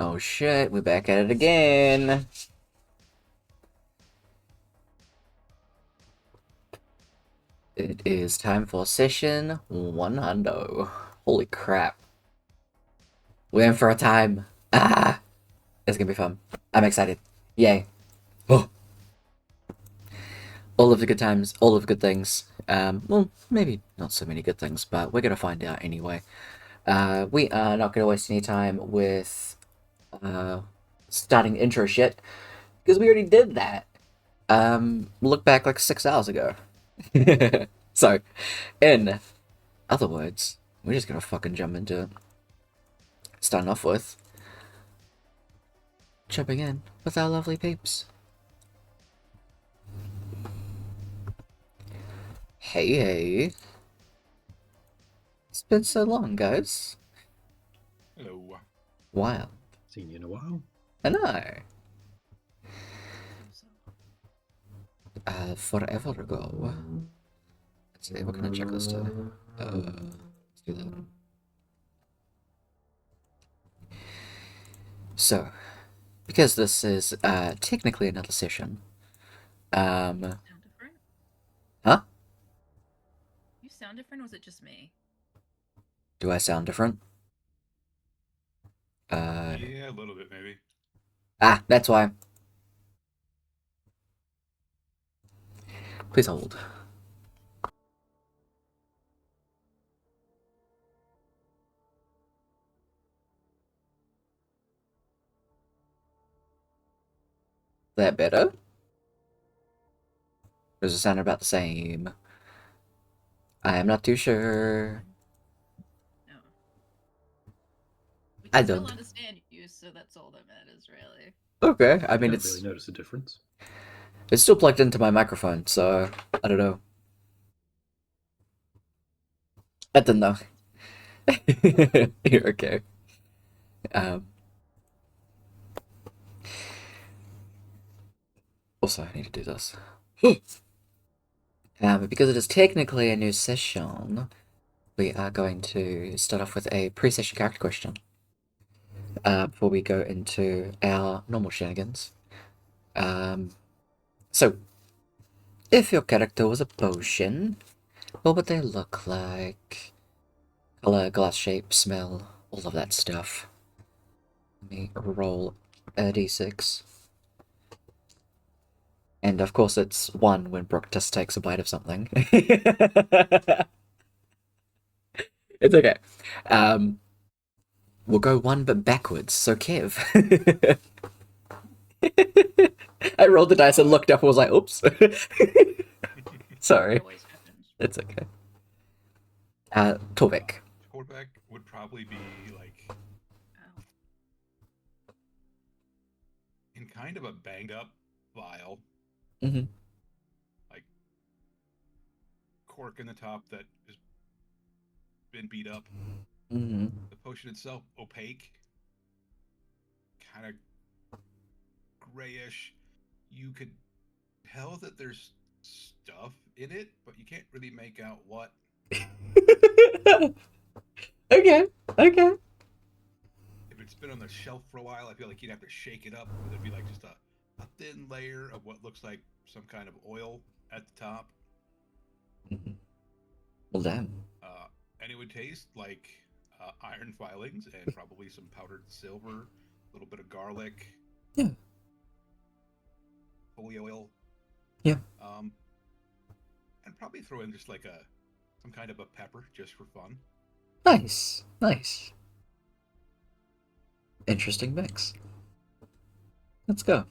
Oh shit, we're back at it again. It is time for session 100. Holy crap. We're in for a time. Ah! It's gonna be fun. I'm excited. Yay. Oh! All of the good times, all of the good things. Well, maybe not so many good things, but we're gonna find out anyway. We are not gonna waste any time with, starting intro shit, because we already did that. Look back like 6 hours ago. So, in other words, we're just gonna fucking jump into it. Starting off with jumping in with our lovely peeps. Hey, hey. It's been so long, guys. Hello. Wild. Seen you in a while. I know. Forever ago. Let's see, what kind of checklist do? Let's do that. So, because this is technically another session, Sound different? huh? You sound different, or was it just me? Do I sound different? Yeah, a little bit maybe. That's why. Please hold. That better? Does it sound about the same? I am not too sure. No. We I can still don't. understand you, so that's all that matters, really. Okay, I I mean don't it's really notice a difference. it's still plugged into my microphone, so I don't know. I don't know. You're okay. Um, also, I need to do this. Because it is technically a new session, we are going to start off with a pre-session character question. Before we go into our normal shenanigans. So, if your character was a potion, what would they look like? Color, glass shape, smell, all of that stuff. Let me roll a d6. And of course it's 1 when Brooke just takes a bite of something. It's okay. We'll go 1 but backwards, so Kev. I rolled the dice and looked up and was like, oops. Sorry. It always happens. It's okay. Torvik. Quarterback would probably be like Oh. in kind of a banged up vial, Mm-hmm. like cork in the top that has been beat up. Mm-hmm. The potion itself opaque, kind of grayish. You could tell that there's stuff in it, but you can't really make out what. Okay. Okay. If it's been on the shelf for a while, I feel like you'd have to shake it up. There'd be like just a thin layer of what looks like some kind of oil at the top. Well, damn. And it would taste like iron filings and probably some powdered silver, a little bit of garlic, Yeah. holy oil. Yeah. And probably throw in just like some kind of a pepper just for fun. Nice. Nice. Interesting mix. Let's go.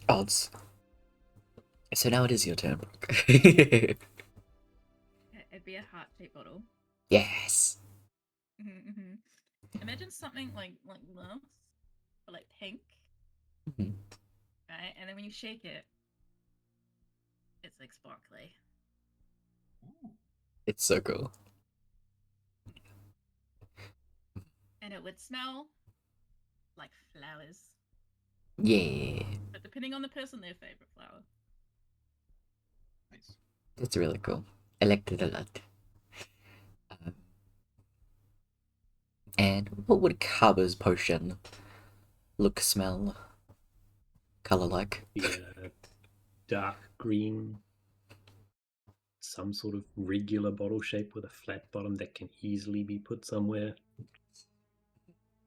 Odds. So now it is your turn, Brooke. It'd be a heart-shaped bottle. Yes. Mm-hmm. Imagine something like this, but like pink, Mhm. right? And then when you shake it, it's like sparkly. Ooh. It's so cool. And it would smell like flowers. Yeah. But depending on the person, their favorite flower. Nice. That's really cool. I liked it a lot. And what would Carver's potion look, smell, color like? Be a dark green, some sort of regular bottle shape with a flat bottom that can easily be put somewhere.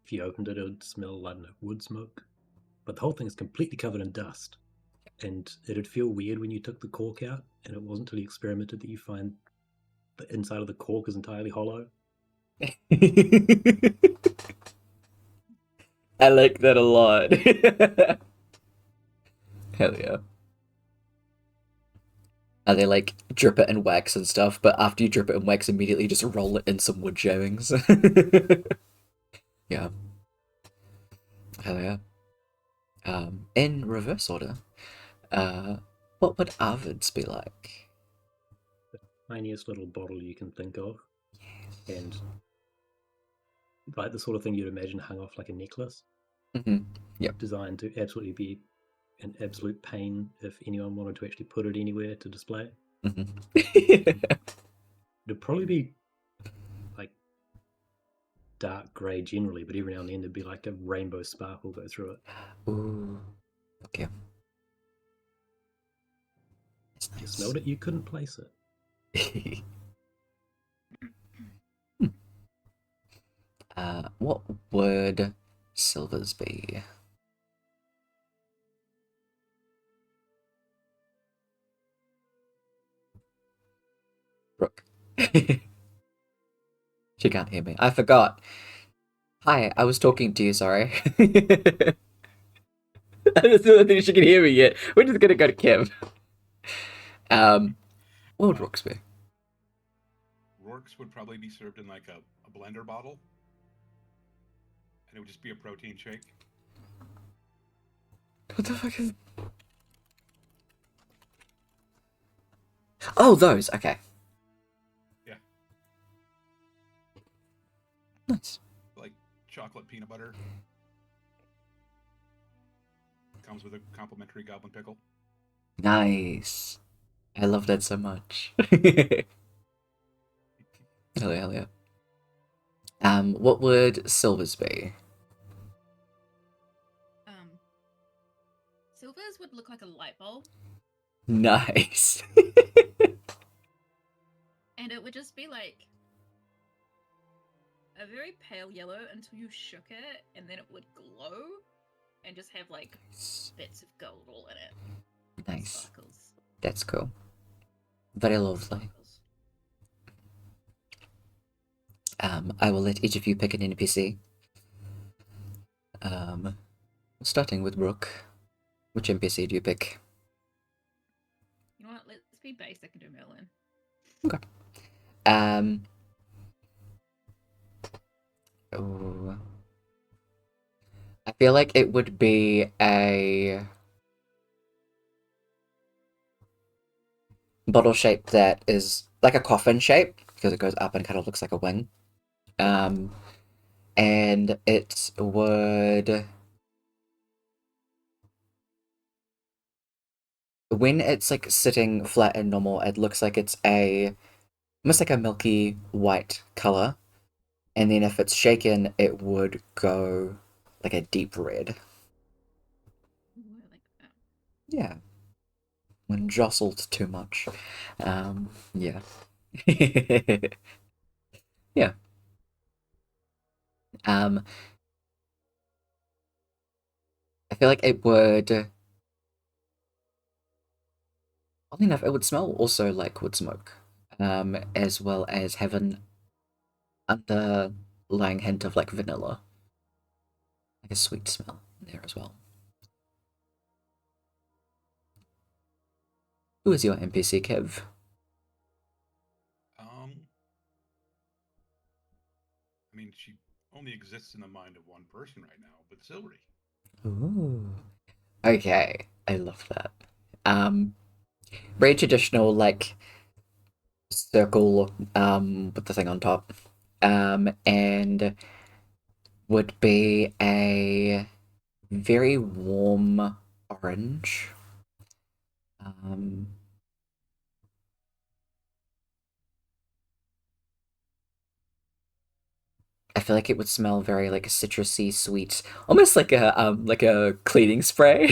If you opened it, it would smell, I don't know, wood smoke. But the whole thing is completely covered in dust. And it'd feel weird when you took the cork out, and it wasn't until you experimented that you find the inside of the cork is entirely hollow. I like that a lot. Hell yeah. And they like drip it in wax and stuff, but after you drip it in wax, immediately just roll it in some wood shavings. Yeah. Hell yeah. In reverse order, what would Arvid's be like? Tiniest little bottle you can think of. And like the sort of thing you'd imagine hung off like a necklace. Mm-hmm. Yep. Designed to absolutely be an absolute pain if anyone wanted to actually put it anywhere to display. Mm-hmm. It'd probably be like dark grey generally, but every now and then there'd be like a rainbow sparkle go through it. Ooh. Okay. It's If you nice. smelled it, you couldn't place it. What would Silver's be? Brooke. She can't hear me. I forgot. Hi, I was talking to you, sorry. I don't think she can hear me yet. We're just gonna go to Kev. What would Rook's be? Rourke's would probably be served in like a blender bottle, and it would just be a protein shake. What the fuck is... Oh, those. Okay. Yeah. Nice. Like chocolate peanut butter. Comes with a complimentary goblin pickle. Nice. I love that so much. Hell yeah, hell yeah. What would Silver's be? Silver's would look like a light bulb, Nice. and it would just be like a very pale yellow until you shook it, and then it would glow and just have like bits of gold all in it. Nice. Sparkles. That's cool. Very lovely. Sparkles. I will let each of you pick an NPC. Starting with Brooke. Which NPC do you pick? You know what? Let's be basic and do Merlin. Okay. Oh. I feel like it would be a bottle shape that is like a coffin shape because it goes up and kind of looks like a wing. And it would, when it's like sitting flat and normal, it looks like it's almost like a milky white color. And then if it's shaken, it would go like a deep red. Ooh, I like that. Yeah. When jostled too much. Yeah. Yeah. I feel like it would, oddly enough, it would smell also like wood smoke. As well as have an underlying hint of like vanilla. Like a sweet smell there as well. Who is your NPC, Kev? I mean, she only exists in the mind of one person right now, but Silvery. Ooh. Okay, I love that. Very traditional, like circle, with the thing on top. And would be a very warm orange. Um, I feel like it would smell very like citrusy, sweet, almost like a cleaning spray.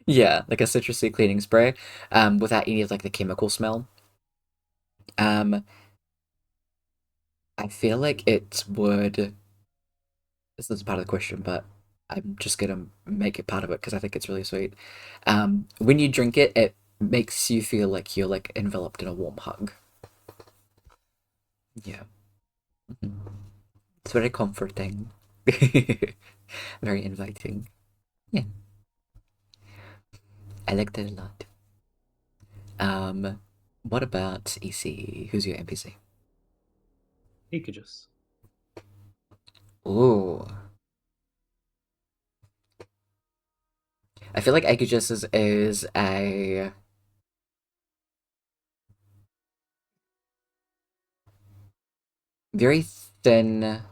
Yeah, like a citrusy cleaning spray, without any of like the chemical smell. Um, I feel like it would. This is part of the question, but I'm just gonna make it part of it because I think it's really sweet. When you drink it, it makes you feel like you're like enveloped in a warm hug. Yeah. Mhm. It's very comforting. Very inviting. Yeah, I like that a lot. What about EC? Who's your NPC? Ecogis. Ooh. I feel like Aegis is a very thin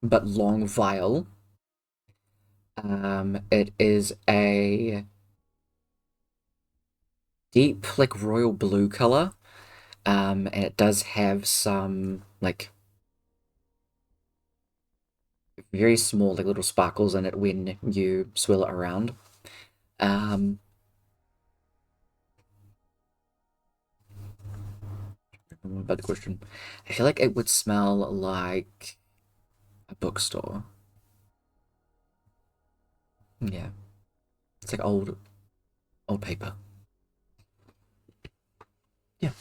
but long vial. It is a deep, like royal blue color. And it does have some like very small, like little sparkles in it when you swirl it around. Um, what about the question? I feel like it would smell like a bookstore. Yeah, it's like old paper. Yeah.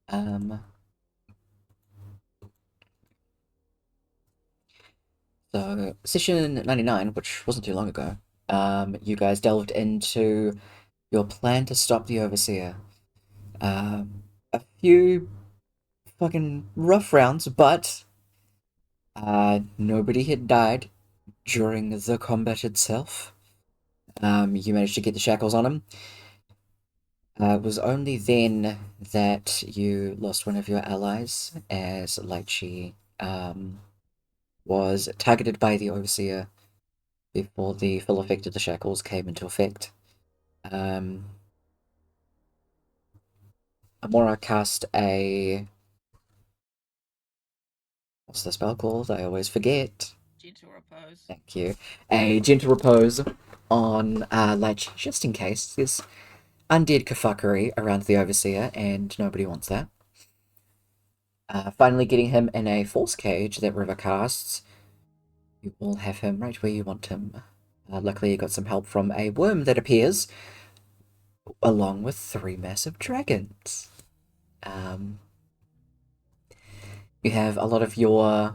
Um, so session 99, which wasn't too long ago, you guys delved into your plan to stop the Overseer. A few fucking rough rounds, but nobody had died during the combat itself. You managed to get the shackles on him. It was only then that you lost one of your allies, as Lychee was targeted by the Overseer before the full effect of the shackles came into effect. Um, Amora cast a. What's the spell called? I always forget. Gentle repose. Thank you. A gentle repose on Lychee, just in case. There's undead kafuckery around the Overseer, and nobody wants that. Finally getting him in a force cage that River casts. You will have him right where you want him. Luckily, you got some help from a worm that appears, along with 3 massive dragons. Um, you have a lot of your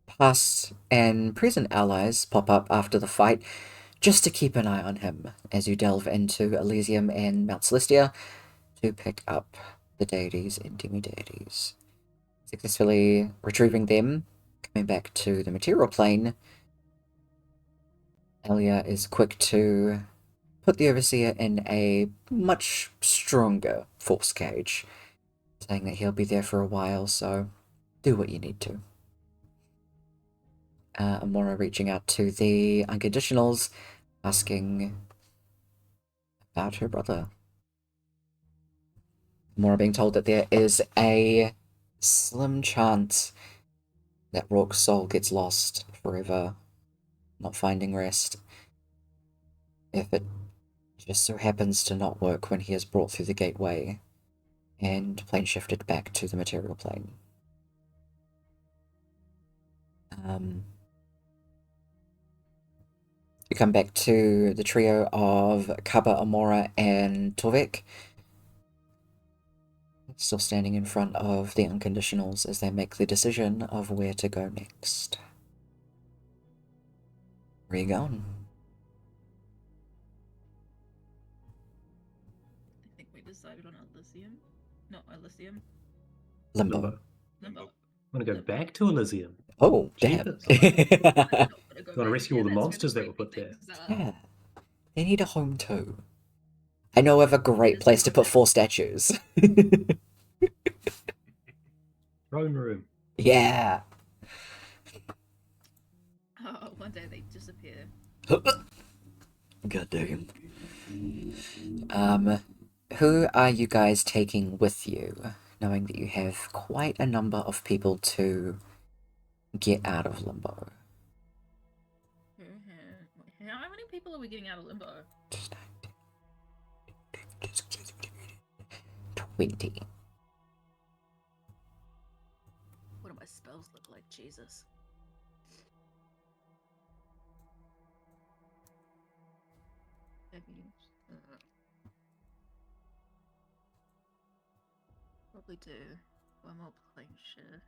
past and present allies pop up after the fight, just to keep an eye on him as you delve into Elysium and Mount Celestia to pick up the deities and demi-deities. Successfully retrieving them, coming back to the material plane, Elia is quick to put the Overseer in a much stronger force cage, saying that he'll be there for a while, so do what you need to. Amora reaching out to the unconditionals, asking about her brother. Amora being told that there is a slim chance that Rourke's soul gets lost forever, not finding rest, if it just so happens to not work when he is brought through the gateway and plane shifted back to the material plane. We come back to the trio of Kaba, Amora, and Torvik, still standing in front of the unconditionals as they make the decision of where to go next. Where are you going? I think we decided on Elysium. Not Elysium. Limbo. Limbo. Limbo. I'm gonna go back to Elysium. Oh, damn. Jeepers. I'm not gonna go Gotta back rescue all there, the that's where monsters that were creepy put there. things are. Yeah. They need a home too. I know of a great There's place to no put home. 4 statues. Throne room. Yeah. Oh, one day they disappear. God damn. who are you guys taking with you, knowing that you have quite a number of people to get out of limbo? How many people are we getting out of limbo? 20. What do my spells look like? Jesus. Probably do one more plane shift.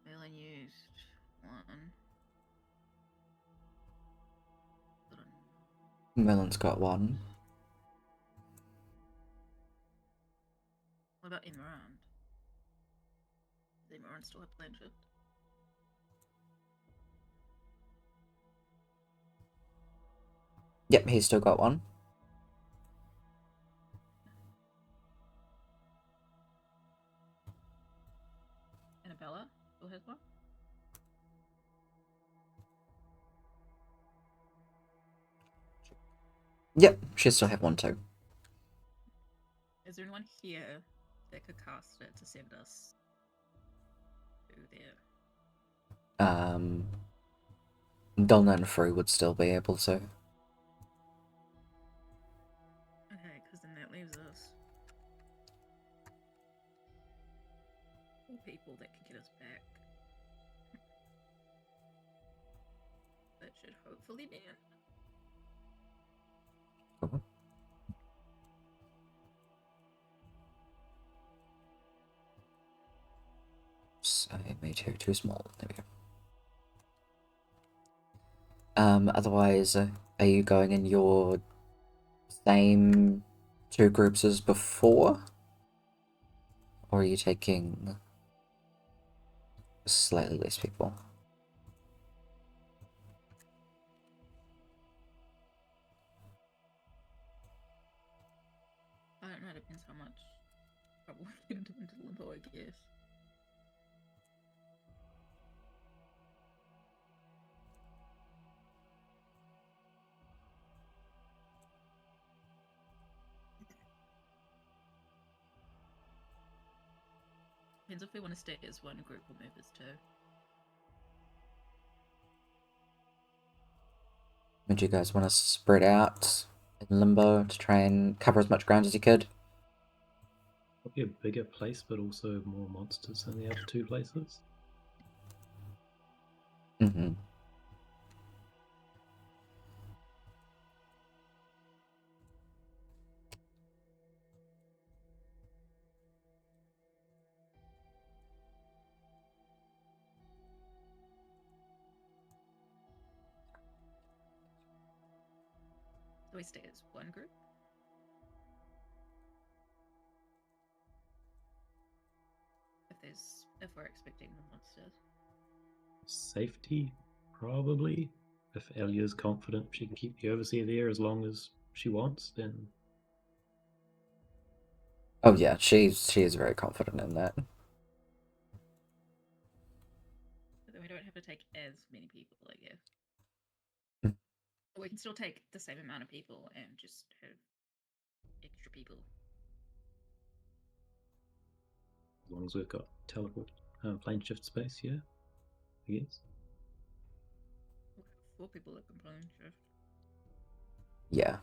Melon used one. Melon's got one. What about Emerald? Does Emerald still have plane shift? Yep, he's still got one. Annabella still has one? Yep, she still have one too. Is there anyone here that could cast it to send us to there? Donna and Free would still be able to. Okay, because then that leaves us 4 people that can get us back. That should hopefully be it. Cool. So I made her too small. There we go. Otherwise, are you going in your same 2 groups as before? Or are you taking slightly less people? I don't know, it depends how much trouble we get into limbo, I guess. Depends if we want to stay as one group or move as 2. Would you guys want to spread out in limbo to try and cover as much ground as you could? Probably a bigger place, but also more monsters than the other 2 places. Mm-hmm. So we stay as one group? If we're expecting the monsters. Safety, probably. If Elia's confident she can keep the Overseer there as long as she wants, then... Oh yeah, she is very confident in that. But then we don't have to take as many people, I guess. Mm. We can still take the same amount of people and just have extra people. As long as we've got teleport plane shift space, yeah, I guess. We'll have 4 people that can plane shift. Yeah.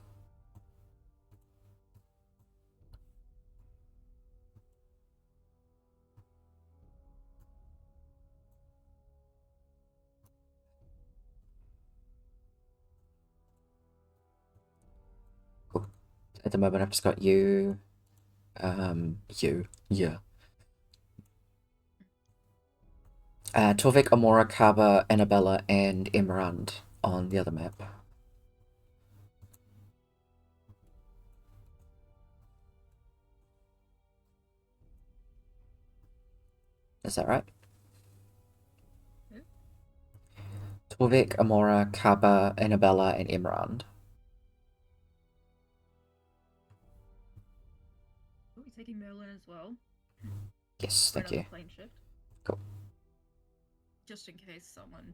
Cool. At the moment, I've just got you. Yeah. Torvik, Amora, Kaba, Annabella, and Emerald on the other map. Is that right? Who? Torvik, Amora, Kaba, Annabella, and Emerald. Are we taking Merlin as well? Yes, For thank another you. plane shift? Cool. Just in case someone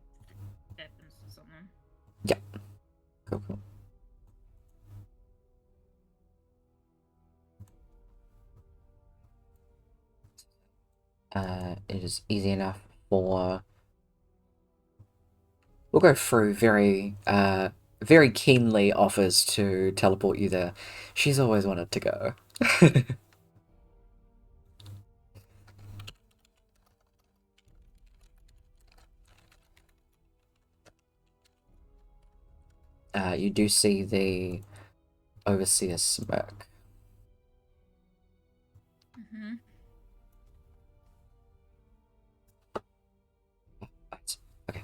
happens to someone. Yeah. Cool. it is easy enough for. We'll go through very keenly offers to teleport you there. She's always wanted to go. You do see the overseer smirk. Mm-hmm. Right. Okay.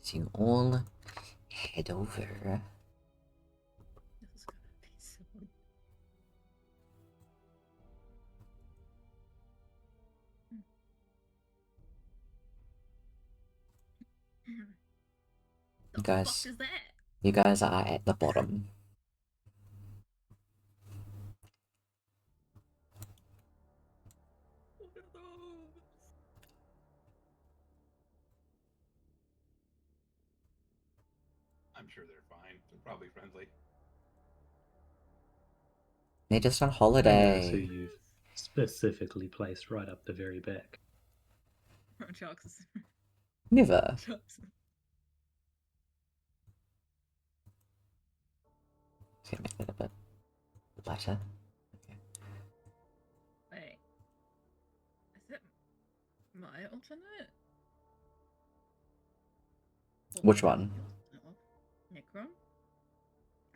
As you all head over. This is gonna be so. The Guys. fuck is that? You guys are at the bottom. What are those? I'm sure they're fine. They're probably friendly. They're just on I notice who holiday. you've specifically placed right up the very back. Chucks. Never. Chucks. Just gonna make that a bit lighter. Wait. Is it my alternate? Or Which the one? alternate one? Necron?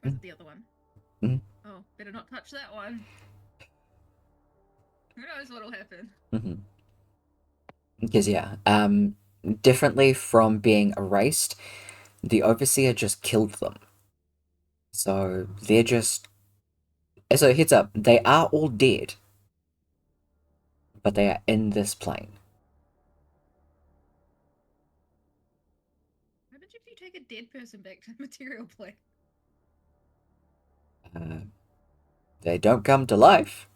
Or is it the other one? Mhm. Oh, better not touch that one. Who knows what'll happen? Mm-hmm. Because yeah, differently from being erased, the overseer just killed them. So they're just. So heads up, they are all dead, but they are in this plane. How did you take a dead person back to the material plane? They don't come to life.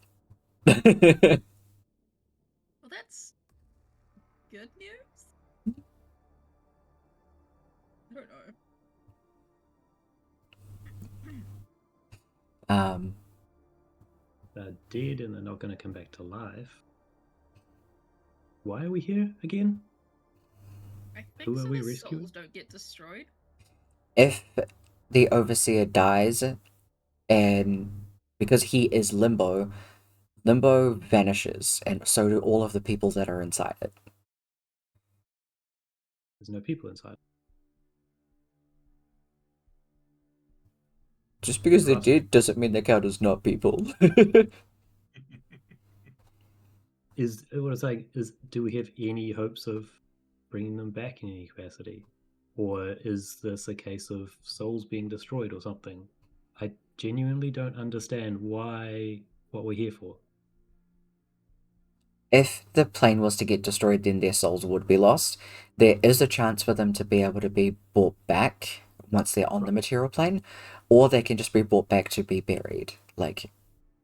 Well, that's good news. I don't know. They're dead and they're not going to come back to life. Why are we here again? I think Who are so we the rescuing? souls don't get destroyed. If the overseer dies, and because he is limbo, limbo vanishes, and so do all of the people that are inside it. There's no people inside. Just because they're Right. dead doesn't mean they count as not people. Is what it's like? Is do we have any hopes of bringing them back in any capacity, or is this a case of souls being destroyed or something? I genuinely don't understand what we're here for. If the plane was to get destroyed, then their souls would be lost. There is a chance for them to be able to be brought back once they're on the Right. material plane, or they can just be brought back to be buried. Like,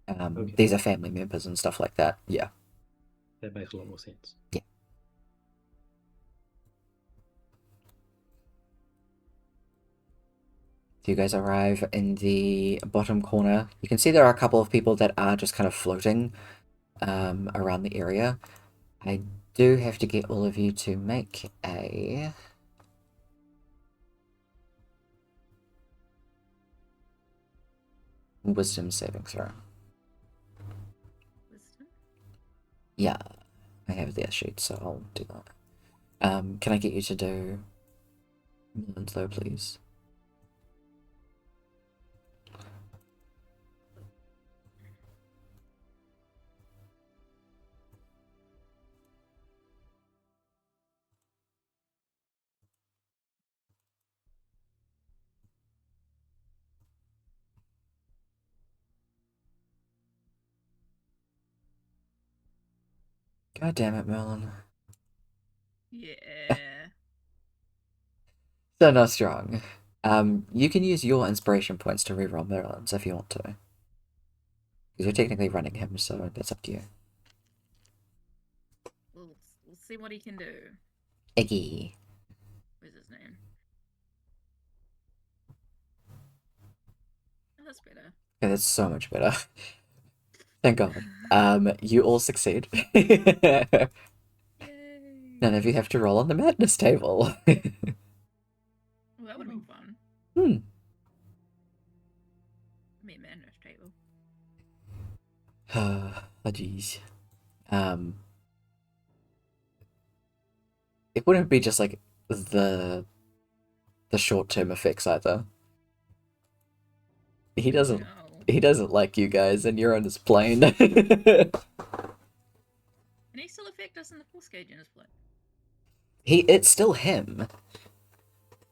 Okay. these are family members and stuff like that. Yeah. That makes a lot more sense. Yeah. You guys arrive in the bottom corner. You can see there are a couple of people that are just kind of floating around the area. I do have to get all of you to make a wisdom saving throw. Wisdom. Yeah, I have their sheet, so I'll do that. Can I get you to do Merlin's though, please? God damn it, Merlin. Yeah. So not strong. You can use your inspiration points to reroll Merlin's if you want to. Because you're technically running him, so that's up to you. We'll see what he can do. Iggy. What's his name? Oh, that's better. Okay, that's so much better. Thank God. You all succeed. Yay! None of you have to roll on the madness table. Well, that would have been fun. Hmm. Me madness table. Oh, jeez. It wouldn't be just like the short-term effects either. He doesn't No. like you guys, and you're on his plane. Can he still affect us in the force cage in his play? It's still him.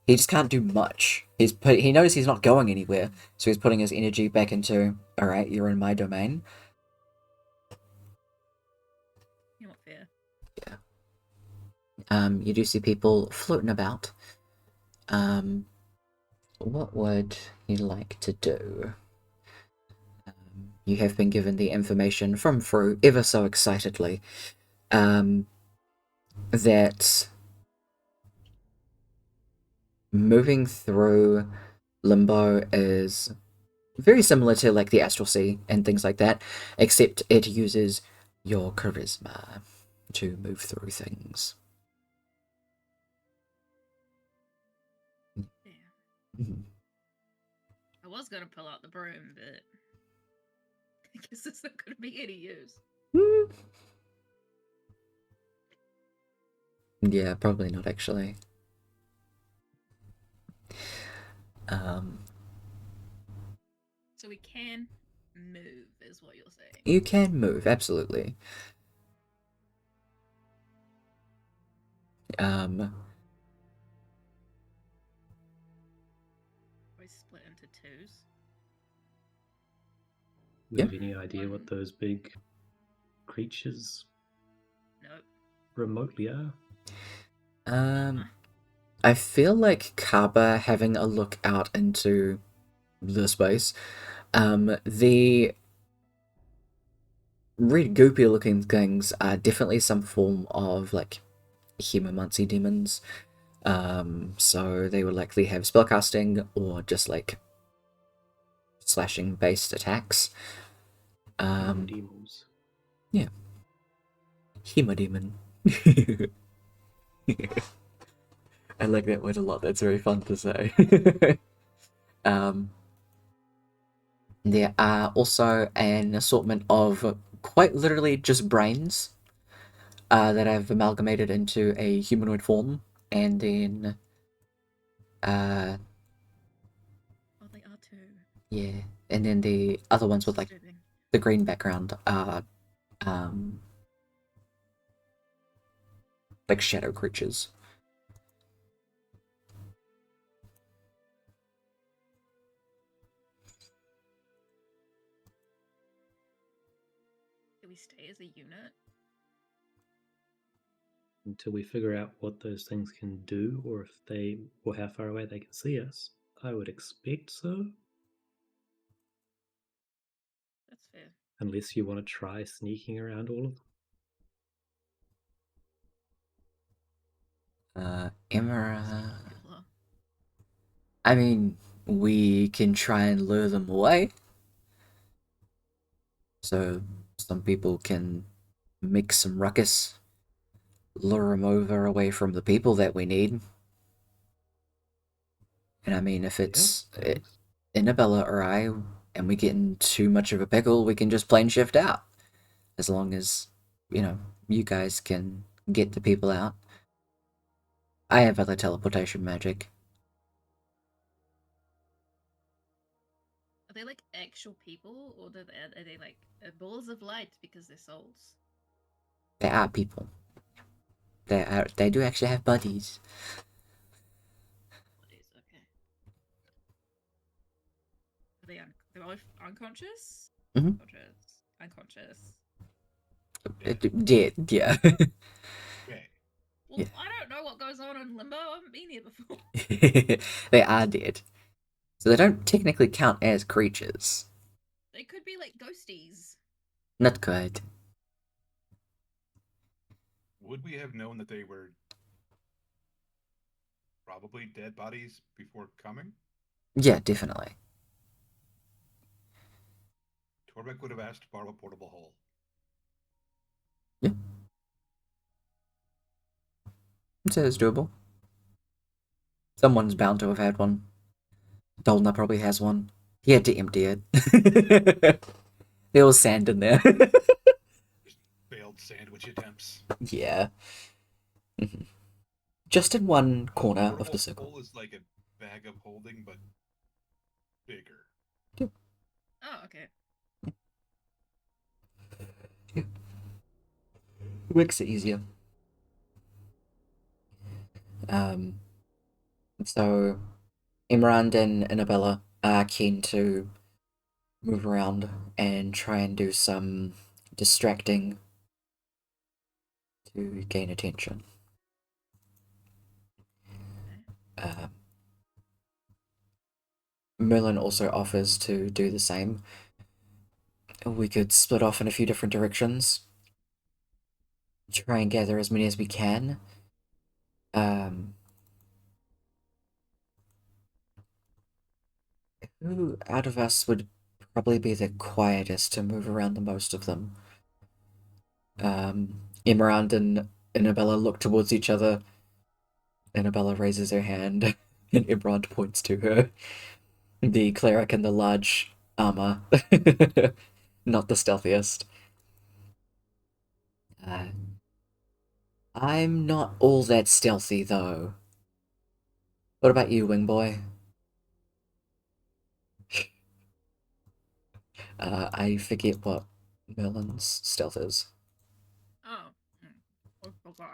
He just can't do much. He knows he's not going anywhere, so he's putting his energy back into, all right, you're in my domain. You're not fair. You do see people floating about. What would you like to do? You have been given the information from Fru ever so excitedly, that moving through limbo is very similar to like the Astral Sea and things like that, except it uses your charisma to move through things. Yeah. Mhm. I was gonna pull out the broom, but I guess it's not gonna be any use. Yeah, probably not actually. So we can move, is what you're saying. You can move, absolutely. We split into twos. We Yeah. have any idea what those big creatures Nope. remotely are? I feel like Kaba having a look out into the space. The red goopy looking things are definitely some form of like humomancy demons. So they would likely have spellcasting or just like slashing based attacks. Demons. Yeah. Hemodemon. I like that word a lot. That's very fun to say. There are also an assortment of quite literally just brains that I've amalgamated into a humanoid form, and then Oh, they are too. yeah, and then the other ones with like Disturbing. the green background are like shadow creatures. Do we stay as a unit? Until we figure out what those things can do, or how far away they can see us. I would expect so. That's fair. Unless you want to try sneaking around all of them. Emera. Popular. I mean, we can try and lure them away. So some people can make some ruckus, lure them over away from the people that we need. And I mean, if it's Annabella or I, and we get in too much of a pickle, we can just plain shift out. As long as, you guys can get the people out. I have other teleportation magic. Are they like actual people, or are they like balls of light because they're souls? They are people. They do actually have buddies. Bodies, okay. Are they're both unconscious? Mhm. Unconscious. Dead, yeah. Okay. Well, Yeah. I don't know what goes on in limbo. I haven't been here before. They are dead. So they don't technically count as creatures. They could be like ghosties. Not quite. Would we have known that they were probably dead bodies before coming? Yeah, definitely. Torbeck would have asked to borrow a portable hole. I'd say it's doable. Someone's bound to have had one. Dolna probably has one. He had to empty it. There was sand in there. Just failed sandwich attempts. Yeah. Just in one corner of Portable the circle. hole is like a bag of holding, but bigger. Oh, okay. It makes it easier. So Imran and Annabella are keen to move around and try and do some distracting to gain attention. Merlin also offers to do the same. We could split off in a few different directions. Try and gather as many as we can. Who out of us would probably be the quietest to move around the most of them? Imran and Annabella look towards each other. Annabella raises her hand, and Imran points to her. The cleric in the large armor. Not the stealthiest. I'm not all that stealthy, though. What about you, Wing Boy? I forget what Merlin's stealth is. Oh. I forgot.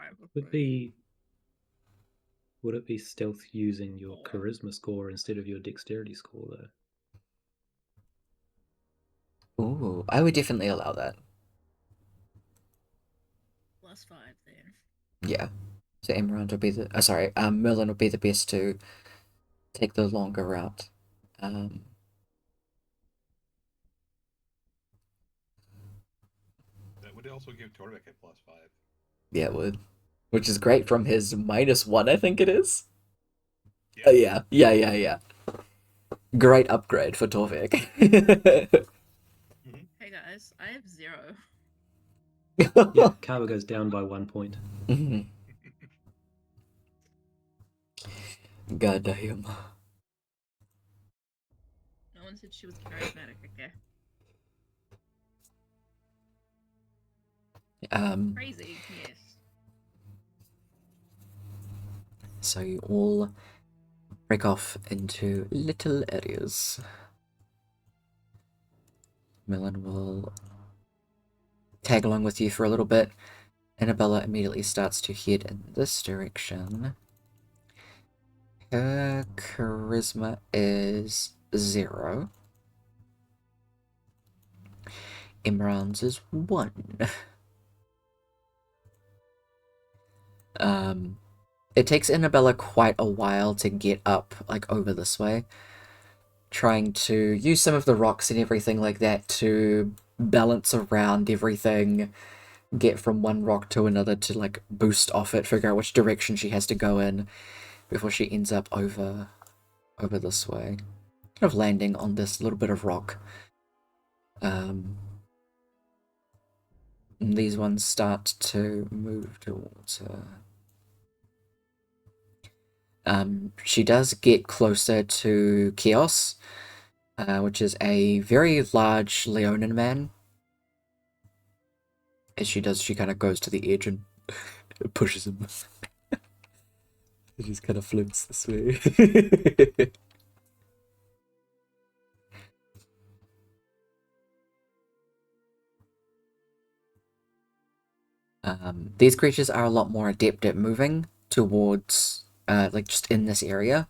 Would it be stealth using your Or- charisma score instead of your dexterity score, though? Ooh, I would definitely allow that. +5 then. Yeah. So Emerald would be the Merlin would be the best to take the longer route. That would also give Torbeck a +5. Yeah, it would. Which is great from his -1, I think it is. Yeah. Yeah. Great upgrade for Torvik. Hey guys, I have 0. Yeah, Kava goes down by 1 point. God damn. No one said she was charismatic, okay? Crazy, yes. So you all break off into little areas. Merlin will tag along with you for a little bit. Annabella immediately starts to head in this direction. Her charisma is 0. Imran's is 1. It takes Annabella quite a while to get up, like, over this way. Trying to use some of the rocks and everything like that to balance around everything, get from one rock to another to, like, boost off it, figure out which direction she has to go in before she ends up over this way. Kind of landing on this little bit of rock. These ones start to move towards her. She does get closer to Chaos, which is a very large Leonin man. As she does, she kind of goes to the edge and pushes him. She just kind of floats this way. These creatures are a lot more adept at moving towards, like, just in this area.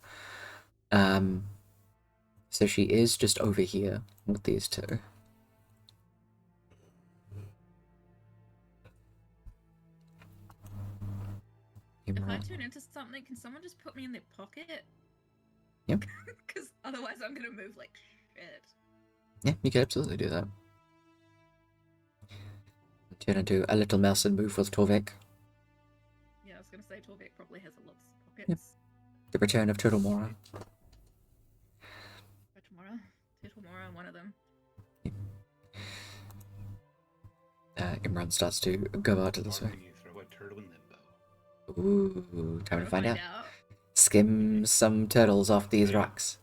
So she is just over here with these two. If I turn into something, can someone just put me in their pocket? Yep. Because otherwise I'm gonna move like shit. Yeah, you can absolutely do that. Turn into a little mouse and move with Torvik. Yeah, I was gonna say Torvik probably has a lot of pockets. Yep. The return of Turtlemora. Tomorrow, one of them. Imran starts to go out to this Or way. do you throw a turtle in limbo? Ooh, time to Gotta find out. out. Skim some turtles off these rocks.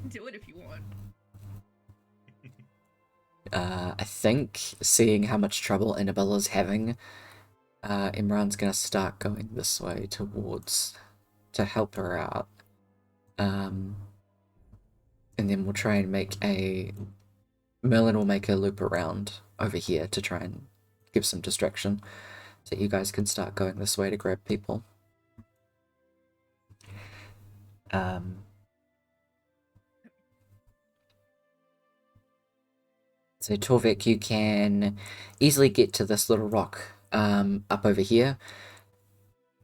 Do it if you want. I think, seeing how much trouble Annabella's having, Imran's gonna start going this way towards to help her out. And then we'll try and Merlin will make a loop around over here to try and give some distraction, so you guys can start going this way to grab people. So Torvik, you can easily get to this little rock up over here,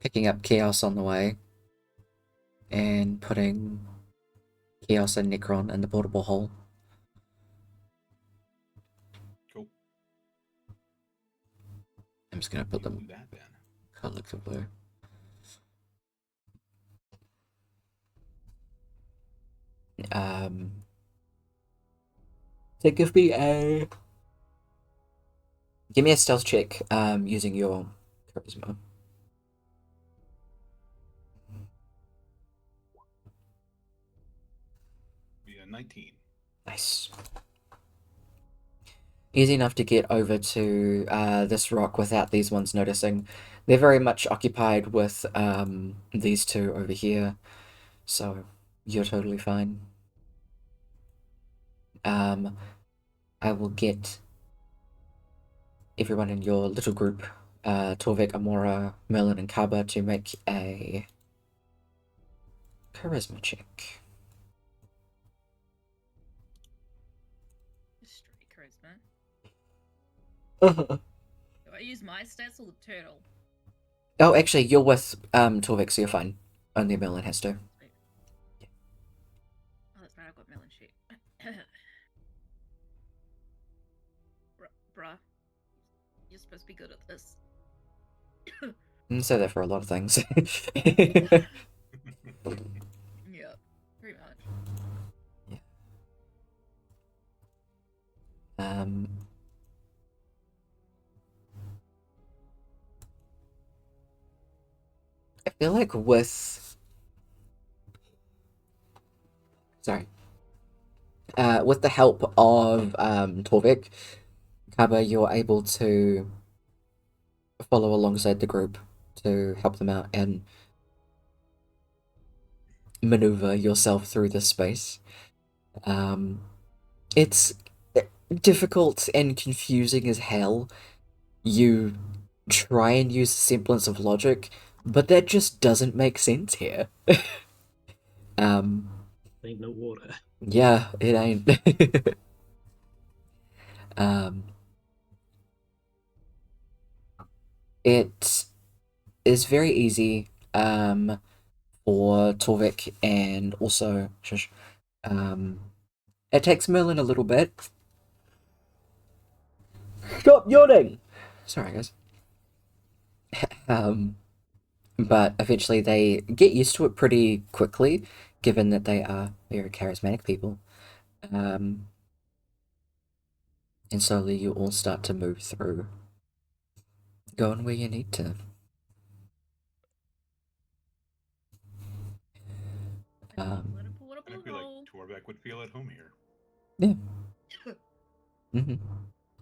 picking up Chaos on the way, and putting Chaos and Necron in the portable hole. Cool. I'm just gonna put Do them that then. collectively. So give me a stealth check using your charisma. Be a 19. Nice. Easy enough to get over to this rock without these ones noticing. They're very much occupied with these two over here, so you're totally fine. I will get everyone in your little group, Torvik, Amora, Merlin, and Kaba, to make a charisma check. Just straight charisma. Do I use my stats or the turtle? Oh, actually, you're with Torvik, so you're fine. Only Merlin has to. Sweet. Oh, that's right, I've got melon sheet. Bruh. You're supposed to be good at this. I say that for a lot of things. Yeah, pretty much. I feel like with the help of Torvik, Kaba, you're able to follow alongside the group to help them out and maneuver yourself through this space. It's difficult and confusing as hell. You try and use a semblance of logic, but that just doesn't make sense here. Ain't no water. Yeah, it ain't. It is very easy for Torvik and also shush, it takes Merlin a little bit. Stop yawning! Sorry, guys. But eventually they get used to it pretty quickly, given that they are very charismatic people. And slowly you all start to move through, going where you need to. Let it pull it up I a feel like hole. Torbeck would feel at home here. Yeah.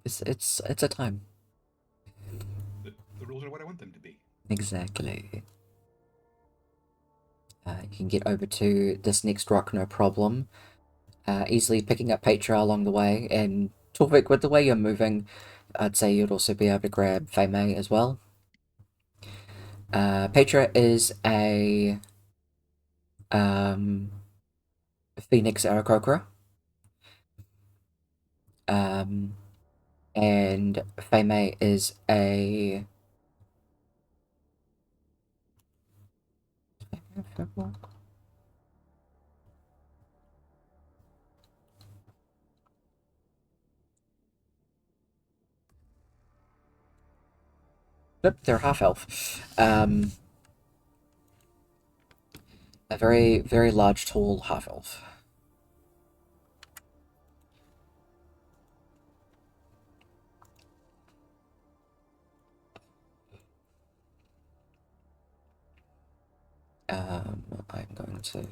It's a time. The rules are what I want them to be. Exactly. You can get over to this next rock, no problem. Easily picking up Petra along the way, and Torvik, with the way you're moving, I'd say you'd also be able to grab Fei Mei as well. Petra is a Phoenix Aarakocra. And Fei Mei is a Nope, they're half elf. A very, very large, tall half elf. going to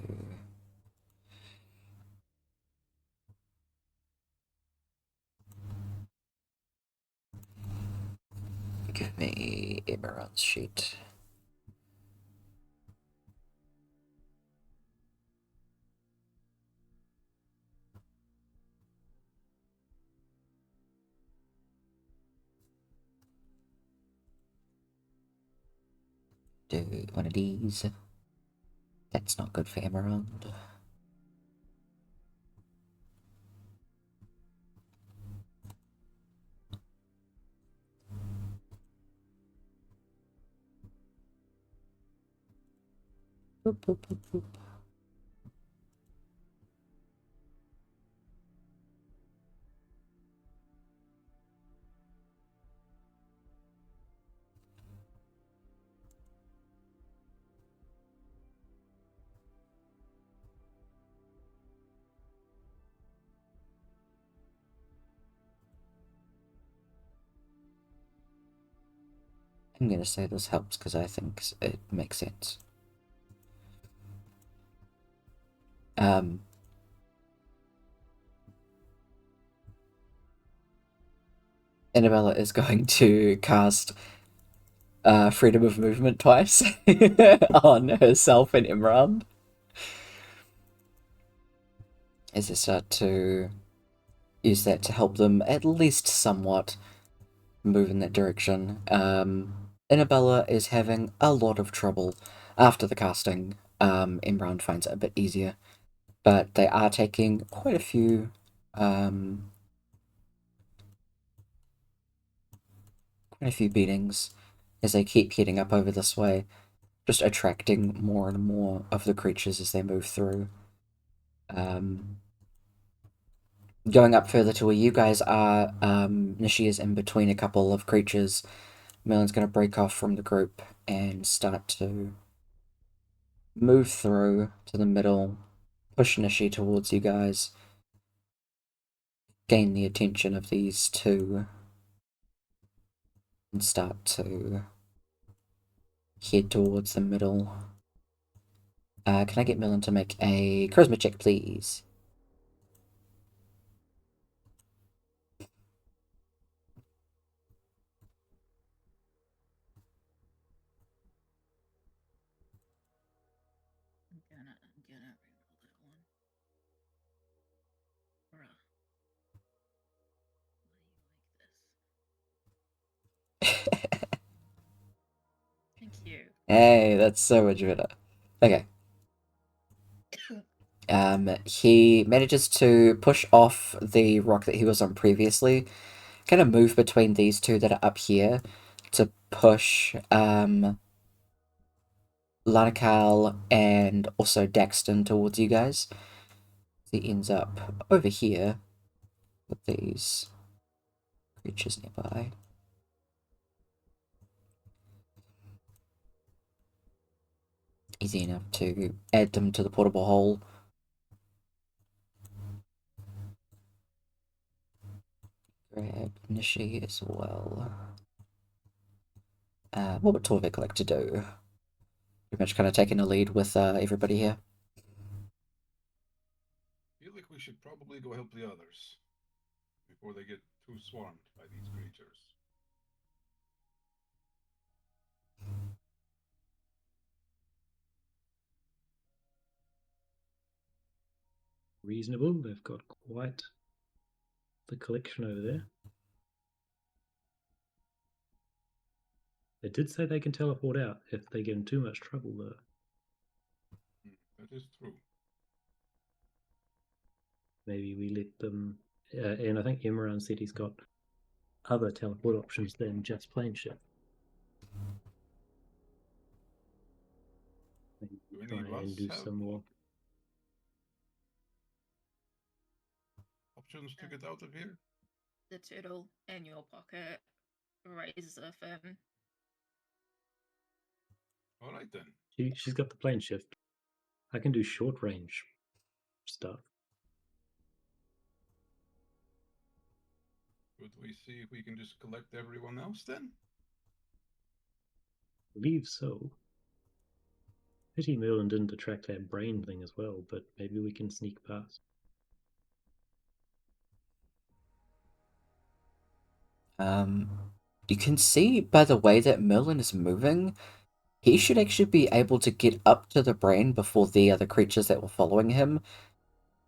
give me Emerald's sheet. Do one of these. That's not good for Emerald. Boop, boop, boop, boop. I'm gonna say this helps because I think it makes sense. Annabella is going to cast freedom of movement twice on herself and Imran as they start to use that to help them at least somewhat move in that direction. Annabella is having a lot of trouble after the casting. Imran finds it a bit easier, but they are taking quite a few beatings as they keep heading up over this way, just attracting more and more of the creatures as they move through. Going up further to where you guys are, Nishi is in between a couple of creatures. Merlin's going to break off from the group and start to move through to the middle, push Nishi towards you guys, gain the attention of these two, and start to head towards the middle. Can I get Merlin to make a charisma check, please? I'm gonna reroll that one. Bruh. Why do you like this? Thank you. Hey, that's so much better. Okay. He manages to push off the rock that he was on previously, kind of move between these two that are up here to push Lanakal and also Daxton towards you guys. He ends up over here with these creatures nearby. Easy enough to add them to the portable hole. Grab Nishi as well. What would Torvik like to do? Pretty much kind of taking the lead with everybody here. Feel like we should probably go help the others before they get too swarmed by these creatures. Reasonable. They've got quite the collection over there. They did say they can teleport out if they get in too much trouble, though. That is true. Maybe we let them. And I think Imran said he's got other teleport options than just plane shift. Maybe Do any try of us and do have some more. options to get out of here? The turtle in your pocket raises a fin. All right then. She's got the plane shift. I can do short range stuff. Should we see if we can just collect everyone else then? I believe so. Pity Merlin didn't attract that brain thing as well, but maybe we can sneak past. You can see by the way that Merlin is moving, he should actually be able to get up to the brain before the other creatures that were following him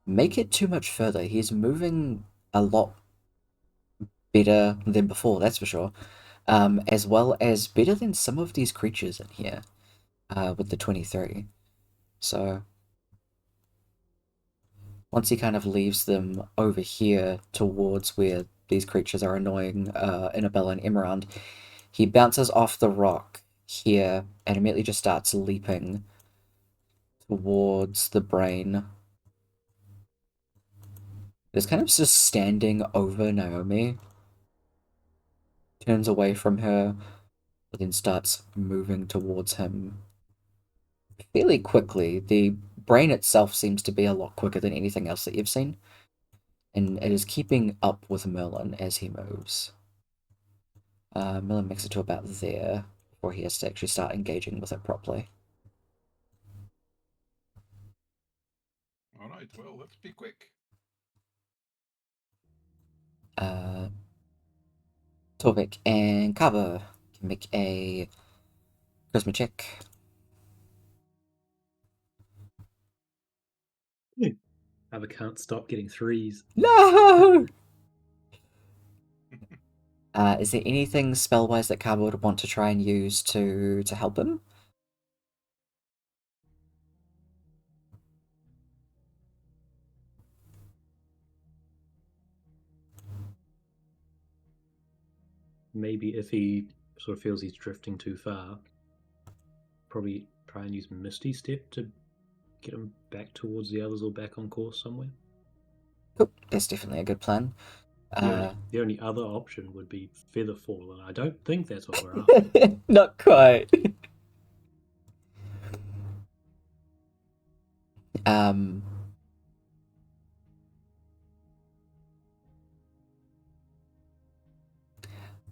make it too much further. He's moving a lot better than before, that's for sure. As well as better than some of these creatures in here, with the 23. So, once he kind of leaves them over here towards where these creatures are annoying Annabella and Emerald, he bounces off the rock here and immediately just starts leaping towards the brain. Just kind of just standing over Naomi, turns away from her, but then starts moving towards him fairly quickly. The brain itself seems to be a lot quicker than anything else that you've seen, and it is keeping up with Merlin as he moves. Merlin makes it to about there before he has to actually start engaging with it properly. All right, well, let's be quick. Torvik and Kava can make a charisma check. Ava can't stop getting threes. No! Is there anything spell-wise that Kava would want to try and use to help him? Maybe if he sort of feels he's drifting too far, probably try and use Misty Step to get him back towards the others or back on course somewhere. Cool, that's definitely a good plan. The only other option would be Featherfall, and I don't think that's what we're after. Not quite.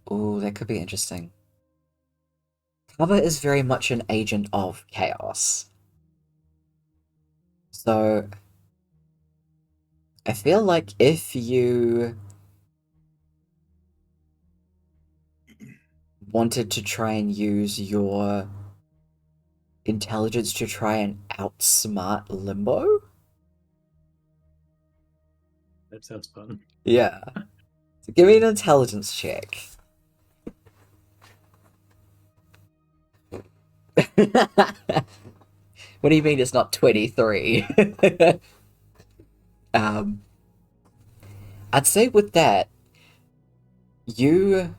Oh, that could be interesting. Kava is very much an agent of chaos. So, I feel like if you wanted to try and use your intelligence to try and outsmart Limbo. That sounds fun. Yeah. So give me an intelligence check. What do you mean it's not 23? I'd say with that, you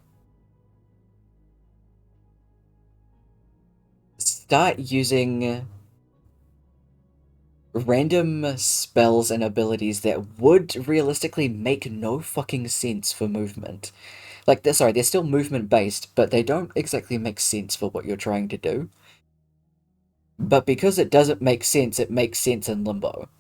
start using random spells and abilities that would realistically make no fucking sense for movement. Like, they're still movement based, but they don't exactly make sense for what you're trying to do. But because it doesn't make sense, it makes sense in Limbo.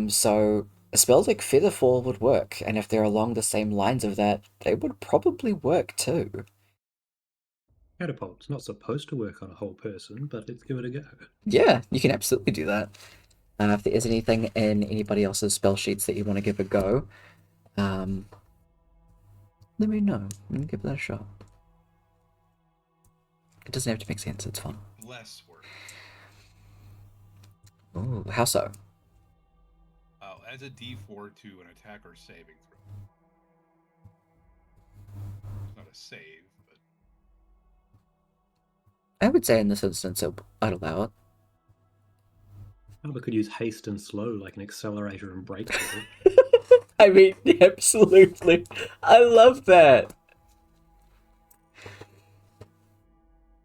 So a spell like Featherfall would work, and if they're along the same lines of that, they would probably work too. Catapult's not supposed to work on a whole person, but let's give it a go. Yeah, you can absolutely do that. If there is anything in anybody else's spell sheets that you want to give a go, let me know. We can give that a shot. It doesn't have to make sense, it's fun. Less work. Ooh, how so? Adds a D4 to an attacker saving throw. It's not a save, but I would say in this instance I'd allow it. Ava could use haste and slow like an accelerator and brake. I mean, absolutely. I love that.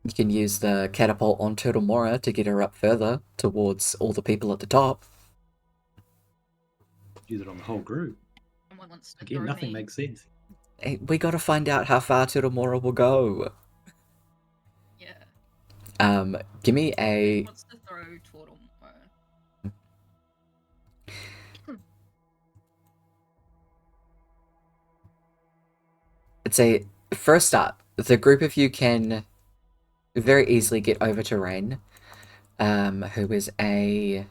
You can use the catapult on Turtle Mora to get her up further towards all the people at the top. Use it on the whole group. Someone wants to Again, throw nothing me. makes sense. Hey, we gotta find out how far Turtle Mora will go. Yeah. Give me a... Wants to throw Turtle. It's a... First up, the group of you can very easily get over to Rain, who is a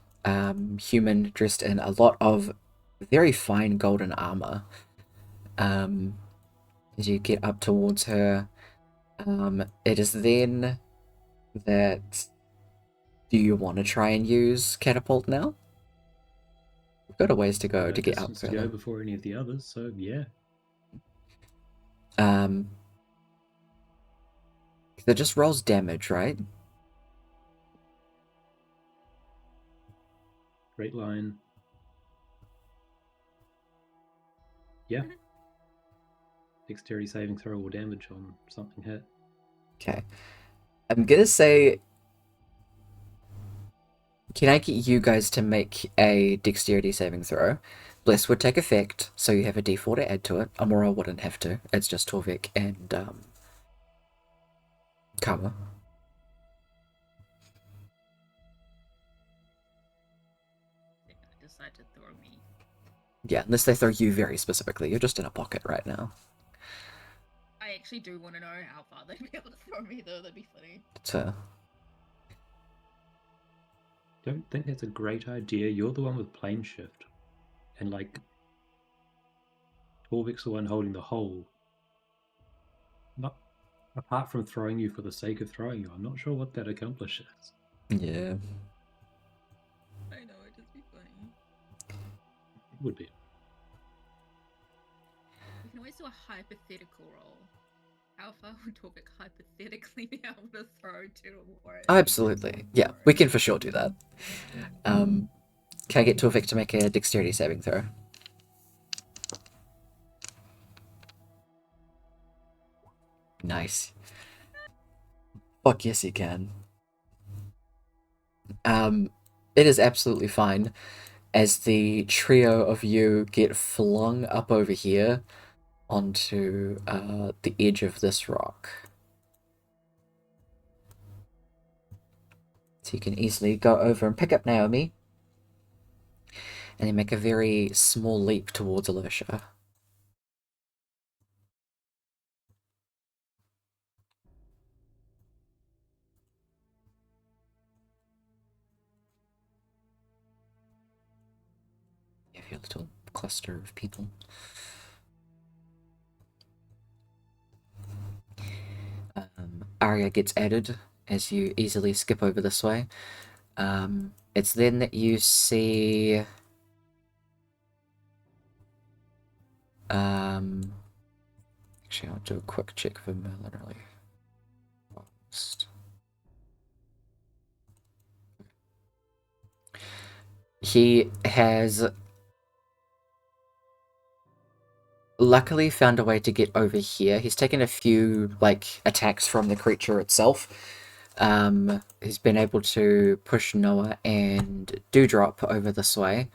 human dressed in a lot of very fine golden armor. As you get up towards her, it is then that. Do you want to try and use catapult now? We've got a ways to go to get up Distance to go further. before any of the others, so yeah. That just rolls damage, right? Straight line. Yeah. Dexterity saving throw or damage on something hit. Okay. I'm gonna say, can I get you guys to make a dexterity saving throw? Bless would take effect, so you have a d4 to add to it. Amora wouldn't have to. It's just Torvik and Karma. They're gonna decide to throw me. Yeah, unless they throw you very specifically. You're just in a pocket right now. I actually do want to know how far they'd be able to throw me, though. That'd be funny. Don't think that's a great idea. You're the one with plane shift. And like Torvik's the one holding the hole. Not apart from throwing you for the sake of throwing you, I'm not sure what that accomplishes. Yeah. I know, it'd just be funny. Would be. We can always do a hypothetical roll. How far would Torvik hypothetically be able to throw to Amora? Oh, absolutely. Yeah, we can for sure do that. Can I get Torvik to make a dexterity saving throw? Nice. Fuck yes, he can. It is absolutely fine as the trio of you get flung up over here onto the edge of this rock. So you can easily go over and pick up Naomi and then make a very small leap towards Alicia. You have your little cluster of people. Arya gets added as you easily skip over this way. It's then that you see actually I'll do a quick check for Merlin early. He has luckily found a way to get over here. He's taken a few attacks from the creature itself. He's been able to push Noah and Dewdrop over this way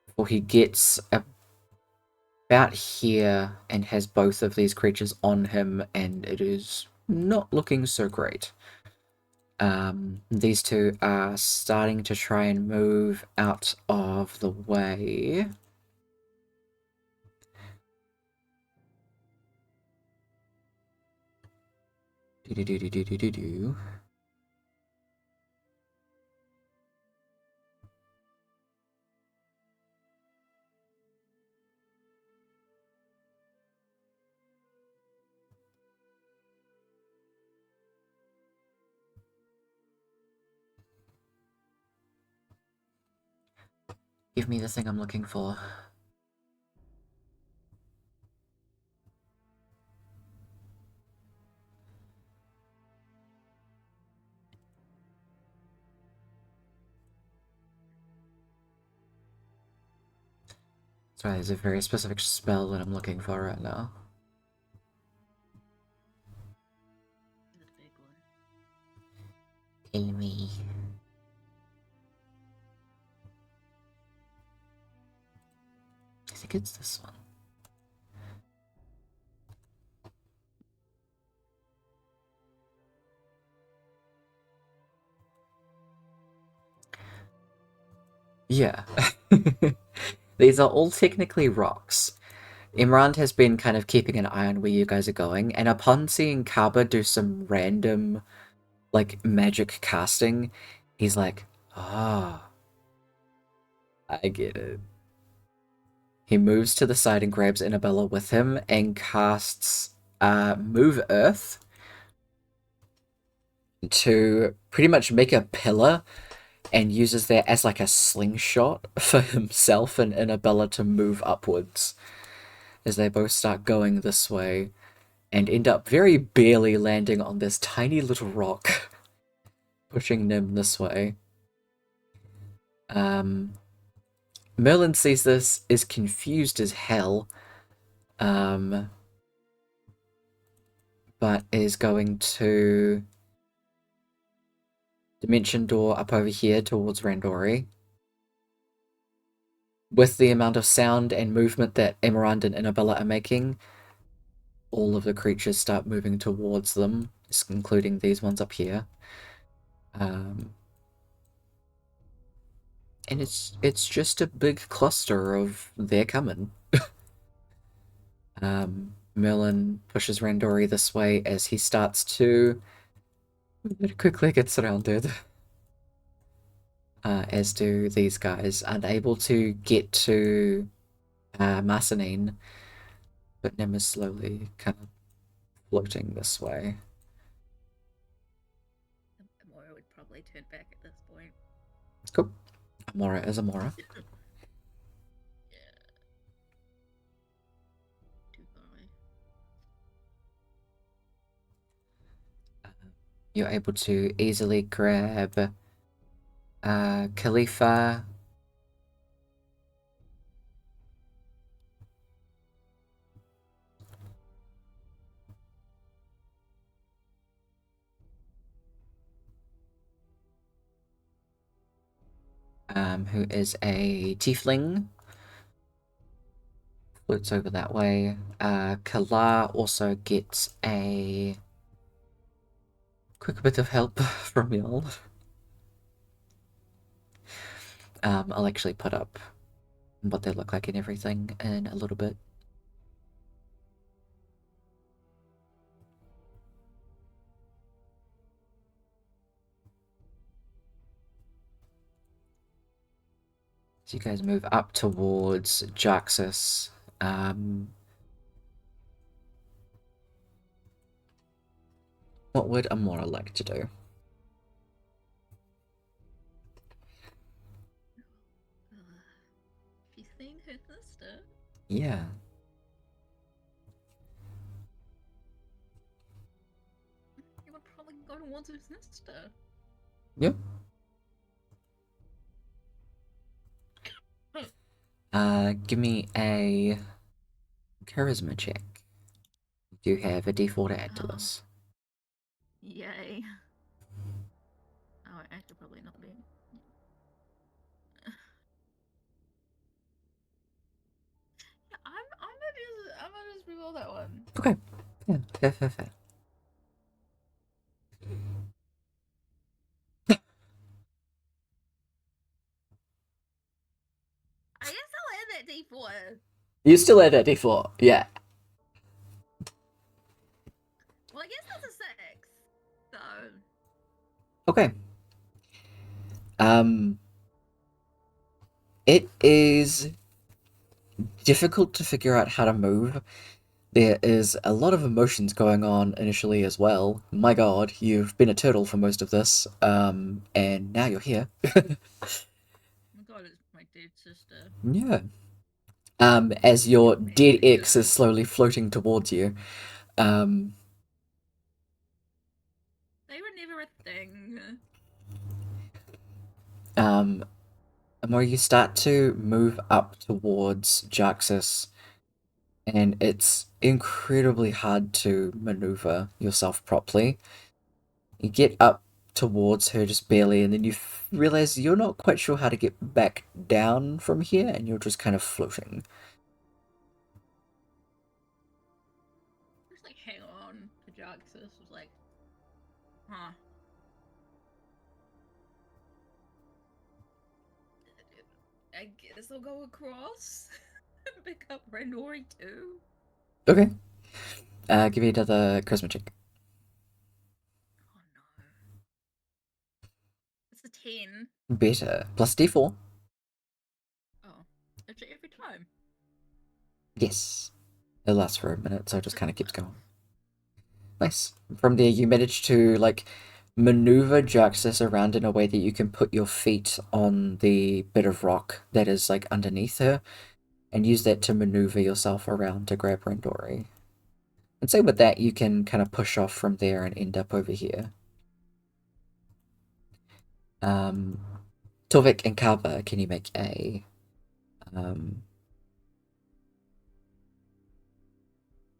before he gets about here and has both of these creatures on him, and it is not looking so great. These two are starting to try and move out of the way. Do. Give me the thing I'm looking for. Sorry, there's a very specific spell that I'm looking for right now. The big one. Kill me. I think it's this one. Yeah. These are all technically rocks. Imran has been kind of keeping an eye on where you guys are going, and upon seeing Kaba do some random, like, magic casting, he's like, ah, I get it. He moves to the side and grabs Annabella with him and casts Move Earth to pretty much make a pillar and uses that as like a slingshot for himself and Annabella to move upwards as they both start going this way and end up very barely landing on this tiny little rock, pushing Nim this way. Merlin sees this, is confused as hell, but is going to dimension door up over here towards Randori. With the amount of sound and movement that Emerald and Annabella are making, all of the creatures start moving towards them, including these ones up here. And it's just a big cluster of they're coming. Merlin pushes Randori this way as he starts to quickly get surrounded. As do these guys, unable to get to Marceline, but Nim is slowly kind of floating this way. Amora would probably turn back at this point. Cool. Amora is Amora. Yeah. Too far away. You're able to easily grab Khalifa. Who is a tiefling. Floats over that way. Kala also gets a quick bit of help from y'all. I'll actually put up what they look like and everything in a little bit. So you guys move up towards Jaxus. What would Amora like to do? If you've seen her sister, Yeah. you would probably go towards her sister. Yep. Give me a charisma check. You have a d4 to add to this. Yay. Oh, I should probably not be. Yeah, I'm gonna just reroll that one. Okay. Yeah, fair. I guess I'll add that D4. You still add a d4, yeah. Well, I guess that's a 6. So. Okay. It is difficult to figure out how to move. There is a lot of emotions going on initially as well. My god, you've been a turtle for most of this, and now you're here. Oh my god, it's my dead sister. Yeah. As your dead ex is slowly floating towards you. They were never a thing. Amor, you start to move up towards Jaxus, and it's incredibly hard to maneuver yourself properly. You get up towards her just barely, and then you realize you're not quite sure how to get back down from here, and you're just kind of floating. Just like hang on to Jaxus. Was like, huh. I guess I'll go across. Pick up Rendori too. Okay. Give me another charisma check. Oh no. It's a 10. Better. Plus d4. Oh. Is it every time? Yes. It lasts for a minute, so it just That's kind of keeps 12. going. Nice. From there, you manage to, like, maneuver Juxus around in a way that you can put your feet on the bit of rock that is, like, underneath her, and use that to maneuver yourself around to grab Rendori. And same with that, you can kind of push off from there and end up over here. Torvik and Kava, can you make a...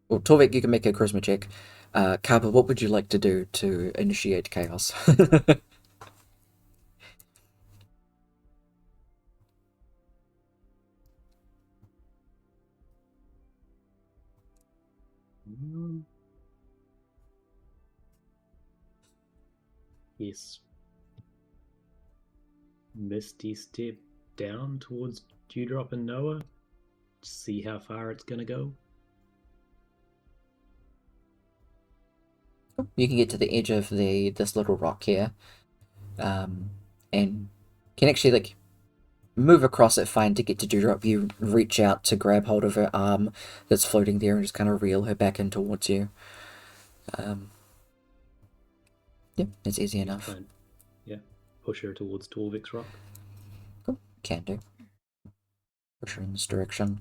Well, Torvik, you can make a charisma check. Kava, what would you like to do to initiate chaos? Yes. Misty step down towards Dewdrop and Noah. See how far it's gonna go. You can get to the edge of this little rock here, and can actually like move across it fine to get to Dewdrop. You reach out to grab hold of her arm that's floating there and just kind of reel her back in towards you. Yeah, it's easy enough. Fine. Yeah. Push her towards Torvik's rock. Cool, can do. Push her in this direction.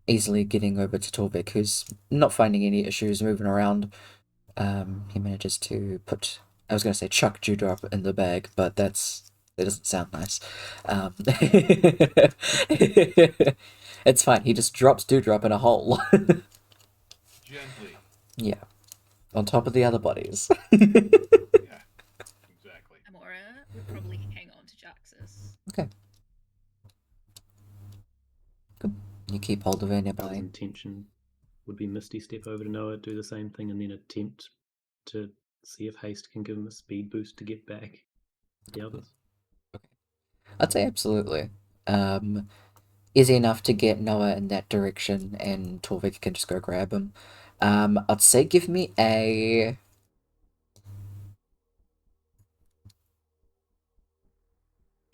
Easily getting over to Torvik, who's not finding any issues moving around. He manages to put, I was going to say chuck Dewdrop in the bag, but that doesn't sound nice. It's fine. He just drops Dewdrop in a hole. Gently. Yeah. On top of the other bodies. Yeah, exactly. Amora would probably hang on to Jaxus. Okay. Good. You keep hold of her Our nearby. intention would be Misty step over to Noah, do the same thing, and then attempt to see if haste can give him a speed boost to get back to the others. I'd say absolutely. Easy enough to get Noah in that direction, and Torvik can just go grab him. I'd say give me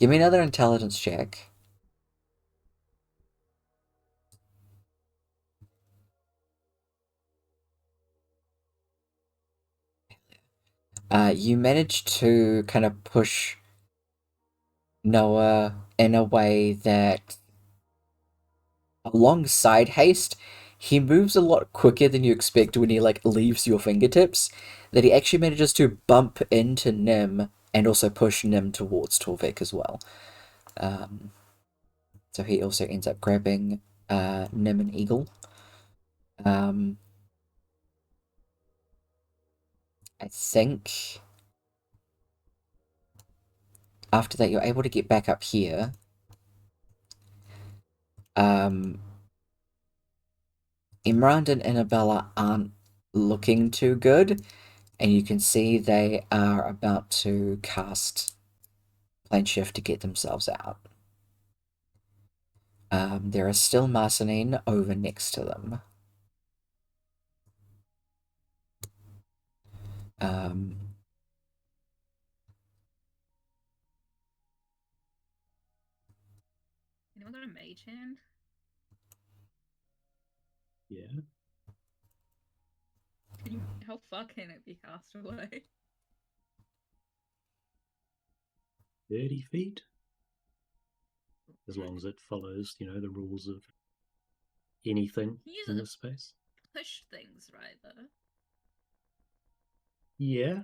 another intelligence check. You managed to kind of push Noah in a way that, alongside haste, he moves a lot quicker than you expect when he like leaves your fingertips, that he actually manages to bump into Nim and also push Nim towards Torvik as well. So he also ends up grabbing Nim and Eagle. I think after that you're able to get back up here. Imran and Annabella aren't looking too good, and you can see they are about to cast Plane Shift to get themselves out. There is still Marceline over next to them. Anyone got a mage hand? Yeah. How far can it be cast away? 30 feet. As long as it follows, the rules of anything He uses in it- this space. Push things, right, though? Yeah.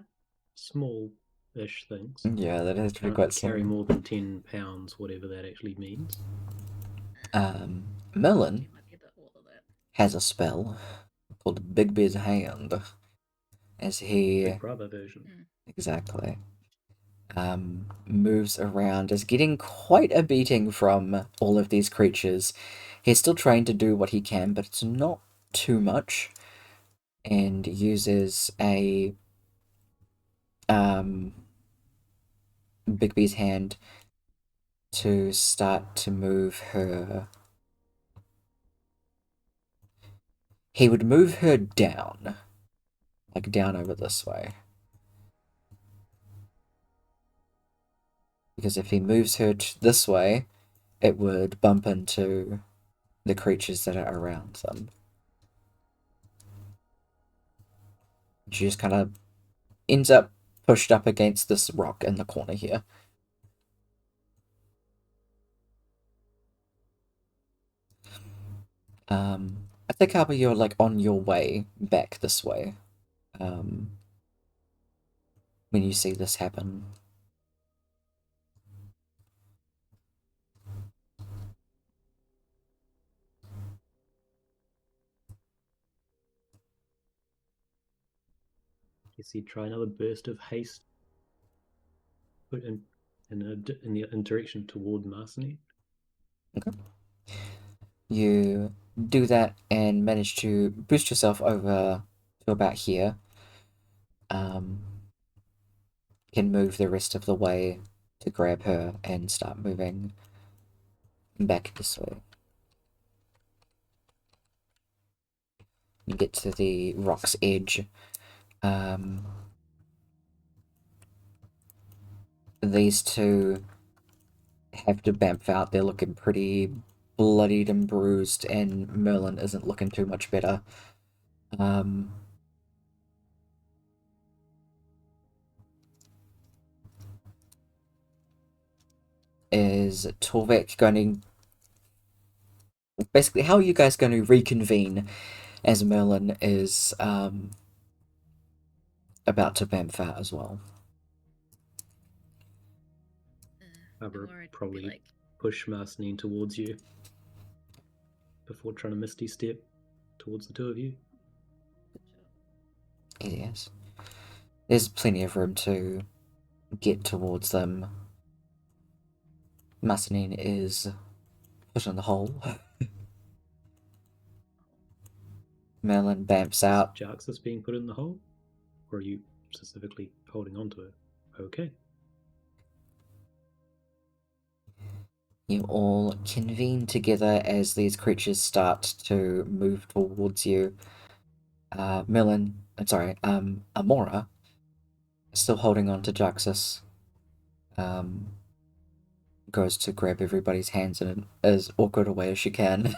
Small-ish things. Yeah, that has to be Can't quite carry small. more than 10 pounds, whatever that actually means. Merlin It might be all of it. has a spell called Big Bear's Hand, as he Big Brother version. exactly moves around, is getting quite a beating from all of these creatures. He's still trying to do what he can, but it's not too much, and uses a Big Bear's Hand to start to move her. He would move her down, like down over this way. Because if he moves her this way, it would bump into the creatures that are around them. She just kind of ends up pushed up against this rock in the corner here. I think, Harper, you're like on your way back this way. When you see this happen. You see, try another burst of haste. Put in direction toward Marcini. Okay. You do that and manage to boost yourself over to about here. Can move the rest of the way to grab her and start moving back this way. You get to the rock's edge. These two have to bamf out. They're looking pretty bloodied and bruised, and Merlin isn't looking too much better. Is Torvik going to... Basically, how are you guys going to reconvene as Merlin is about to bamf out as well? I would Or I'd be probably like, push Marcini towards you before trying to misty step towards the two of you. Yes. There's plenty of room to get towards them. Marceline is put in the hole. Merlin bamps out. Jarks is being put in the hole? Or are you specifically holding on to it? Okay. You all convene together as these creatures start to move towards you. Amora, still holding on to Jaxus, goes to grab everybody's hands in as awkward a way as she can.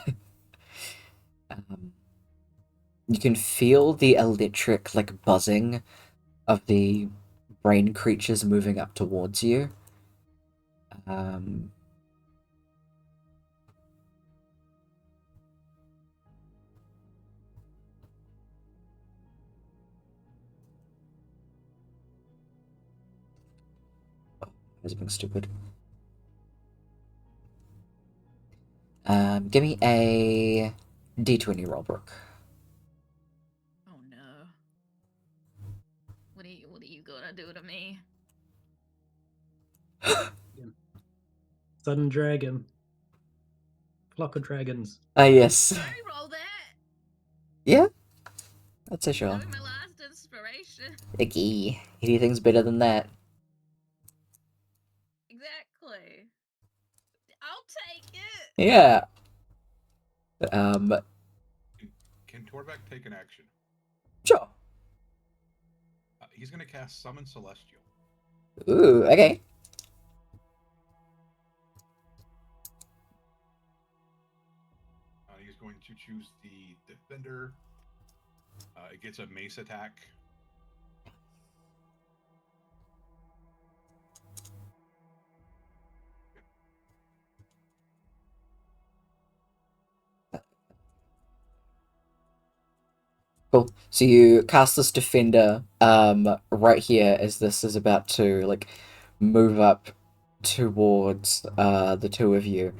You can feel the electric, like, buzzing of the brain creatures moving up towards you. Is being stupid. Give me a D20 roll, Brooke. oh no. What are you gonna do to me? Sudden dragon. Flock of dragons. Ah, yes. I roll that. Yeah? I'd say sure. That was my last inspiration. Icky. Anything's better than that. Exactly. I'll take it. Yeah. Can Torvik take an action? Sure. He's going to cast Summon Celestial. Ooh, okay. He's going to choose the Defender. It gets a mace attack. Cool. So you cast this defender right here as this is about to like move up towards the two of you.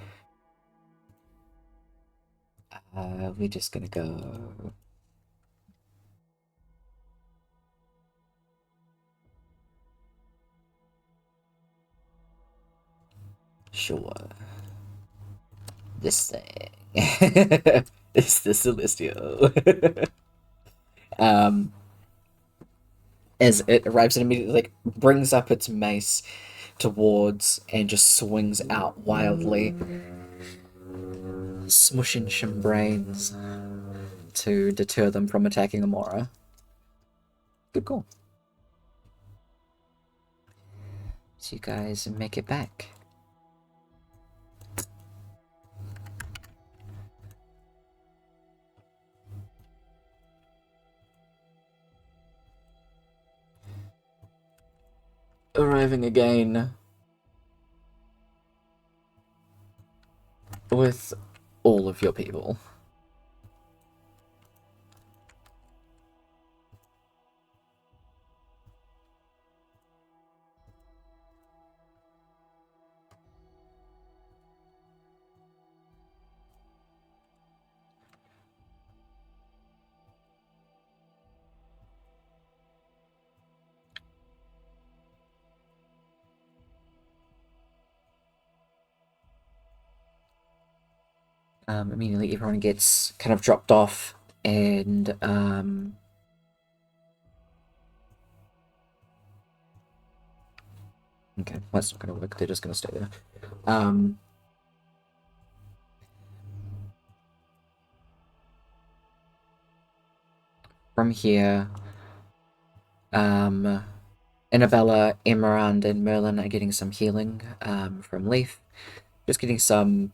We're just gonna go. Sure. This thing. It's the Celestial. As it arrives and immediately like brings up its mace, towards and just swings out wildly, smushing some brains to deter them from attacking Amora. Good call. So you guys make it back. Arriving again with all of your people. Immediately everyone gets kind of dropped off, and okay, that's not gonna work. They're just gonna stay there. From here, Annabella, Emerald, and Merlin are getting some healing from Leaf. Just getting some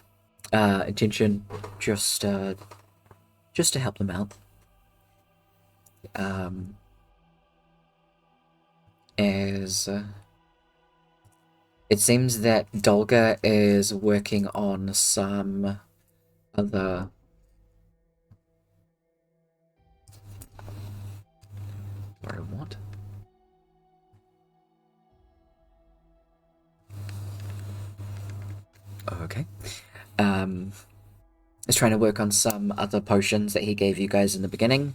attention, just to help them out. As it seems that Dolga is working on some other sorry, what? Okay. Is trying to work on some other potions that he gave you guys in the beginning.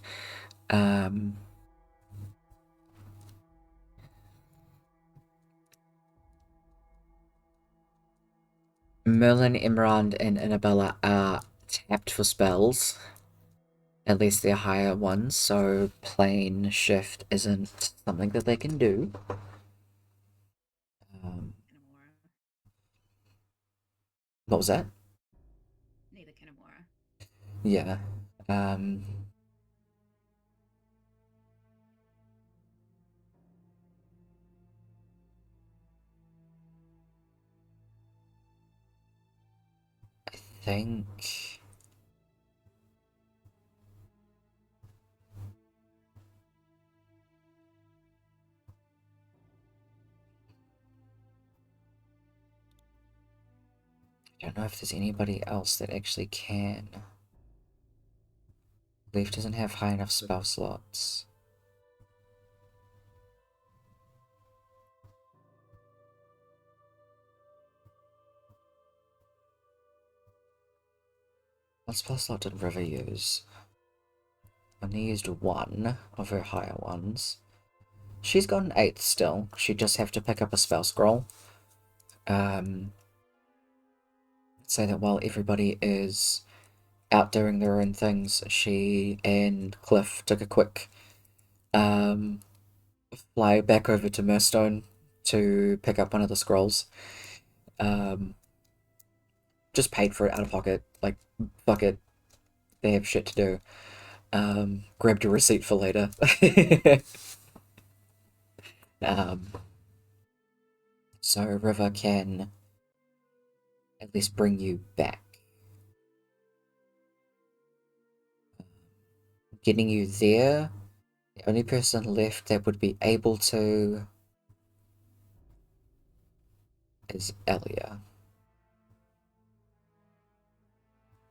Merlin, Emerald, and Annabella are tapped for spells. At least they're higher ones, so plane shift isn't something that they can do. What was that? Neither can Amora. Yeah. I think I don't know if there's anybody else that actually can. Leaf doesn't have high enough spell slots. What spell slot did River use? Only used one of her higher ones. She's got an 8th still. She'd just have to pick up a spell scroll. Say that while everybody is out doing their own things, she and Cliff took a quick fly back over to Mirstone to pick up one of the scrolls. Just paid for it out of pocket. Like, fuck it. They have shit to do. Grabbed a receipt for later. So River can at least bring you back. Getting you there, the only person left that would be able to is Elia.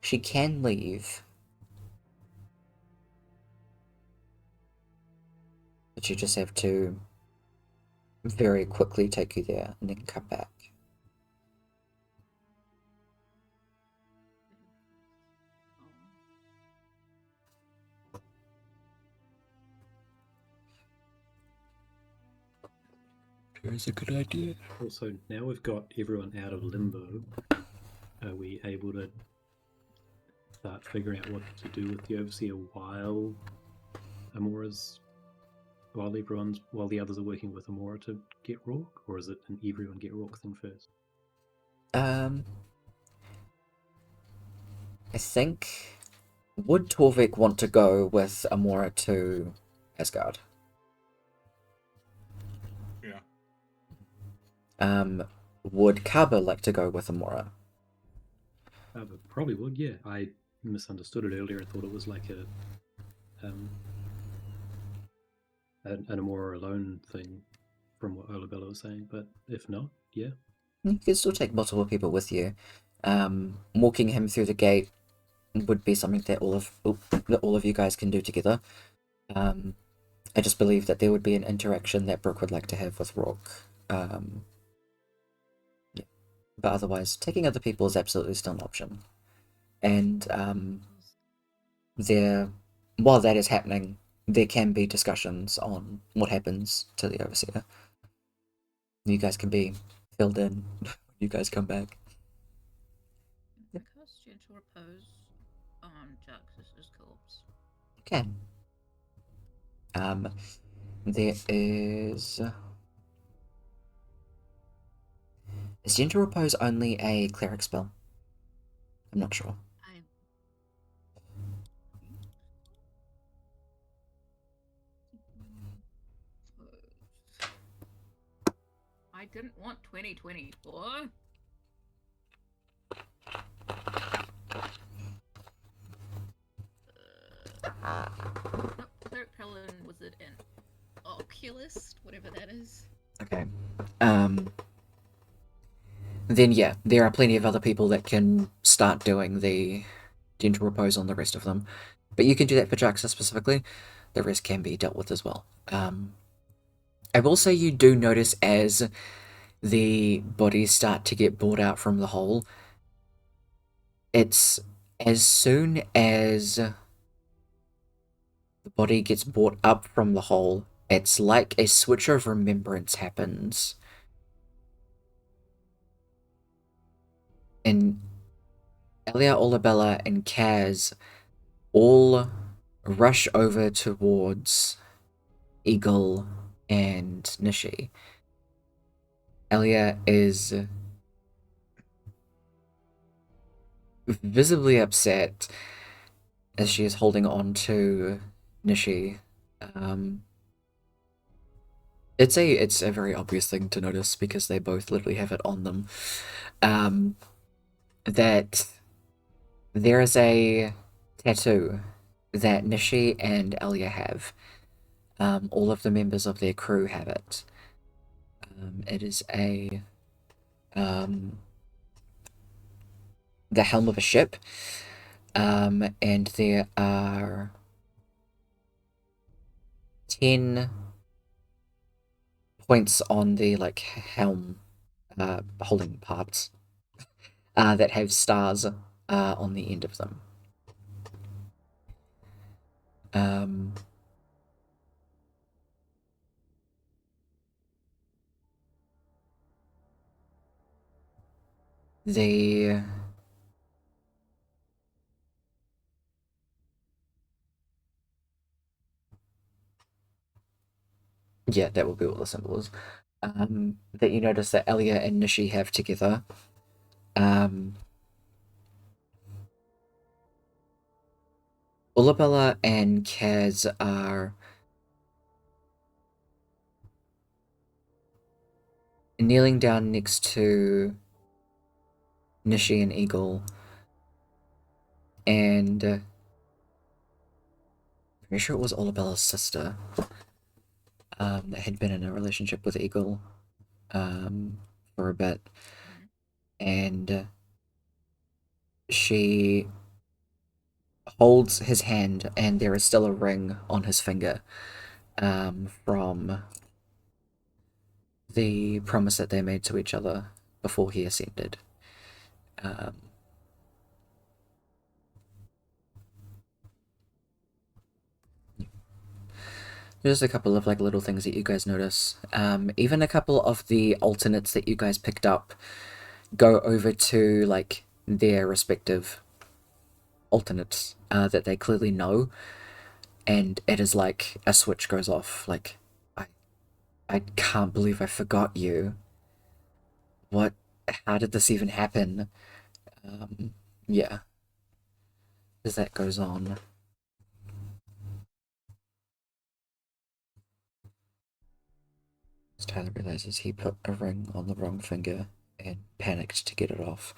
She can leave, but you just have to very quickly take you there and then come back. Here's a good idea. Also, now we've got everyone out of limbo, are we able to start figuring out what to do with the Overseer while Amora's while the others are working with Amora to get Rourke, or is it an everyone get Rourke thing first? I think, would Torvik want to go with Amora to Asgard? Yeah. Would Kaba like to go with Amora? But probably would, yeah. I misunderstood it earlier. I thought it was like an Amora alone thing from what Olabella was saying, but if not, yeah. You can still take multiple people with you. Walking him through the gate would be something that all of you guys can do together. I just believe that there would be an interaction that Brooke would like to have with Rourke. Yeah. But otherwise, taking other people is absolutely still an option. And while that is happening, there can be discussions on what happens to the Overseer. You guys can be filled in when you guys come back. Cast gentle repose on Jax's corpse. Okay. There is... Is gentle repose only a cleric spell? I'm not sure. I didn't want 2024. Cleric Paladin, was it an oculist? Whatever that is. Okay. Then yeah, there are plenty of other people that can start doing the gentle repose on the rest of them. But you can do that for Jaxa specifically. The rest can be dealt with as well. I will say you do notice as the bodies start to get brought out from the hole, it's as soon as the body gets brought up from the hole, it's like a switch of remembrance happens. And Elia, Olabella, and Kaz all rush over towards Eagle and Nishi. Elia is visibly upset as she is holding on to Nishi. It's a very obvious thing to notice because they both literally have it on them. That there is a tattoo that Nishi and Elia have. All of the members of their crew have it. It is the helm of a ship, and there are 10 points on the helm holding parts that have stars on the end of them. Yeah, that will be what the symbol is. That you notice that Elia and Nishi have together. Ullabella and Kaz are kneeling down next to Nishi and Eagle, and I'm pretty sure it was Ullabella's sister that had been in a relationship with Eagle for a bit, and she holds his hand, and there is still a ring on his finger from the promise that they made to each other before he ascended. There's a couple of little things that you guys notice. Even a couple of the alternates that you guys picked up go over to their respective alternates that they clearly know, and it is like a switch goes off. I can't believe I forgot you. What? How did this even happen? Yeah. As that goes on. As Tyler realizes he put a ring on the wrong finger and panicked to get it off.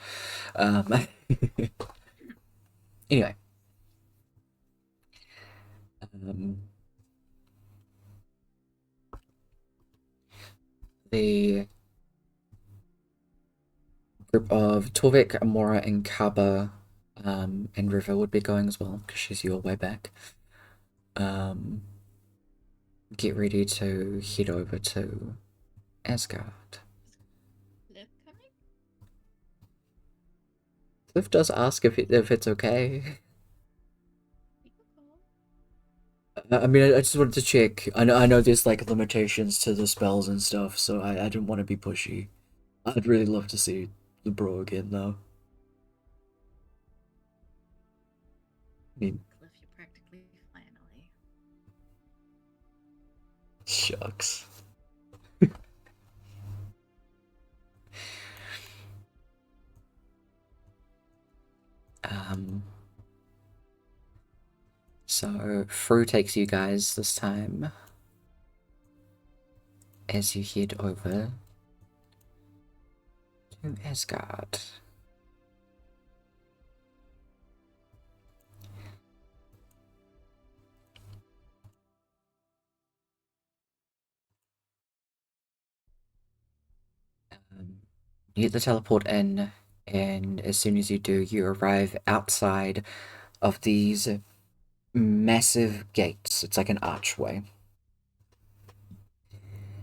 Anyway. The group of Torvik, Amora, and Kaba and River would be going as well, because she's your way back. Get ready to head over to Asgard. Liv coming? Cliff does ask if it's okay. I mean, I just wanted to check. I know there's like limitations to the spells and stuff, so I didn't want to be pushy. I'd really love to see the bro again, though. I mean, Cliff, you're practically finally. shucks. So Fru takes you guys this time as you head over to Asgard. You get the teleport in, and as soon as you do, you arrive outside of these massive gates. It's like an archway.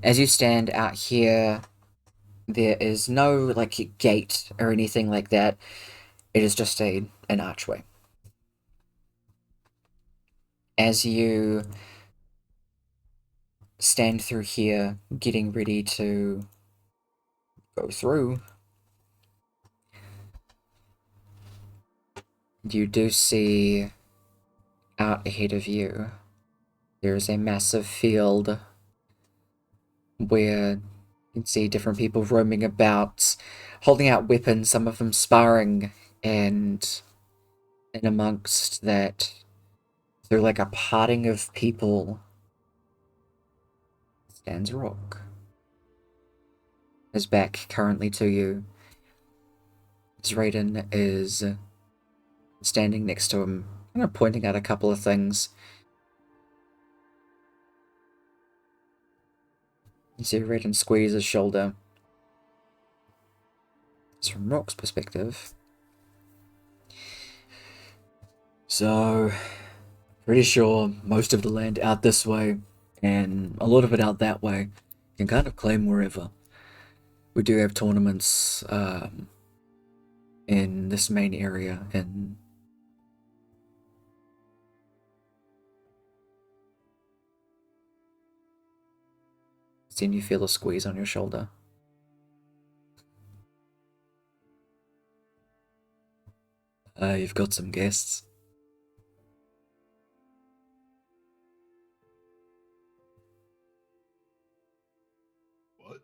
As you stand out here, there is no like gate or anything like that. It is just an archway. As you stand through here, getting ready to go through, you do see out ahead of you, there is a massive field where you can see different people roaming about, holding out weapons, some of them sparring, and in amongst that, through like a parting of people, stands Rook. His back currently to you. Raiden is standing next to him, kind of pointing out a couple of things. You see Raiden squeeze his shoulder. It's from Rock's perspective. So, pretty sure most of the land out this way, and a lot of it out that way, you can kind of claim wherever. We do have tournaments in this main area, and then you feel a squeeze on your shoulder. You've got some guests. What?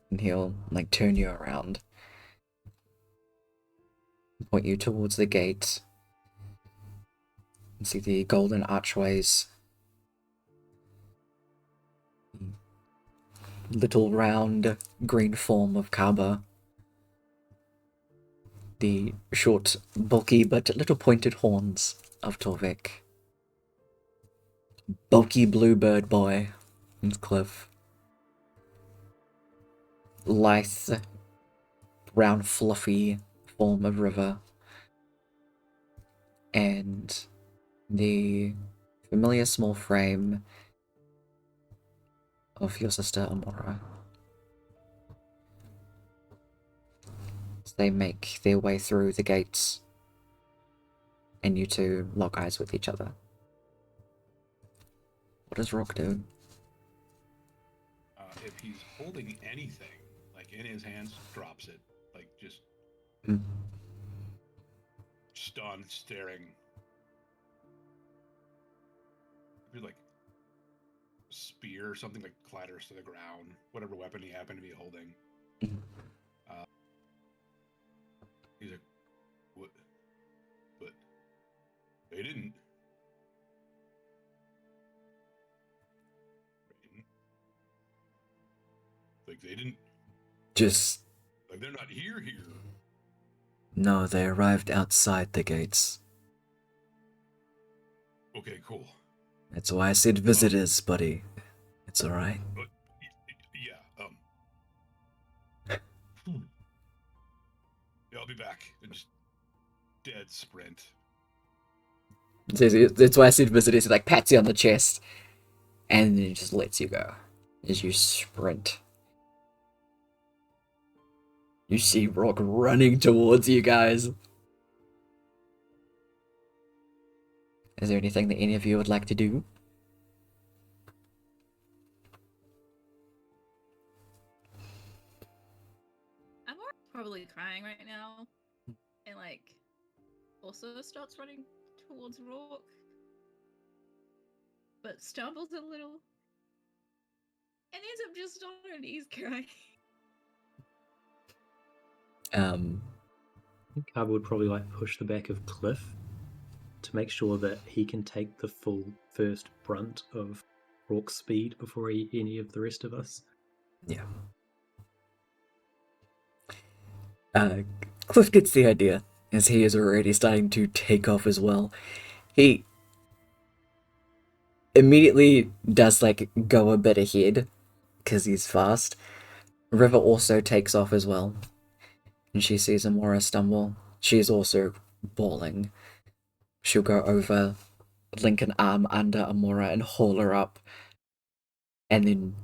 And he'll like turn you around, point you towards the gate. You see the golden archways, little round green form of Kaba, the short, bulky but little pointed horns of Torvik, bulky bluebird boy, and Cliff, lithe, brown fluffy form of River, and the familiar small frame of your sister Amora. As they make their way through the gates, and you two lock eyes with each other. What does Rock do? If he's holding anything, like in his hands, drops it. Like just stunned, staring. like spear or something like clatters to the ground, whatever weapon he happened to be holding. He's like, what? But they didn't. Like they didn't. Just Like they're not here. no, they arrived outside the gates. Okay, cool. That's why I said visitors, buddy. It's alright. But yeah, yeah, I'll be back. And just dead sprint. That's why I said visitors. He like pats you on the chest, and then he just lets you go as you sprint. You see Rock running towards you guys. Is there anything that any of you would like to do? Probably crying right now, and like also starts running towards Rourke, but stumbles a little and ends up just on her knees crying. I think Carver would probably like push the back of Cliff to make sure that he can take the full first brunt of Rourke's speed before any of the rest of us. Yeah. Cliff gets the idea, as he is already starting to take off as well. He immediately does like go a bit ahead, because he's fast. River also takes off as well, and she sees Amora stumble. She's also bawling. She'll go over, link an arm under Amora and haul her up, and then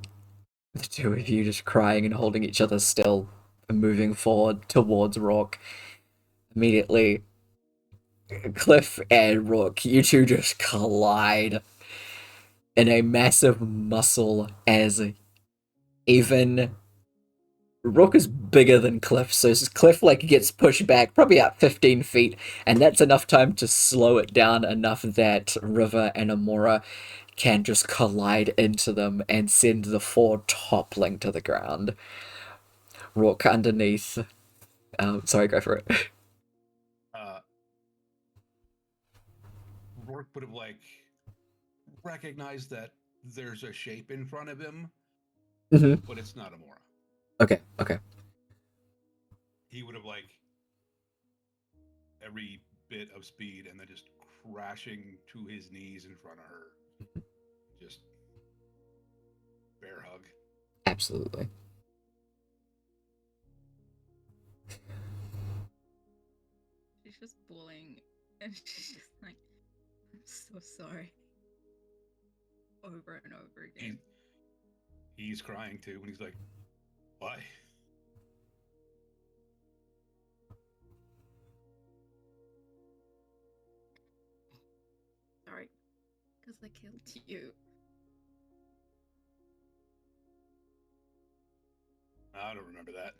the two of you just crying and holding each other still and moving forward towards Rock. Immediately, Cliff and Rook, you two just collide in a massive muscle as even Rook is bigger than Cliff, so Cliff like gets pushed back probably out 15 feet, and that's enough time to slow it down enough that River and Amora can just collide into them and send the four toppling to the ground. Rook underneath. Sorry, go for it. Rourke would have like recognized that there's a shape in front of him, but it's not Amora. Okay. He would have like every bit of speed and then just crashing to his knees in front of her. Just bear hug. Absolutely. She's just bawling, and she's just like, I'm so sorry. Over and over again. He's crying too, and he's like, why? Sorry, because I killed you. I don't remember that.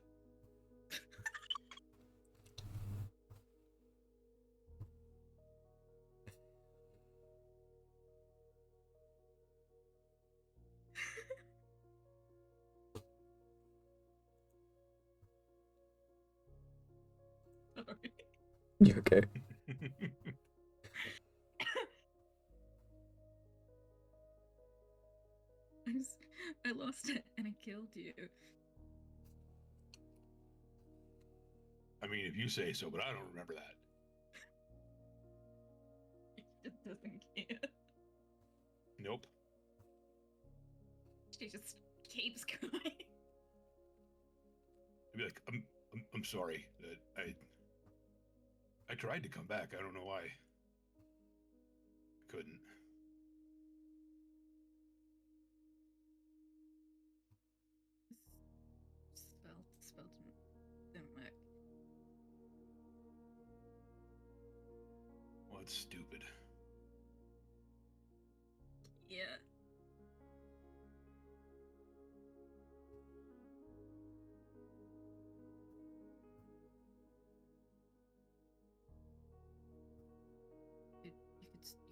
Sorry. You okay? I lost it and I killed you. I mean, if you say so, but I don't remember that. She just doesn't care. Nope. She just keeps crying. I'd be like, I'm sorry that I tried to come back. I don't know why. Couldn't. Spell didn't work. Well, it's stupid. Yeah.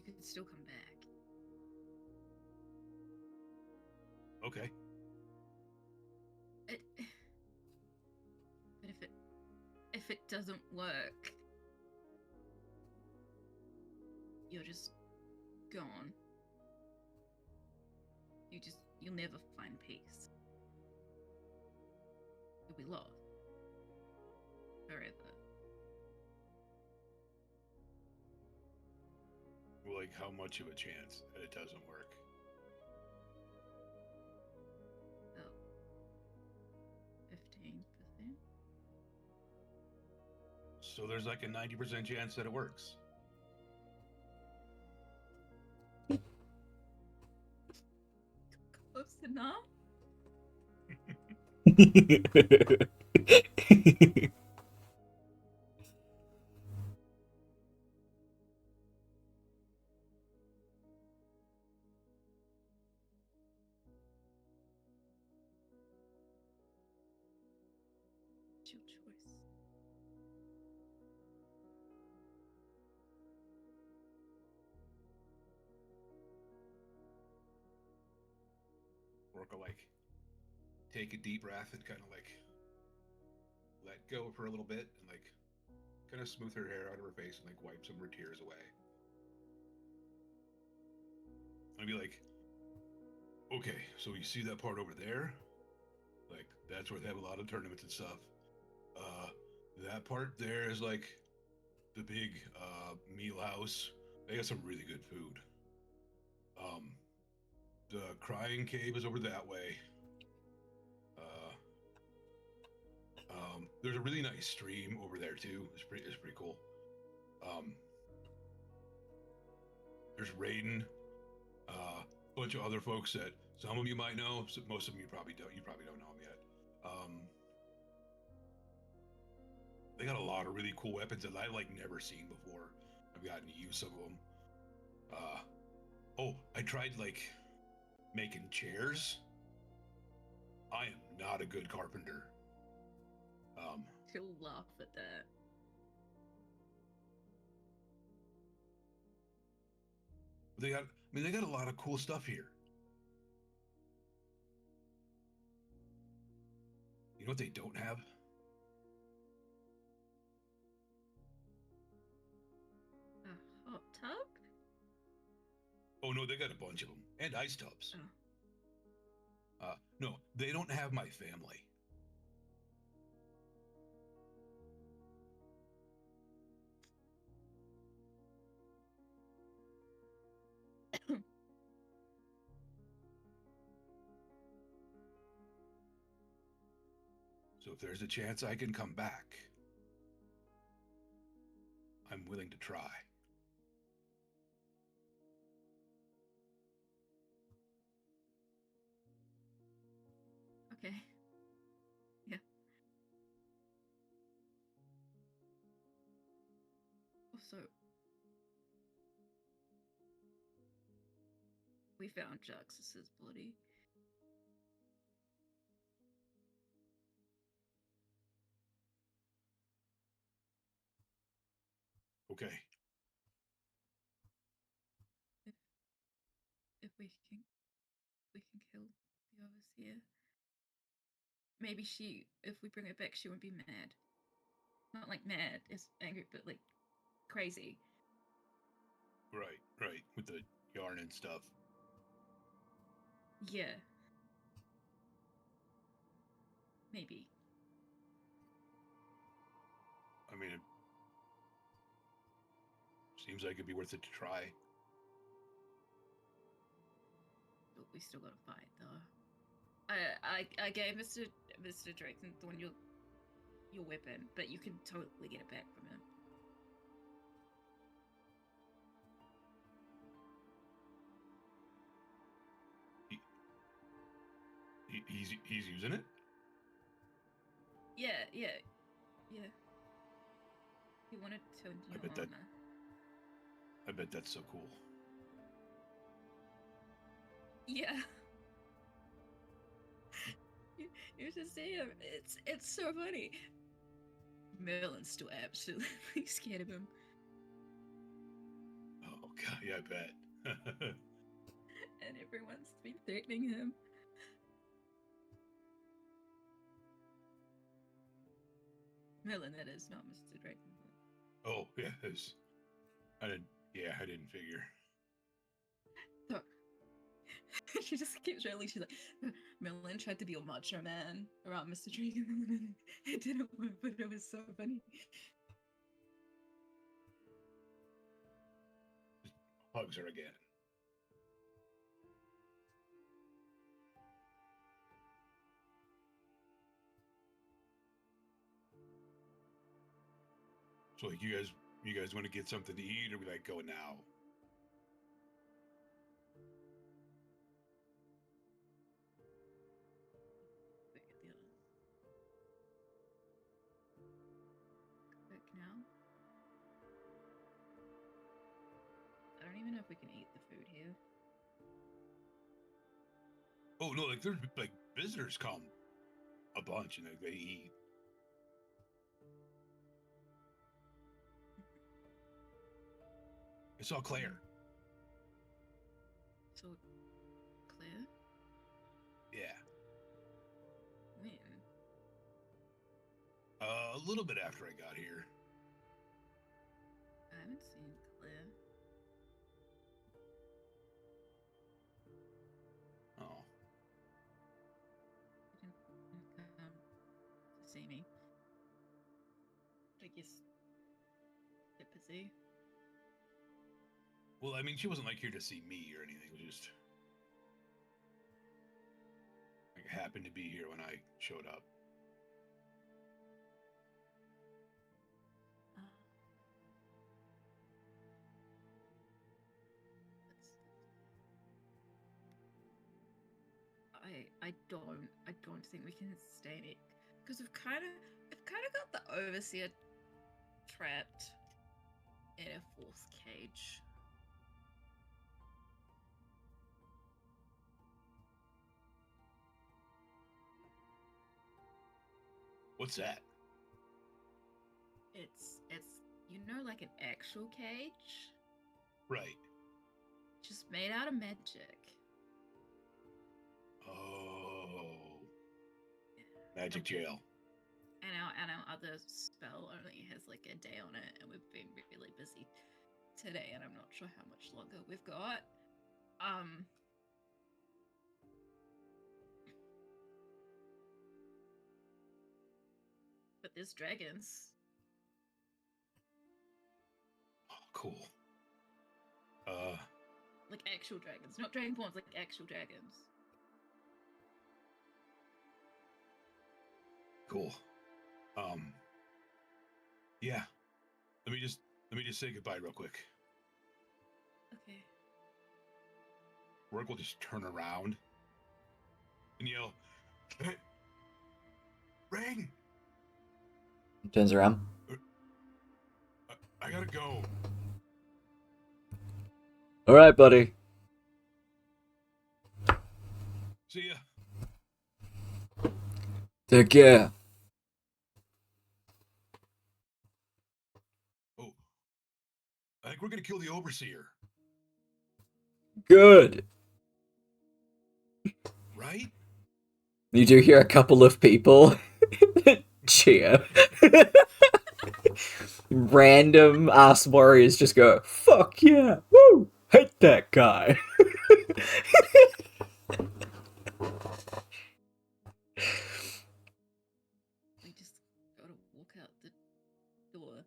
You could still come back. Okay. But if it doesn't work, you're just gone. You'll never find peace. You'll be lost forever. Like, how much of a chance that it doesn't work? Oh, 15%. So there's like a 90% chance that it works. Close enough. It's your choice. Brooke will like take a deep breath and kind of like let go for a little bit and like kind of smooth her hair out of her face and like wipe some of her tears away. I'd be like, okay, so you see that part over there? Like, that's where they have a lot of tournaments and stuff. That part there is like the big meal house. They got some really good food. The crying cave is over that way. There's a really nice stream over there too. It's pretty cool. There's Raiden, a bunch of other folks that some of you might know, most of them you probably don't. You probably don't know them yet. They got a lot of really cool weapons that I like never seen before. I've gotten to use some of them. Oh, I tried like making chairs. I am not a good carpenter. She'll laugh at that. They got a lot of cool stuff here. You know what they don't have? A hot tub? Oh no, they got a bunch of them and ice tubs. Oh. No, they don't have my family. So if there's a chance I can come back, I'm willing to try. Okay. Yeah. Also, we found Jaxus's body. Okay. If we can kill the overseer. Maybe if we bring her back, she won't be mad. Not like mad, is angry, but like crazy. Right. With the yarn and stuff. Yeah. Maybe. I mean, it seems like it'd be worth it to try. But we still gotta fight, though. I gave Mr. Drakenthorn your weapon, but you can totally get it back from him. He's using it? Yeah. He wanted to turn I your bet that- armor. I bet that's so cool. Yeah. You should see him. It's so funny. Merlin's still absolutely scared of him. Oh god, yeah, I bet. And everyone's been threatening him. Merlin, that is, not Mr. Dragon. Oh, yes. I didn't figure. So, she just keeps really, she's like, Merlin tried to be a macho man around Mr. Dragon, and it didn't work, but it was so funny. Hugs her again. So like you guys want to get something to eat, or we like go now? Quick at the other. Quick now. I don't even know if we can eat the food here. Oh no, like there's like visitors come a bunch and like they eat. I saw Claire. So, Claire? Yeah. When? A little bit after I got here. I haven't seen Claire. Oh. She didn't come to see me. I guess they're busy. Well, I mean, she wasn't like here to see me or anything. It was just like happened to be here when I showed up. Uh, I don't think we can stay in it because we've kind of got the overseer trapped in a fourth cage. What's that? It's like an actual cage, Right. just made out of magic. Oh. Magic jail. And our other spell only has like a day on it, and we've been really busy today, and I'm not sure how much longer we've got. But there's dragons. Oh, cool. Like actual dragons, not dragonborns, like actual dragons. Cool. Yeah. Let me just say goodbye real quick. Okay. Rourke will just turn around and yell, "Hey, Rain! He turns around. I gotta go." All right, buddy. See ya. Take care. Oh, I think we're gonna kill the overseer, Good. right? You do hear a couple of people cheer. Random ass warriors just go, fuck yeah, woo, hate that guy. We just gotta walk out the door.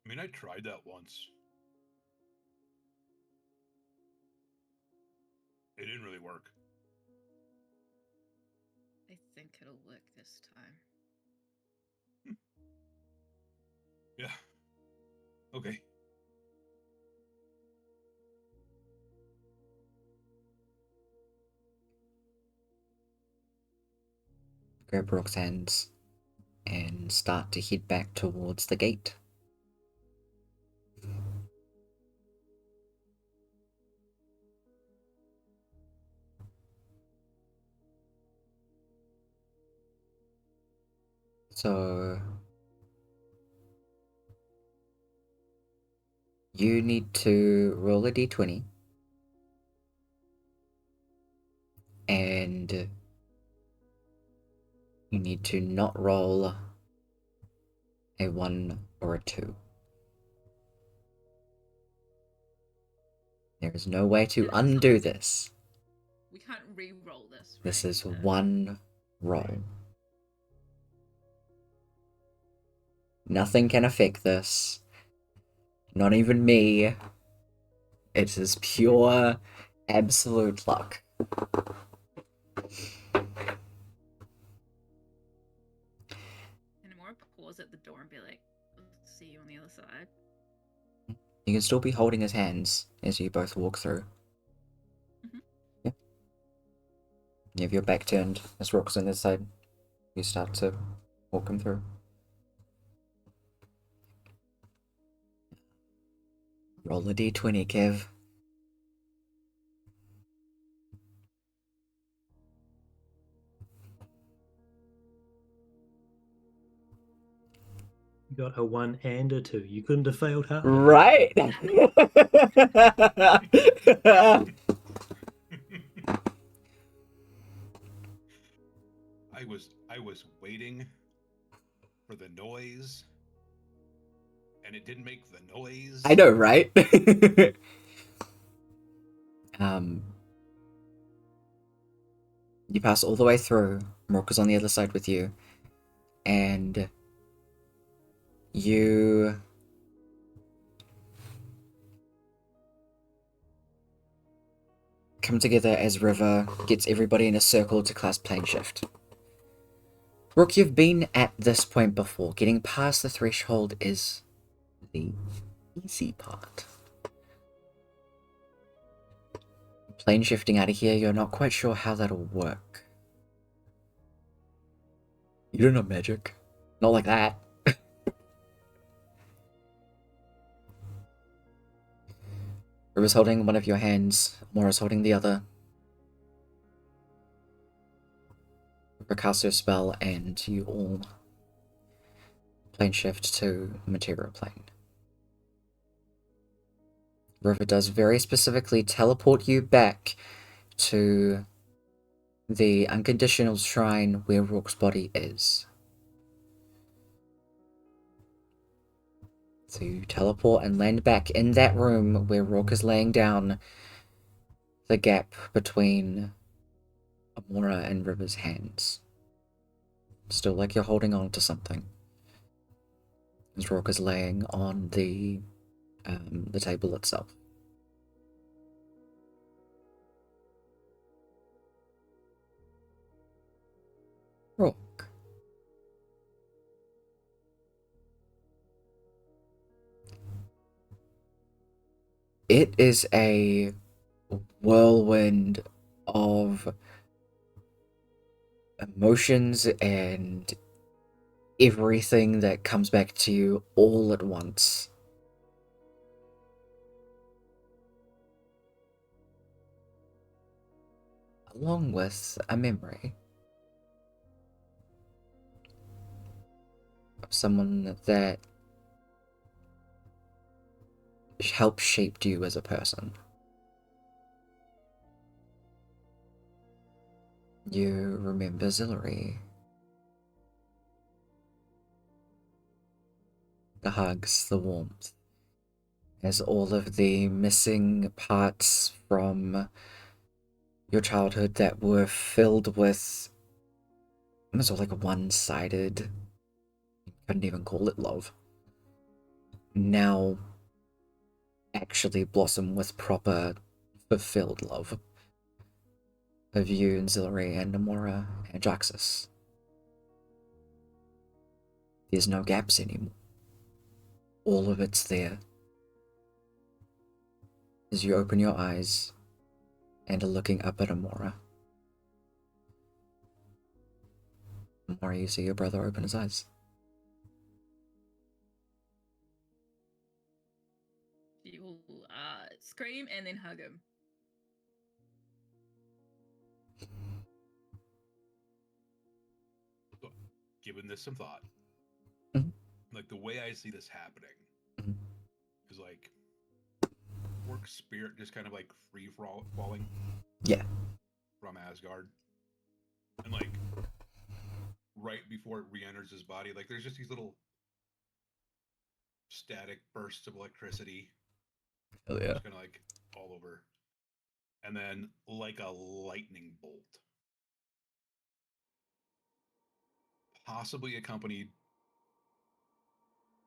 I mean, I tried that once. It didn't really work. I think it'll work this time. Yeah. Okay. Grab Brooke's hands and start to head back towards the gate. So you need to roll a d20 and you need to not roll a 1 or a 2. There is no way to And it's undo obviously- this. We can't re-roll this. This right, is either. one roll. Nothing can affect this. Not even me. It is pure, absolute luck. And Amora pause at the door and be like, "I'll see you on the other side." You can still be holding his hands as you both walk through. Mhm. Yeah. You have your back turned as Rook's on this side. You start to walk him through. Roll a d20, Kev. You got a 1 and a 2. You couldn't have failed harder. Right? I was waiting for the noise, and it didn't make the noise. I know, right? um, you pass all the way through. Rook is on the other side with you, and you come together as River gets everybody in a circle to class plane shift. Rook, you've been at this point before. Getting past the threshold is the easy part. Plane shifting out of here, you're not quite sure how that'll work. You don't know magic. Not like that. River's holding one of your hands, Mora's holding the other. River casts her spell, and you all plane shift to material plane. River does very specifically teleport you back to the unconditional shrine where Rook's body is. So you teleport and land back in that room where Rook is laying down, the gap between Amora and River's hands. Still like you're holding on to something. As Rook is laying on the table itself. Rook. It is a whirlwind of emotions and everything that comes back to you all at once. Along with a memory of someone that helped shape you as a person. You remember Zillery. The hugs, the warmth. As all of the missing parts from your childhood that were filled with... It was all like one-sided... You couldn't even call it love. Now actually blossom with proper, fulfilled love. Of you and Zillery and Amora and Jaxus. There's no gaps anymore. All of it's there. As you open your eyes and are looking up at Amora. Amora, you see your brother open his eyes. She will scream and then hug him. Giving this some thought. Mhm. Like the way I see this happening Mhm. is like Rook's spirit just kind of like free falling. Yeah. from Asgard. And like right before it re-enters his body, like there's just these little static bursts of electricity. Oh yeah. Just kind of like all over. And then like a lightning bolt. Possibly accompanied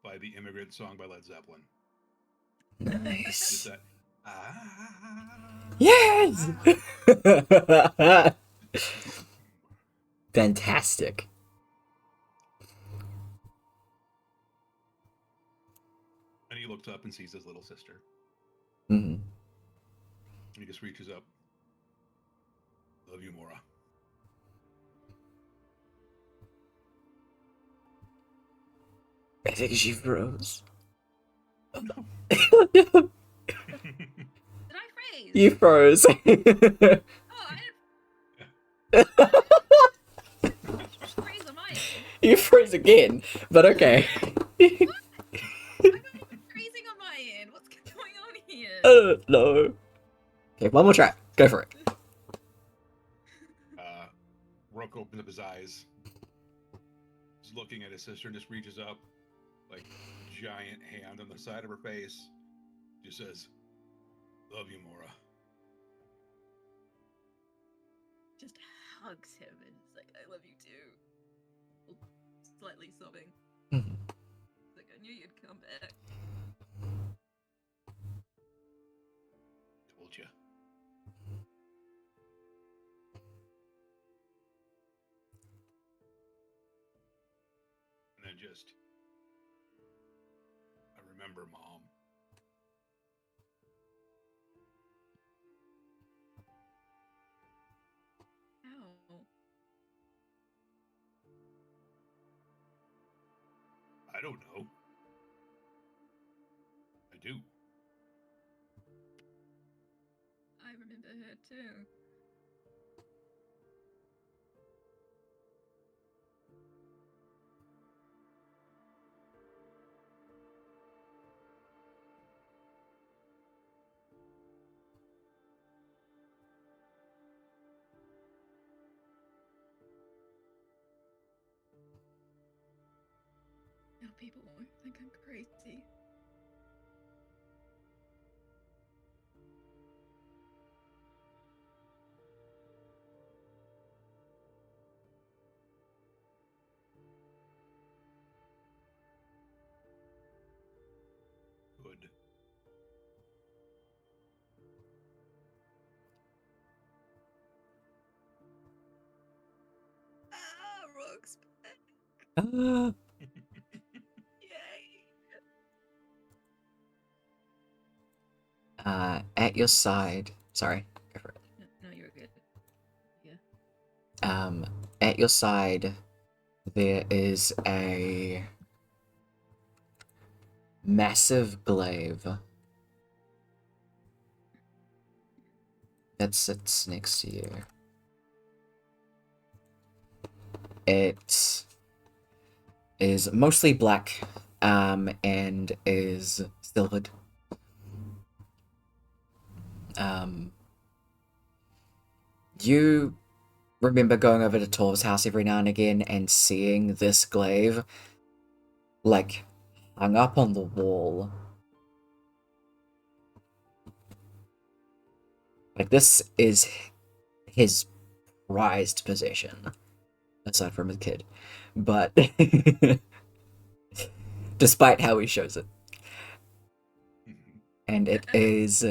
by the Immigrant Song by Led Zeppelin. Just Nice. that. Yes. Fantastic. And he looks up and sees his little sister. Mm-hmm. And he just reaches up. Love you, Mora. I think she froze. No. Did I phrase? You froze. Oh, I didn't phrase on my end. You froze again, but okay. I'm not even phrasing on my end. What's going on here? No. Okay, one more try. Go for it. Rook opens up his eyes. He's looking at his sister and just reaches up, like a giant hand on the side of her face. Just says, "Love you, Mora." Just hugs him and is like, I love you too. Slightly sobbing. Mhm. Like, I knew you'd come back. Told you. And then just, I remember Mom. Ow. I don't know. I do. I remember her too. Now people won't think I'm crazy. Good. Ah, Rook's back. Uh, Yay. at your side. Sorry. Go for it. No, you're good. Yeah. At your side, there is a massive glaive that sits next to you. It is mostly black, and is silvered. You remember going over to Torv's house every now and again and seeing this glaive, like, hung up on the wall. Like, this is his prized possession, aside from his kid. But, despite how he shows it. And it is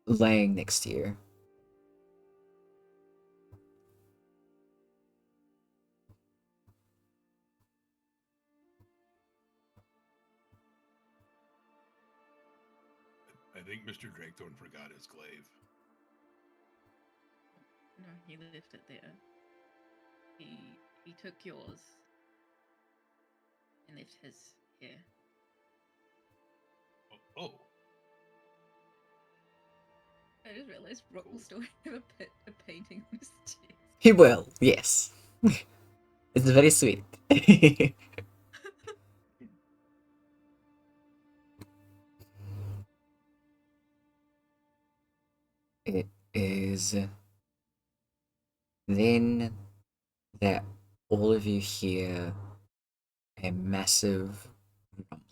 laying next to you. I think Mr. Drakethorn forgot his glaive. No, he left it there. He took yours and left his here. Oh. I just realized Rock will still have a painting on his chest. He will, yes. It's very sweet. It is Then that all of you hear a massive rumbling.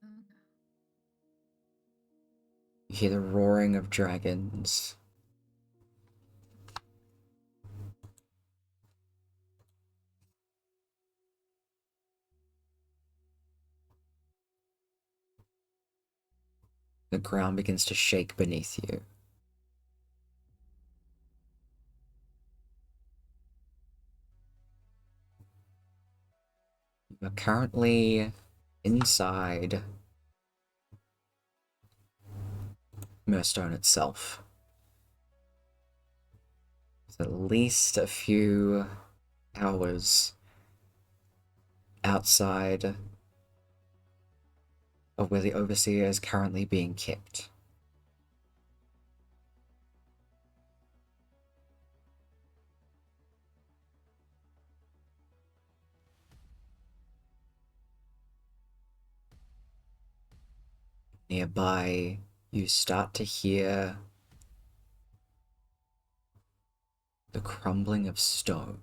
Oh no. You hear the roaring of dragons. The ground begins to shake beneath you. You are currently inside Mirstone itself. It's at least a few hours outside of where the Overseer is currently being kept. Nearby, you start to hear the crumbling of stone.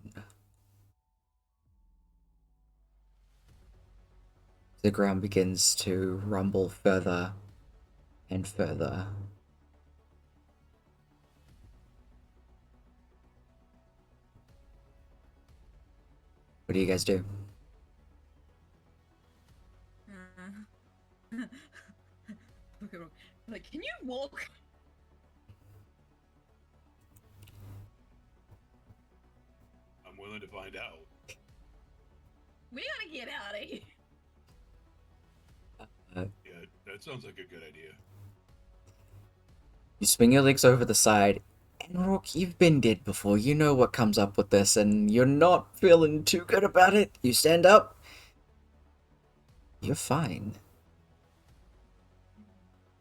The ground begins to rumble further and further. What do you guys do? Look at her. Like, can you walk? I'm willing to find out. We gotta get out of here. Yeah, that sounds like a good idea. You swing your legs over the side, and Rook, you've been dead before. You know what comes up with this, and you're not feeling too good about it. You stand up. You're fine.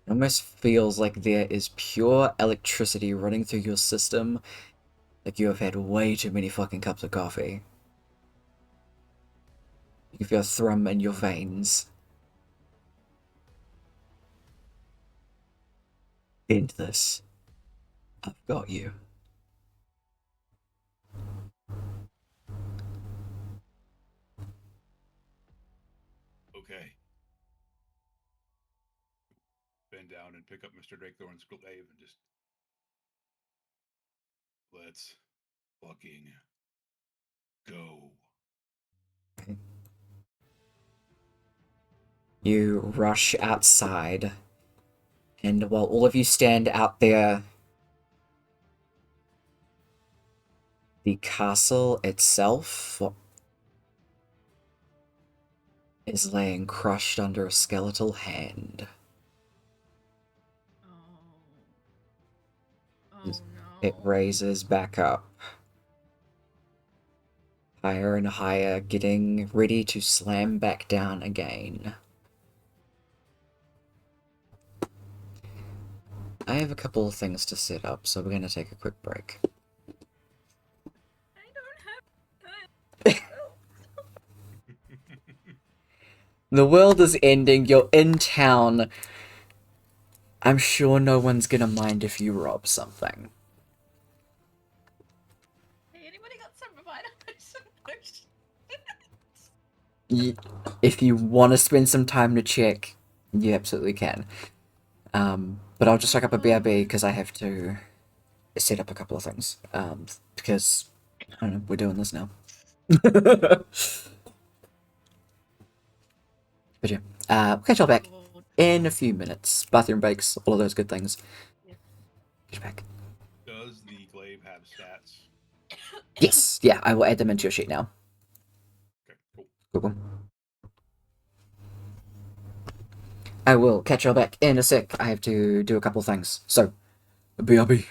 It almost feels like there is pure electricity running through your system, like you have had way too many fucking cups of coffee. You can feel a thrum in your veins. End this. I've got you. Okay. Bend down and pick up Mr. Drakethorn's glaive and just let's fucking go. You rush outside, and while all of you stand out there, the castle itself is laying crushed under a skeletal hand. Oh no. It raises back up. Higher and higher, getting ready to slam back down again. I have a couple of things to set up, so we're going to take a quick break. I don't have time. The world is ending, you're in town. I'm sure no one's gonna mind if you rob something. Hey, anybody got some revitalization potions? If you want to spend some time to check, you absolutely can. But I'll just look up a BRB because I have to set up a couple of things. Because, I don't know, we're doing this now. But yeah, we'll catch y'all back in a few minutes. Bathroom breaks, all of those good things. Yeah. Catch you back. Does the glaive have stats? Yes, yeah, I will add them into your sheet now. Okay, cool. Cool. I will catch y'all back in a sec. I have to do a couple things. So, BRB.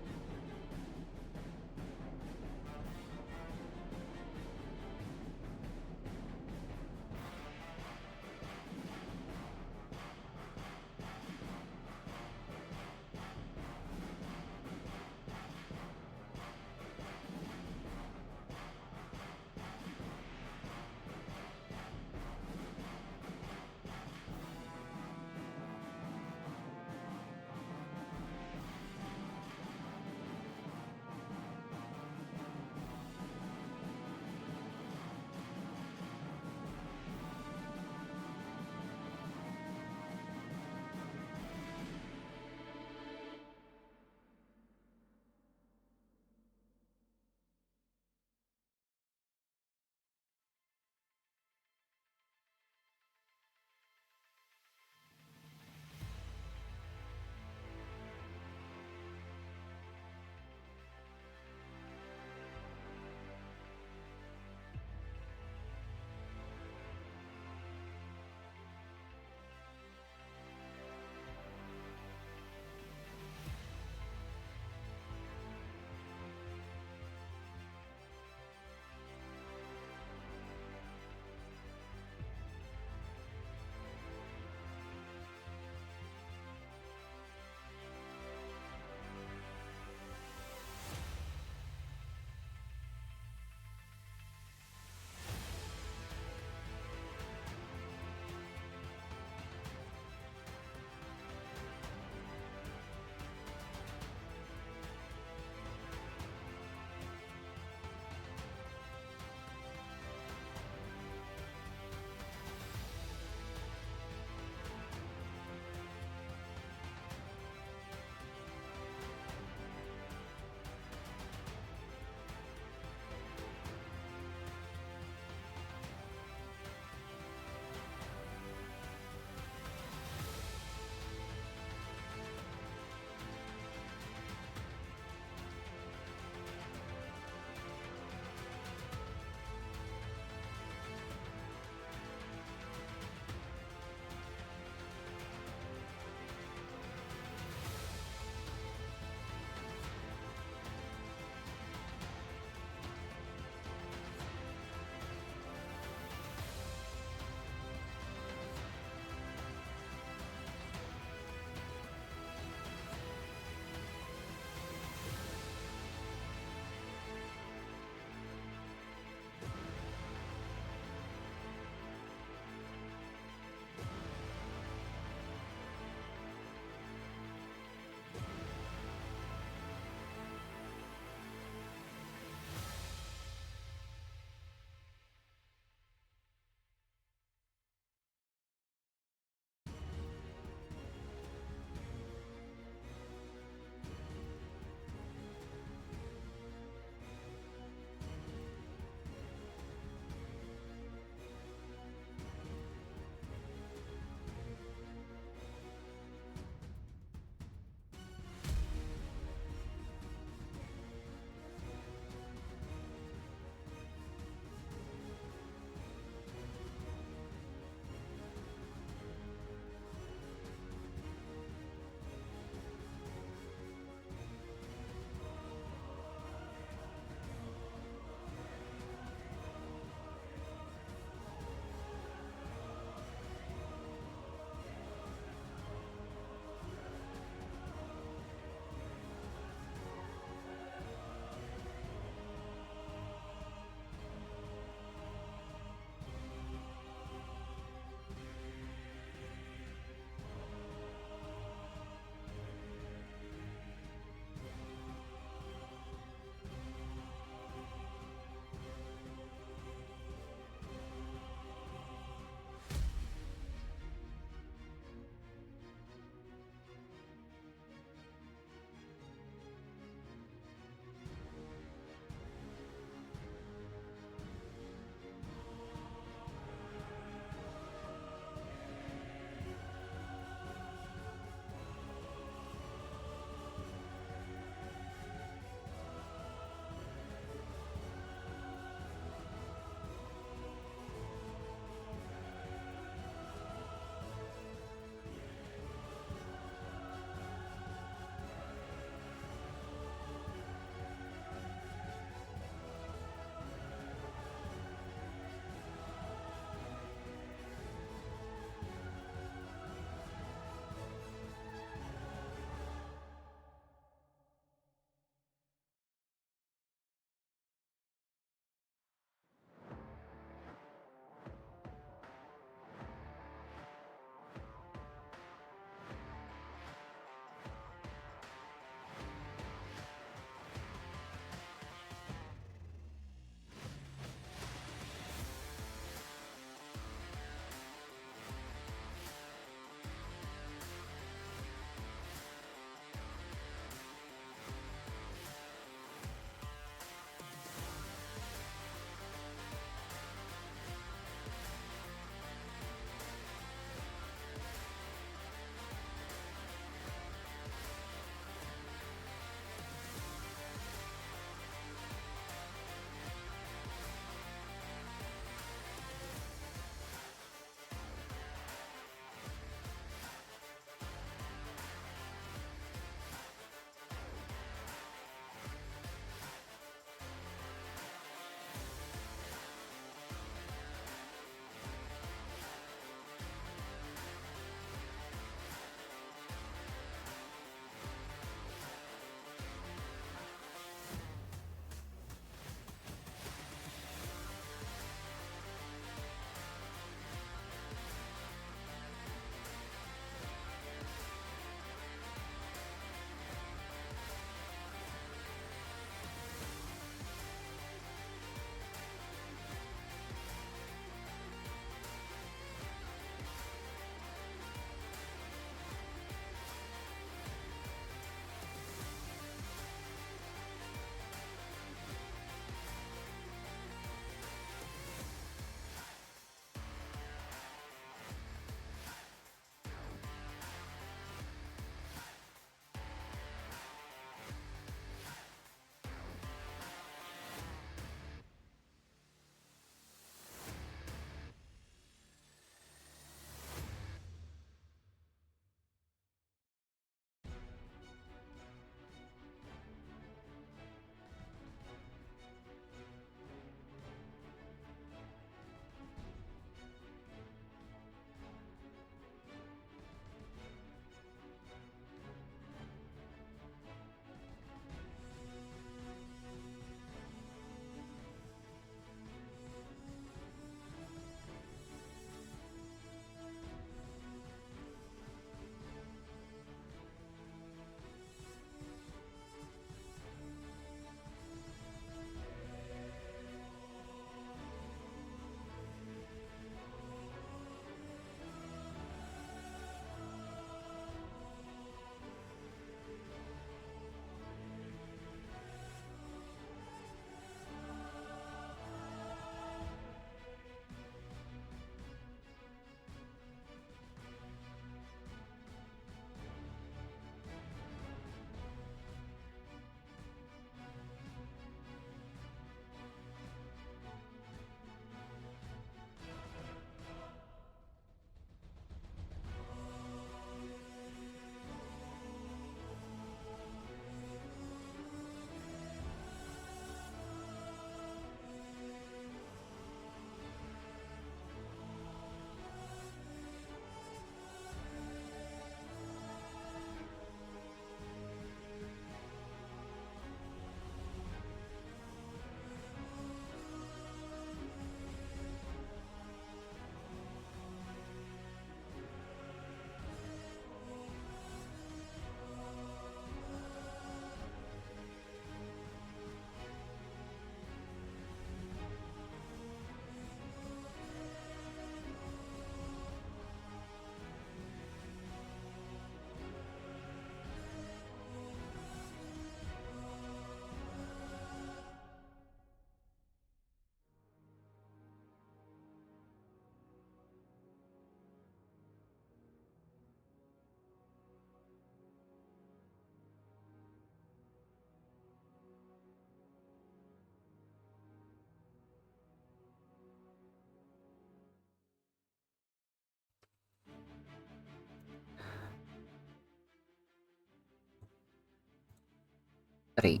Right.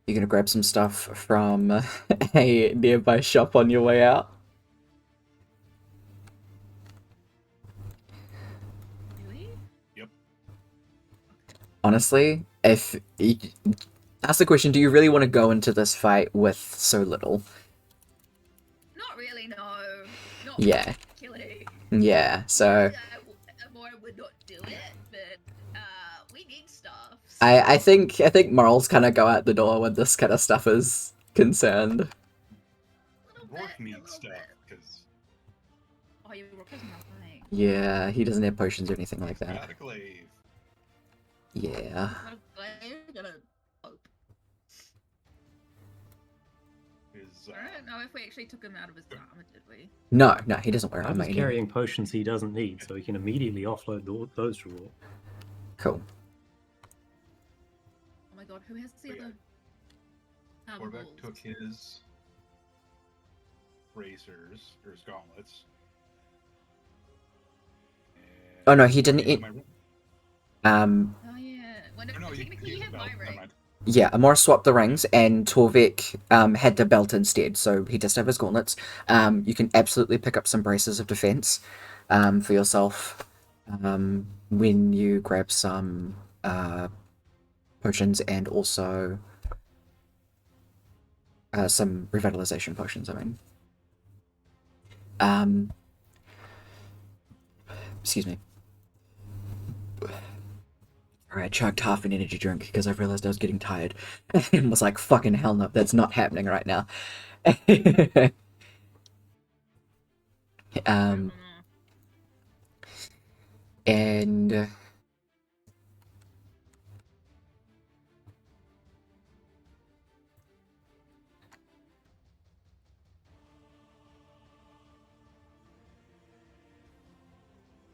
You're gonna grab some stuff from a nearby shop on your way out. Really? Yep. Honestly, if you, ask the question, do you really want to go into this fight with so little? Not really, no. Not Yeah. particularly. Yeah, so Normally I would not do it, but we need stuff. I think morals kind of go out the door when this kind of stuff is concerned. Rourke needs stuff because Oh, your Rook has nothing. Yeah, he doesn't have potions or anything like he's that. got a glaive. Yeah. What a gonna hope. His, I don't know if we actually took him out of his armor, did we? No, he doesn't wear I'm armor just anymore. carrying potions he doesn't need, so he can immediately offload those to Rourke. Cool. Oh my god, who has the Oh, yeah. other Corbeck balls? took his bracers or his gauntlets. And Oh, no, he didn't put me in eat- my room. Oh yeah. Well, Or no, technically you the have belt. my Never ring. mind. Yeah, Amora swapped the rings, and Torvik had the belt instead, so he does have his gauntlets. You can absolutely pick up some braces of defense for yourself when you grab some potions and also some revitalization potions, I mean. Excuse me. Alright, chugged half an energy drink because I realized I was getting tired and was like, fucking hell no, that's not happening right now. And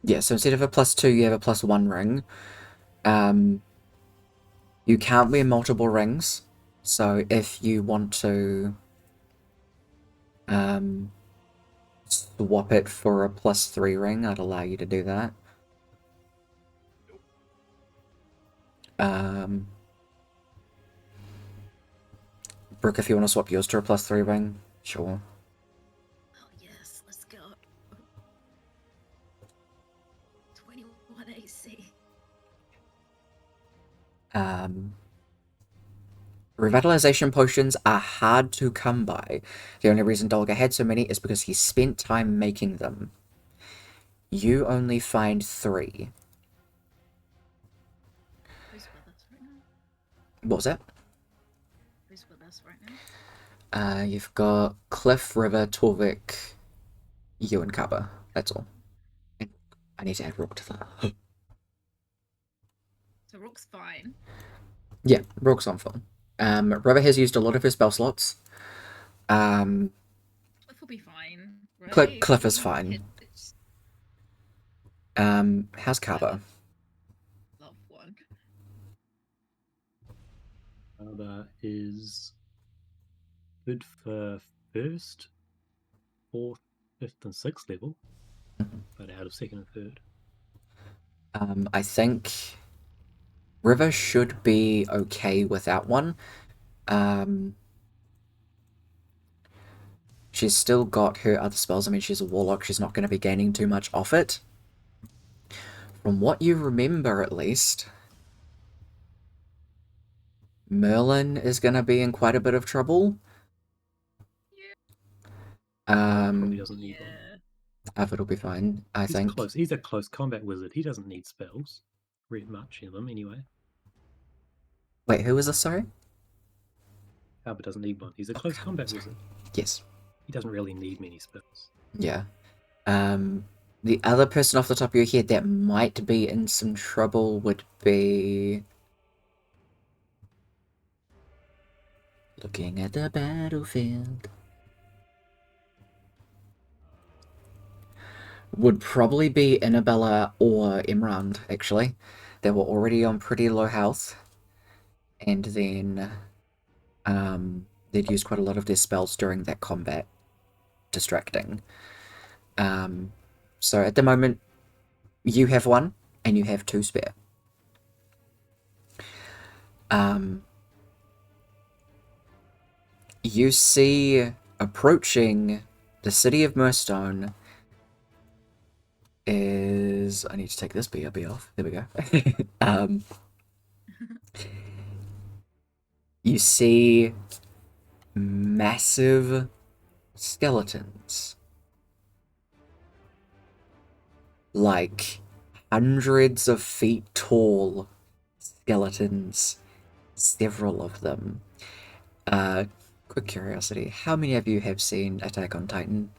yeah, so instead of a +2, you have a +1 ring. You can't wear multiple rings, so if you want to swap it for a +3 ring, I'd allow you to do that. Brooke, if you want to swap yours to a +3 ring, sure. Oh yes, let's go. 21 AC. Revitalization potions are hard to come by. The only reason Dolga had so many is because he spent time making them. You only find 3. Who's with us right now? What was that? Who's with us right now? You've got Cliff, River, Torvik, you, and Kaba. That's all. I need to add Rook to that. So Rook's fine. Yeah, Rook's on phone. River has used a lot of his spell slots. Cliff will be fine, right? Cliff is He fine. hits How's Kaba? love one. That is good for first, fourth, fifth, and sixth level, but out of second and third. I think River should be okay without one. She's still got her other spells. I mean, she's a warlock. She's not going to be gaining too much off it. From what you remember, at least, Merlin is going to be in quite a bit of trouble. Probably doesn't need one. Avid will be fine, I He's think. close. He's a close combat wizard. He doesn't need spells. Read much of them anyway. Wait, who is this, sorry? Albert doesn't need one. He's a close combat wizard. Yes. He doesn't really need many spells. Yeah. The other person off the top of your head that might be in some trouble would be... Looking at the battlefield. Would probably be Annabella or Imran, actually. They were already on pretty low health. And then they'd used quite a lot of their spells during that combat, distracting. So at the moment, you have one, and you have 2 spare. You see approaching the city of Murstone is... I need to take this BRB off. There we go. You see massive skeletons. Like hundreds of feet tall skeletons. Several of them. Quick curiosity, how many of you have seen Attack on Titan?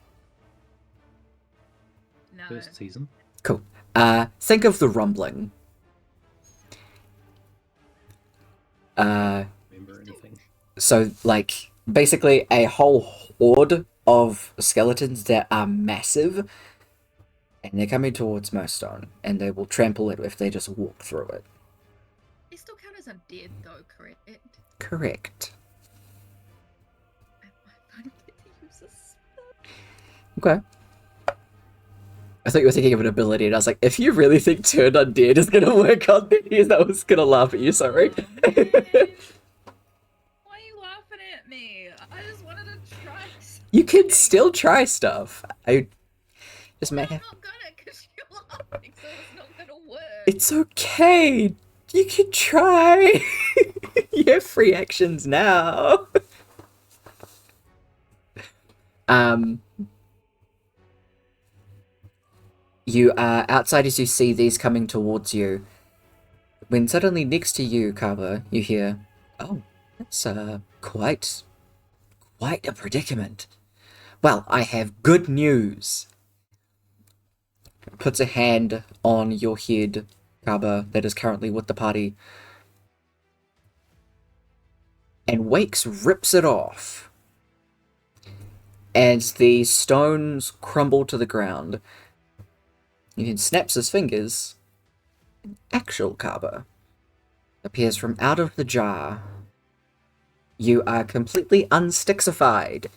No. First season. Cool. Think of the rumbling. Remember anything? So, like, basically a whole horde of skeletons that are massive, and they're coming towards Murstone, and they will trample it if they just walk through it. They still count as undead, though, correct? Correct. I don't get to use this. Okay. I thought you were thinking of an ability, and I was like, if you really think Turn Undead is gonna work on these, I was gonna laugh at you, sorry. Oh, man. Why are you laughing at me? I just wanted to try something. You can still try stuff. I just may I'm have... not gonna, because you're laughing, so it's not gonna work. It's okay. You can try. You have free actions now. You are outside as you see these coming towards you. When suddenly next to you, Kava, you hear, oh, that's quite a predicament. Well, I have good news. Puts a hand on your head, Kaba, that is currently with the party, and Wakes rips it off. As the stones crumble to the ground, he then snaps his fingers. An actual Kaba appears from out of the jar. You are completely unstixified.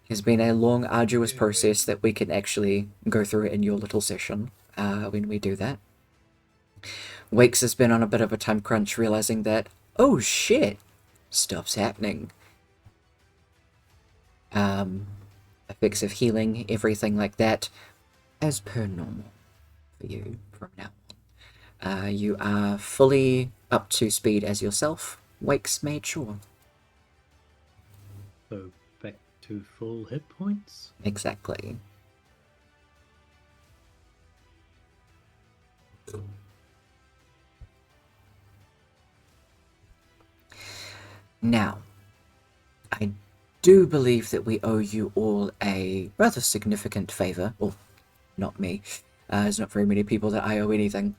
It's been a long, arduous process that we can actually go through in your little session when we do that. Wakes has been on a bit of a time crunch, realizing that, oh shit, stuff's happening. Effects of healing, everything like that, as per normal for you from now on. You are fully up to speed as yourself. Wakes made sure. So back to full hit points. Exactly. Now, I do believe that we owe you all a rather significant favor. Well, not me. There's not very many people that I owe anything.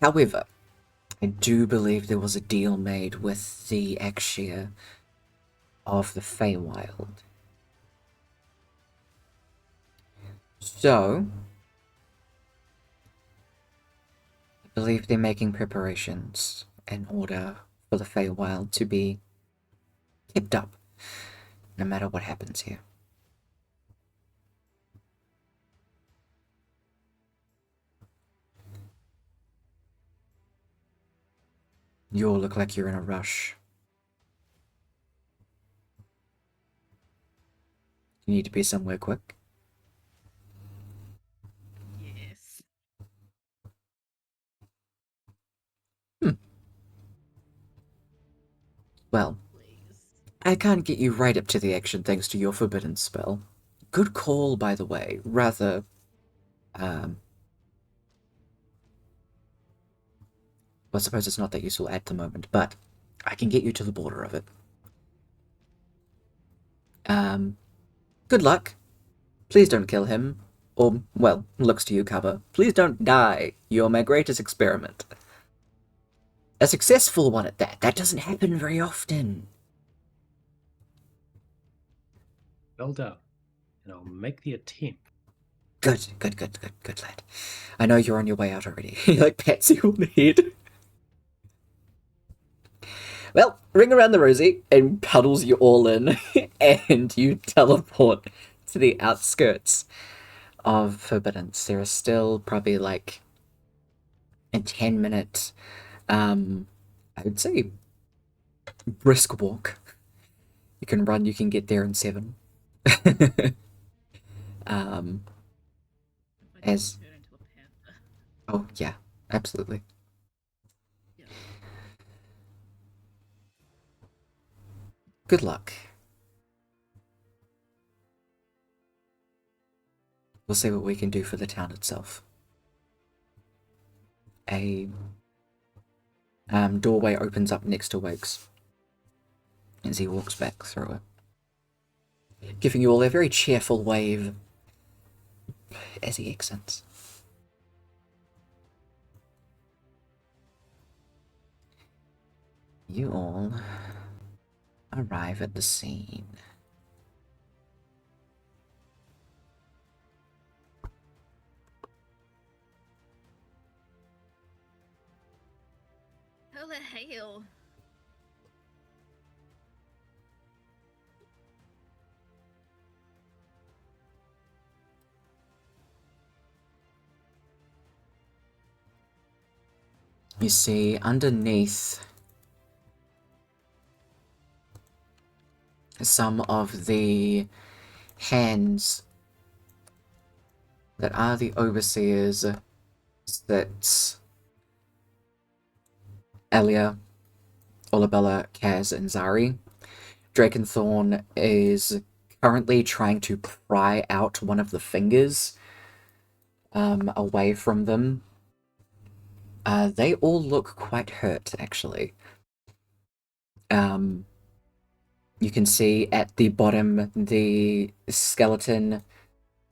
However, I do believe there was a deal made with the Akshir of the Feywild. So, I believe they're making preparations in order for the Feywild to be kept up, no matter what happens here. You all look like you're in a rush. You need to be somewhere quick. Yes. Well, Please. I can't get you right up to the action thanks to your forbidden spell. Good call, by the way. Rather, well, I suppose it's not that useful at the moment, but I can get you to the border of it. Good luck. Please don't kill him. Or, well, looks to you, Cover. Please don't die. You're my greatest experiment. A successful one at that. That doesn't happen very often. Well done. And I'll make the attempt. Good, lad. I know you're on your way out already. He, like, pats you on the head. Well, ring around the rosy and puddles you all in, and you teleport to the outskirts of forbiddance. There is still probably like a 10-minute, I would say, brisk walk. You can run, you can get there in 7. um, If I as turn into a panther. oh yeah, absolutely. Yeah. Good luck. We'll see what we can do for the town itself. A doorway opens up next to Wiggs as he walks back through it, giving you all a very cheerful wave as he exits. You all arrive at the scene. How the hell? You see, underneath some of the hands that are the overseers sits Elia, Olabella, Kaz, and Zari. Drakenthorn is currently trying to pry out one of the fingers away from them. They all look quite hurt, actually. You can see at the bottom the skeleton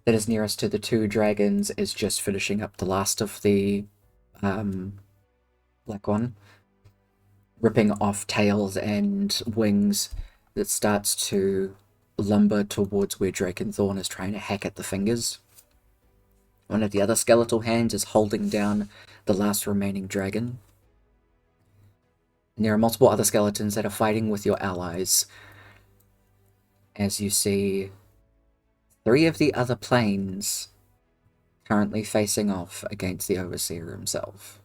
that is nearest to the 2 dragons is just finishing up the last of the black one, ripping off tails and wings that starts to lumber towards where Drakenthorn is trying to hack at the fingers. One of the other skeletal hands is holding down the last remaining dragon. And there are multiple other skeletons that are fighting with your allies, as you see 3 of the other planes currently facing off against the Overseer himself.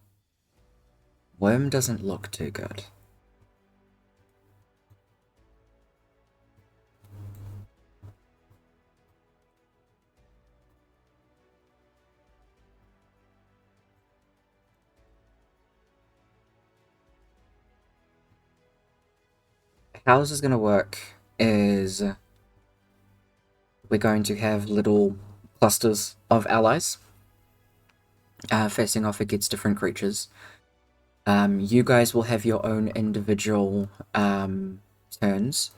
Worm doesn't look too good. How this is going to work is we're going to have little clusters of allies facing off against different creatures. You guys will have your own individual turns.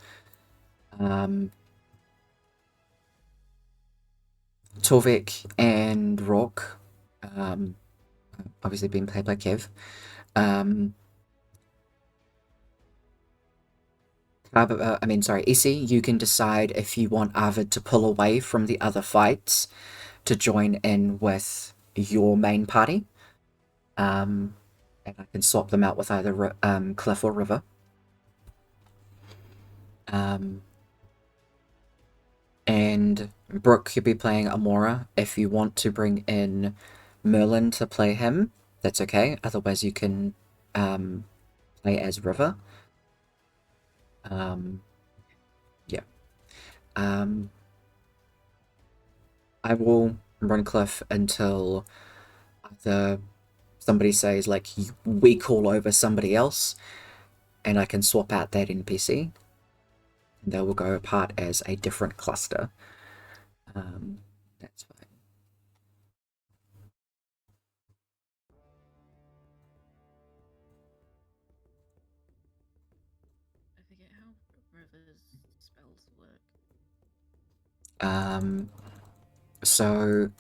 Torvik and Rock, obviously being played by Kev. Ece, you can decide if you want Arvid to pull away from the other fights to join in with your main party. And I can swap them out with either Cliff or River. And Brooke, you'll be playing Amora. If you want to bring in Merlin to play him, that's okay. Otherwise, you can play as River. Yeah. I will run Cliff until either somebody says, like, we call over somebody else, and I can swap out that NPC. They will go apart as a different cluster. That's fine. I forget how River's spells work. So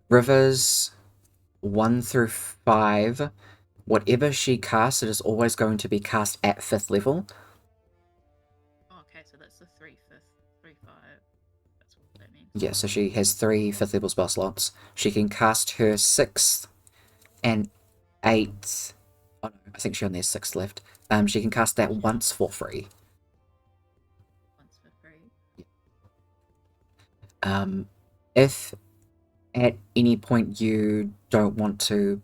Rivers 1 through 5, whatever she casts, it is always going to be cast at 5th level. Oh, okay, so that's the 3 5th, 3 5. That's what that means. Yeah, so she has 3 5th level spell slots. She can cast her 6th and 8th. Oh no, I think she only has 6 left. She can cast that once for free. Once for free. If at any point you don't want to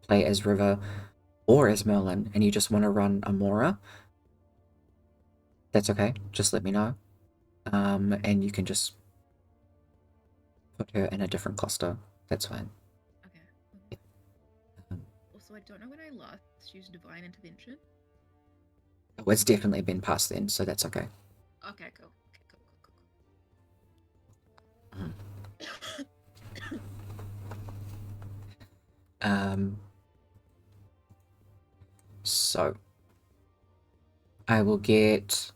play as River or as Merlin and you just want to run Amora, that's okay. Just let me know. And you can just put her in a different cluster. That's fine. Okay. Yeah. Um, Also, I don't know when I last used Divine Intervention. oh, it's definitely been past then, so that's okay. Okay, cool. Okay, cool. So I will get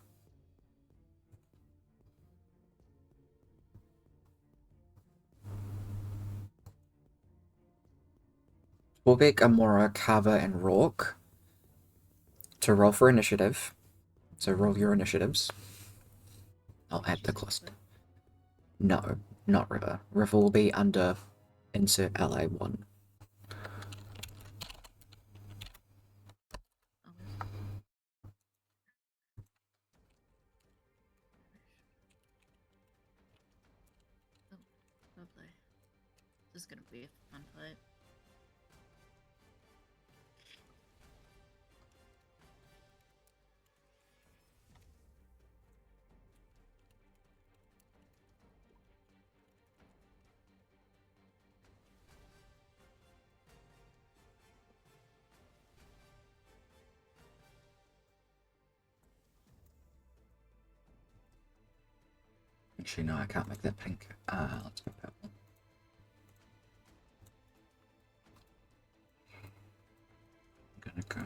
Torbeck, Amora, Carver, and Rourke to roll for initiative. So roll your initiatives. I'll add the cluster. No, not River. River will be under insert LA1. Oh, lovely. This is gonna be a fun fight. Actually, no, I can't make that pink. Let's make purple. I'm gonna go.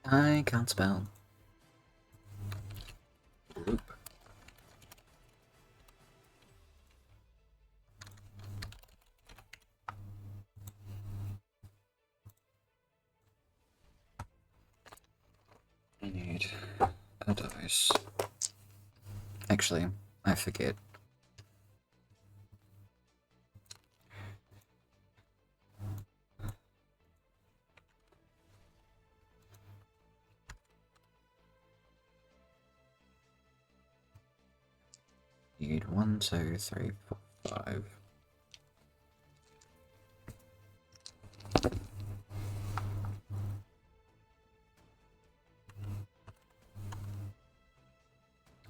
I can't spell. Oop. I need a dice. Actually, I forget. Need 1, 2, 3, 4, 5.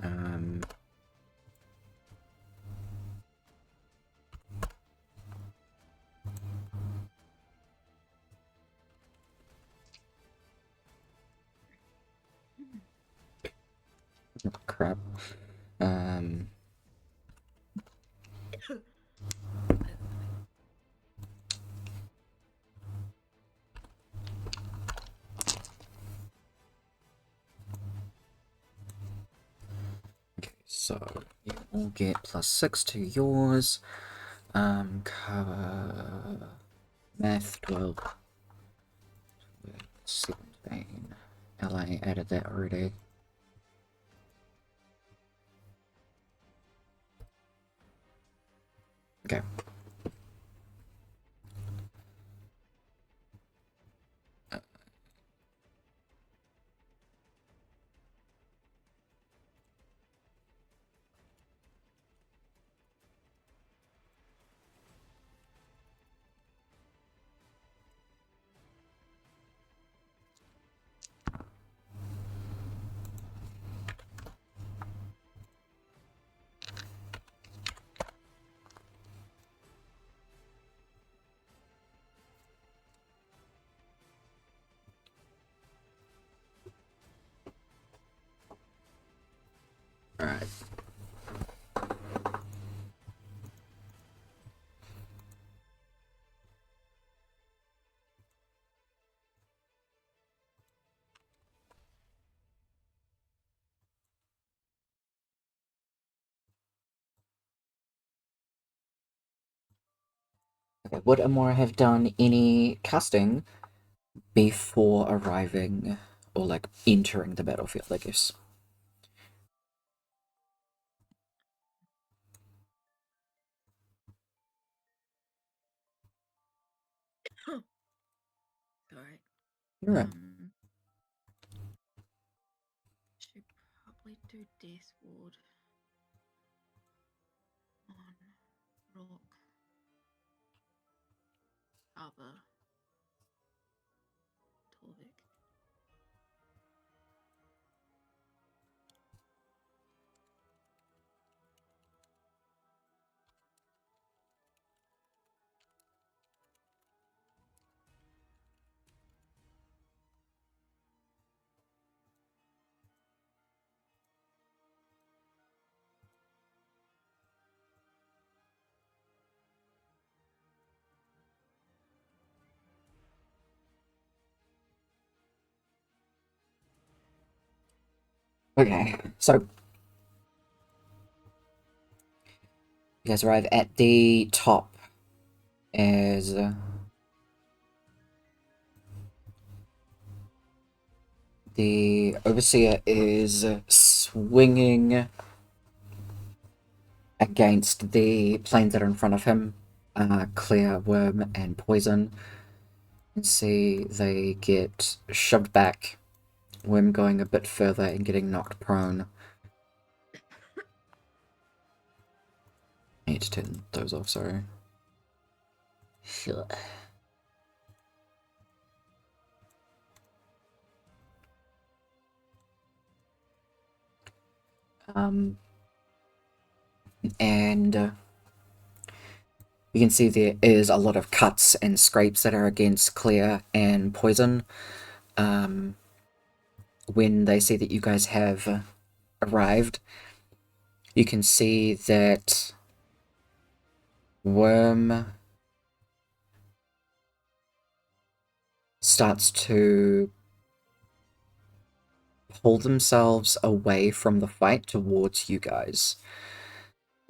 Um. Oh, crap. Okay, so you all get +6 to yours. Cover math 12. 17. LA added that already. Okay. Alright. Okay, would Amora have done any casting before arriving or like entering the battlefield, I guess? Sorry. You're right. Should probably do Death Ward on Rock, Arbor, Torvik. Okay, so you guys arrive at the top as the overseer is swinging against the planes that are in front of him, clear, worm, and poison. You see they get shoved back, worm going a bit further and getting knocked prone. I need to turn those off, sorry. Sure. And you can see there is a lot of cuts and scrapes that are against clear and poison. When they see that you guys have arrived, you can see that worm starts to pull themselves away from the fight towards you guys.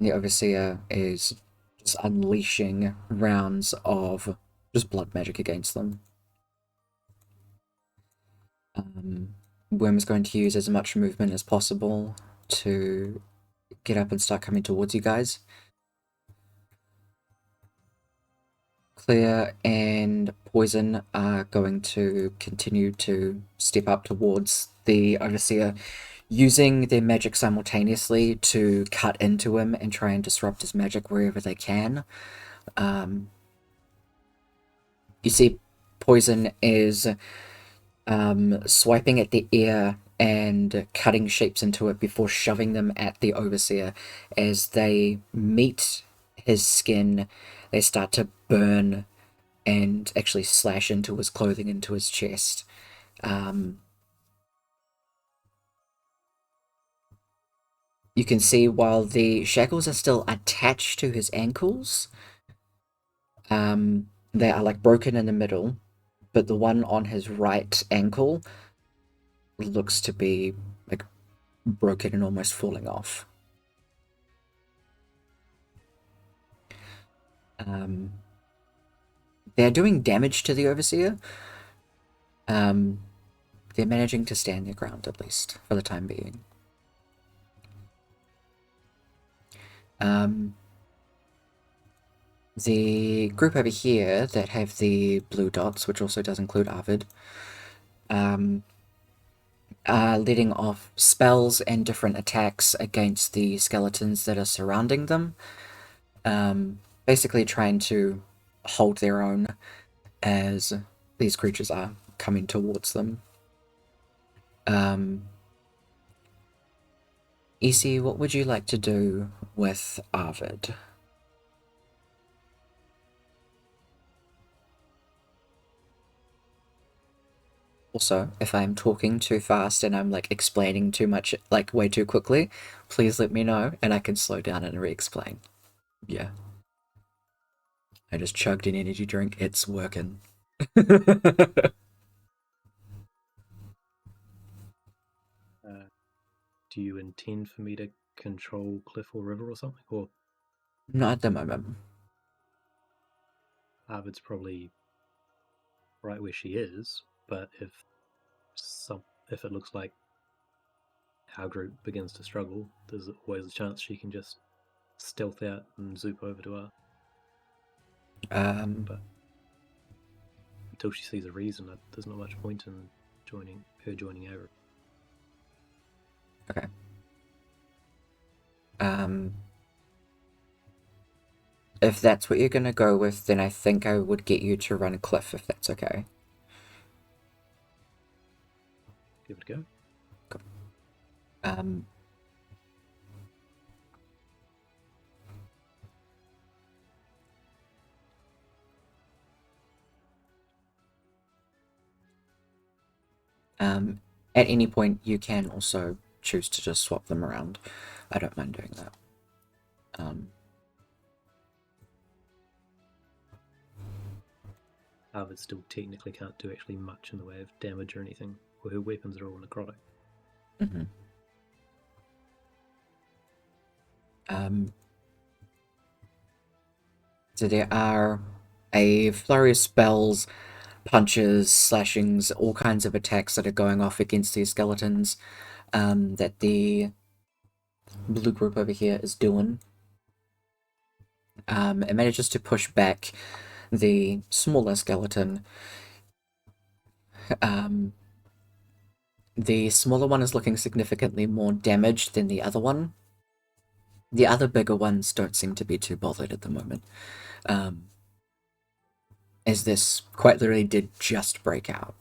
The overseer is just unleashing rounds of just blood magic against them. Worm is going to use as much movement as possible to get up and start coming towards you guys. Clear and Poison are going to continue to step up towards the Overseer, using their magic simultaneously to cut into him and try and disrupt his magic wherever they can. You see Poison is swiping at the ear and cutting shapes into it before shoving them at the Overseer. As they meet his skin, they start to burn and actually slash into his clothing, into his chest. You can see while the shackles are still attached to his ankles, they are like broken in the middle, but the one on his right ankle looks to be like broken and almost falling off. They're doing damage to the Overseer. They're managing to stand their ground, at least, for the time being. The group over here that have the blue dots, which also does include Arvid, are letting off spells and different attacks against the skeletons that are surrounding them. Basically trying to hold their own as these creatures are coming towards them. Ece, what would you like to do with Arvid? Also, if I'm talking too fast and I'm like explaining too much, like way too quickly, please let me know and I can slow down and re-explain. Yeah. I just chugged an energy drink. It's working. Do you intend for me to control cliff or river or something? Or Not at the moment. Harvard's probably right where she is, but if it looks like our group begins to struggle, there's always a chance she can just stealth out and zoop over to her. But until she sees a reason, there's not much point in joining over. Okay. If that's what you're gonna go with, then I think I would get you to run Cliff, if that's okay. Give it a go. Um, at any point, you can also choose to just swap them around. I don't mind doing that. Harvard still technically can't do actually much in the way of damage or anything, or her weapons are all necrotic. Mm-hmm. So there are a flurry of spells, punches, slashings, all kinds of attacks that are going off against these skeletons that the blue group over here is doing. It manages to push back the smaller skeleton. The smaller one is looking significantly more damaged than the other one. The other bigger ones don't seem to be too bothered at the moment. As this quite literally did just break out.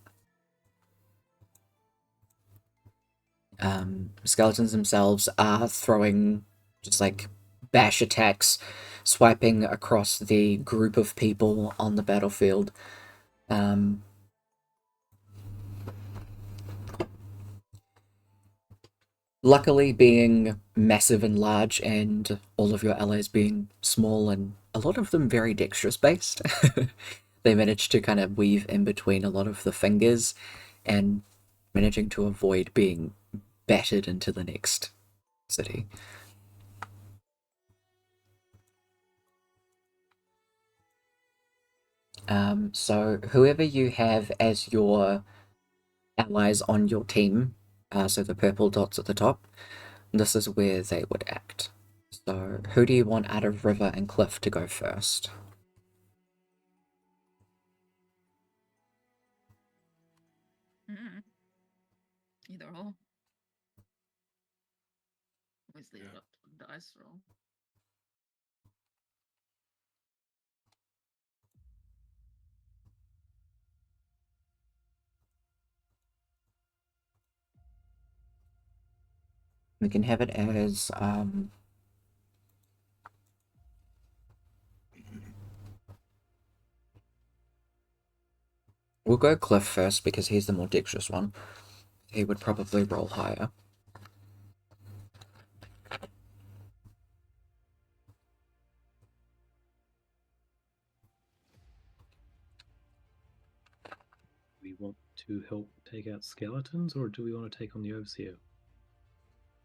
Skeletons themselves are throwing just like bash attacks, swiping across the group of people on the battlefield. Luckily, being massive and large, and all of your allies being small and a lot of them very dexterous based, they managed to kind of weave in between a lot of the fingers and managing to avoid being battered into the next city. So whoever you have as your allies on your team, so the purple dots at the top, this is where they would act. So who do you want out of River and Cliff to go first? Either or. Always leave it up to the dice roll. We can have it as we'll go Cliff first because he's the more dexterous one. He would probably roll higher. Do we want to help take out skeletons, or do we want to take on the Overseer?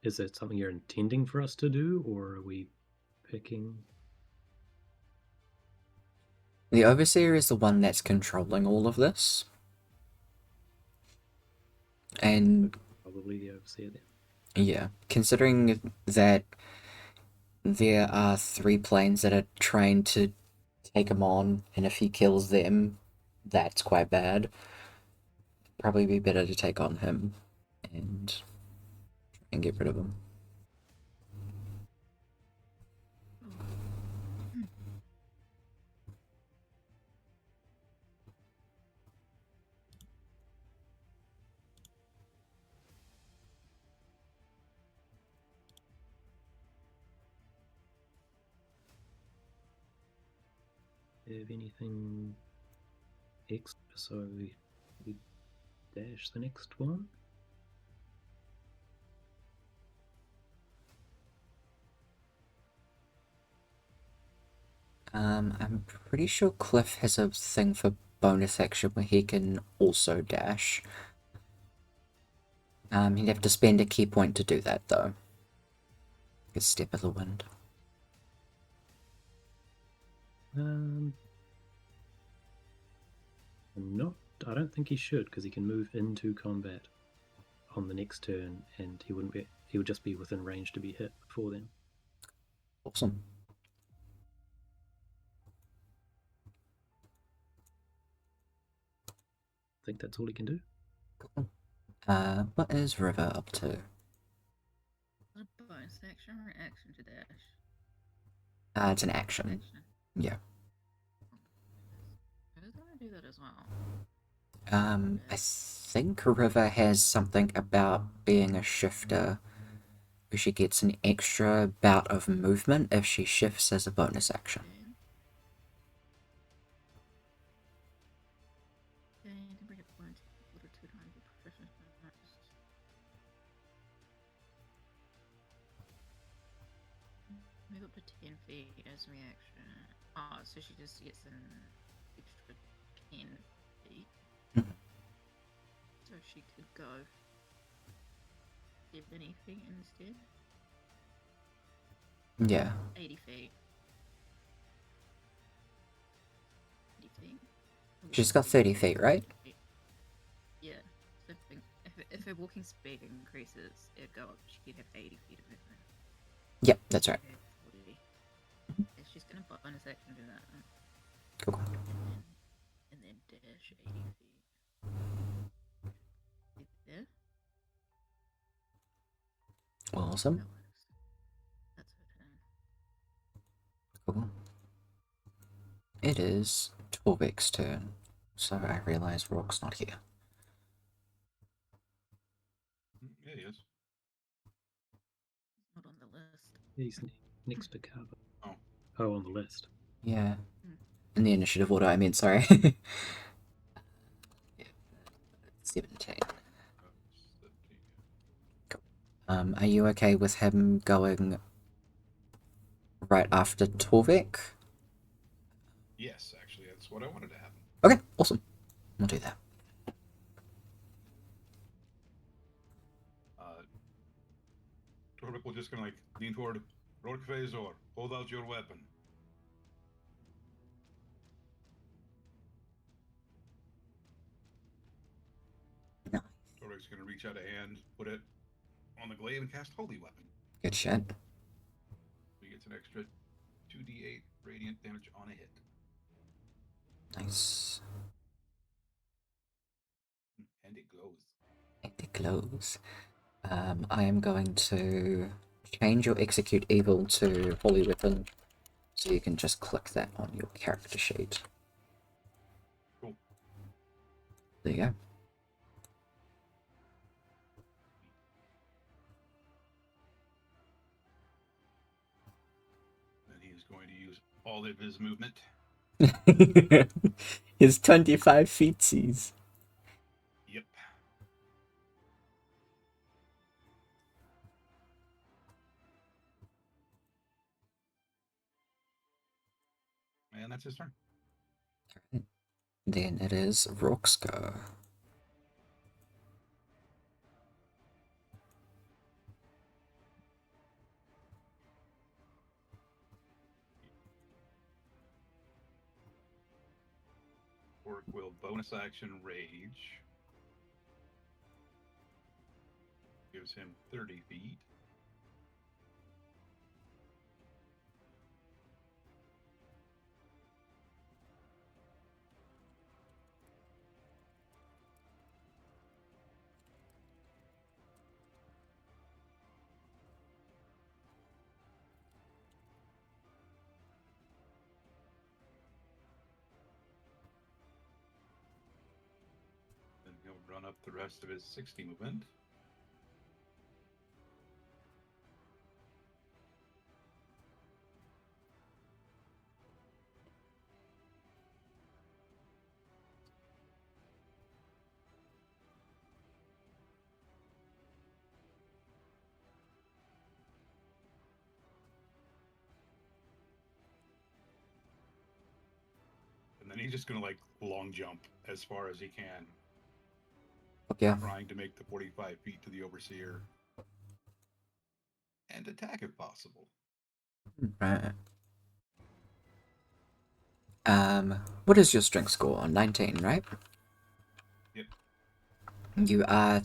Is that something you're intending for us to do, or are we picking? The Overseer is the one that's controlling all of this. And probably the Overseer then. Yeah, considering that there are 3 planes that are trying to take him on, and if he kills them, that's quite bad. Probably be better to take on him and get rid of him. Have anything extra? So we dash the next one. I'm pretty sure Cliff has a thing for bonus action where he can also dash. He'd have to spend a key point to do that, though. A step of the wind. Not. I don't think he should, because he can move into combat on the next turn, and he wouldn't be. He would just be within range to be hit before then. Awesome. I think that's all he can do. Cool. What is River up to? Is it a bonus action or an action to dash? It's an action. Action. Yeah. Who's gonna do that as well? I think River has something about being a shifter where she gets an extra bout of movement if she shifts as a bonus action. Okay, to bring it point equal to 2 times the proficient bonus. Move up to 10 feet as a reaction. Oh, so she just gets an extra 10 feet. Mhm. So she could go 70 feet instead. Yeah. 80 feet. 80 feet. She's got 30 feet, right? Yeah. So if her walking speed increases, it'd go up. She'd have 80 feet of movement. Yep, that's right. Okay, 40. Yeah, she's gonna bonus action do that. Cool. And then dash 80 feet. See there? Awesome. That works. That's her turn. Cool. It is Torvik's turn, so I realize Rock's not here. Yeah, he is. Not on the list. He's next to Carver. Oh. Oh, on the list. Yeah. Hmm. In the initiative order, I mean, sorry. Yeah. 17. Are you okay with him going right after Torvik? Yes, actually, that's what I wanted to happen. Okay, awesome. We'll do that. Torvik will just kind of like lean toward Rourke phase or hold out your weapon. Nice. Torvik's going to reach out a hand, put it on the glaive, and cast Holy Weapon. Good shit. He gets an extra 2d8 radiant damage on a hit. Nice. And it glows. And it glows. I am going to change your execute evil to holy weapon, so you can just click that on your character sheet. Cool. There you go. And he is going to use all of his movement. His 25 feetsies. Yep. And that's his turn. Then it is Rock's go. Orc will bonus action rage. Gives him 30 feet. Then he'll run up the rest of his 60 movement. then he's just gonna like long jump as far as he can, Fuck yeah. trying to make the 45 feet to the overseer and attack if possible. Right. What is your strength score? 19, right? Yep. You are...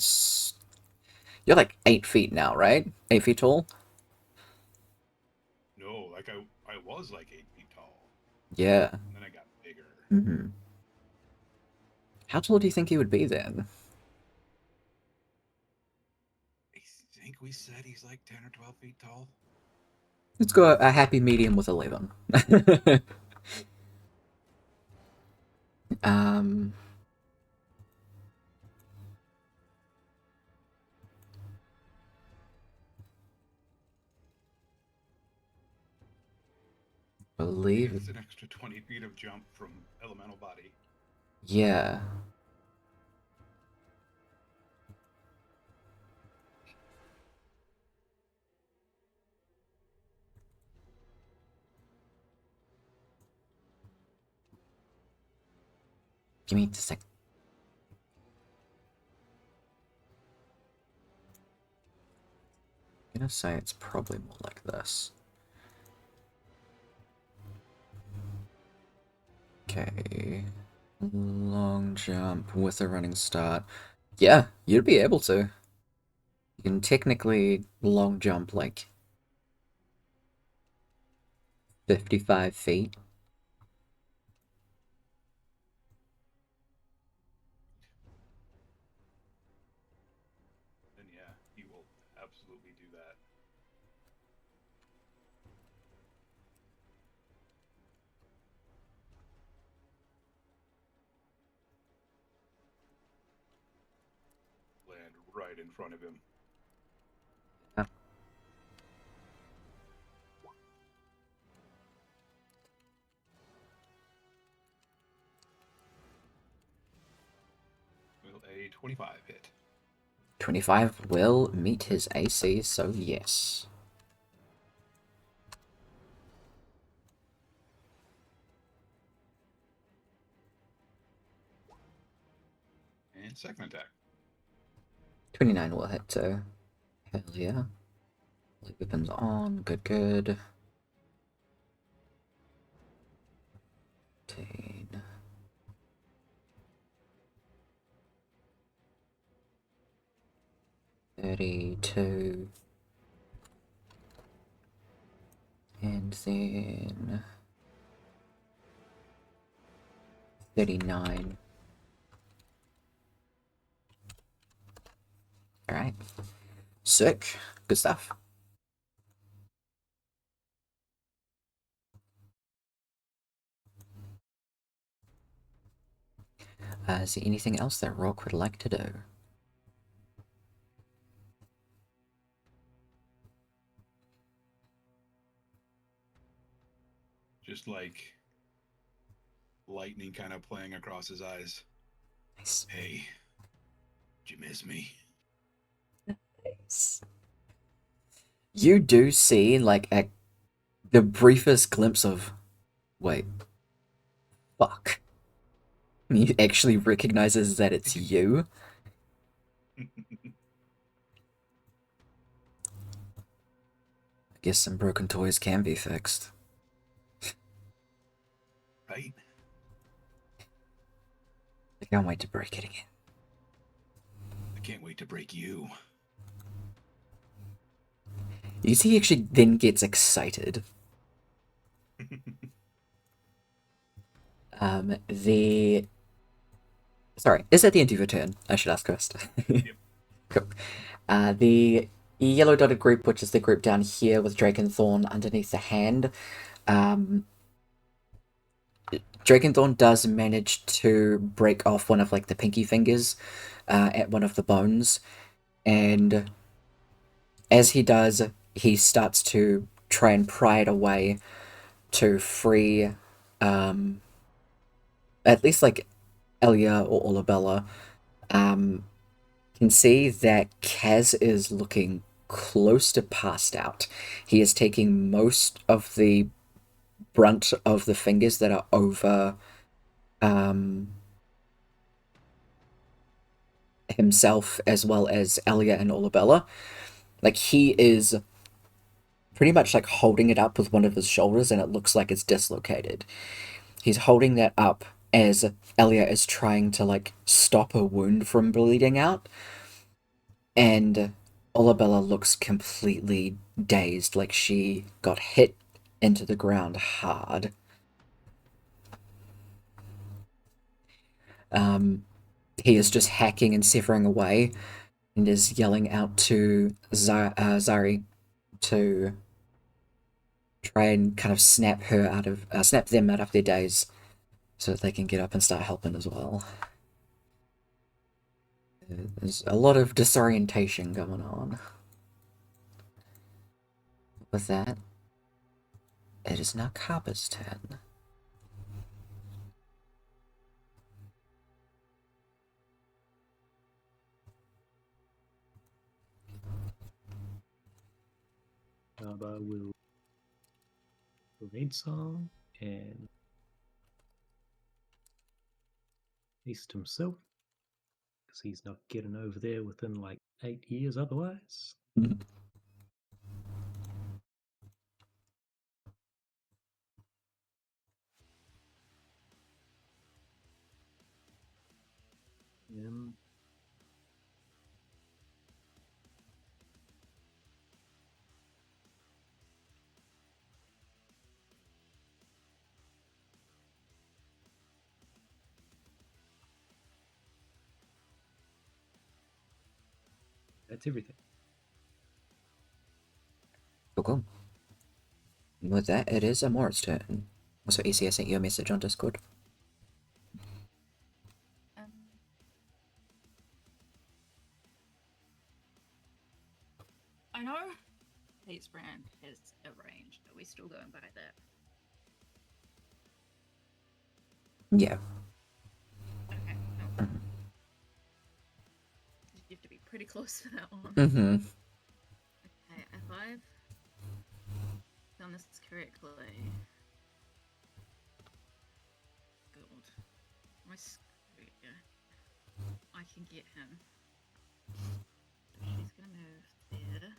You're like 8 feet now, right? 8 feet tall? No, like I was like 8 feet tall, Yeah. and then I got bigger. Mm-hmm. How tall do you think he would be then? I think we said he's like 10 or 12 feet tall. Let's go a happy medium with 11. um... Believe... It's an extra 20 feet of jump from elemental body. Yeah. Give me a sec. I'm gonna say it's probably more like this. Okay. Long jump with a running start. Yeah, you'd be able to. You can technically long jump like 55 feet. Then yeah, he will absolutely do that. Land right in front of him. Yeah. Will a 25 hit? 25 will meet his AC, so yes. And second attack. 29 will hit too. Hell yeah. Weapons on, good, good. 15. $32. And then 39. Alright. Sick. Good stuff. Is there anything else that Rock would like to do? Just like lightning kind of playing across his eyes. Nice. Hey, did you miss me? Nice. You do see, like, the briefest glimpse of... Wait. Fuck. He actually recognizes that it's you. I guess some broken toys can be fixed. Right? I can't wait to break it again. I can't wait to break you. You see, he actually then gets excited. Sorry, is that the end of your turn? I should ask first. Yep. Cool. The yellow dotted group, which is the group down here with Drake and Thorn underneath the hand. Drake and Thorn does manage to break off one of like the pinky fingers at one of the bones, and as he does, he starts to try and pry it away to free at least like Elia or Olabella. Can see that Kaz is looking close to passed out. He is taking most of the brunt of the fingers that are over himself as well as Elia and Olabella. Like, he is pretty much like holding it up with one of his shoulders and it looks like it's dislocated. He's holding that up as Elia is trying to like stop a wound from bleeding out, and Olabella looks completely dazed, like she got hit into the ground hard. He is just hacking and severing away and is yelling out to Zari to try and kind of snap them out of their daze so that they can get up and start helping as well. There's a lot of disorientation going on. With that, it is now Kappa's turn. Baba will lead song and haste himself because he's not getting over there within like 8 years otherwise. Um, that's everything. Cool. With that, it is Amor's turn. Also, Ece, I sent you a message on Discord. I know Pete's brand has arranged. Are we still going by that? Yeah. Okay. No. You have to be pretty close for that one. Mm-hmm. Okay, if I've done this correctly. God. My screen. I can get him. She's gonna move there.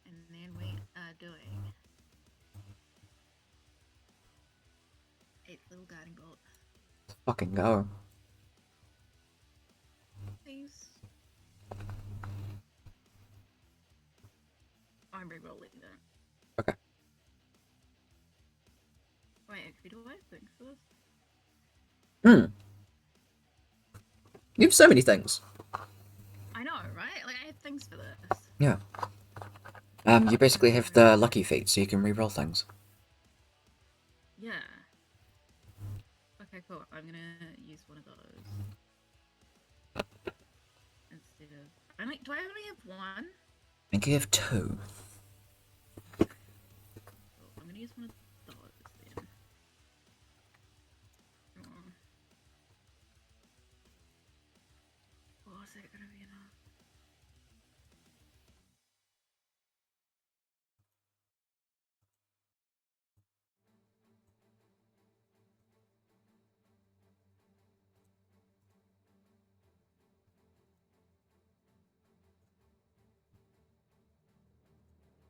And then we are doing 8 little guiding bolt. Fucking go. Please. I'm re-rolling that. Okay. Wait, actually, do I have things for this? You have so many things. I know, right? Like, I have things for this. Yeah. You basically have the lucky feat, so you can reroll things. Yeah. Okay, cool. I'm gonna use one of those. Instead of... do I only have one? I think you have 2. Cool. I'm gonna use one of those then. Oh, is that gonna be enough?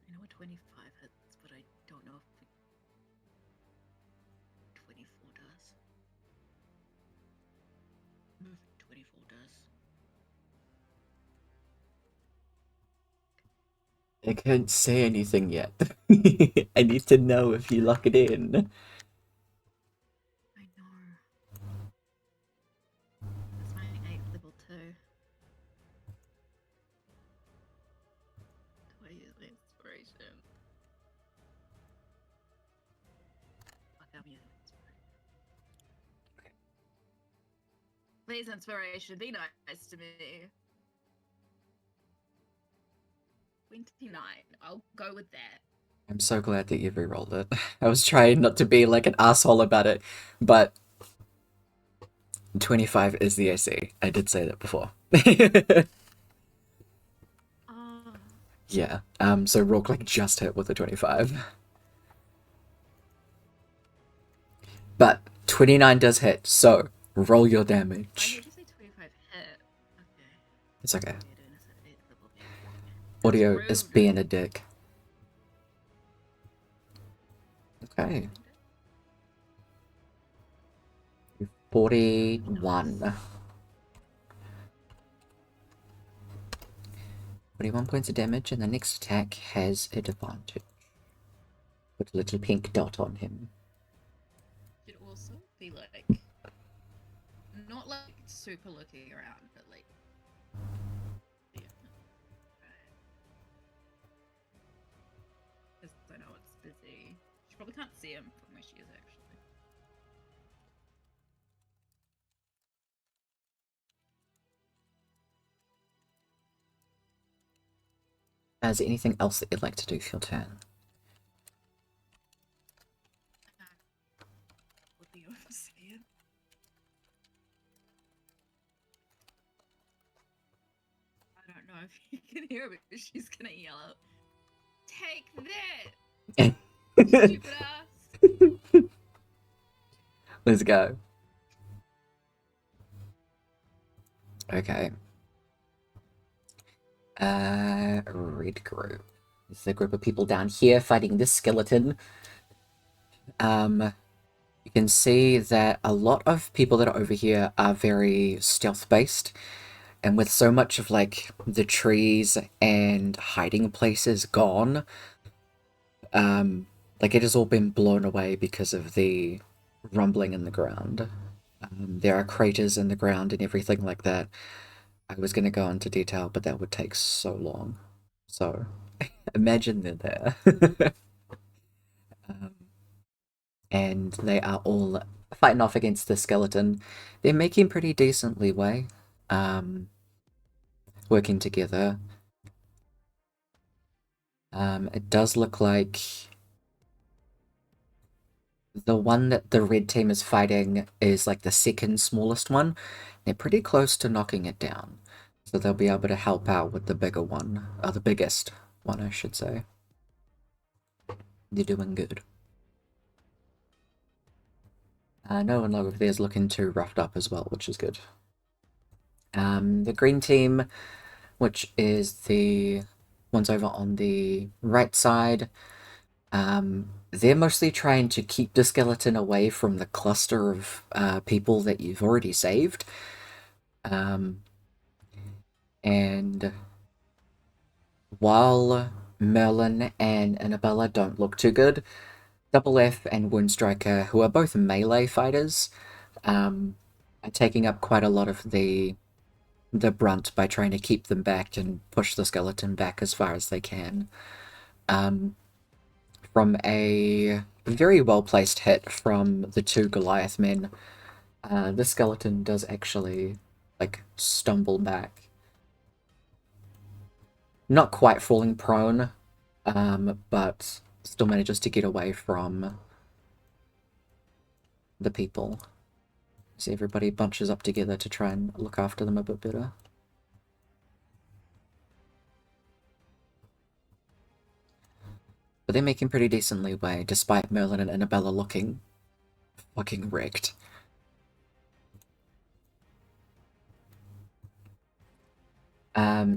I know a 25 hits, but I don't know if 24 does. 24 does. I can't say anything yet. I need to know if you lock it in. I know. That's my 8 level 2. Do I use the inspiration? Fuck, I'm using inspiration. Please, inspiration, be nice to me. 29. I'll go with that. I'm so glad that you rerolled it. I was trying not to be like an asshole about it, but 25 is the AC. I did say that before. Yeah. So Rourke like just hit with a 25. But 29 does hit, so roll your I damage. heard you say 25 hit. Okay. It's okay. What are you doing instead of 8 double D? That's Audio is rude. being a dick. Okay. 41. 41 points of damage, and the next attack has advantage. Put a little pink dot on him. Should also be like, not like super looking around, but like, yeah. Because I know it's busy. She probably can't see him from where she is actually. Is there anything else that you'd like to do for your turn? Would be overseeing. I don't know if you can hear it, but she's gonna yell out, "Take that, stupid ass!" Let's go. Okay. Red group. This is a group of people down here fighting this skeleton. You can see that a lot of people that are over here are very stealth-based. And with so much of, like, the trees and hiding places gone, like, it has all been blown away because of the rumbling in the ground. There are craters in the ground and everything like that. I was going to go into detail, but that would take so long. So, imagine they're there. And they are all fighting off against the skeleton. They're making pretty decent leeway, working together. It does look like the one that the red team is fighting is like the second smallest one. They're pretty close to knocking it down. So they'll be able to help out with the bigger one. Or the biggest one, I should say. They're doing good. No one over there is looking too roughed up as well, which is good. The green team, which is the ones over on the right side, they're mostly trying to keep the skeleton away from the cluster of people that you've already saved. And while Merlin and Annabella don't look too good, Double F and Woundstriker, who are both melee fighters, are taking up quite a lot of the brunt by trying to keep them back and push the skeleton back as far as they can. From a very well-placed hit from the two Goliath men, the skeleton does actually, like, stumble back. Not quite falling prone, but still manages to get away from the people. So everybody bunches up together to try and look after them a bit better. But they're making pretty decent leeway, despite Merlin and Annabella looking fucking wrecked.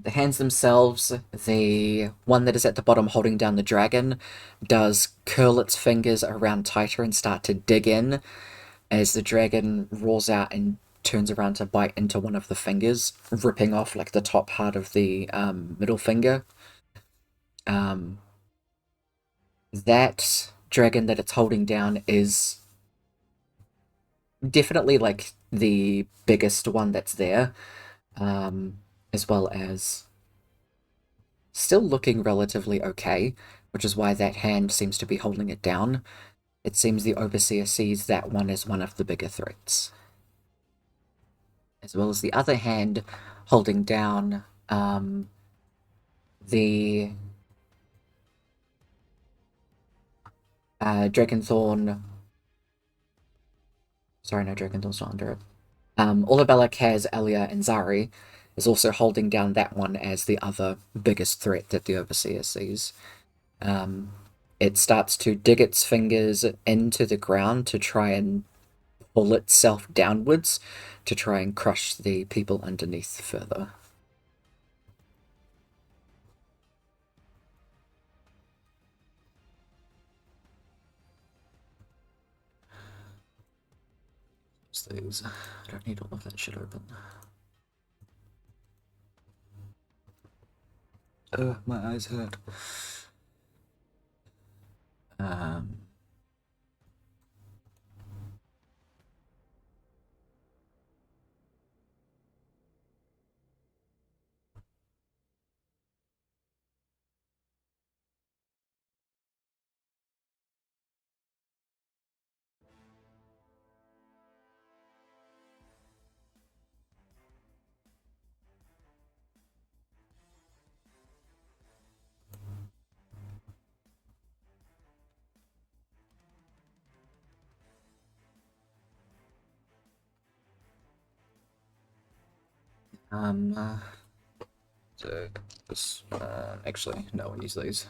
The hands themselves, the one that is at the bottom holding down the dragon, does curl its fingers around tighter and start to dig in as the dragon roars out and turns around to bite into one of the fingers, ripping off like the top part of the middle finger. That dragon that it's holding down is definitely like the biggest one that's there, as well as still looking relatively okay, which is why that hand seems to be holding it down. It seems the Overseer sees that one as one of the bigger threats. As well as the other hand holding down the Dragonthorn. Sorry, no, Dragonthorn's not under it. Olabella, Kaz, Elia, and Zari is also holding down that one as the other biggest threat that the Overseer sees. It starts to dig its fingers into the ground to try and pull itself downwards to try and crush the people underneath further. These. I don't need all of that shit open. My eyes hurt. So this actually no one use these.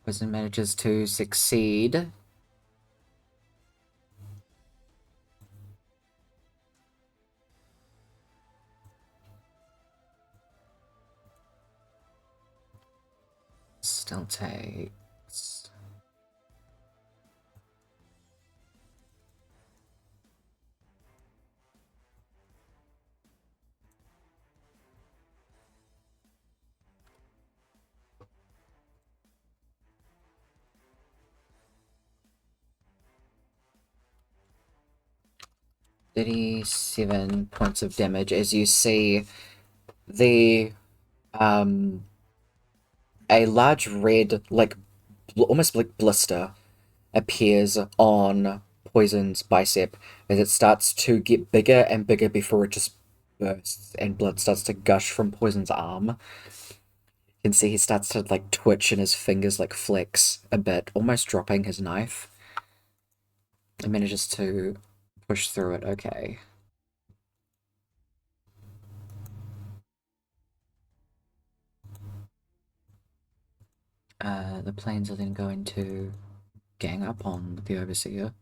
Poison manages to succeed. Still takes 37 points of damage as you see the a large red, like almost like blister appears on Poison's bicep as it starts to get bigger and bigger before it just bursts and blood starts to gush from Poison's arm. You can see he starts to like twitch and his fingers like flex a bit, almost dropping his knife. He manages to push through it, okay. The planes are then going to gang up on the Overseer.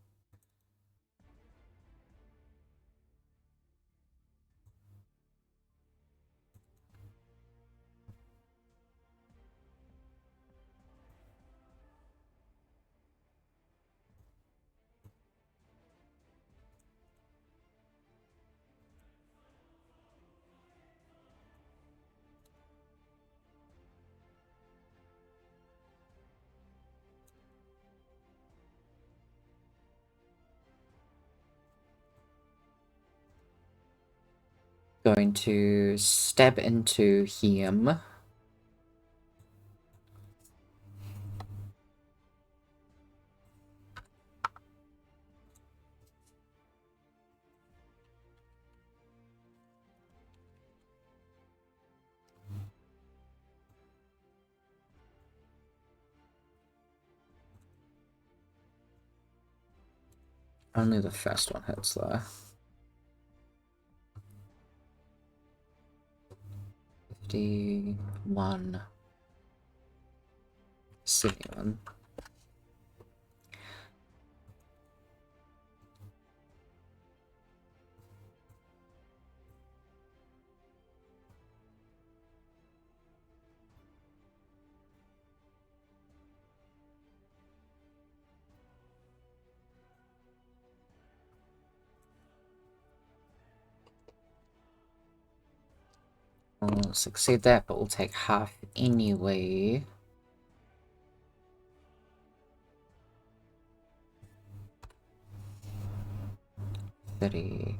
Going to stab into him. Only the first one hits though. 51. 71. We'll succeed that, but we'll take half anyway. 30.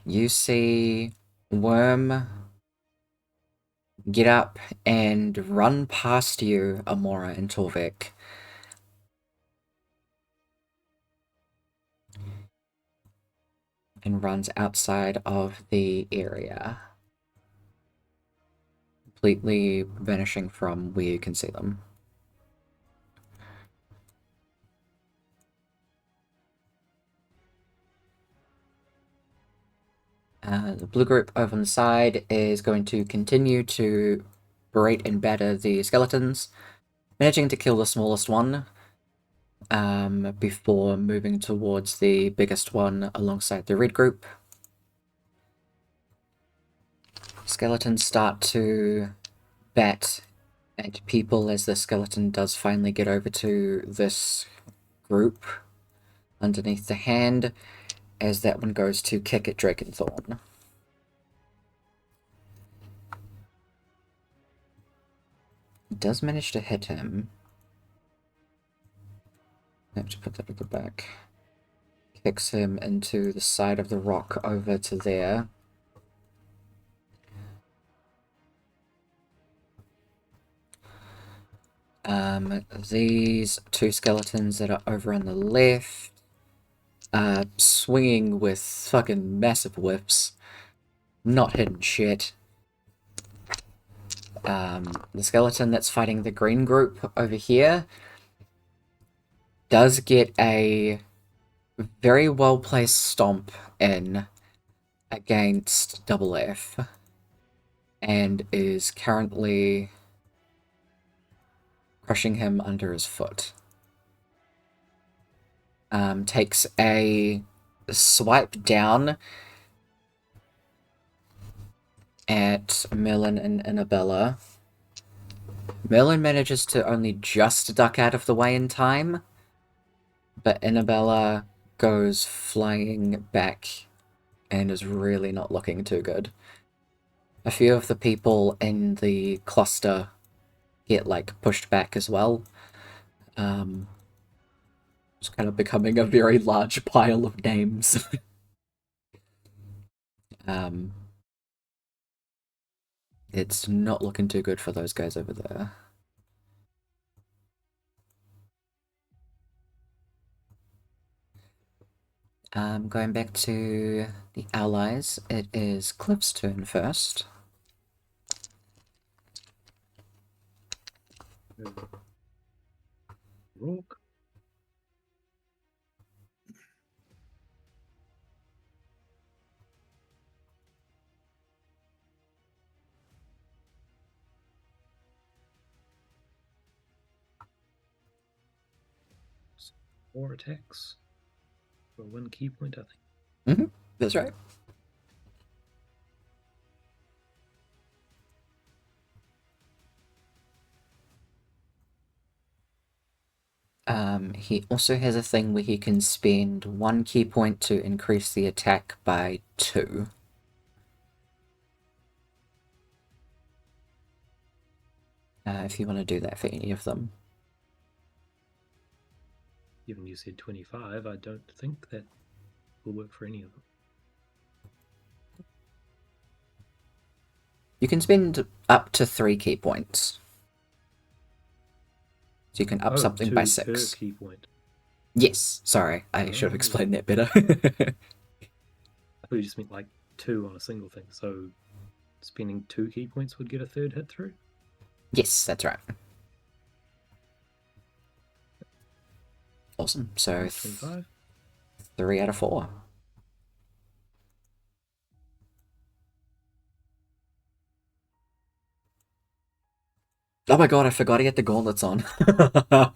You see Worm get up and run past you, Amora and Torvik. And runs outside of the area, completely vanishing from where you can see them. The blue group over on the side is going to continue to berate and batter the skeletons, managing to kill the smallest one before moving towards the biggest one alongside the red group. Skeletons start to bat at people as the skeleton does finally get over to this group underneath the hand, as that one goes to kick at Drakenthorn. It does manage to hit him. I have to put that at the back. Kicks him into the side of the rock over to there. These two skeletons that are over on the left swinging with fucking massive whips, not hitting shit. The skeleton that's fighting the green group over here does get a very well placed stomp in against Double F and is currently crushing him under his foot. Takes a swipe down at Merlin and Annabella. Merlin manages to only just duck out of the way in time, but Annabella goes flying back and is really not looking too good. A few of the people in the cluster get pushed back as well. It's kind of becoming a very large pile of names. It's not looking too good for those guys over there. Going back to the allies, it is Cliff's turn first. Brooke. Four attacks for 1 key point, I think. That's right. He also has a thing where he can spend 1 key point to increase the attack by 2. If you want to do that for any of them. Given you said 25, I don't think that will work for any of them. You can spend up to 3 key points. So you can up something by 6. Per key point. Yes, sorry, I should have explained that better. I thought you just meant 2 on a single thing, so spending 2 key points would get a 3rd hit through? Yes, that's right. Awesome, so 25. 3 out of 4. Oh my god, I forgot to get the gauntlets on. That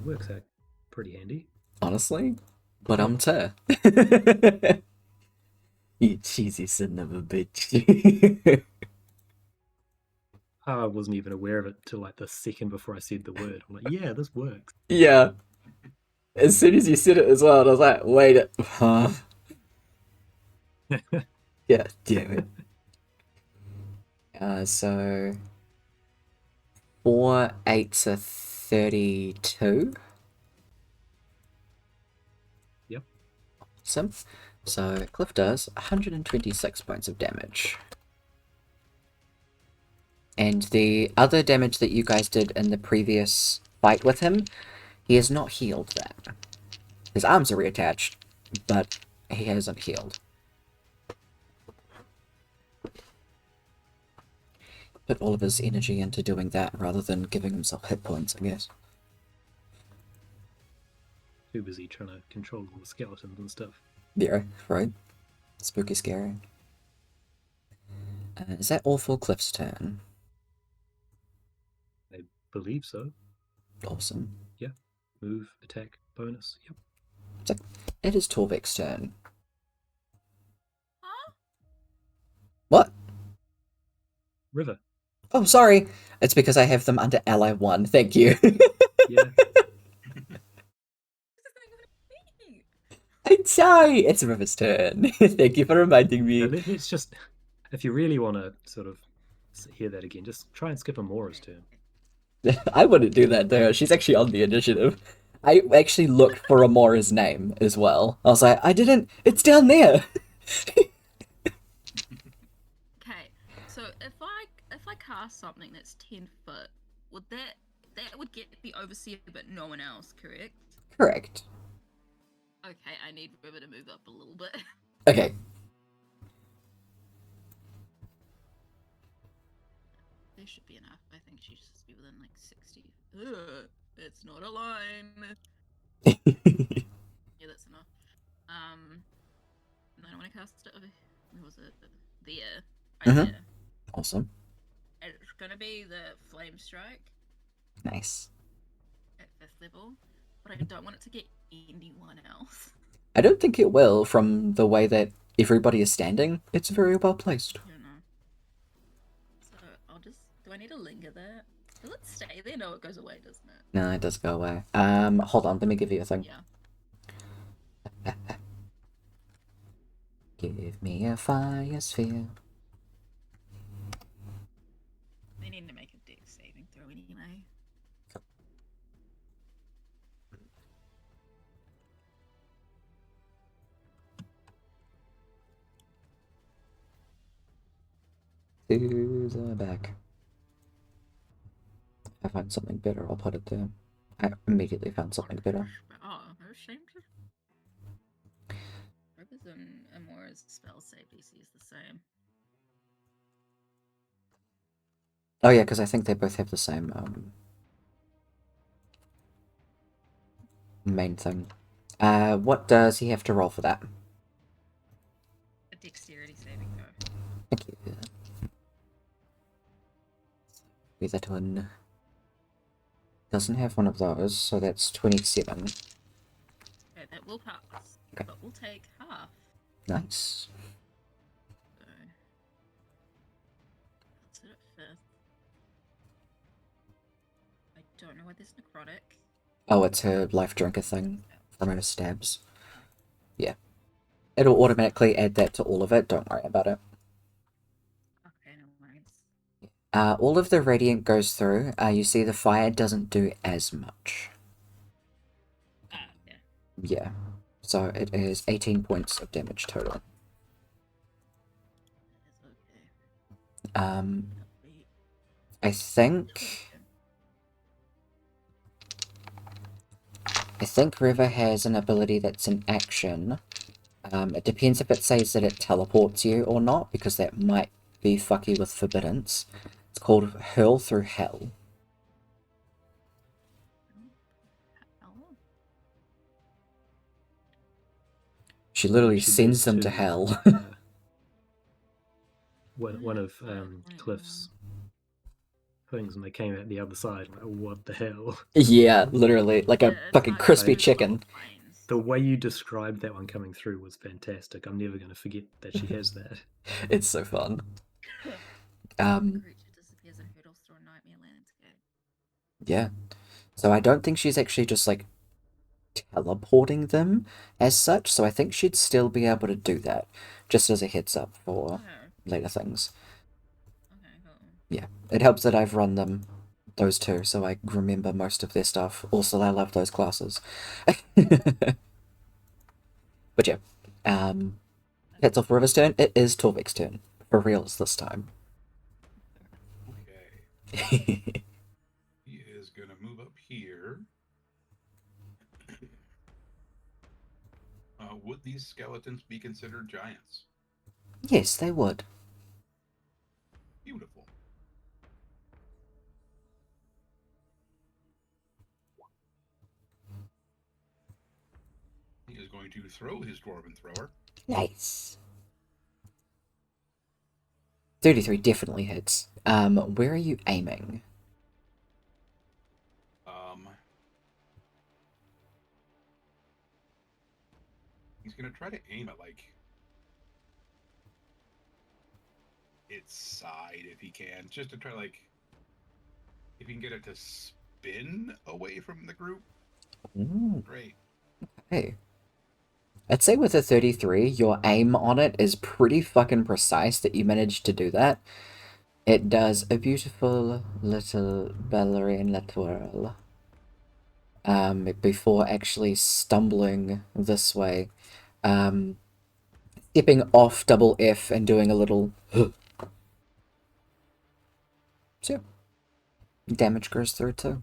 works out pretty handy. Honestly, but you cheesy son of a bitch. I wasn't even aware of it till the second before I said the word. I'm like, yeah, this works. Yeah. As soon as you said it as well, I was like, wait, huh? Yeah, damn it. So 4 8s are 32. Yep. Awesome. So Cliff does 126 points of damage. And the other damage that you guys did in the previous fight with him, he has not healed that. His arms are reattached, but he hasn't healed. Put all of his energy into doing that rather than giving himself hit points, I guess. Too busy trying to control all the skeletons and stuff. Yeah, right. Spooky scary. Is that all for Cliff's turn? I believe so. Awesome. Yeah. Move, attack, bonus. Yep. So it is Torvik's turn. Huh? What? River. Oh, sorry. It's because I have them under ally 1. Thank you. Yeah. I'm sorry. It's River's turn. Thank you for reminding Now, me. let's just, if you really want to sort of hear that again, just try and skip Amora's turn. I wouldn't do that to her. She's actually on the initiative. I actually looked for Amora's name as well. I was like, I didn't. It's down there. Okay, so if I cast something that's 10 foot, would that would get the overseer but no one else, correct? Correct. Okay, I need River to move up a little bit. Okay. There should be enough. I think she should just be within like 60. Ugh, it's not a line. Yeah, that's enough. And then I want to cast it over. Where was it? There. Right there. Awesome. And it's gonna be the flame strike Nice. at 5th level, but I don't want it to get anyone else. I don't think it will, from the way that everybody is standing. It's very well placed. I don't know. So I'll just. Do I need to linger there? Does it stay there? No, it goes away, doesn't it? No, it does go away. Hold on, let me give you a thing. Yeah. Give me a fire sphere. They need to make a dex saving throw anyway. To the back. If I find something better, I'll put it there. I immediately found something better. Oh, no shame. River's and Amora's spell save DC is the same. Oh yeah, because I think they both have the same main thing. What does he have to roll for that? A dexterity saving throw. Thank you. Be that one. Doesn't have one of those, so that's 27. Okay, that will pass. Okay. But we'll take half. Nice. So that's it at 5th. I don't know why there's necrotic. Oh, it's her life drinker thing from her stabs. Yeah. It'll automatically add that to all of it, don't worry about it. Okay, no worries. All of the radiant goes through. You see the fire doesn't do as much. Yeah. Yeah. So it is 18 points of damage total. That is okay. Wait. I think River has an ability that's an action. It depends if it says that it teleports you or not, because that might be fucky with forbiddance. It's called Hurl Through Hell. She literally She sends did them to too. hell. One of Cliff's things, and they came out the other side. Like, what the hell? Yeah, literally. Like a Yeah, it's fucking like crispy I- chicken. flames. The way you described that one coming through was fantastic. I'm never going to forget that she has that. It's so fun. The creature disappears and hurdles through a nightmare landscape. Yeah. So I don't think she's actually just like teleporting them as such, so I think she'd still be able to do that. just as a heads up for Oh, later things. okay, cool. Yeah, it helps that I've run those two, so I remember most of their stuff. Also, I love those classes. But yeah, that's all for River's turn. It is Torvik's turn. For reals this time. Okay. He is going to move up here. Would these skeletons be considered giants? Yes, they would. Beautiful. He is going to throw his dwarven thrower. Nice. 33 definitely hits. Where are you aiming? He's going to try to aim at, like, its side if he can, just to try, like, if he can get it to spin away from the group. Ooh, Great. hey. I'd say with a 33, your aim on it is pretty fucking precise that you managed to do that. It does a beautiful little ballerina twirl. Before actually stumbling this way. Stepping off double F and doing a little so damage goes through too.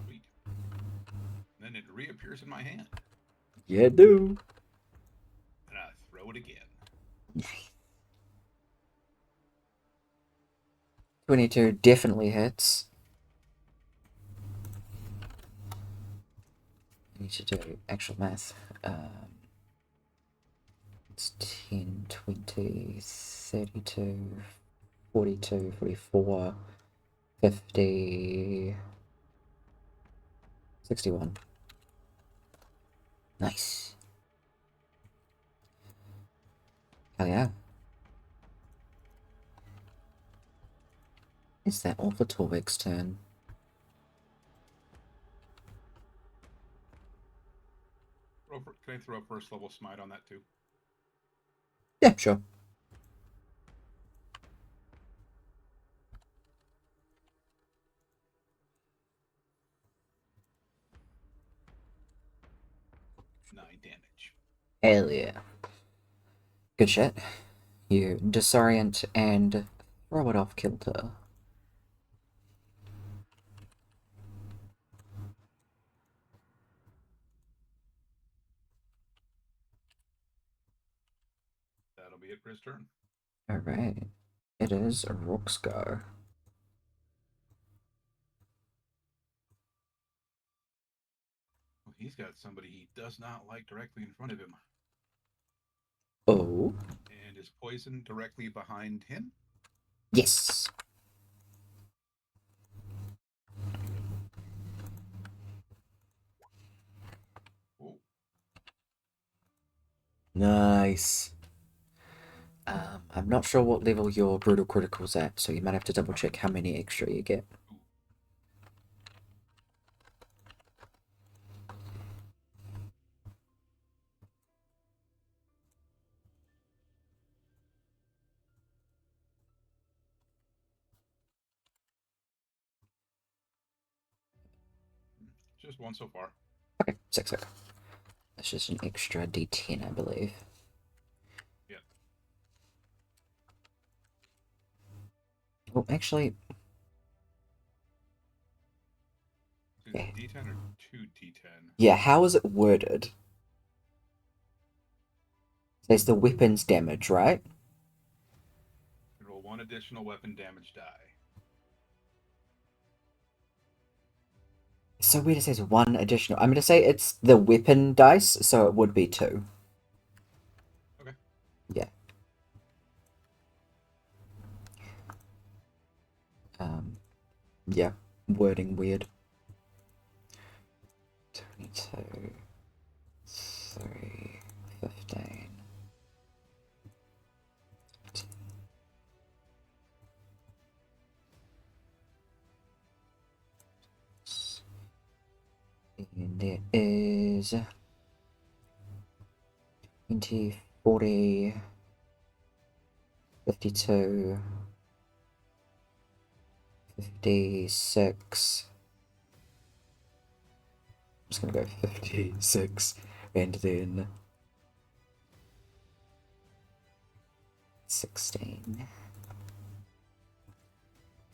Sweet. Then it reappears in my hand. Yeah, do. And I throw it again. 22 definitely hits. I need to do actual math. It's 10, 20, 32, 42, 44, 50, 61. Nice. Hell yeah. Is that all for Torvik's turn? Can I throw a first level smite on that too? Yeah, sure. Nine damage. Hell yeah. Good shit. You disorient and throw it off kilter. That'll be it for his turn. Alright. It is Rook's go. Well, he's got somebody he does not like directly in front of him. Oh. And is poison directly behind him? Yes. Oh. Nice. I'm not sure what level your brutal critical's at, so you might have to double check how many extra you get. Just one so far. Okay, 6. That's just an extra d10, I believe. Yeah. Oh, actually, Is yeah. it D10 or 2d10? Yeah, how is it worded? There's the weapon's damage, right? Roll one additional weapon damage die. So weird it says one additional. I'm gonna say it's the weapon dice, so it would be 2. Okay. Yeah. Yeah. Wording weird. 22, 3, 15. And it is 20, 40, 52, 56. I'm just gonna go 56 and then 16.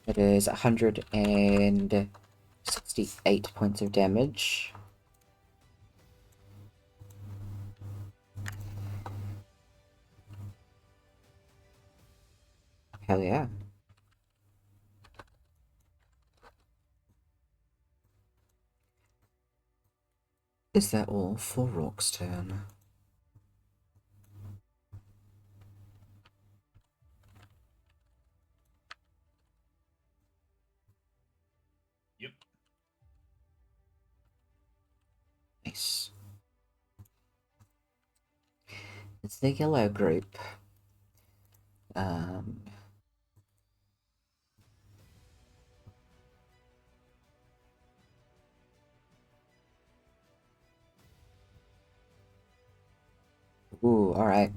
It is 168 points of damage. Hell yeah. Is that all for Rourke's turn? Yep. Nice. It's the yellow group. Ooh, alright.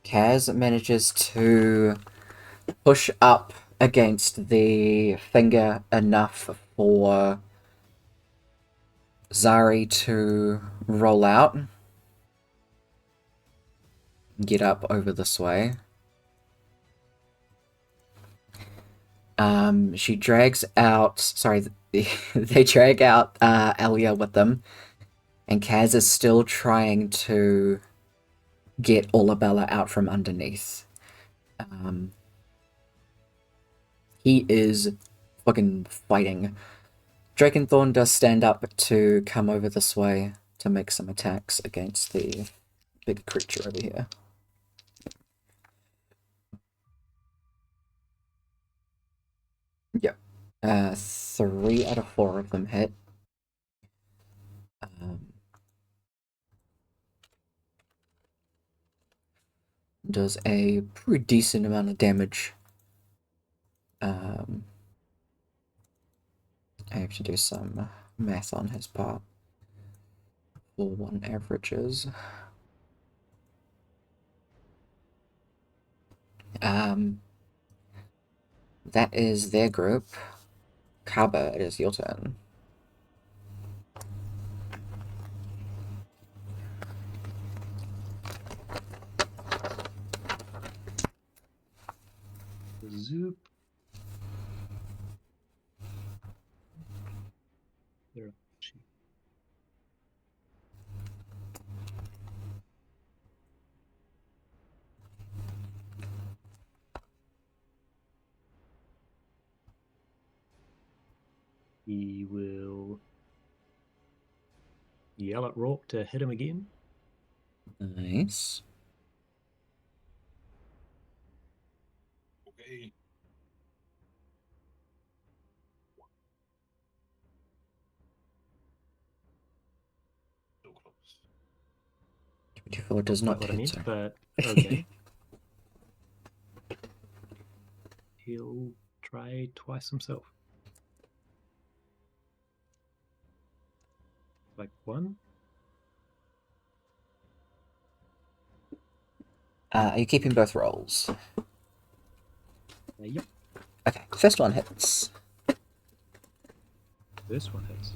Kaz manages to push up against the finger enough for Zari to roll out. Get up over this way. She drags out. Sorry, they drag out Alia with them, and Kaz is still trying to get Olabella out from underneath. He is fucking fighting. Drakenthorn does stand up to come over this way to make some attacks against the big creature over here. Yep. 3 out of 4 of them hit. Does a pretty decent amount of damage. I have to do some math on his part. 4-1 averages. That is their group. Kaba, it is your turn. Zoop. There. He will yell at Rourke to hit him again. Nice. Okay. So close. 24 does not Quite what I hit, meant, sorry. but okay. He'll try twice himself. Like 1. Are you keeping both rolls? Yep. Okay, first one hits. This one hits.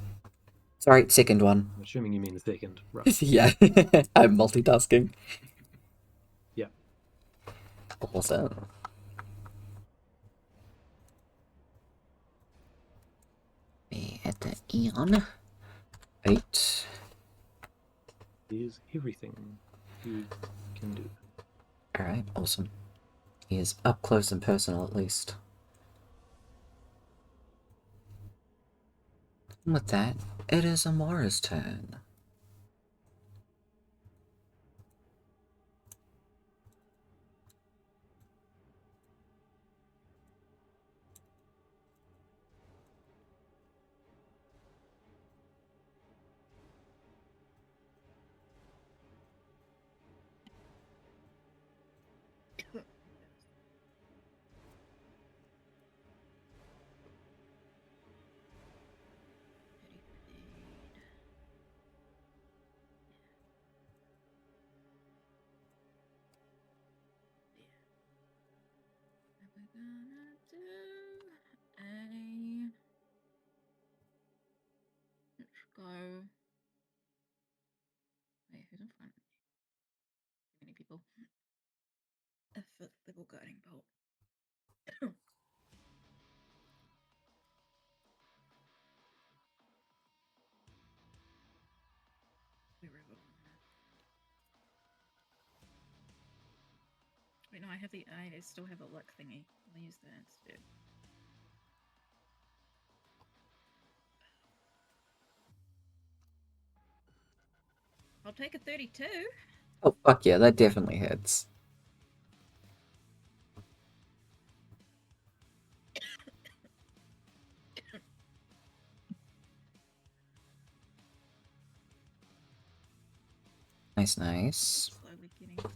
Sorry, second one. I'm assuming you mean the second. Right. Yeah, I'm multitasking. Yeah. Awesome. Me at the Eon. 8. Is everything he can do. Alright, awesome. He is up close and personal at least. And with that, it is Amara's turn. gonna do a. Let's go. Wait, who's in front? Too many people. A fifth level guiding bolt. Wait, no, I have the. I still have a luck thingy. I'll use that instead. I'll take a 32. Oh, fuck yeah, that definitely hits. Nice, nice. Slowly getting closer.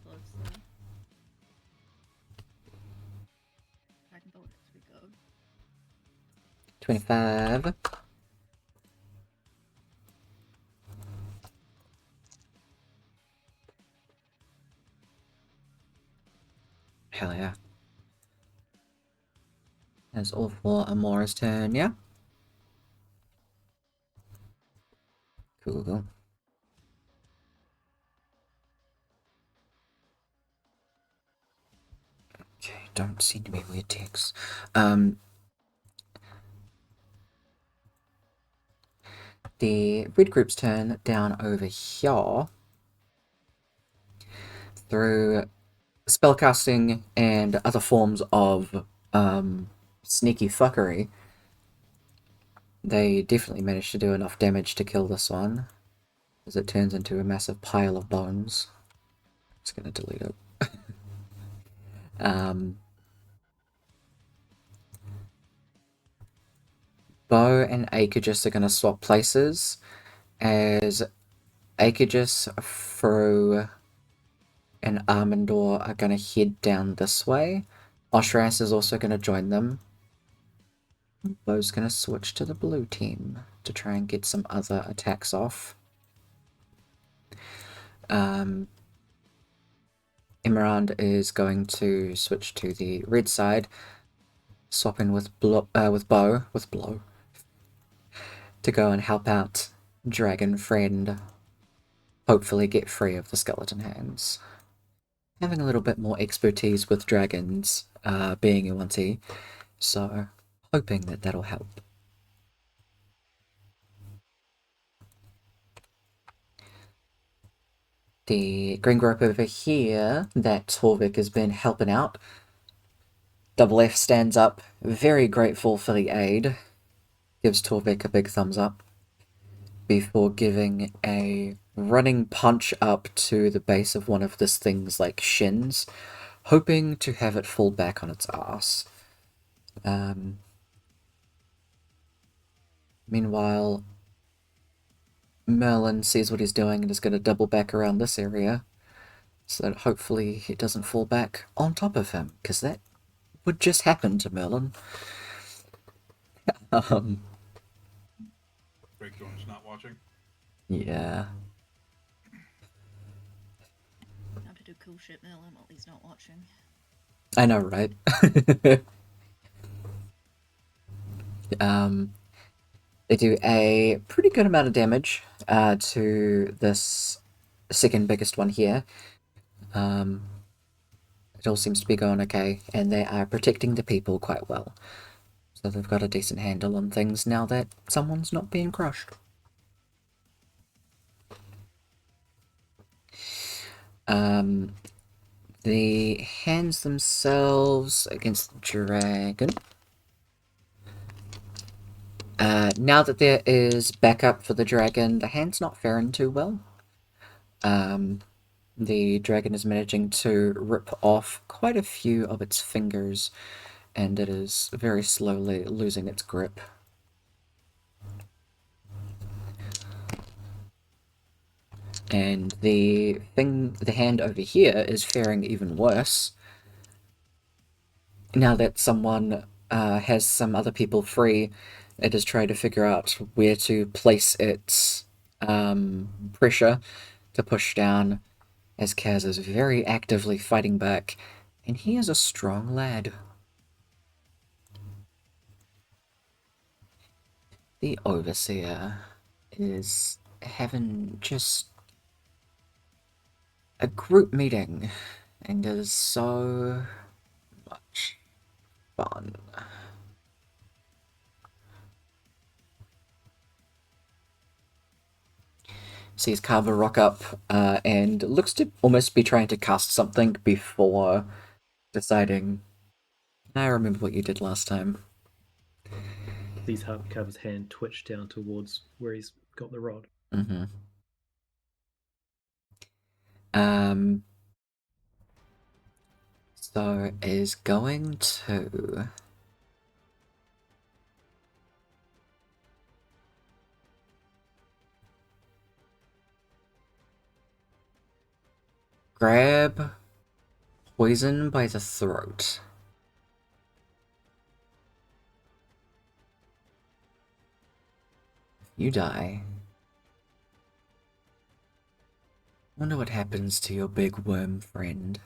Guiding bolt as we go. 25. Hell yeah. That's all for Amora's turn, yeah? Cool, cool. Okay, don't seem to be weird texts. The red group's turn down over here. Through spellcasting and other forms of sneaky fuckery, they definitely managed to do enough damage to kill this one, as it turns into a massive pile of bones. Just gonna delete it. Bo and Aegis are gonna swap places, as Aegis through and Armandor are gonna head down this way. Oshras is also gonna join them. Bo's gonna switch to the blue team to try and get some other attacks off. Emerald is going to switch to the red side, swapping with Blow, to go and help out Dragon Friend, hopefully get free of the skeleton hands. Having a little bit more expertise with dragons, being a 1T, so hoping that that'll help. The green group over here that Torvik has been helping out. Double F stands up, very grateful for the aid, gives Torvik a big thumbs up, before giving a running punch up to the base of one of this thing's like shins, hoping to have it fall back on its ass. Meanwhile, Merlin sees what he's doing and is going to double back around this area, so that hopefully it doesn't fall back on top of him, because that would just happen to Merlin. Breakthorn's not watching. Yeah. Time to do cool shit, Merlin, while he's not watching. I know, right? They do a pretty good amount of damage to this second biggest one here. It all seems to be going okay, and they are protecting the people quite well. So they've got a decent handle on things now that someone's not being crushed. The hands themselves against the dragon. Now that there is backup for the dragon, the hand's not faring too well. The dragon is managing to rip off quite a few of its fingers, and it is very slowly losing its grip. And the hand over here is faring even worse. Now that someone has some other people free, it is trying to figure out where to place its pressure to push down, as Kaz is very actively fighting back, and he is a strong lad. the overseer is having just a group meeting, and it is so much fun. Sees Carver rock up and looks to almost be trying to cast something before deciding, I remember what you did last time. Sees Carver's hand twitch down towards where he's got the rod. Mm-hmm. So is going to grab Poison by the throat. You die. Wonder what happens to your big worm friend.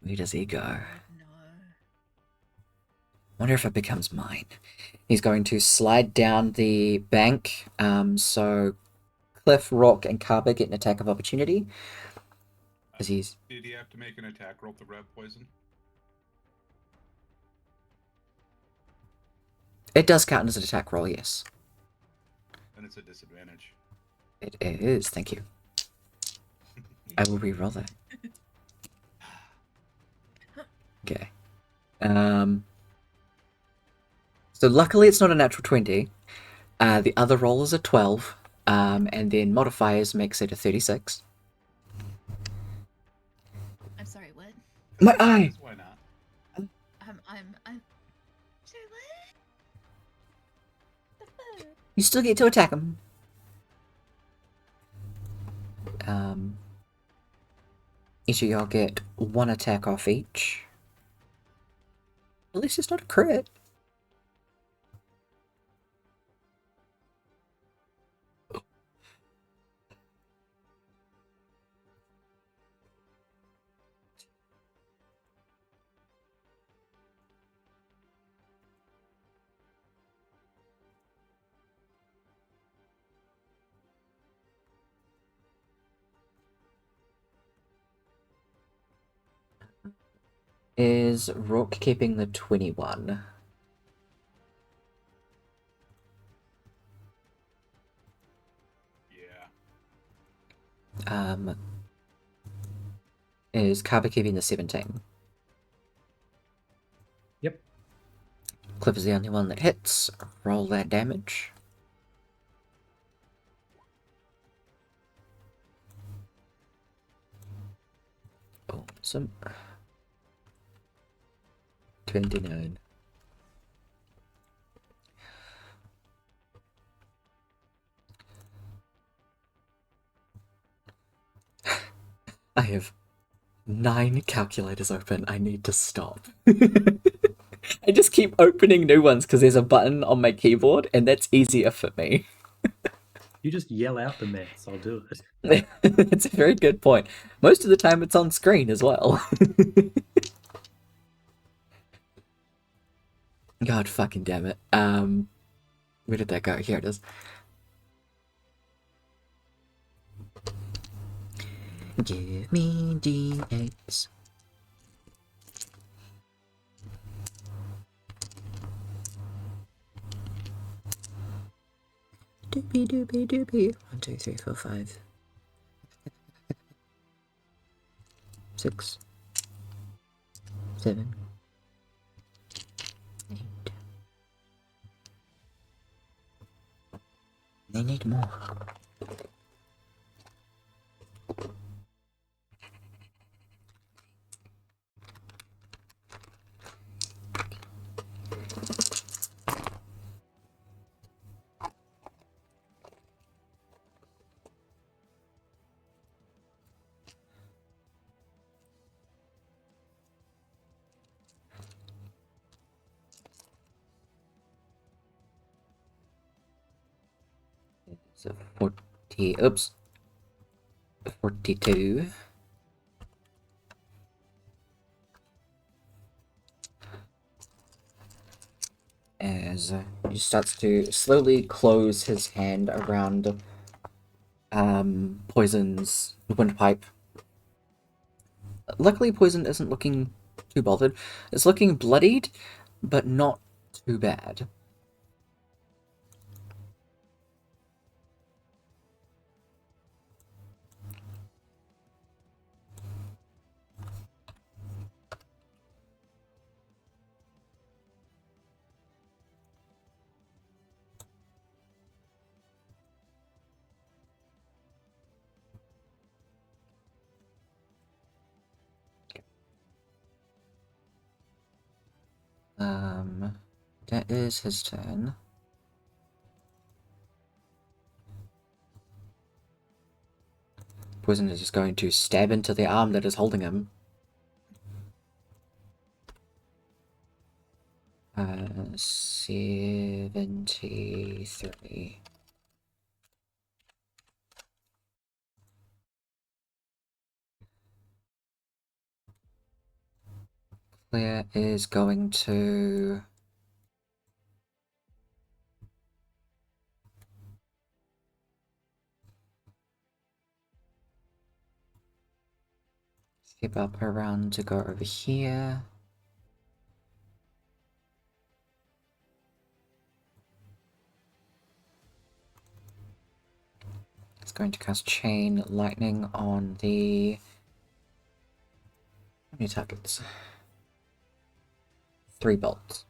Where does he go? No. Wonder if it becomes mine. He's going to slide down the bank, so Cliff, Rock, and Carver get an attack of opportunity. As he's... Did he have to make an attack roll to grab poison? It does count as an attack roll, yes. Then it's a disadvantage. It is, thank you. I will re-roll that. Okay. So luckily it's not a natural 20. The other roll is a 12. And then modifiers makes it a 36. I'm sorry, what? My eye! Why not? I'm sorry, what? The fuck? You still get to attack him. Each of y'all get one attack off each. At least it's not a crit. Is Rook keeping the 21? Yeah. Is Carver keeping the 17? Yep. Cliff is the only one that hits. Roll that damage. Awesome. 29. I have 9 calculators open. I need to stop. I just keep opening new ones because there's a button on my keyboard and that's easier for me. You just yell out the maths, I'll do it. It's a very good point. Most of the time it's on screen as well. God fucking damn it. Where did that go? Here it is. Give me D8s. Doopy doopy doopy. 1, 2, 3, 4, 5. 6. 7. 8. They need more. So 40, oops, 42. And as he starts to slowly close his hand around Poison's windpipe. Luckily, Poison isn't looking too bothered. It's looking bloodied, but not too bad. That is his turn. Poison is just going to stab into the arm that is holding him. 73. Claire is going to skip up around to go over here. It's going to cast Chain Lightning on the... How many targets? 3 bolts.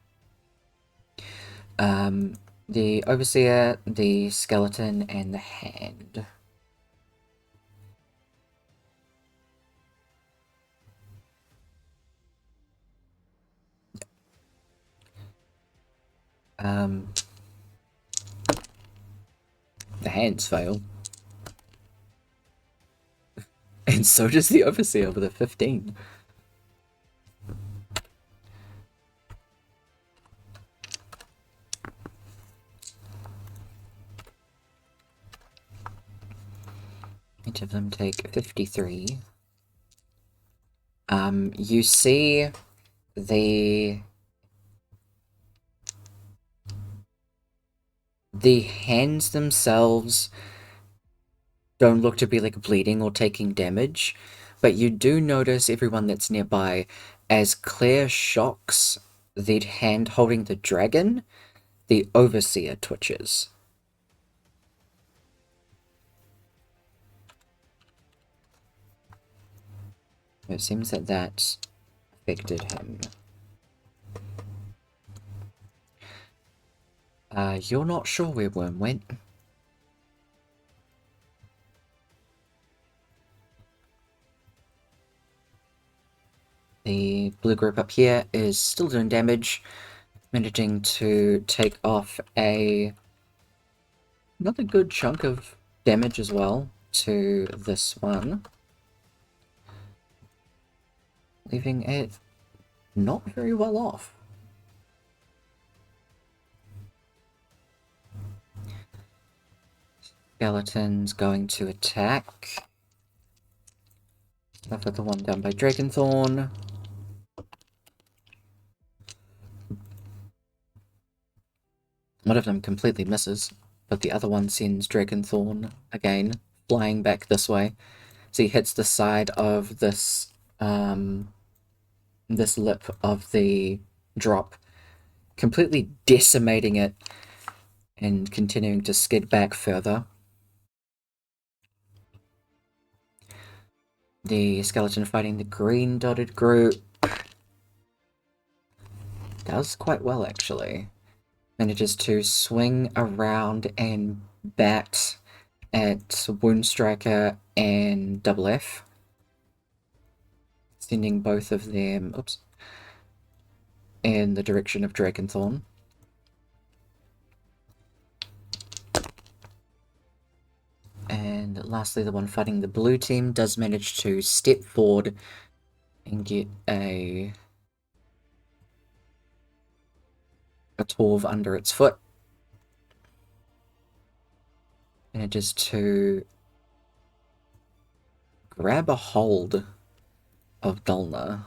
The Overseer, the Skeleton, and the Hand. The Hands fail. And so does the Overseer with a 15. Each of them take 53. You see the hands themselves don't look to be like bleeding or taking damage, but you do notice everyone that's nearby as Claire shocks the hand holding the dragon, the Overseer twitches. It seems that that affected him. You're not sure where Worm went. The blue group up here is still doing damage, managing to take off another good chunk of damage as well to this one, leaving it not very well off. Skeleton's going to attack. Left with the one down by Dragonthorn. One of them completely misses, but the other one sends Dragonthorn again, flying back this way. So he hits the side of this this lip of the drop, completely decimating it and continuing to skid back further. The skeleton fighting the green dotted group does quite well, actually. Manages to swing around and bat at Wound Striker and Double F, sending both of them in the direction of Dragonthorn. And lastly, the one fighting the blue team does manage to step forward and get a Torv under its foot. Manages to grab a hold of Dolna.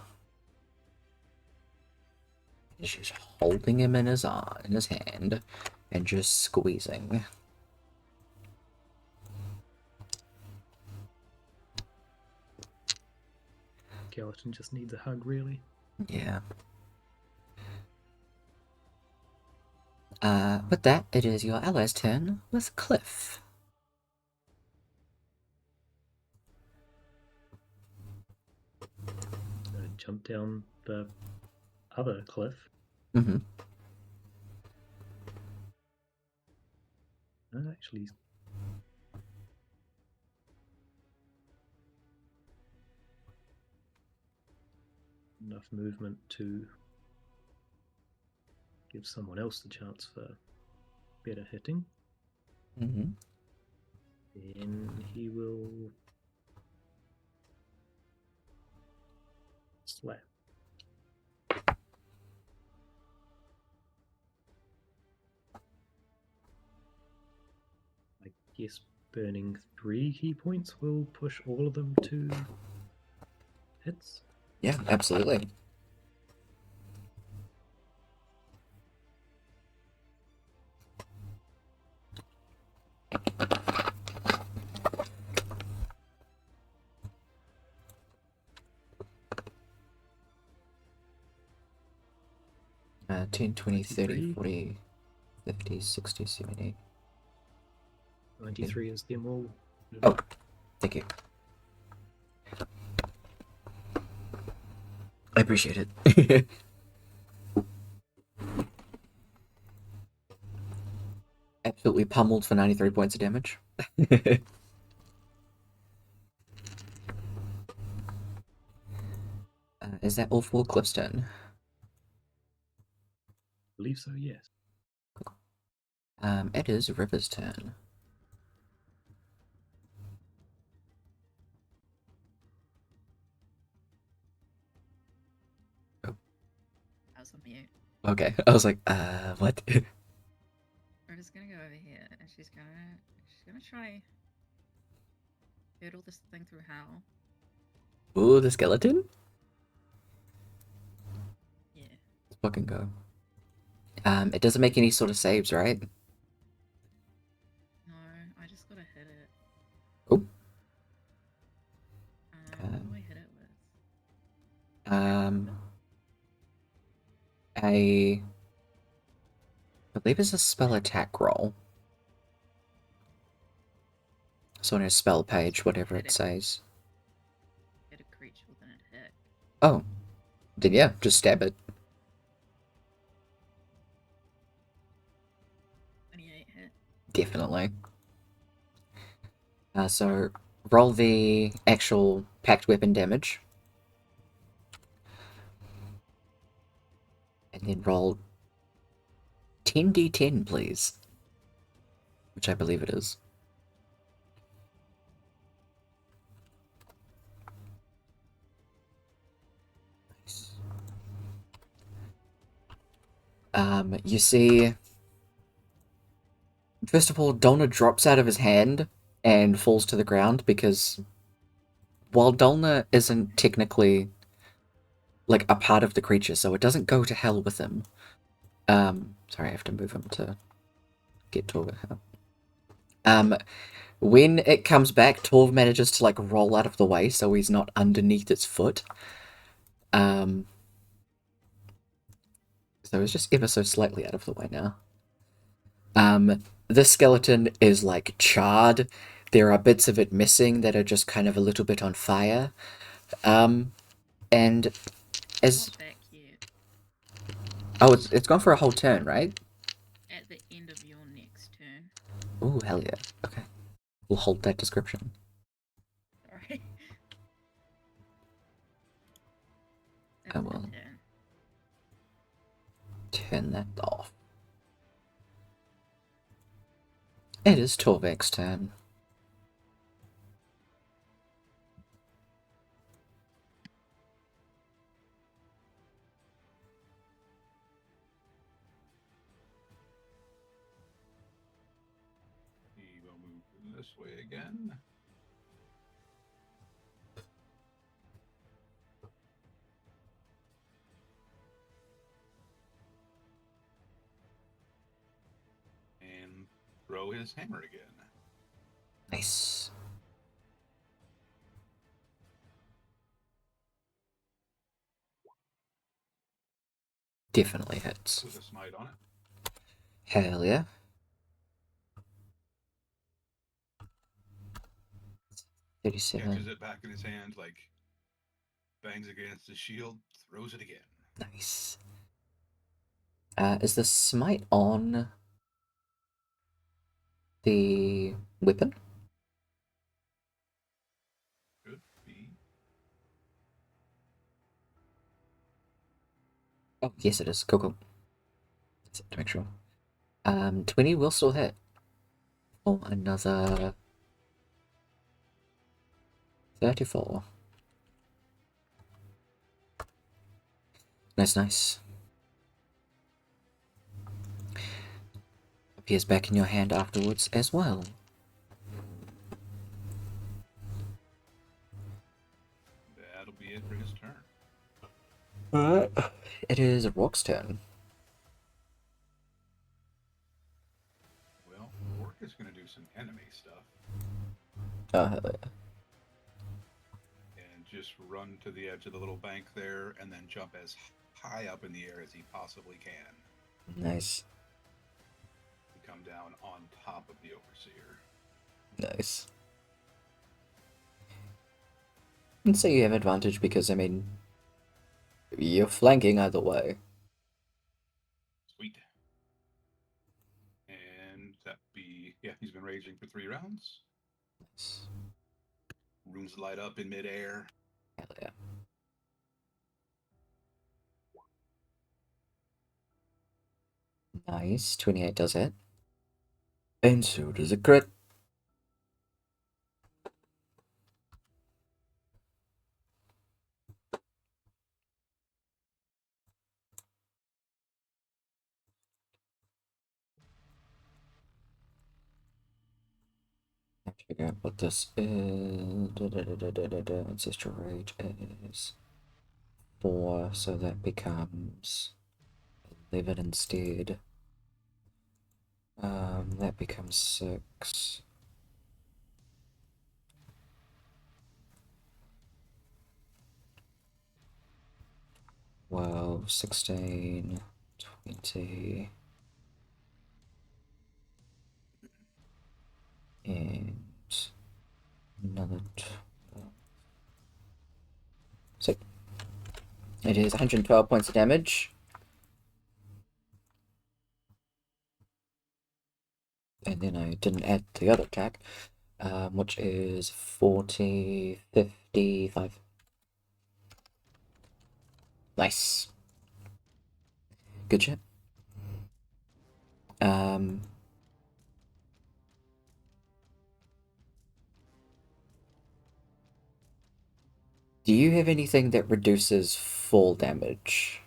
He's just holding him in his hand and just squeezing. Skeleton just needs a hug, really. Yeah. With that, it is your ally's turn with Cliff. Jump down the other cliff. Mm-hmm. Actually, enough movement to give someone else the chance for better hitting. Mm-hmm. Then he will slap. I guess burning 3 key points will push all of them to hits. Yeah, absolutely. Uh, 10, 20, 30, 40, 50, 60, 70. 93 is them all. Oh, thank you. I appreciate it. Absolutely pummeled for 93 points of damage. Is that all for Cliff's turn? I believe so, yes. It is River's turn. I was on mute. Okay, I was like, what? We're just gonna go over here, and she's gonna try hurdle this thing through Howl. Ooh, the skeleton? Yeah. Let's fucking go. It doesn't make any sort of saves, right? No, I just gotta hit it. Oh. What do I hit it with? I believe it's a spell attack roll. So on a spell page, whatever it says. Hit a creature with an attack. Oh. Then yeah, just stab it. 28 hit. Definitely. So roll the actual packed weapon damage. And then roll 10d10, please. Which I believe it is. Nice. You see... First of all, Dolna drops out of his hand and falls to the ground because while Dolna isn't technically like a part of the creature, so it doesn't go to hell with him. Sorry, I have to move him to get Torv. When it comes back, Torv manages to like roll out of the way so he's not underneath its foot. So it's just ever so slightly out of the way now. This skeleton is like charred. There are bits of it missing that are just kind of a little bit on fire. And as Not back yet. oh, it's gone for a whole turn, right? At the end of your next turn. Ooh, hell yeah. Okay. We'll hold that description. Sorry. I will turn that off. It is Torvek's turn. He will move this way again. throw his hammer again. Nice. Definitely hits. With a smite on it. Hell yeah. Catches 37. it back in his hand, like bangs against his shield, throws it again. Nice. Is the smite on the weapon? Could be. Oh, yes it is. Cool, cool. Just to make sure. 20 will still hit. For another 34. Nice, nice. Appears back in your hand afterwards as well. That'll be it for his turn. Alright. It is Rock's turn. Well, Orc is going to do some enemy stuff Oh, hell yeah. and just run to the edge of the little bank there and then jump as high up in the air as he possibly can Nice. to come down on top of the Overseer. Nice. And so you have advantage because, I mean, you're flanking either way. Sweet. And that be, yeah, he's been raging for 3 rounds. Nice. Runes light up in midair. Hell yeah. Nice. 28 does it. And so does a crit. I have to figure out what this is. Ancestral Rage is 4, so that becomes 11 instead. That becomes 6. Well, 16, 20, and another 12. So it is 112 points of damage. And then I didn't add the other attack, which is 40, 55. Nice. Good shit. Do you have anything that reduces fall damage?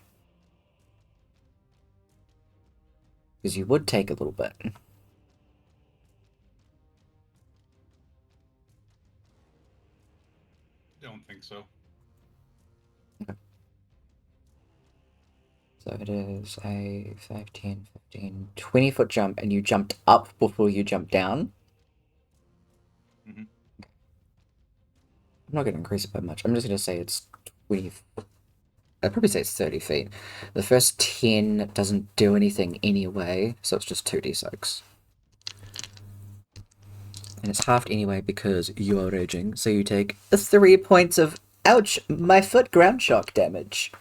Because you would take a little bit. Don't think so. So it is a 5, 10, 15, 20-foot jump, and you jumped up before you jumped down. Mhm. I'm not going to increase it by much. I'm just going to say it's 20. I'd probably say it's 30 feet. The first 10 doesn't do anything anyway, so it's just 2d6. And it's halved anyway because you are raging, so you take 3 points of ouch, my foot ground shock damage.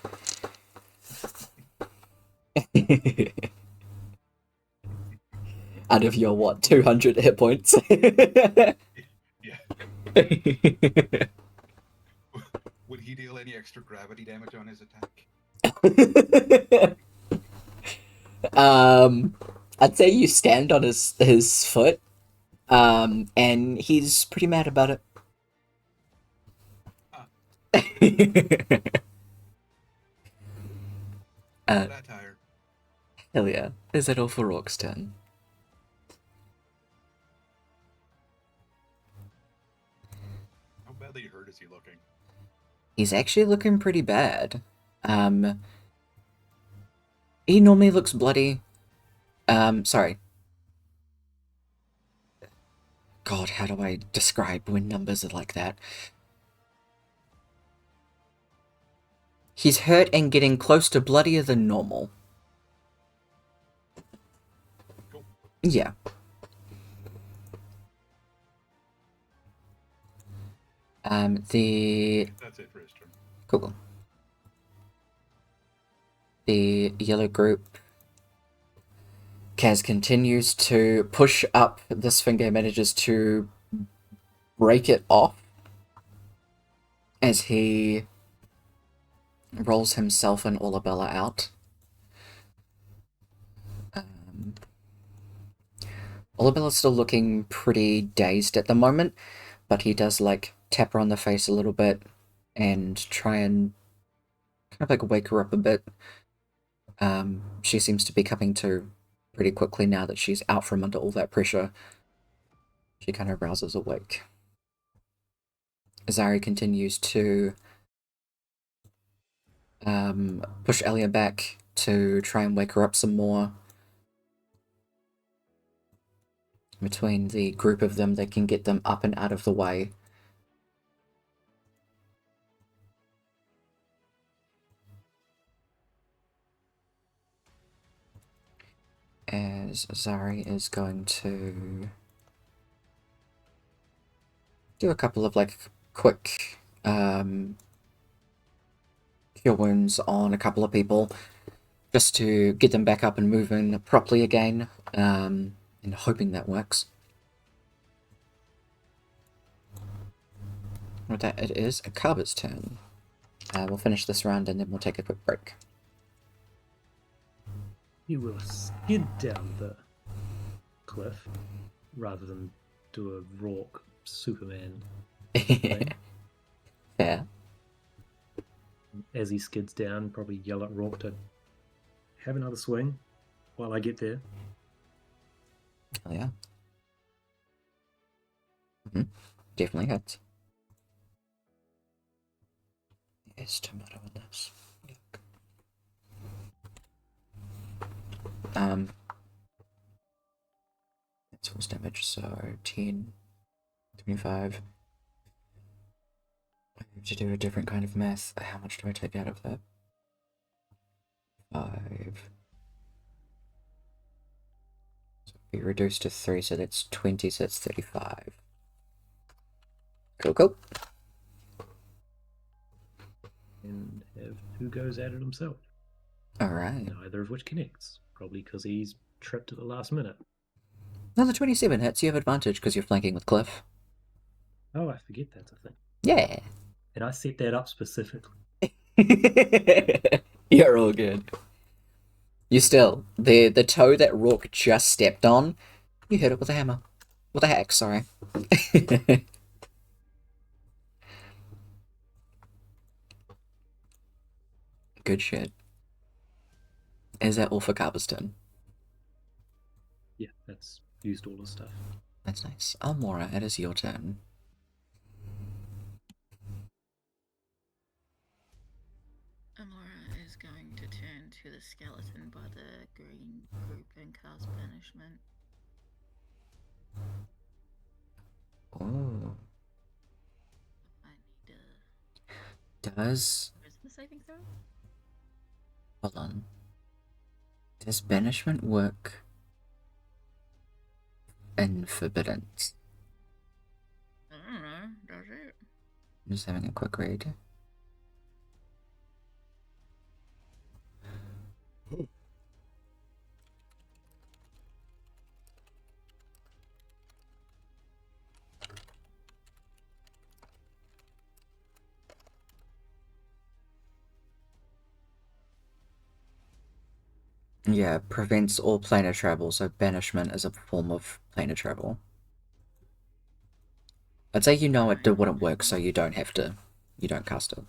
Out of your what, 200 hit points? Yeah. Would he deal any extra gravity damage on his attack? I'd say you stand on his foot, and he's pretty mad about it. Huh. uh, Satire. hell yeah. Is that all for Rock's turn? How badly hurt is he looking? He's actually looking pretty bad. He normally looks bloody. Sorry. God, how do I describe when numbers are like that? He's hurt and getting close to bloodier than normal. Cool. Yeah. That's it for his turn. Cool. The yellow group. Kaz continues to push up this finger, manages to break it off as he rolls himself and Olabella out. Olabella's still looking pretty dazed at the moment, but he does like tap her on the face a little bit and try and kind of like wake her up a bit. She seems to be coming to pretty quickly now that she's out from under all that pressure. She kind of rouses awake. Zari continues to push Elia back to try and wake her up some more. Between the group of them, they can get them up and out of the way. As Zari is going to do a couple of like quick cure wounds on a couple of people just to get them back up and moving properly again, and hoping that works. With that, it is Akaba's turn. We'll finish this round and then we'll take a quick break. You will skid down the cliff rather than do a Rourke Superman thing. Fair. As he skids down, probably yell at Rourke to have another swing while I get there. Oh yeah. Definitely hits. Yes, tomato in this. Yuck. That's force damage, so 10, 25. I have to do a different kind of math. How much do I take out of that? 5. So be reduced to 3, so that's 20, so that's 35. Cool. And have who goes at it himself. Alright. Neither of which connects. Probably because he's tripped at the last minute. Another 27 hits. You have advantage because you're flanking with Cliff. Oh, I forget that's a thing. Yeah. And I set that up specifically. You're all good. You still, the toe that Rourke just stepped on, you hit it with a hammer. With a axe, sorry. Good shit. Is that all for Carbiston? Yeah, that's used all the stuff. That's nice. Almora, it is your turn. Amora is going to turn to the skeleton by the green group and cast banishment. Oh. I need Does... a charisma saving throw? Hold on. Does banishment work in Forbidden? I don't know, does it? I'm just having a quick read. Yeah, prevents all planar travel, so banishment is a form of planar travel. I'd say you know it wouldn't work, so you don't have to, you don't cast it. Get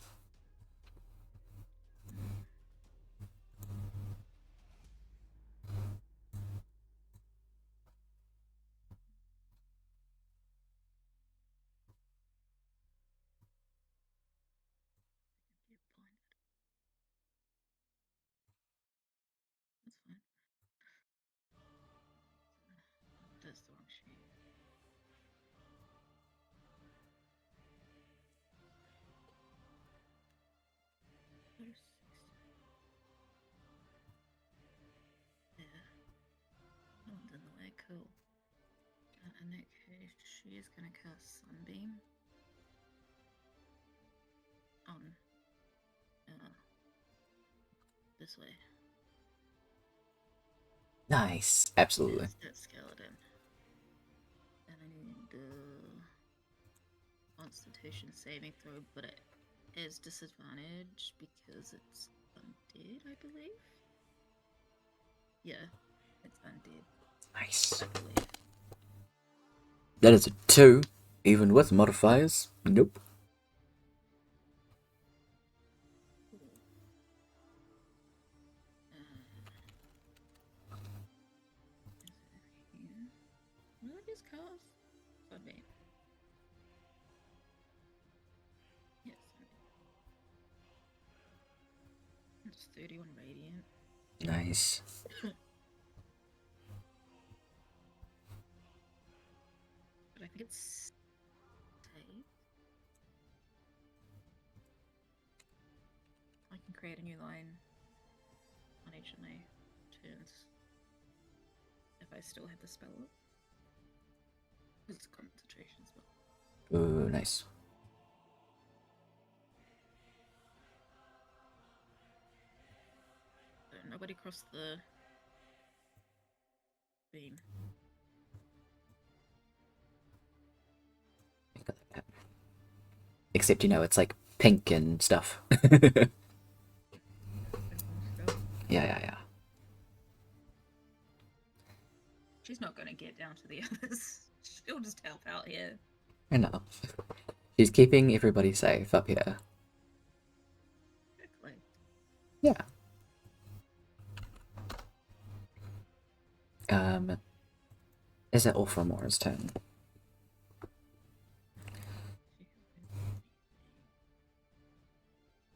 blinded. That's fine. That's the wrong sheet. Cool. In that case, she is gonna cast Sunbeam on this way. Nice. Absolutely. It's that skeleton. And I need Constitution saving throw, but it is disadvantage because it's undead, I believe. Yeah, it's undead, Nice. I believe. That is a 2, even with modifiers. Nope. Will I just cast Sunbeam? Yes, Sunbeam. It's 31 radiant. Nice. But I think it's safe. I can create a new line on each of my turns if I still have the spell up. It's a concentration spell. Ooh, nice. So nobody crossed the beam. Except, you know, it's like pink and stuff. Yeah. She's not gonna get down to the others. She'll just help out here. I know. She's keeping everybody safe up here. Quickly. Yeah. Is that all for Mora's turn?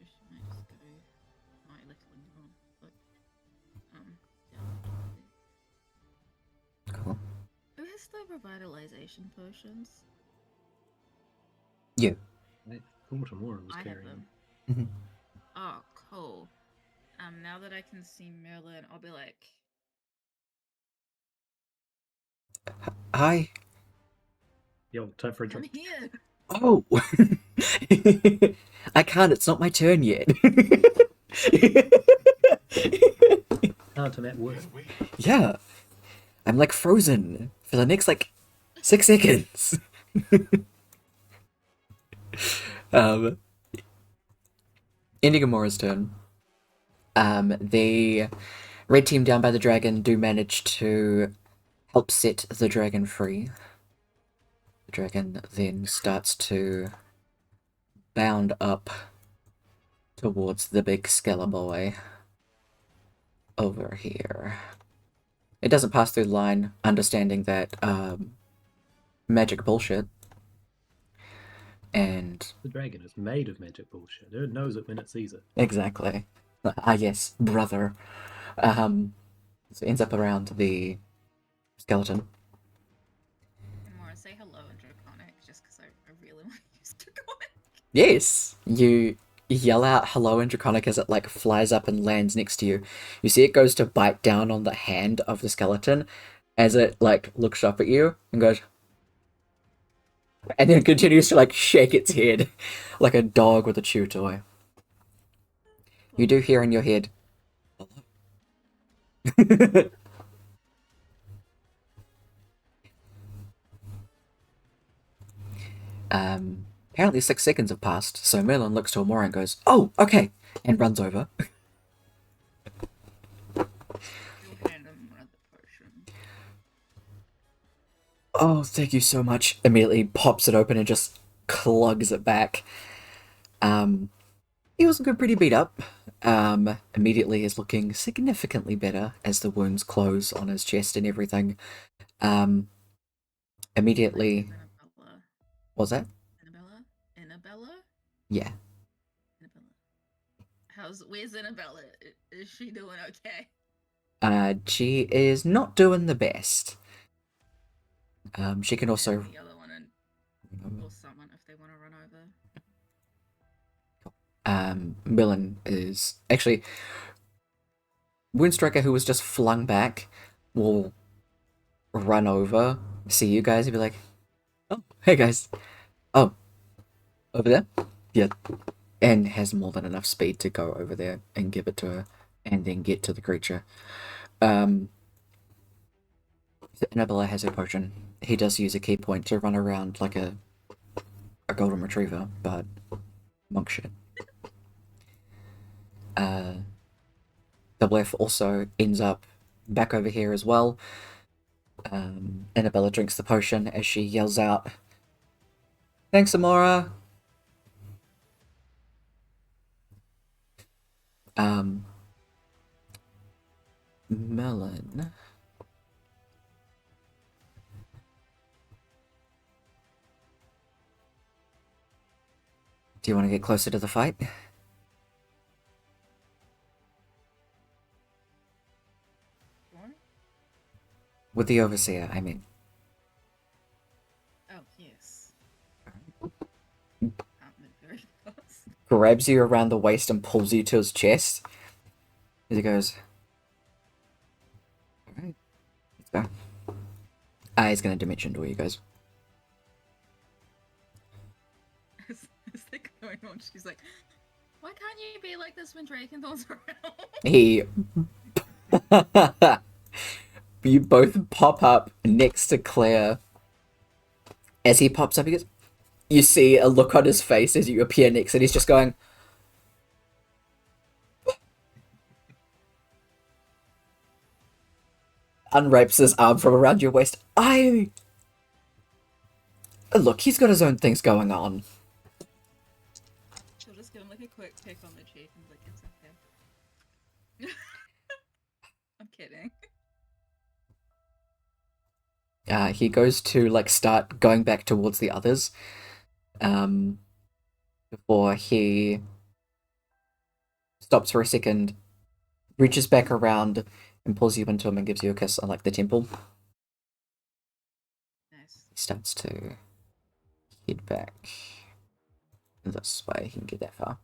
She might just go my little on, but yeah. Cool. Who has the revitalization potions? You. I thought Amora was I have carrying them. them. Oh, cool. Now that I can see Merlin, I'll be like, Hi. Yo, time for a come drink. here. Oh! I can't, it's not my turn yet. Can't I'm at work. Wait. Yeah. I'm like frozen for the next like 6 seconds. Ending Amora's turn. The red team down by the dragon do manage to help set the dragon free. The dragon then starts to bound up towards the big Skella boy over here. It doesn't pass through the line, understanding that magic bullshit. And The dragon is made of magic bullshit. It knows it when it sees it. exactly. Ah, yes, brother. So it ends up around the skeleton. And Mora, say hello in Draconic, just because I really want to use Draconic. Yes, you yell out hello in Draconic as it like flies up and lands next to you. You see it goes to bite down on the hand of the skeleton as it like looks up at you and goes, and then continues to like shake its head like a dog with a chew toy. You do hear in your head, hello. Apparently 6 seconds have passed, so Merlin looks to Amora and goes, oh, okay, and runs over. You'll hand him one of the potion. Oh, thank you so much. Immediately pops it open and just clugs it back. He was looking pretty beat up. Immediately is looking significantly better as the wounds close on his chest and everything. Immediately, Annabella. what was that? Annabella? Yeah. Annabella. Where's Annabella? Is she doing okay? She is not doing the best. She can also... And the other one or someone if they want to run over. Merlin is... Actually, Woundstriker, who was just flung back, will run over, see you guys, and be like, "Oh, hey guys. Oh, over there? Yeah." And has more than enough speed to go over there and give it to her, and then get to the creature. Annabella has her potion. He does use a key point to run around like a golden retriever, but monk shit. Double F also ends up back over here as well. Annabella drinks the potion as she yells out, "Thanks, Amora!" Melon. Do you want to get closer to the fight? Sure. With the Overseer, I mean. Oh, yes. Can't move very fast. Grabs you around the waist and pulls you to his chest. As he goes, "Alright, let's go." He's gonna dimension door you guys. As they're going on, she's like, why can't you be like this when Drakenthorn's around? He. You both pop up next to Claire. As he pops up, he goes, you see a look on his face as you appear next, and he's just going, unwraps his arm from around your waist. Look, he's got his own things going on. She'll just give him like a quick pick on the cheek and be like, it's okay. I'm kidding. He goes to like start going back towards the others. Before he stops for a second, reaches back around and pulls you into him and gives you a kiss on like the temple. Nice. He starts to head back this way. He can get that far.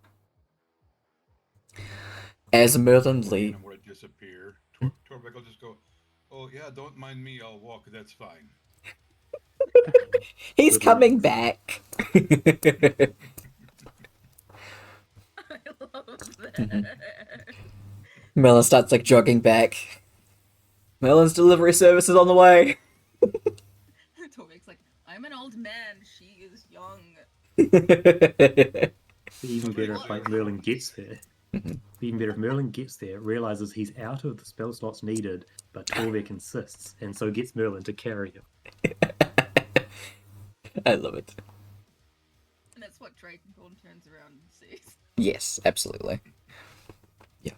As Merlin leaves, And where it disappear, Torbeck will just go, "Oh yeah, don't mind me. I'll walk. That's fine." he's Little coming ones. back. I love that. Merlin starts like jogging back. Merlin's delivery service is on the way. Torbeck's like, I'm an old man. She is young. Even better if like Merlin gets there. Mhm. Even better if Merlin gets there, realizes he's out of the spell slots needed, but Torvik insists, and so gets Merlin to carry him. I love it. And that's what Drakenthorn turns around and sees. Yes, absolutely. Yeah.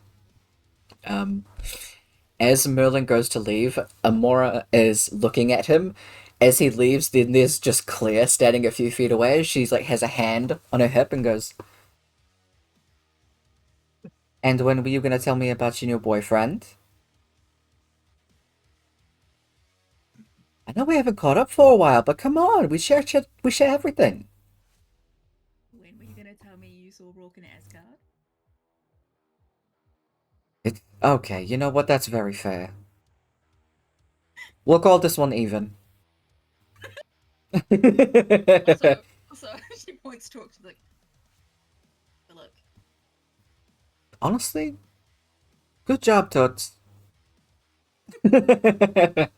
As Merlin goes to leave, Amora is looking at him. As he leaves, then there's just Claire standing a few feet away. She's like has a hand on her hip and goes, "And when were you gonna tell me about your new boyfriend? I know we haven't caught up for a while, but come on, we share everything." When were you gonna tell me you saw Rourke in Asgard? Okay, you know what? That's very fair. We'll call this one even. Also, she points to it, she's like, but look, Honestly, good job, Toots. I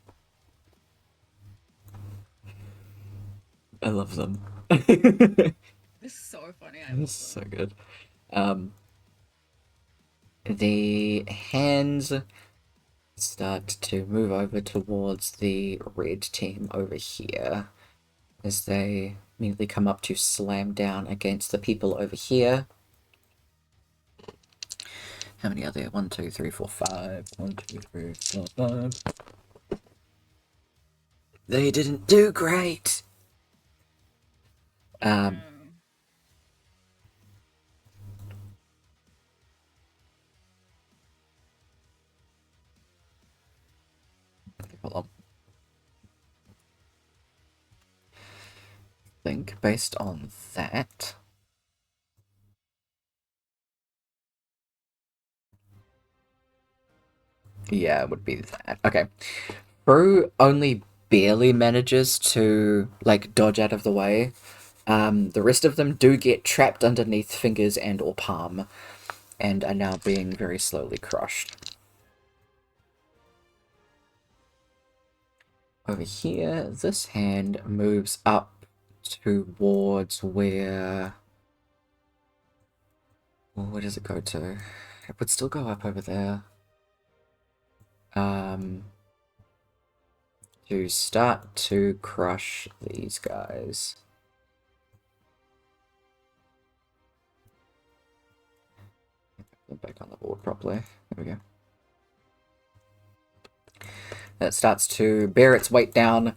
love them. this is so funny. I love It's so them. good. The hands start to move over towards the red team over here as they immediately come up to slam down against the people over here. How many are there? 1, 2, 3, 4, 5. 1, 2, 3, 4, 5. They didn't do great. No. Hold on. I think based on that. Yeah, it would be that. Okay. Brew only barely manages to like dodge out of the way. The rest of them do get trapped underneath fingers and or palm, and are now being very slowly crushed. Over here, this hand moves up towards where... Well, where does it go to? It would still go up over there. To start to crush these guys. Put them back on the board properly. There we go. It starts to bear its weight down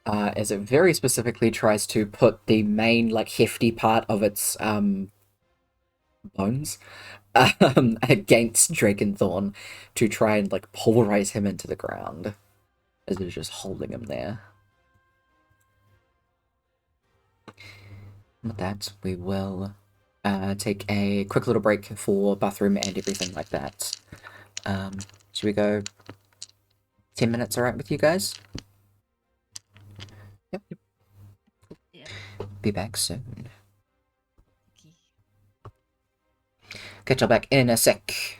as it very specifically tries to put the main, like, hefty part of its bones against Dragonthorn to try and, like, pulverize him into the ground as it's just holding him there. With that, we will take a quick little break for bathroom and everything like that. Should we go 10 minutes, alright with you guys? Yep. Yeah. Be back soon. Okay. Catch you back in a sec.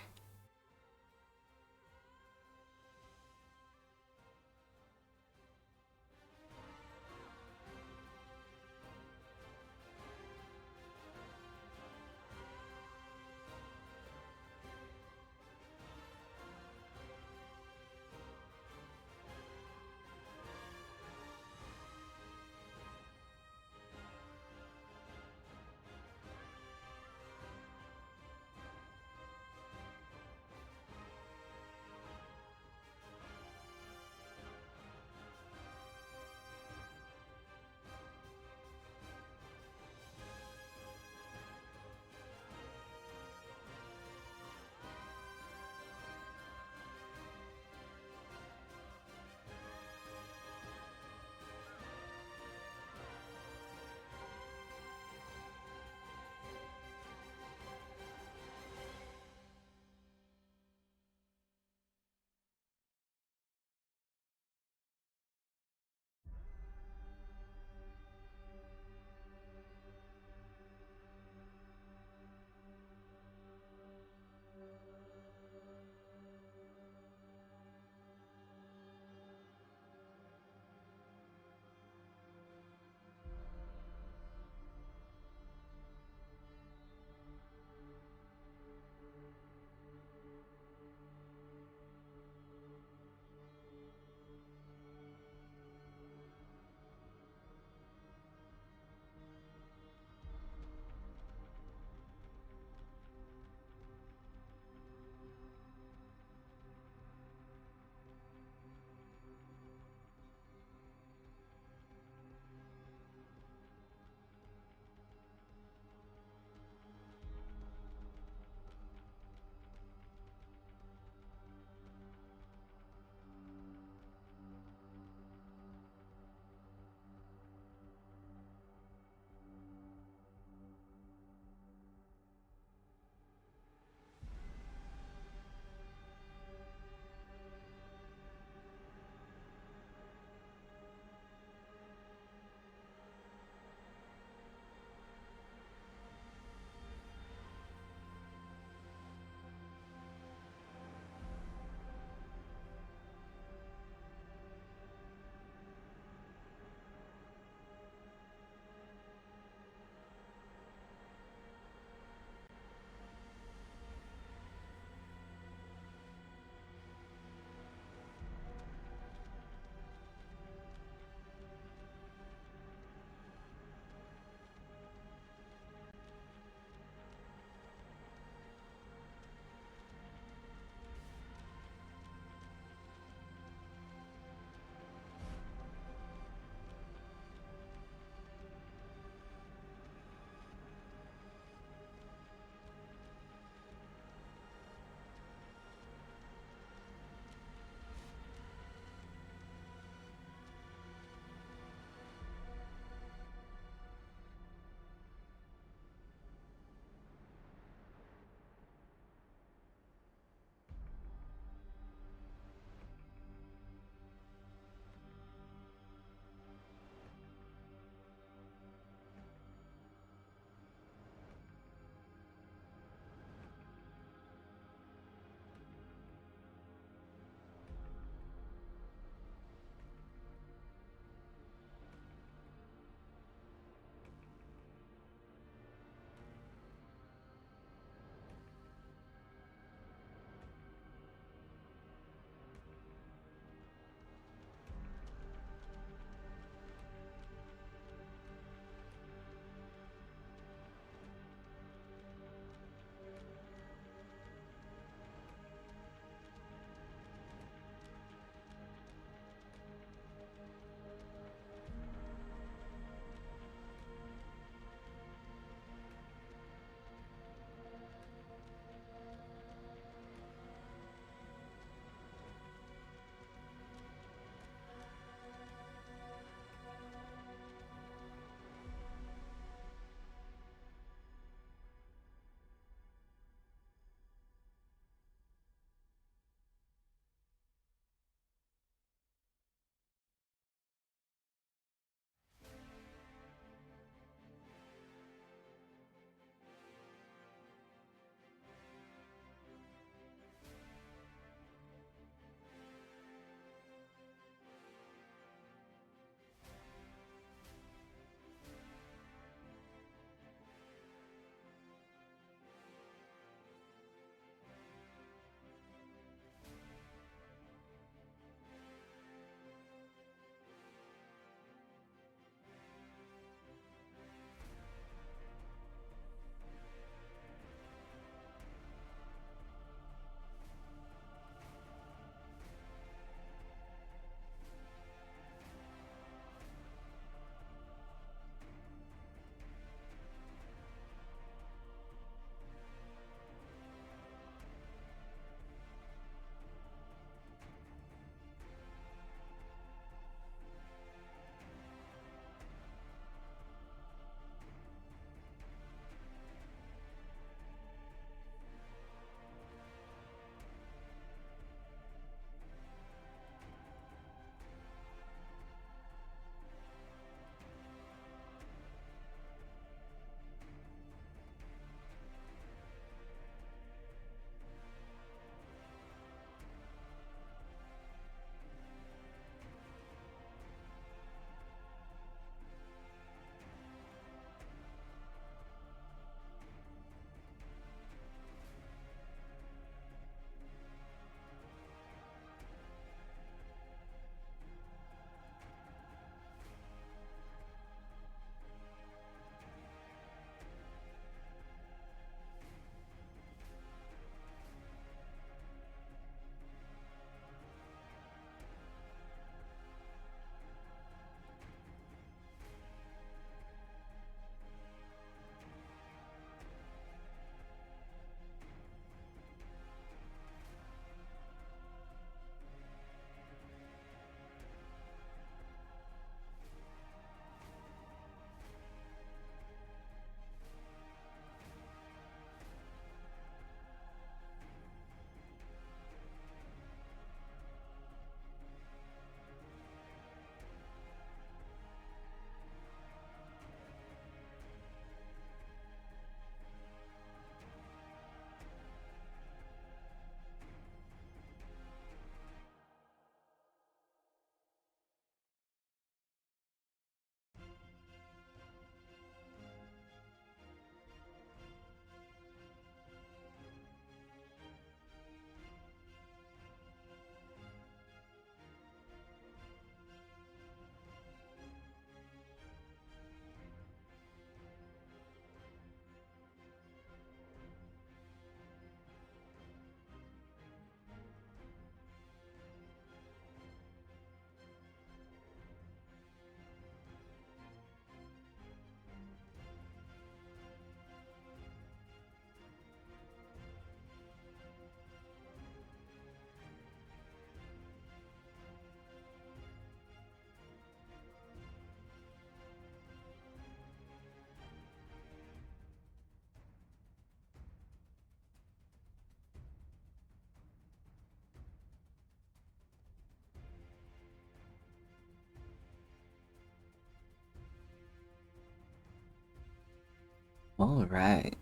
Alright.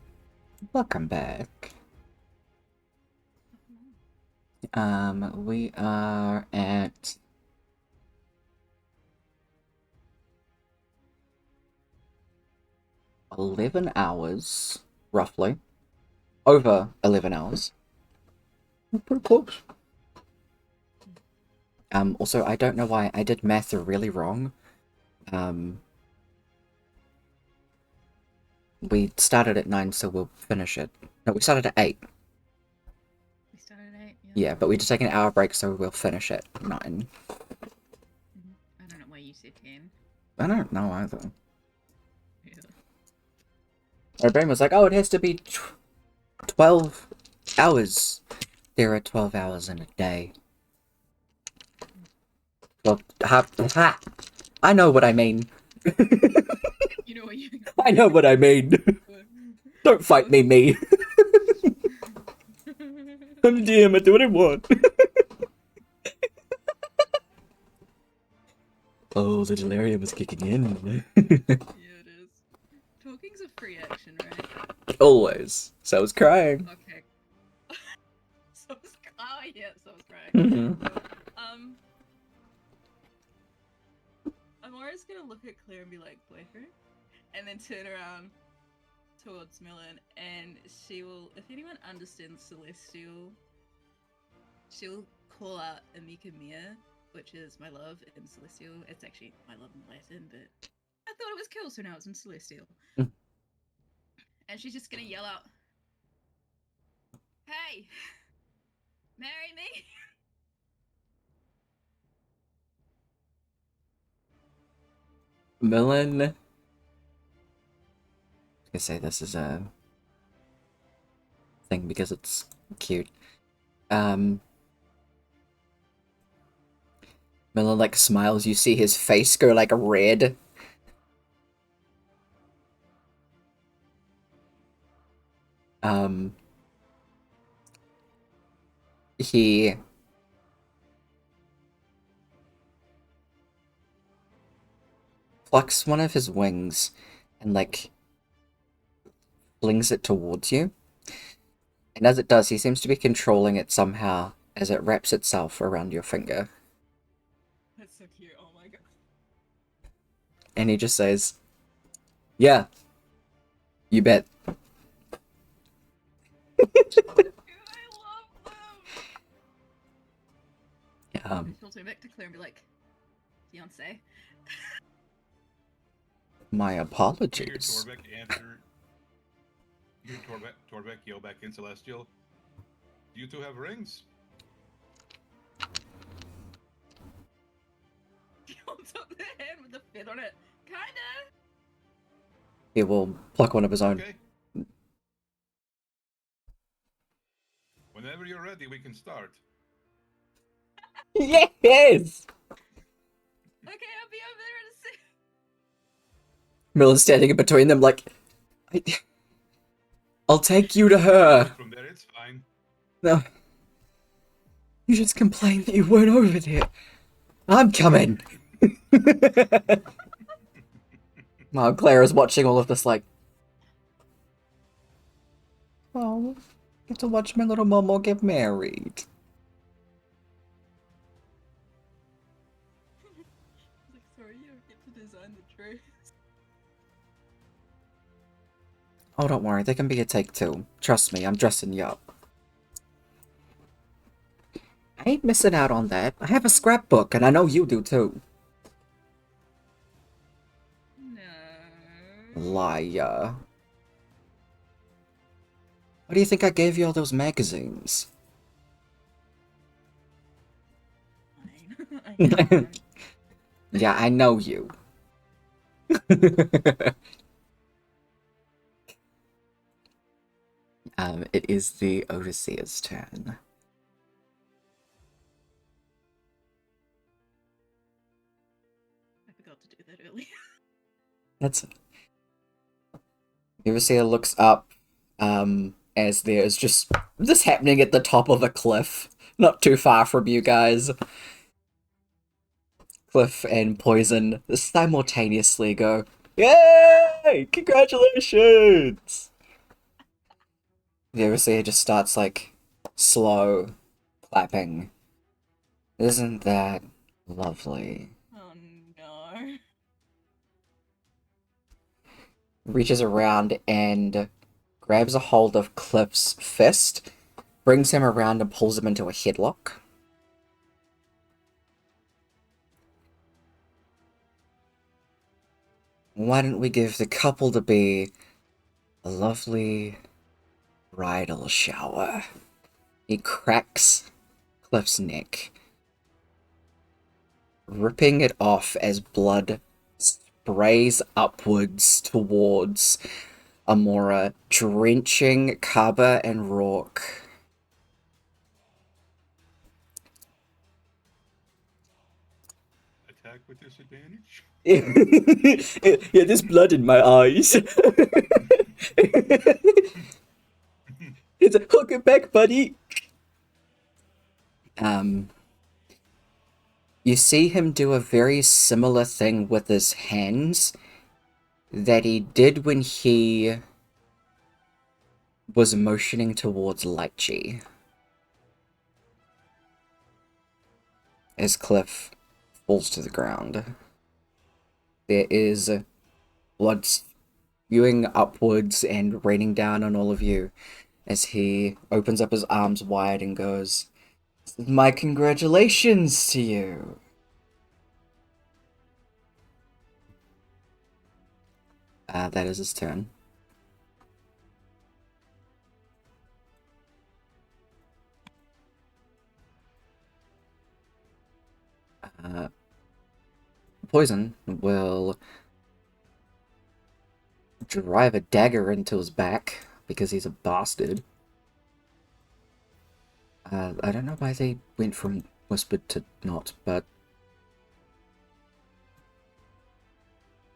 Welcome back. We are at 11 hours, roughly. Over 11 hours. Pretty close. Also, I don't know why I did math really wrong. We started at 9, so we'll finish it. No, we started at 8. We started at 8. Yeah, but we just take an hour break, so we'll finish at 9. I don't know why you said 10. I don't know either. Yeah. My brain was like, oh, it has to be 12 hours. There are 12 hours in a day. Well, I know what I mean. You know what you I know what I mean. Don't fight me. I'm the DM, I do what I want. Oh, the delirium is kicking in. Yeah, it is. Talking's a free action, right? Always. So I was crying. Okay. So was crying. Mhm. I'm always gonna look at Claire and be like, boyfriend? And then turn around towards Millen and she will, if anyone understands Celestial, she'll call out Amika Mia, which is my love in Celestial. It's actually my love in Latin, but I thought it was cool, so now it's in Celestial. Mm. And she's just gonna yell out, hey, marry me. Millen. I was gonna say this is a thing because it's cute. Millen like smiles, you see his face go like red. He plucks one of his wings and like flings it towards you. And as it does, he seems to be controlling it somehow as it wraps itself around your finger. That's so cute, oh my god. And he just says, yeah, you bet. Dude, I love them! She'll turn back to Claire and be like, fiancé. My You hear apologies. Torbeck answer. You hear Torbeck yell back in Celestial. You two have rings. He holds up their hand with a feather on it. Kinda! He will pluck one of his own. Okay. Whenever you're ready, we can start. Yes! Okay, I'll be over there in a sec. Miller's standing in between them like, I'll take you to her. From there, it's fine. No. You just complained that you weren't over there. I'm coming. Now Claire is watching all of this like, oh, get to watch my little Momo get married. Like, sorry, you don't get to design the dress. Oh, don't worry, there can be a take two. Trust me, I'm dressing you up. I ain't missing out on that. I have a scrapbook, and I know you do too. No. Liar. Why do you think I gave you all those magazines? Fine. I know. Yeah, I know you. It is the Overseer's turn. I forgot to do that earlier. That's it. The Overseer looks up, as there's just this happening at the top of a cliff, not too far from you guys. Cliff and Poison simultaneously go, yay! Yay! Congratulations! The overseer just starts like slow clapping. Isn't that lovely? Oh no. Reaches around and grabs a hold of Cliff's fist, brings him around and pulls him into a headlock. Why don't we give the couple to be a lovely bridal shower? He cracks Cliff's neck, ripping it off as blood sprays upwards towards Amora, drenching Kaba and Rourke. Attack with disadvantage. Yeah, there's blood in my eyes. It's a hook it back, buddy. You see him do a very similar thing with his hands that he did when he was motioning towards Lychee. As Cliff falls to the ground. There is blood spewing upwards and raining down on all of you as he opens up his arms wide and goes, "My congratulations to you." That is his turn. Poison will drive a dagger into his back because he's a bastard. I don't know why they went from whispered to not, but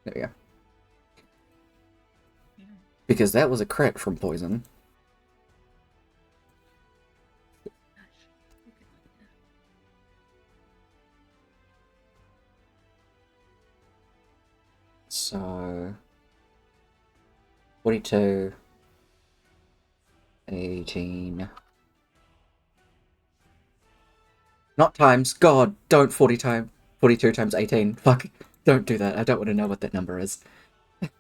there we go. Yeah. Because that was a crit from Poison. Gosh. Look at that. So 42, 18. Not times. God, don't 42 times 18. Fuck. Don't do that. I don't want to know what that number is. Right.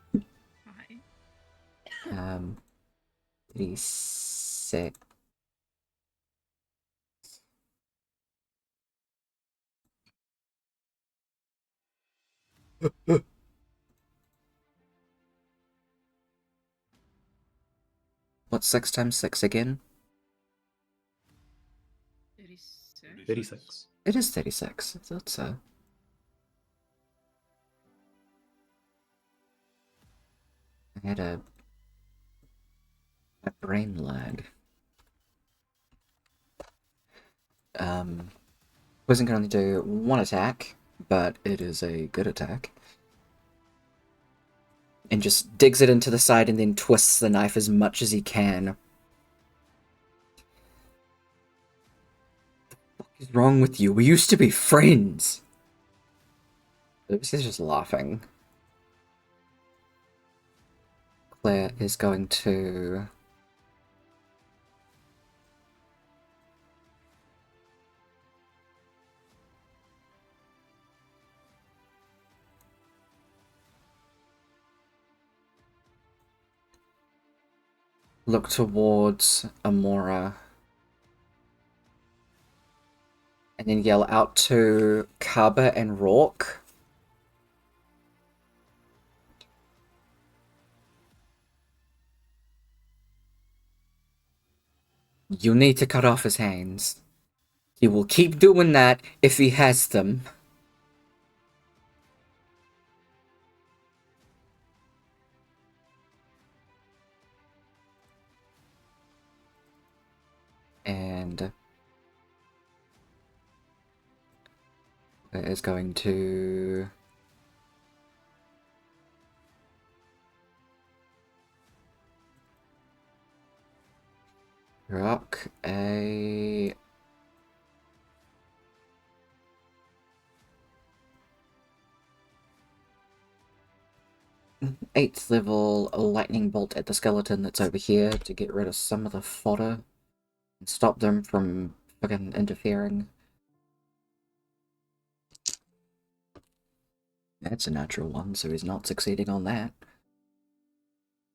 36. What's 6 times 6 again? 36. 36. It is 36. I thought so. I had a brain lag. Poison can only do one attack, but it is a good attack. And just digs it into the side and then twists the knife as much as he can. What is wrong with you? We used to be friends! Oops, he's just laughing. Claire is going to... look towards Amora. And then yell out to Kaba and Rourke. You need to cut off his hands. He will keep doing that if he has them. And it is going to rock a 8th level lightning bolt at the skeleton that's over here to get rid of some of the fodder and stop them from fucking interfering. That's a natural one, so he's not succeeding on that.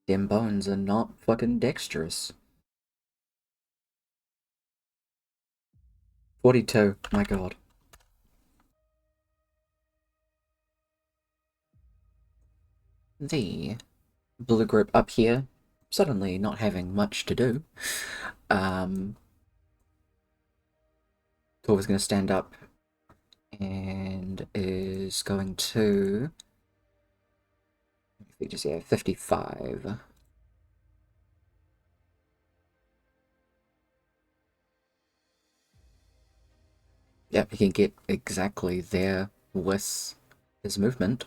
Them bones are not fucking dexterous. 42, my god. The blue group up here, suddenly not having much to do. Torva's going to stand up and is going to... Just, yeah, 55. Yep, he can get exactly there with his movement.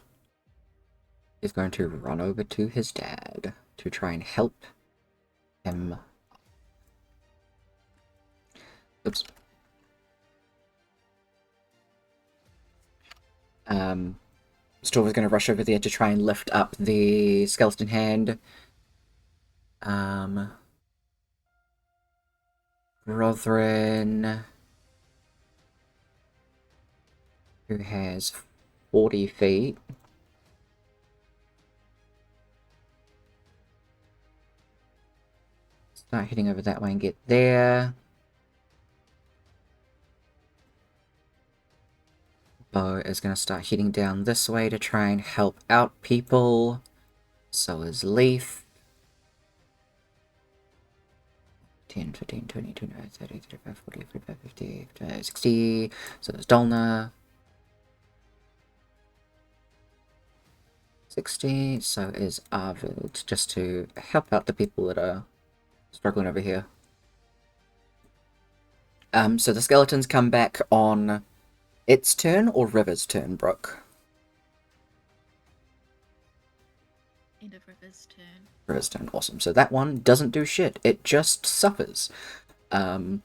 He's going to run over to his dad to try and help him. Oops. Storva's going to rush over there to try and lift up the skeleton hand. Rothrin, who has 40 feet. Start heading over that way and get there. Bo is going to start heading down this way to try and help out people. So is Leaf. 10, 15, 20, 25, 30, 35, 40, 45, 50, 55, 60. So there's Dolna. 60. So is Arvid, just to help out the people that are struggling over here. So the skeletons come back on its turn or River's turn, Brooke? End of River's turn. River's turn, awesome. So that one doesn't do shit. It just suffers. This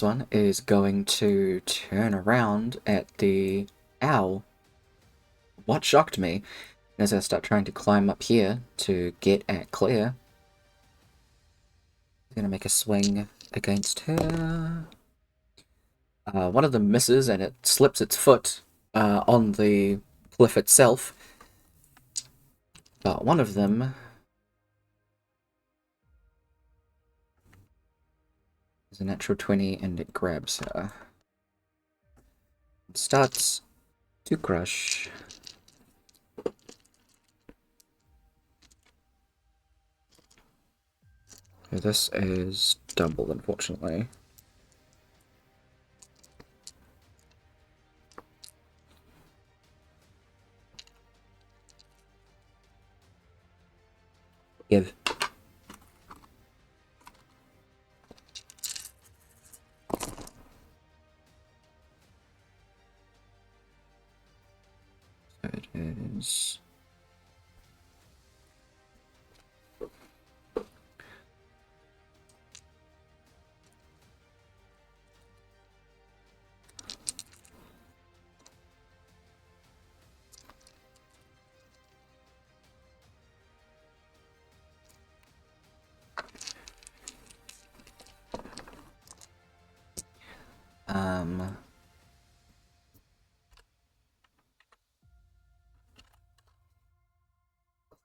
one is going to turn around at the owl. What shocked me is I start trying to climb up here to get at Claire. I'm gonna make a swing against her. One of them misses and it slips its foot on the cliff itself. But one of them is a natural 20 and it grabs her. It starts to crush. So this is double, unfortunately. Give. So it is...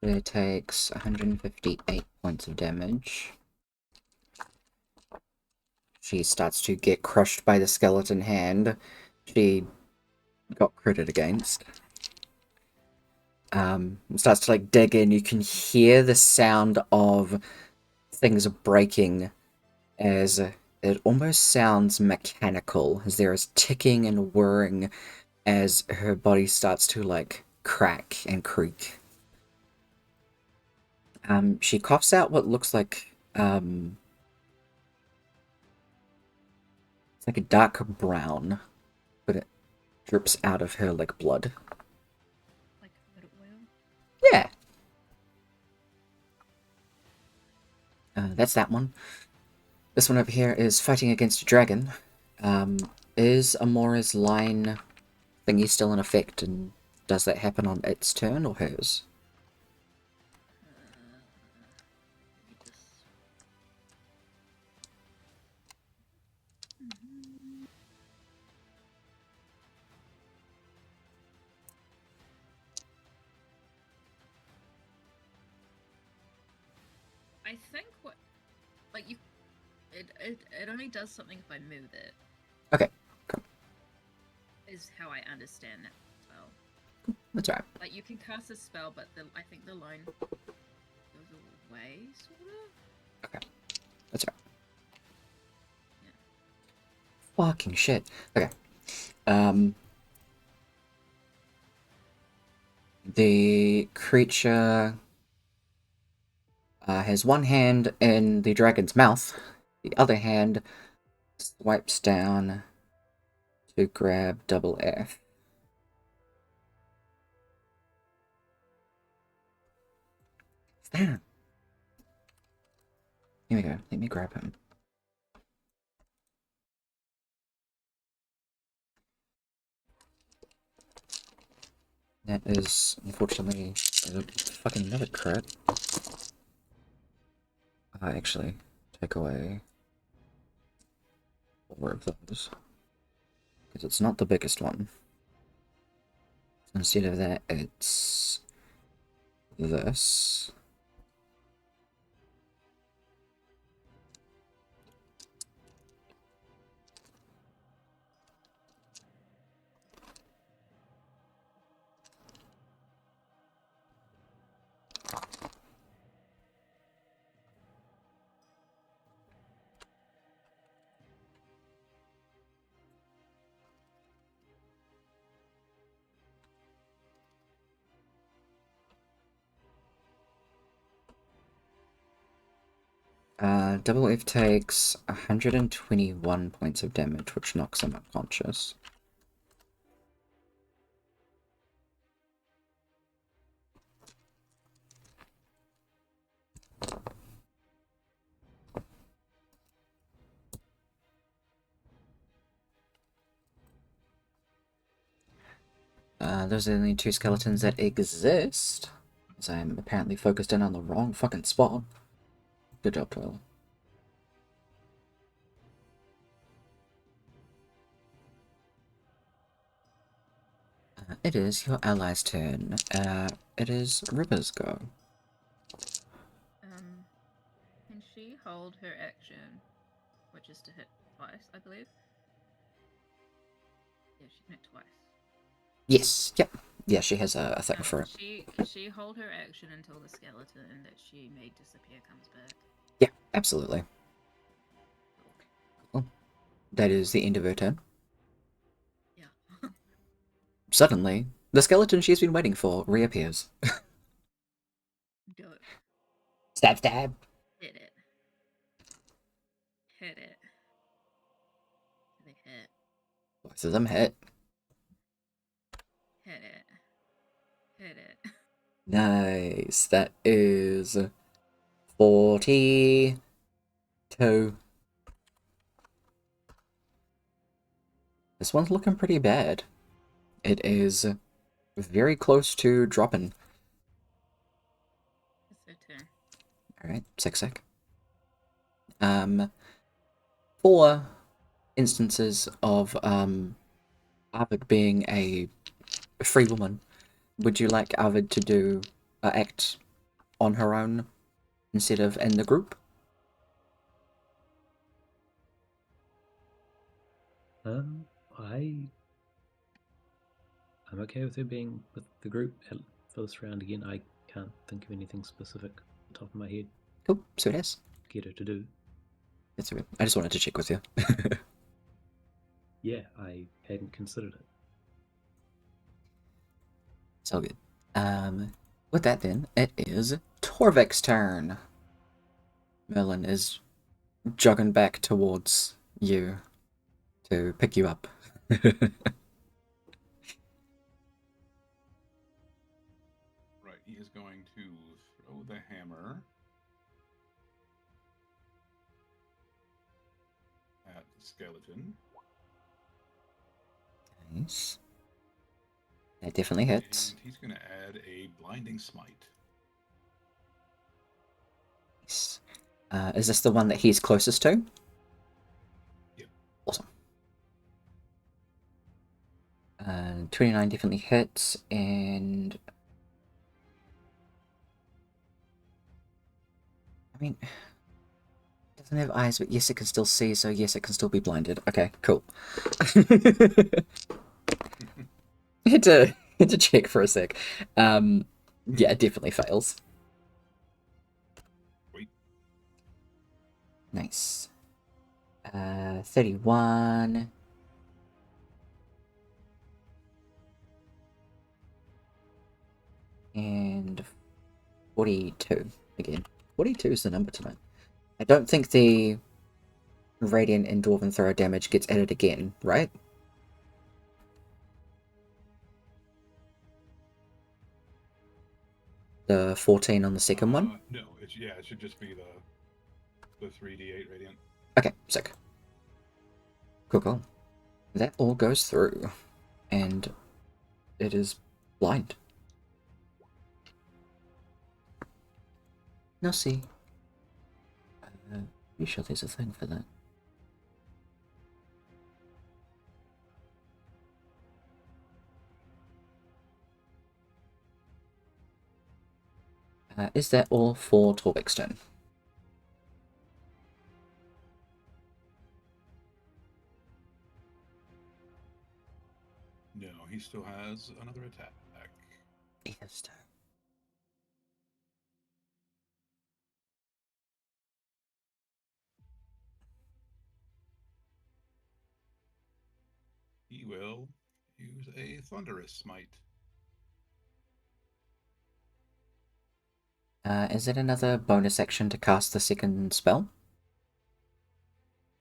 It takes 158 points of damage. She starts to get crushed by the skeleton hand. She got critted against. Starts to like dig in. You can hear the sound of things breaking as it almost sounds mechanical, as there is ticking and whirring as her body starts to like crack and creak. She coughs out what looks like it's like a dark brown, but it drips out of her like blood. Like good oil. Yeah. That's that one. This one over here is fighting against a dragon. Is Amora's line thingy still in effect? And Does that happen on its turn or hers? Let me just- Mhm. I think what, like you, it only does something if I move it. Okay, cool. Is how I understand that spell. That's alright. Like you can cast a spell, but I think the line goes away, sort of. Okay, that's alright. Yeah. Fucking shit. Okay. The creature has one hand in the dragon's mouth, the other hand swipes down to grab double F. Here we go. Let me grab him. That is, unfortunately, a fucking another crit. Actually, take away 4 of those. Because it's not the biggest one. Instead of that, it's this. Double F takes 121 points of damage, which knocks him unconscious. Those are the only 2 skeletons that exist, as I'm apparently focused in on the wrong fucking spot. Good job, Tyler. It is your ally's turn. It is River's go. Can she hold her action, which is to hit twice, I believe? Yeah, she can hit twice. Yes, yep. Yeah, she has a thing for it. Can she hold her action until the skeleton that she made disappear comes back? Yeah, absolutely. Well, that is the end of her turn. Yeah. Suddenly, the skeleton she's been waiting for reappears. Do it. Stab, stab. Hit it. Hit it. They hit. Both of them hit. Hit it. Hit it. Nice. That is 42. This one's looking pretty bad. It is very close to dropping. It's her turn. Alright, sec. 4 instances of Arvid being a free woman. Would you like Arvid to do act on her own instead of in the group? I'm okay with her being with the group for this round again. I can't think of anything specific off the top of my head. Cool, so it is. Get her to do. That's good. I just wanted to check with you. Yeah, I hadn't considered it. It's all good. With that then, it is Torvik's turn. Merlin is jogging back towards you to pick you up. Right, he is going to throw the hammer at the skeleton. Nice. That definitely hits. And he's going to add a blinding smite. Nice. Is this the one that he's closest to? Yep. Awesome. 29 definitely hits, and I mean, it doesn't have eyes, but yes, it can still see, so yes, it can still be blinded. Okay, cool. had to check for a sec. Yeah, it definitely fails. Wait. Nice. 31. And 42 again. 42 is the number tonight. I don't think the Radiant and Dwarven Throw damage gets added again, right? The 14 on the second one? No, it should just be the 3d8 radiant. Okay, sick. Cool. That all goes through. And it is blind. Now see. You sure there's a thing for that? Is that all for Torvek's turn? No, he still has another attack. Yes. He will use a thunderous smite. Is it another bonus action to cast the second spell?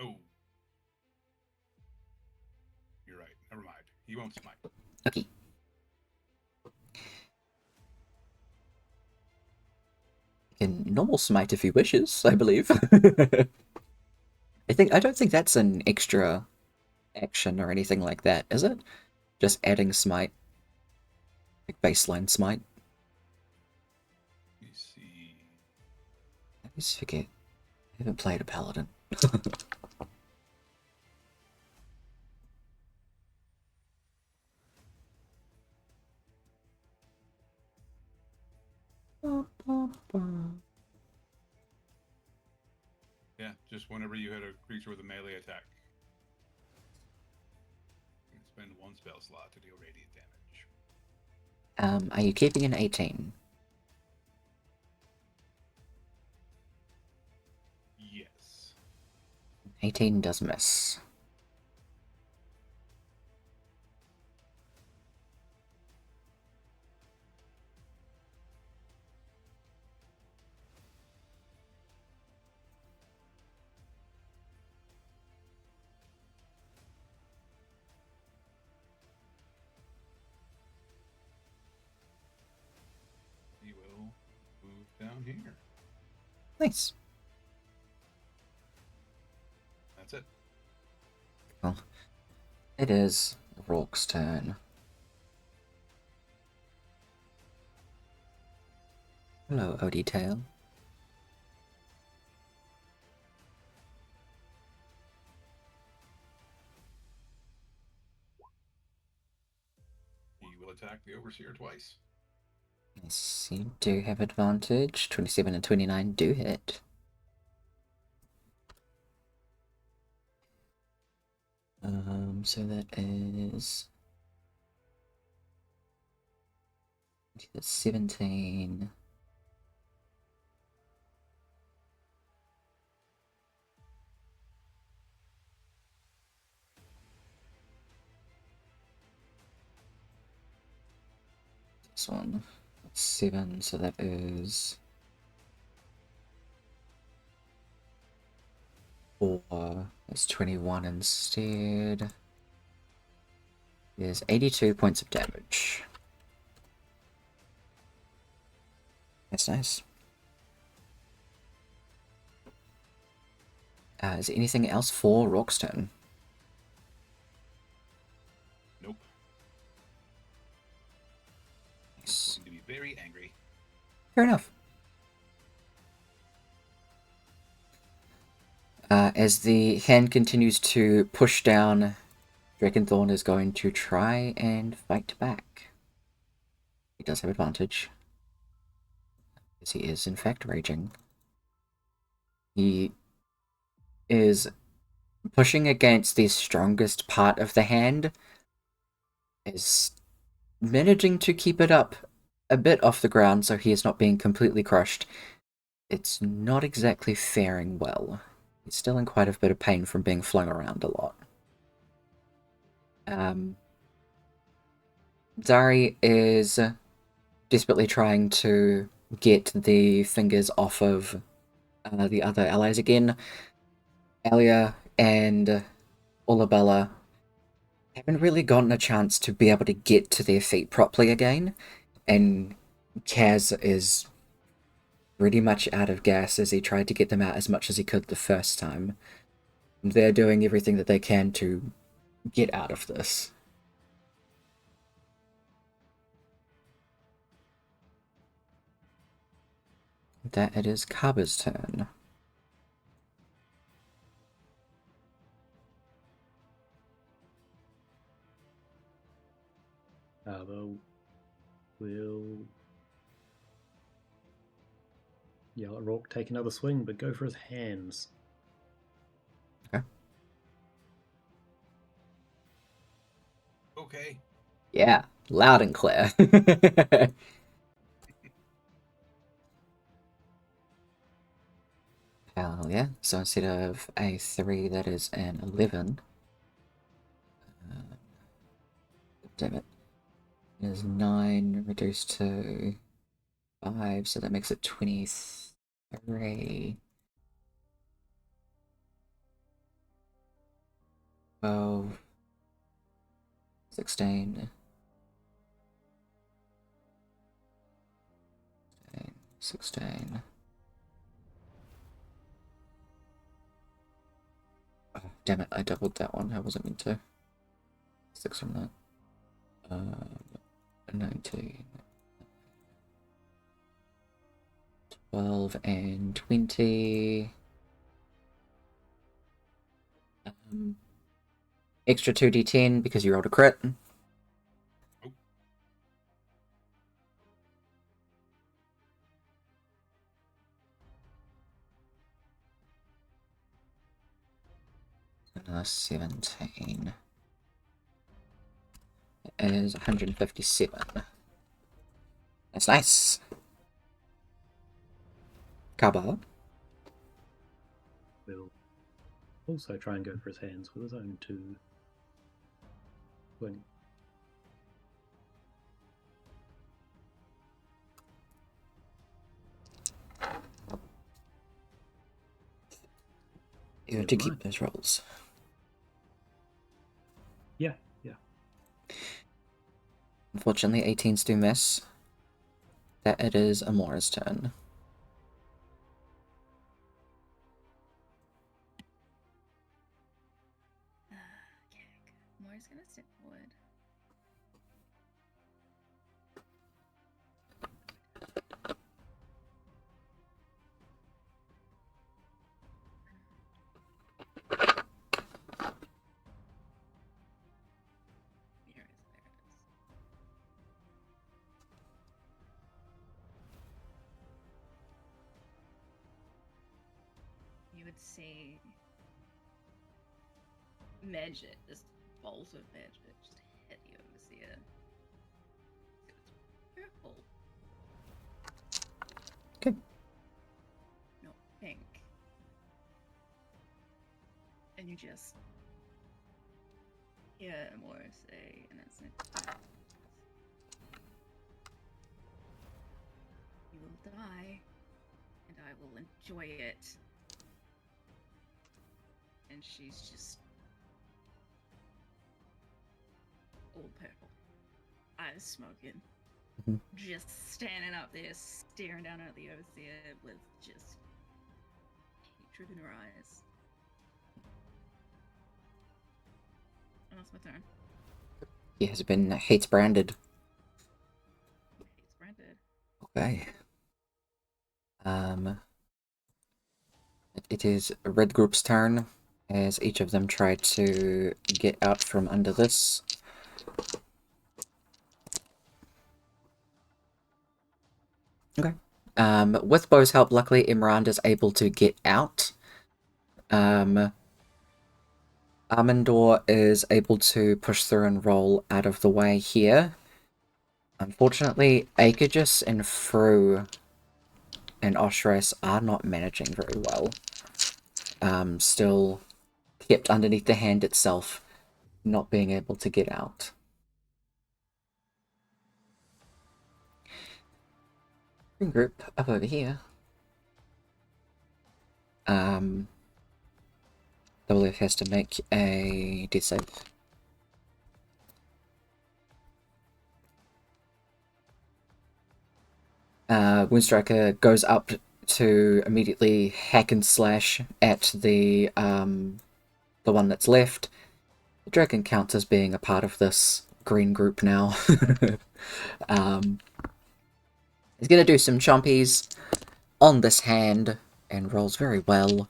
Oh. You're right. Never mind. He won't smite. Okay. He can normal smite if he wishes, I believe. I don't think that's an extra action or anything like that, is it? Just adding smite. Like baseline smite. Let me see. I always forget. I haven't played a paladin. Yeah, just whenever you hit a creature with a melee attack. You can spend one spell slot to deal radiant damage. Are you keeping an 18? Yes. 18 does miss. He will move down here. Nice. That's it. Well, it is Rourke's turn. Hello, Odie Tail. He will attack the Overseer twice. Yes, you do have advantage. 27 and 29 do hit. So that is... That's 17. This one. That's 7, so that is... 4. That's 21 instead. There's 82 points of damage. That's nice. Is there anything else for Rourke's turn? Nope. Fair enough. As the hand continues to push down, Drakenthorn is going to try and fight back. He does have advantage, as he is in fact raging. He is pushing against the strongest part of the hand, is managing to keep it up a bit off the ground so he is not being completely crushed. It's not exactly faring well. He's still in quite a bit of pain from being flung around a lot. Zari is desperately trying to get the fingers off of the other allies again. Alia and Olabella haven't really gotten a chance to be able to get to their feet properly again, and Kaz is pretty much out of gas as he tried to get them out as much as he could the first time. They're doing everything that they can to get out of this. That it is Kaba's turn. Kaba will yell at Rourke, take another swing, but go for his hands. Okay. Yeah, loud and clear. Hell yeah. So instead of a 3, that is an 11. Damn it. It is 9 reduced to 5, so that makes it 23. 12. 16. 16. Oh, damn it, I doubled that one. I wasn't meant to. 6 from that. 19. 12 and 20. Extra 2d10 because you rolled a crit. Oh. Another 17. It is 157. That's nice. Kaba. Will also try and go for his hands with his own 2 swing. You have to keep those rolls. Yeah. Unfortunately, 18s do miss. That it is Amora's turn. Okay, Moira's gonna step forward. There it is. You would see magic, this bolt of magic, just hit you in the ear. It's purple. Okay. Not pink. And you just hear Amora say, and it's like, you will die, and I will enjoy it. And she's just all purple, eyes smoking, just standing up there, staring down at the overseer with just hatred in her eyes. And that's my turn. He has been hate branded. Hate's branded. Okay. It is Red Group's turn, as each of them try to get out from under this. Okay. With Bo's help, luckily, Imranda's able to get out. Armandor is able to push through and roll out of the way here. Unfortunately, Aegis and Fru and Oshres are not managing very well. Still kept underneath the hand itself, not being able to get out. Green group up over here. WF has to make a death save. Woundstriker goes up to immediately hack and slash at the one that's left. The dragon counts as being a part of this green group now. He's gonna do some chompies on this hand and rolls very well.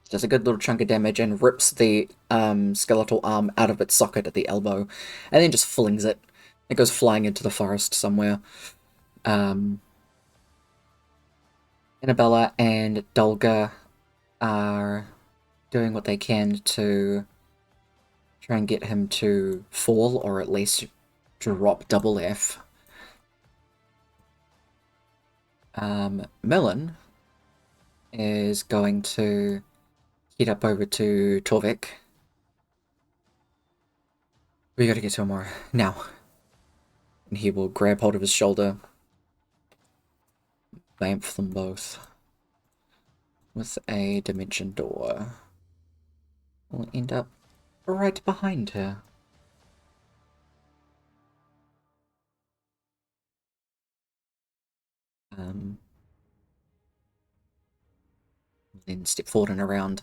Does a good little chunk of damage and rips the skeletal arm out of its socket at the elbow, and then just flings it. It goes flying into the forest somewhere. Annabella and Dolga are doing what they can to try and get him to fall, or at least drop double F. Millen is going to head up over to Torvik. We gotta get to him more now. And he will grab hold of his shoulder, bamf them both with a dimension door. We'll end up right behind her. Then step forward and around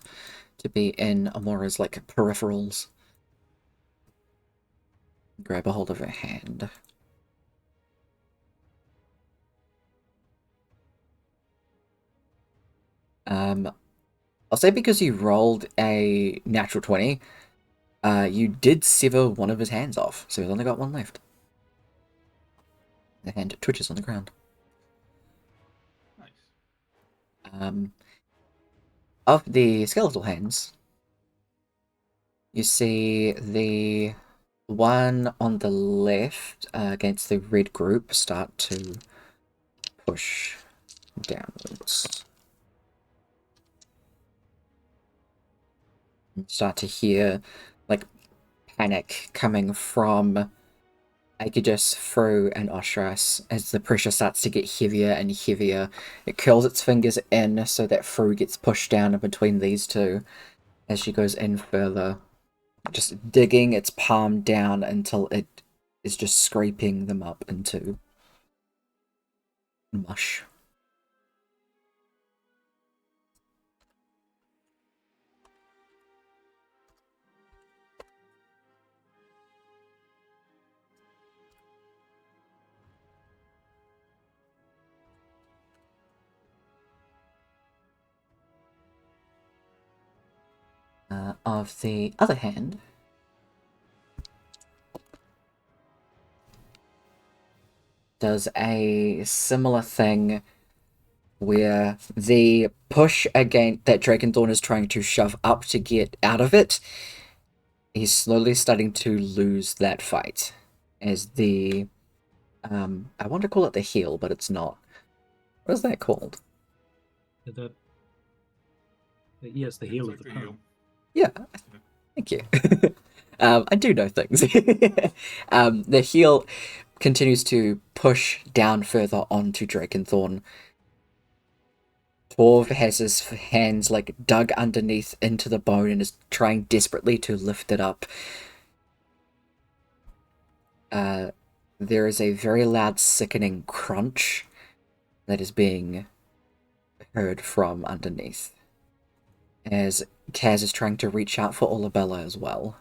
to be in Amora's like peripherals. Grab a hold of her hand. I'll say because you rolled a natural 20, you did sever one of his hands off, so he's only got one left. The hand twitches on the ground. Nice. Of the skeletal hands, you see the one on the left against the red group start to push downwards. You start to hear like panic coming from Aegis, Fru, and Oshras as the pressure starts to get heavier and heavier. It curls its fingers in so that Fru gets pushed down in between these two as she goes in further, just digging its palm down until it is just scraping them up into mush. Of the other hand, does a similar thing where the push again that Dragonthorn is trying to shove up to get out of it, he's slowly starting to lose that fight as the I want to call it the heal, but it's not. What is that called? Yes, the heel of It's the like palm. Yeah, thank you. I do know things. The heal continues to push down further onto Drakenthorn. Torv has his hands like dug underneath into the bone and is trying desperately to lift it up. There is a very loud, sickening crunch that is being heard from underneath, as Kaz is trying to reach out for Olabella as well.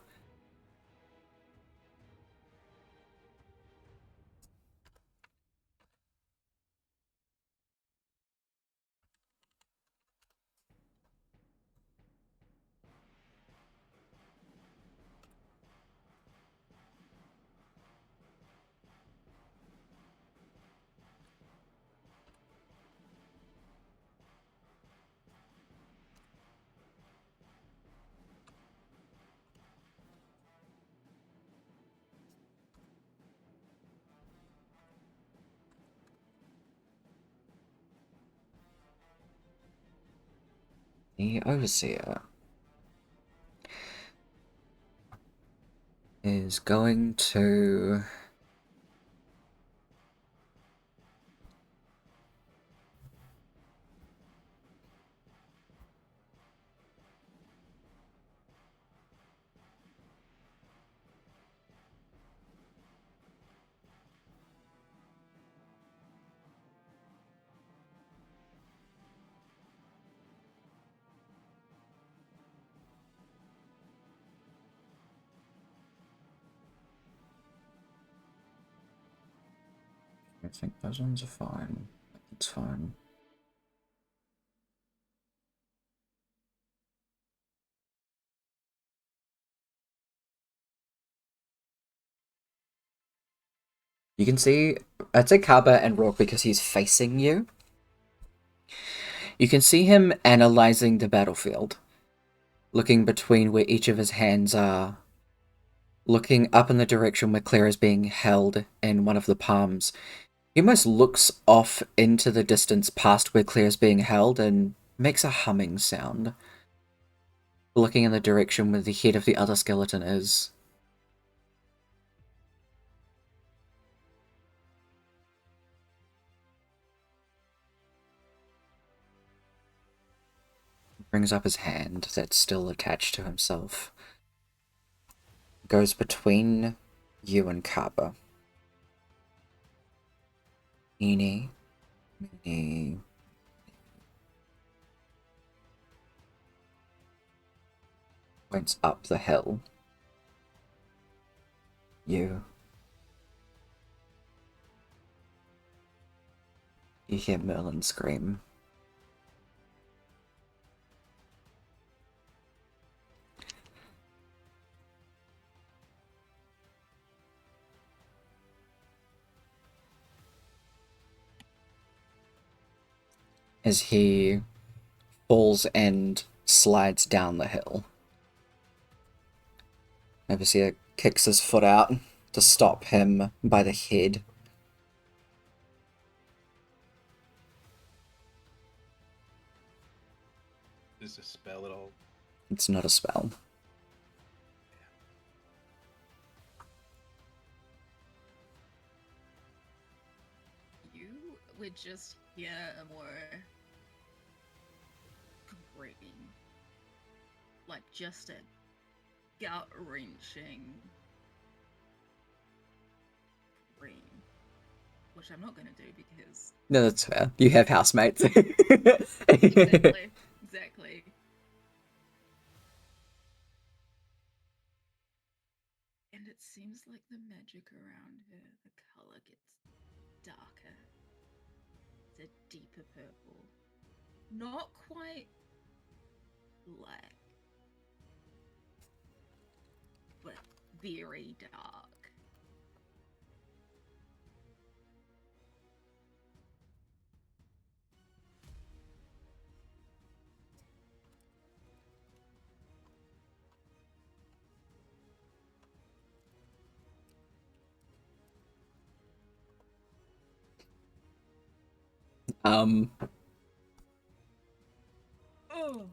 The overseer is going to I think those ones are fine. It's fine. You can see, I'd say Kaba and Rourke because he's facing you. You can see him analyzing the battlefield, looking between where each of his hands are, looking up in the direction where Claire is being held in one of the palms. He almost looks off into the distance past where Claire is being held and makes a humming sound, looking in the direction where the head of the other skeleton is. Brings up his hand that's still attached to himself. Goes between you and Kaba. Eeny, meeny. Points up the hill. You hear Merlin scream. As he falls and slides down the hill. Overseer kicks his foot out to stop him by the head. Is this a spell at all? It's not a spell. You would just hear a more grating, like just a gut-wrenching scream, which I'm not going to do because No, that's fair. You have housemates. exactly. And it seems like the magic around her, the color gets darker. It's a deeper purple. Not quite black, but very dark. Um, Oh.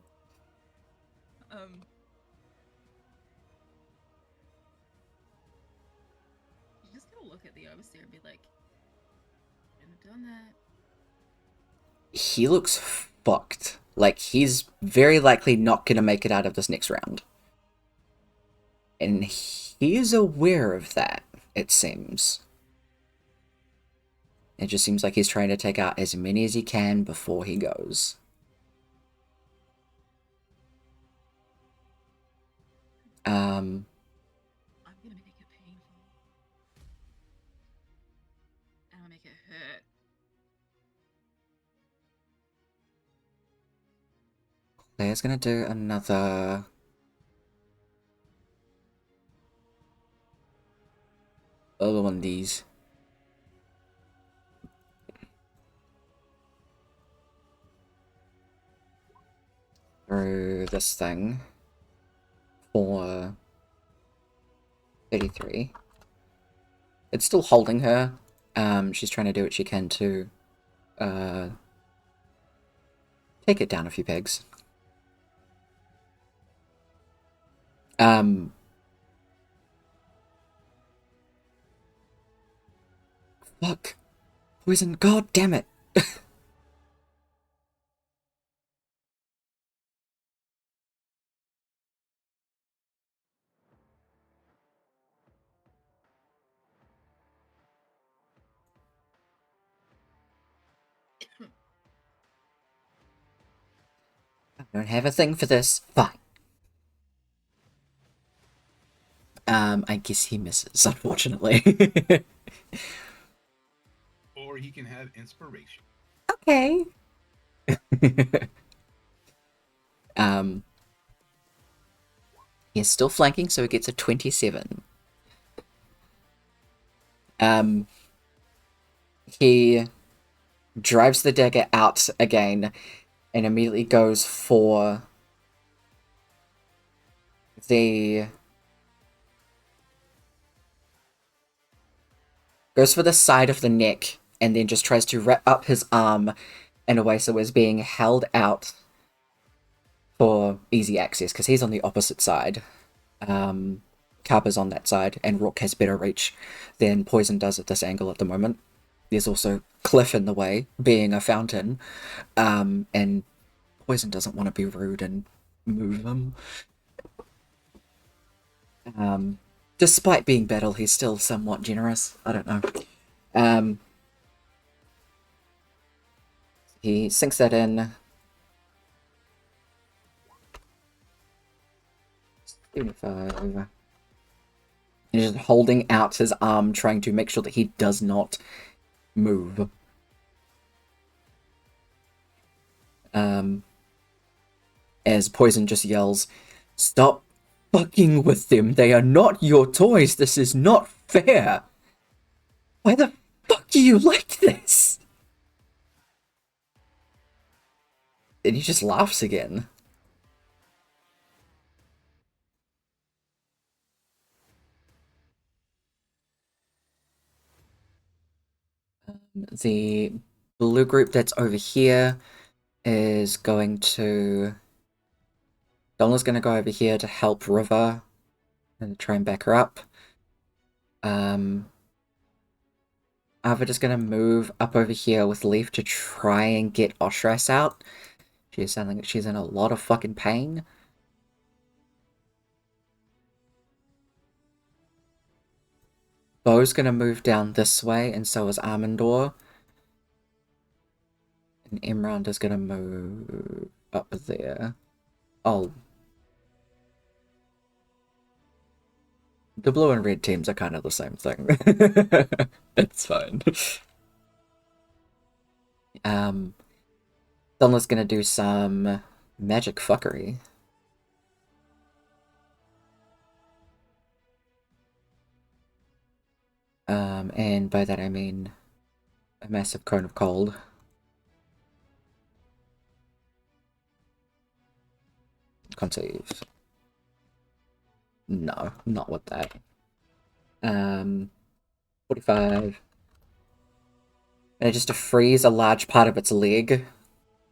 You're just gonna look at the overseer and be like, shouldn't have done that. he looks fucked. Like, he's very likely not gonna make it out of this next round. And he is aware of that, it seems. It just seems like he's trying to take out as many as he can before he goes. I'm gonna make it painful. And I'm gonna make it hurt. Claire's gonna do another... other one of these. Through this thing. For 33. It's still holding her. She's trying to do what she can to take it down a few pegs. Um, fuck. Poison, god damn it. I don't have a thing for this. Fine. I guess he misses, unfortunately. Or he can have inspiration. Okay. um, he's still flanking, so he gets a 27. He drives the dagger out again and immediately goes for the side of the neck and then just tries to wrap up his arm in a way so it's being held out for easy access because he's on the opposite side. Carper's on that side, and Rook has better reach than Poison does at this angle at the moment. There's also Cliff in the way, being a fountain, and Poison doesn't want to be rude and move him. Despite being battle, he's still somewhat generous. I don't know. He sinks that in. 75. He's just holding out his arm, trying to make sure that he does not move. As Poison just yells, "Stop fucking with them! They are not your toys! This is not fair! Why the fuck are you like this?" And he just laughs again. The blue group that's over here is going to... Donna's going to go over here to help River and try and back her up. Ava just going to move up over here with Leaf to try and get Oshras out. She's sounding like she's in a lot of fucking pain. Bo's going to move down this way, and so is Armandor. And Emrand is going to move up there. Oh. The blue and red teams are kind of the same thing. It's fine. Donna's going to do some magic fuckery. And by that I mean a massive cone of cold. Conceive. No, not with that. 45. And just to freeze a large part of its leg.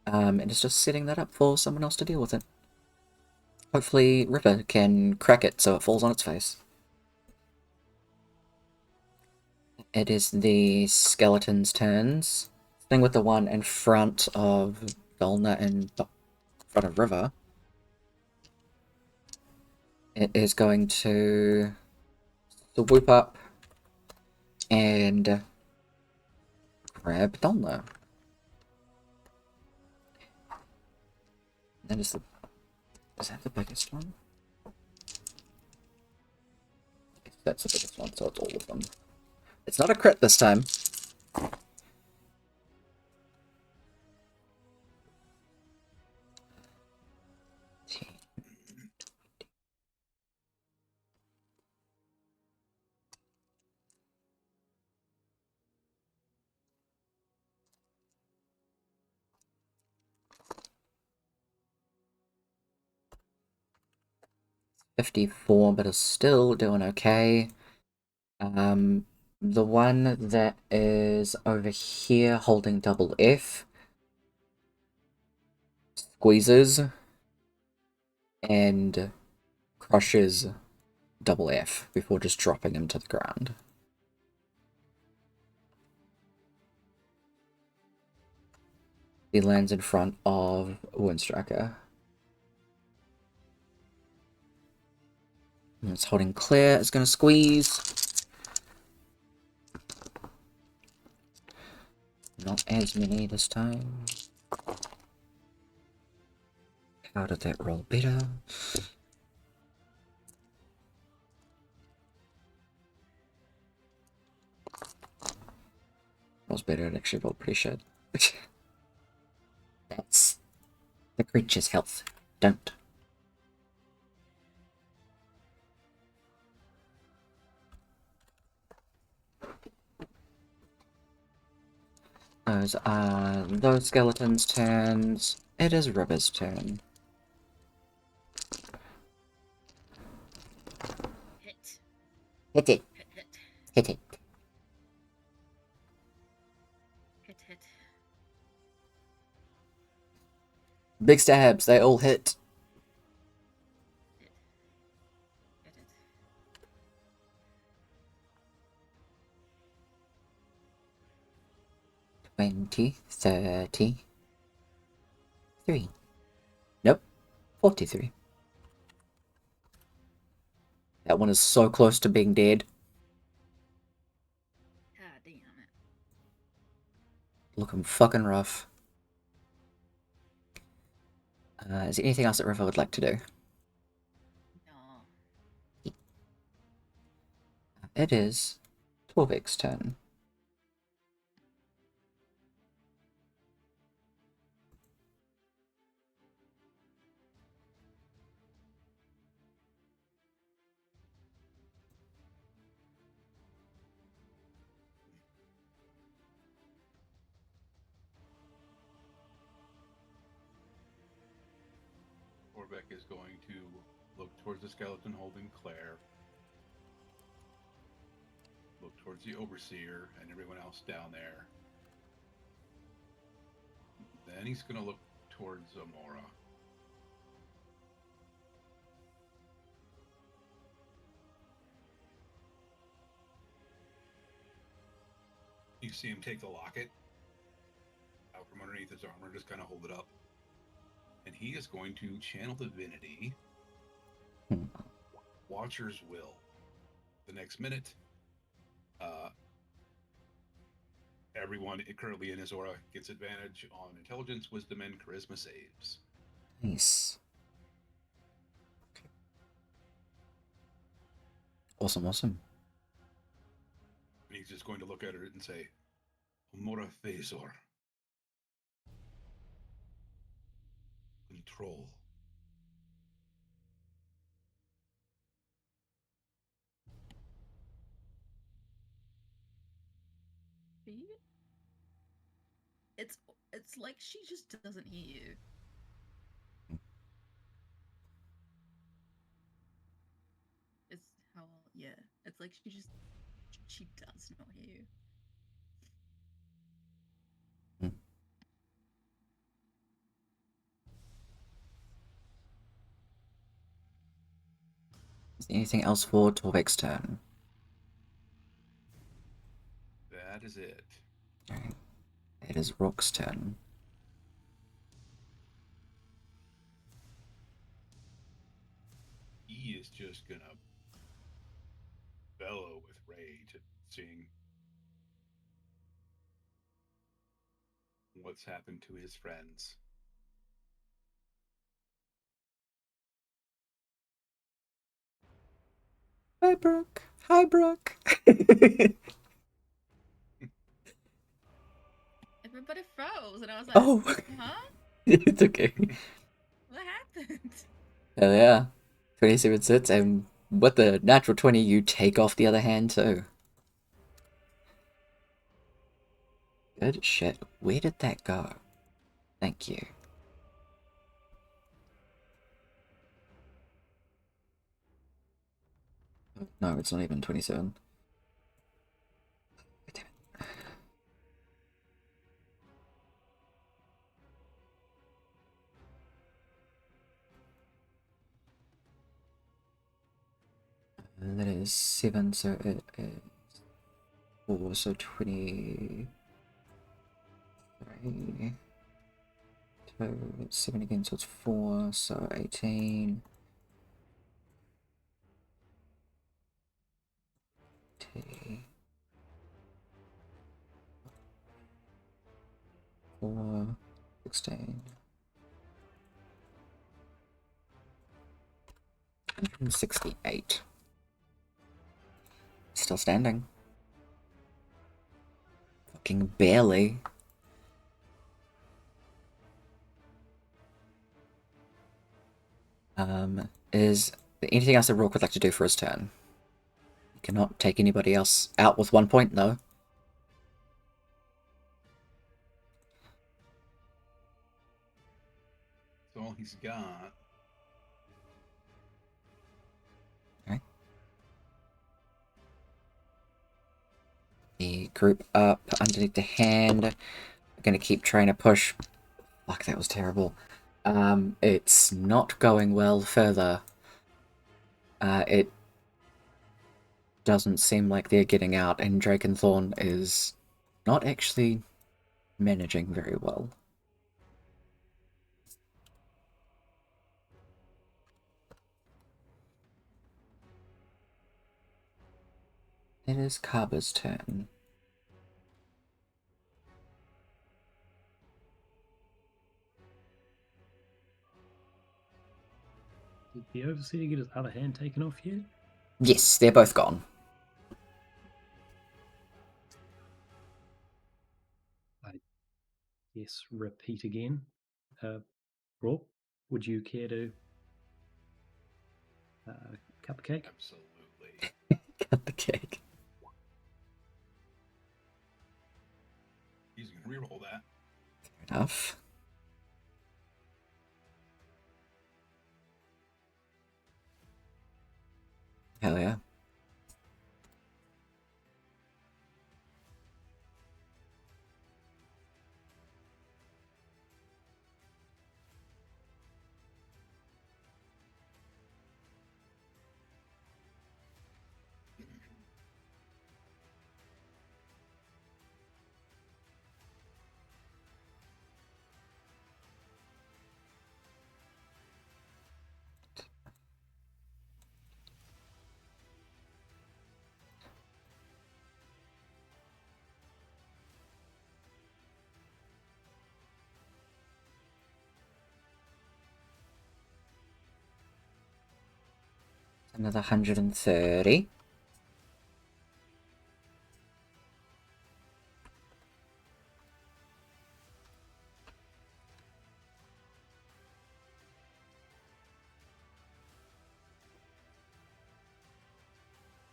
And it's just setting that up for someone else to deal with it. Hopefully Ripper can crack it so it falls on its face. It is the skeleton's turns. Thing with the one in front of Dolna and in front of River. It is going to swoop up and grab Dolna. That is that the biggest one? I guess that's the biggest one, so it's all of them. It's not a crit this time. $54, but it's still doing okay. The one that is over here holding double F squeezes and crushes Double F before just dropping him to the ground. He lands in front of Woundstriker. And it's holding clear, it's gonna squeeze. Not as many this time. How did that roll better? Rolls better, it actually rolled pretty shit. That's the creature's health. Don't. Those are those skeletons' turns. It is Rubber's turn. Hit. Hit it. Hit, hit. Hit it. Hit, hit. Big stabs, they all hit. Hit. Hit it. 20, 30. 3. Nope. 43. That one is so close to being dead. God damn it. Looking fucking rough. Is there anything else that River would like to do? No. It is Torvik's turn. Orbeck is going to look towards the skeleton holding Claire. Look towards the overseer and everyone else down there. Then he's going to look towards Zamora. You see him take the locket out from underneath his armor, just kind of hold it up. And he is going to channel divinity. Watcher's Will. The next minute, everyone currently in his aura gets advantage on intelligence, wisdom, and charisma saves. Nice. Okay. Awesome, awesome. And he's just going to look at her and say, Mora Phasor. Control. See? It's like she just doesn't hear you. It's how yeah. It's like she does not hear you. Is there anything else for Torvik's turn? That is it. Okay. It is Rook's turn. He is just gonna bellow with rage at seeing what's happened to his friends. Hi, Brooke. Hi, Brooke. Everybody froze, and I was like, Oh. huh? It's okay. What happened? Hell yeah. 27 sits, and with the natural 20, you take off the other hand too. Good shit. Where did that go? Thank you. No, it's not even 27. Damn it. is 7, so it is 4, so 23. So it's 7 again, so it's 4, so 18. T. 4, 16. 168. Still standing. Fucking barely. Is there anything else that Rourke would like to do for his turn? You cannot take anybody else out with 1 point, though. That's all he's got. Okay. The group up underneath the hand. We're gonna keep trying to push. Fuck, that was terrible. It's not going well further. It doesn't seem like they're getting out, and Drakenthorn is not actually managing very well. It is Kaba's turn. Did the overseer get his other hand taken off yet? Yes, they're both gone. Yes, repeat again. Rob, would you care to cupcake? Absolutely. Cut the cake. He's gonna reroll that. Fair enough. Hell yeah. Another 130.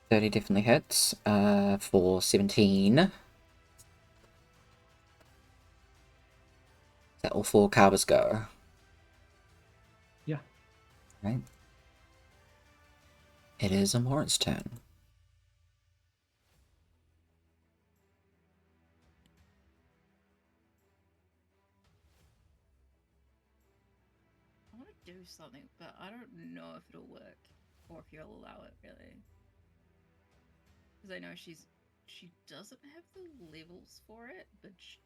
$30 definitely hits. For 17. Is that all 4 Kabas go? Yeah. Right. It is Amora's turn. I want to do something, but I don't know if it'll work or if you'll allow it really. Because I know she doesn't have the levels for it, but she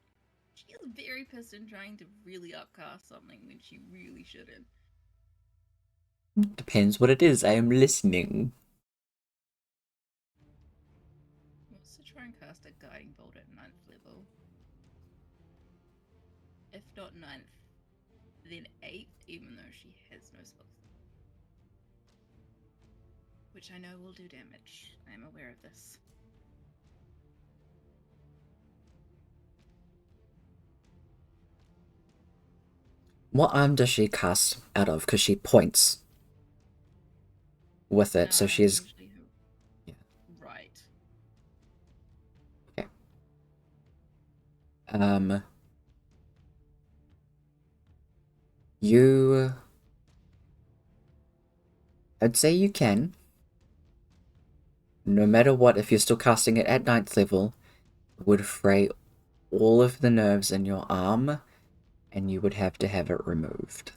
is very pissed and trying to really upcast something when she really shouldn't. Depends what it is. I am listening. Wants to try and cast a guiding bolt at 9th level. If not 9th, then 8th, even though she has no spells. Which I know will do damage. I am aware of this. What arm does she cast out of? Because she points with it, so she's... Usually her... Yeah. Right. Okay. You... I'd say you can. No matter what, if you're still casting it at 9th level, it would fray all of the nerves in your arm, and you would have to have it removed.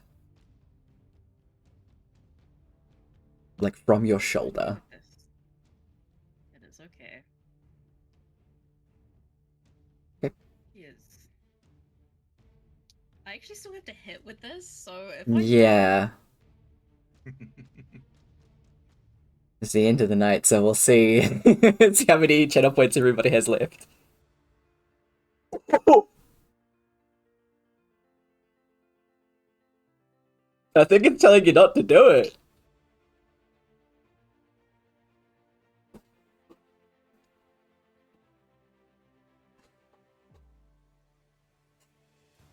Like, from your shoulder. okay. Okay. Yes. I actually still have to hit with this, so if I Yeah. It's the end of the night, so we'll see. See how many channel points everybody has left. I think it's telling you not to do it.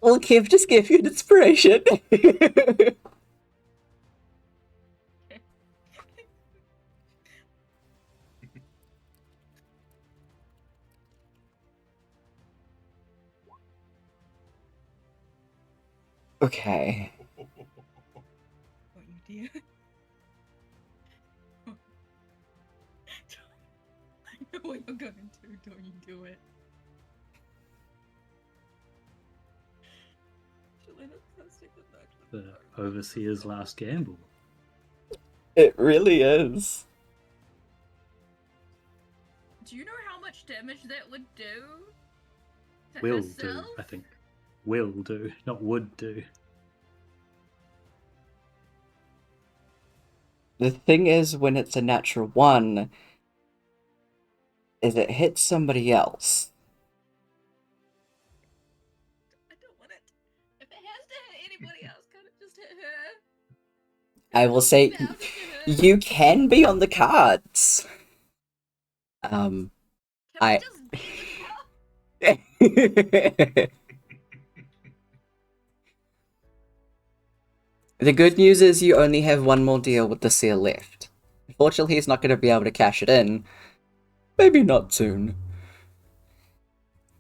Well, Kev just gave you an inspiration. Okay. Don't you dear. I know what you're going to. Don't you do it. Surely not casting the night. The overseer's last gamble. It really is. Do you know how much damage that would do? To Will herself? do, I think. Will do, not would do. The thing is, when it's a natural one, is it hits somebody else. I don't want it. If it has to hit anybody else, can't it just hit her? I will say, Bound to hit her. you can be on the cards. Can I- we just be the cop? The good news is you only have one more deal with the seer left. Unfortunately, he's not going to be able to cash it in. Maybe not soon.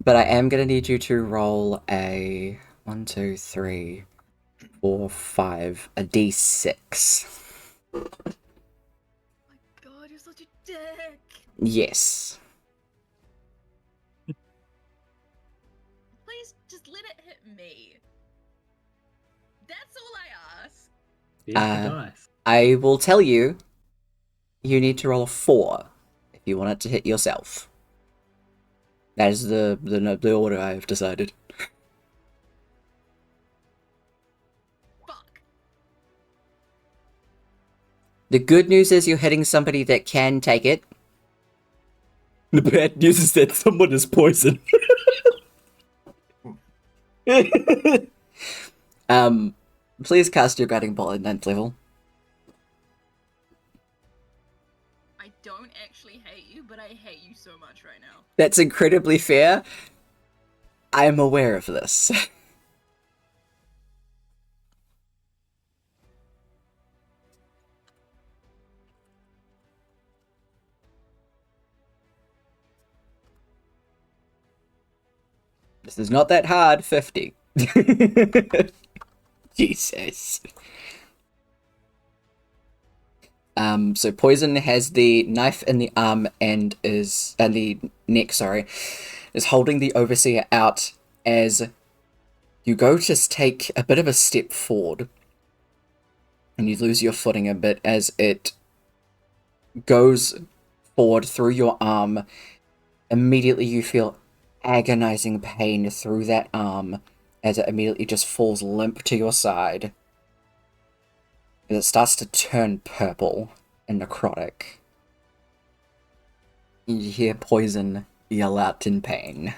But I am going to need you to roll a 1, 2, 3, 4, 5, a d6. Oh my god, you're such a dick. Yes. Please just let it hit me. That's all I ask. Here's the Uh, dice. I will tell you, you need to roll a 4 if you want it to hit yourself. That is the order I have decided. Fuck. The good news is you're hitting somebody that can take it. The bad news is that someone is poisoned. Please cast your guiding bolt at 9th level. I don't actually hate you, but I hate you so much right now. That's incredibly fair. I am aware of this. This is not that hard. 50. Jesus. So poison has the knife in the arm and the neck, sorry, is holding the overseer out as you go to take a bit of a step forward. And you lose your footing a bit as it goes forward through your arm. Immediately you feel agonizing pain through that arm as it immediately just falls limp to your side. As it starts to turn purple and necrotic. You hear poison yell out in pain.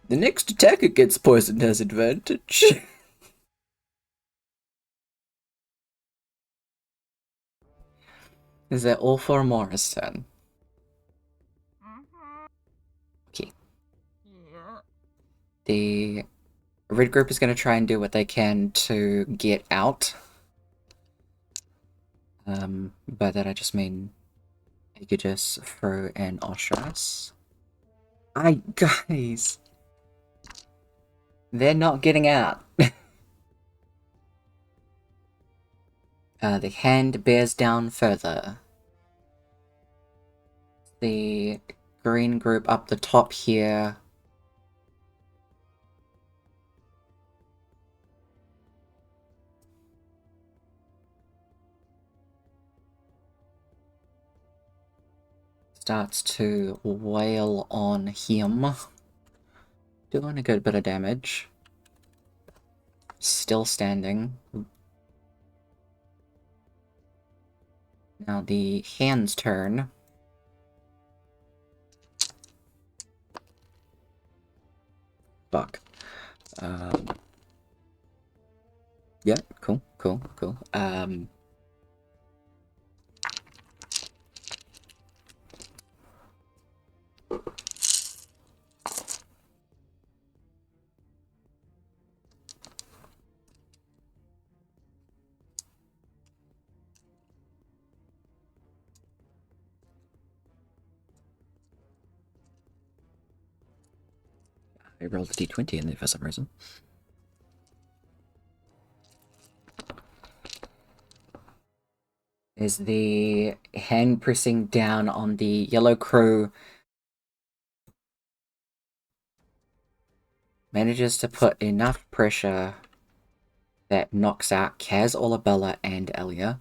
The next attacker gets poisoned has advantage. Is that all for Morris' turn? Okay. Yeah. The red group is going to try and do what they can to get out. By that I just mean you could just throw an Oshras. Guys! They're not getting out. The hand bears down further. The green group up the top here. starts to wail on him, doing a good bit of damage. Still standing. Now the hand's turn. Fuck. Yeah, cool. I rolled a d20 in there for some reason. Is the hand pressing down on the yellow crew manages to put enough pressure that knocks out Kaz, Olabella, and Elia.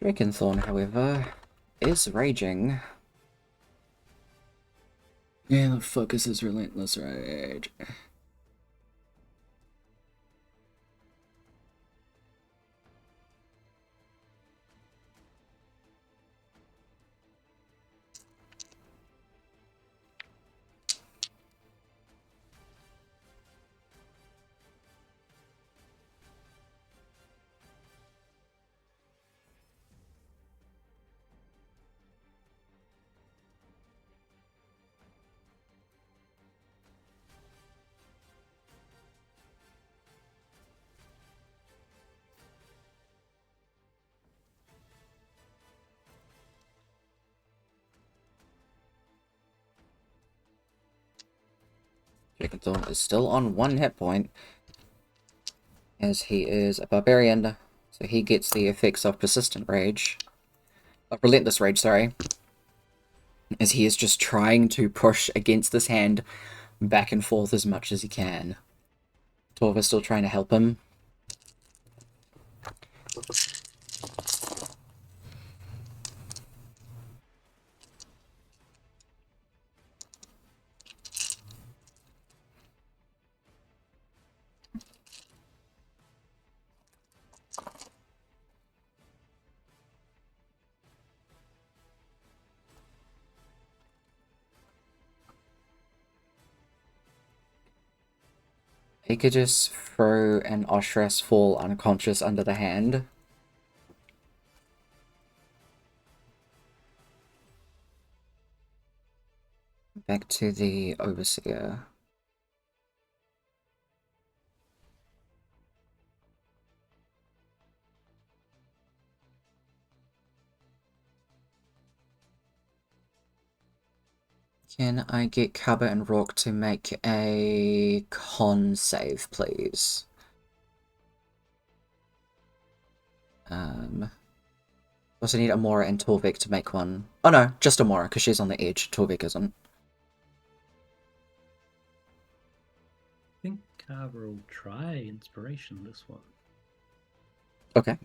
Drakenthorn, however, is raging. Yeah, the focus is relentless rage. Drakenthorn is still on 1 hit point, as he is a barbarian, so he gets the effects of persistent rage. Of relentless rage, sorry. As he is just trying to push against this hand back and forth as much as he can. Torva's still trying to help him. He could just throw an Oshras fall unconscious under the hand. Back to the Overseer. Can I get Cubba and Rourke to make a con save, please? Also need Amora and Torvik to make one. Oh no, just Amora, because she's on the edge. Torvik isn't. I think Carver will try inspiration this one. Okay.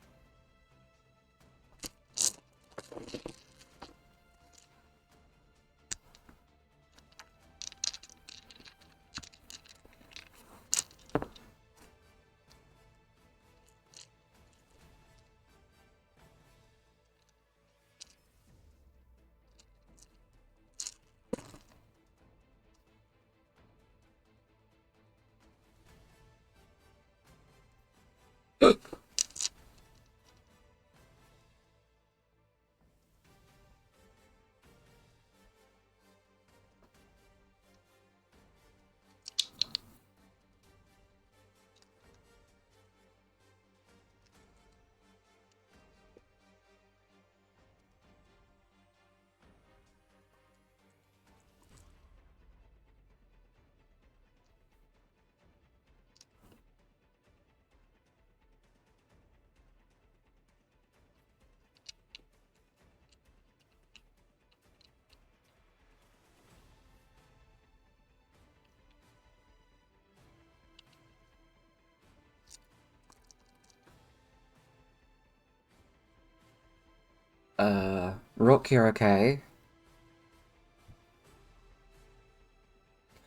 Rook, you're okay.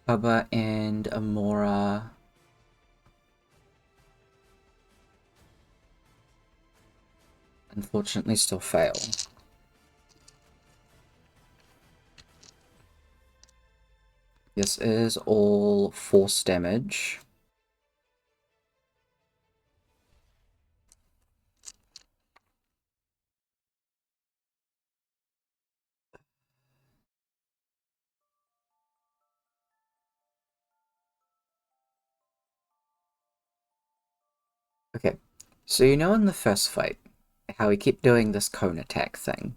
Hubba and Amora. Unfortunately, still fail. This is all force damage. Okay, so you know in the first fight, how he kept doing this cone attack thing?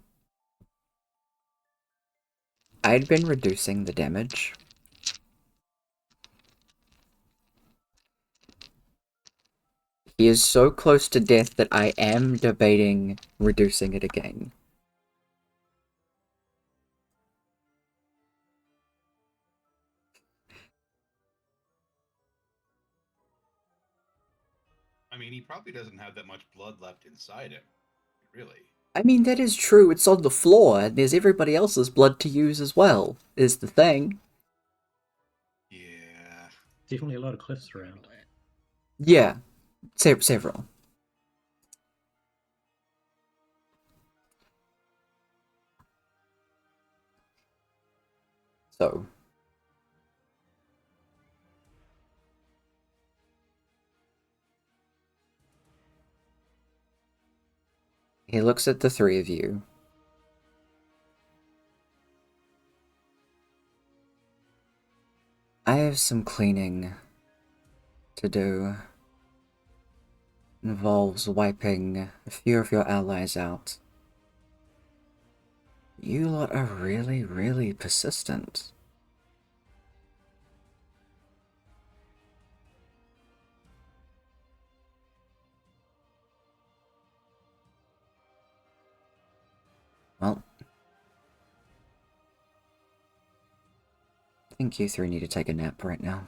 I'd been reducing the damage. He is so close to death that I am debating reducing it again. I mean, he probably doesn't have that much blood left inside him. Really. I mean, that is true, it's on the floor, and there's everybody else's blood to use as well, is the thing. Yeah. Definitely a lot of cliffs around. Yeah, several. So, he looks at the three of you. I have some cleaning to do. Involves wiping a few of your allies out. You lot are really, really persistent. Well, I think you three need to take a nap right now.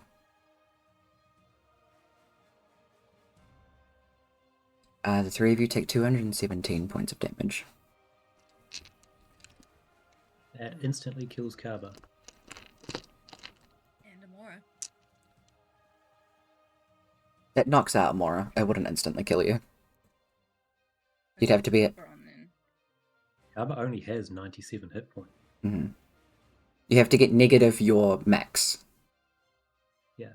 The three of you take 217 points of damage. That instantly kills Kaba. And Amora. That knocks out Mora. It wouldn't instantly kill you. You'd have to be at... Kaba only has 97 hit points. Mm-hmm. You have to get negative your max. Yeah.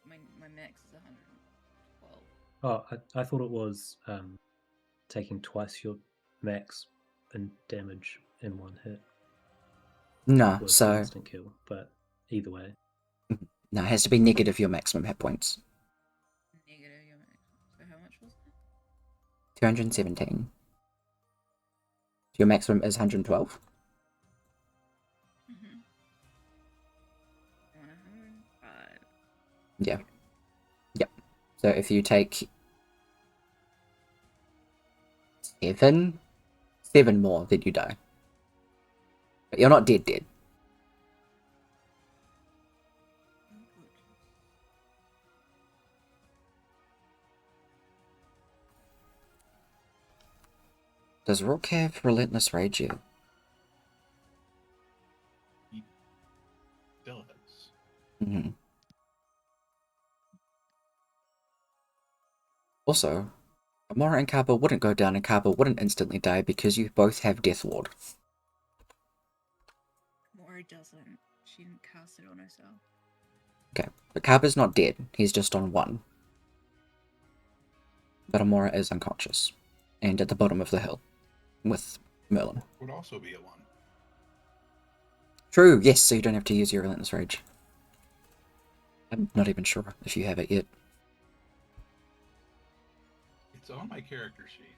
My max is 112. Oh, I thought it was taking twice your max in damage in one hit. No, Was so... the instant kill, but either way. No, it has to be negative your maximum hit points. Negative your max. So how much was it? 217. Your maximum is 112? Mm-hmm. 105. Yeah. Yep. So if you take 7 more, then you die. But you're not dead. Does Rook have Relentless Rage yet? He does. Mm-hmm. Also, Amora and Kaba wouldn't go down and Kaba wouldn't instantly die because you both have Death Ward. Amora doesn't. She didn't cast it on herself. Okay, but Kaba's not dead. He's just on 1. But Amora is unconscious. And at the bottom of the hill. With Merlin. Would also be a 1. True, yes, so you don't have to use your Relentless Rage. I'm not even sure if you have it yet. It's on my character sheet.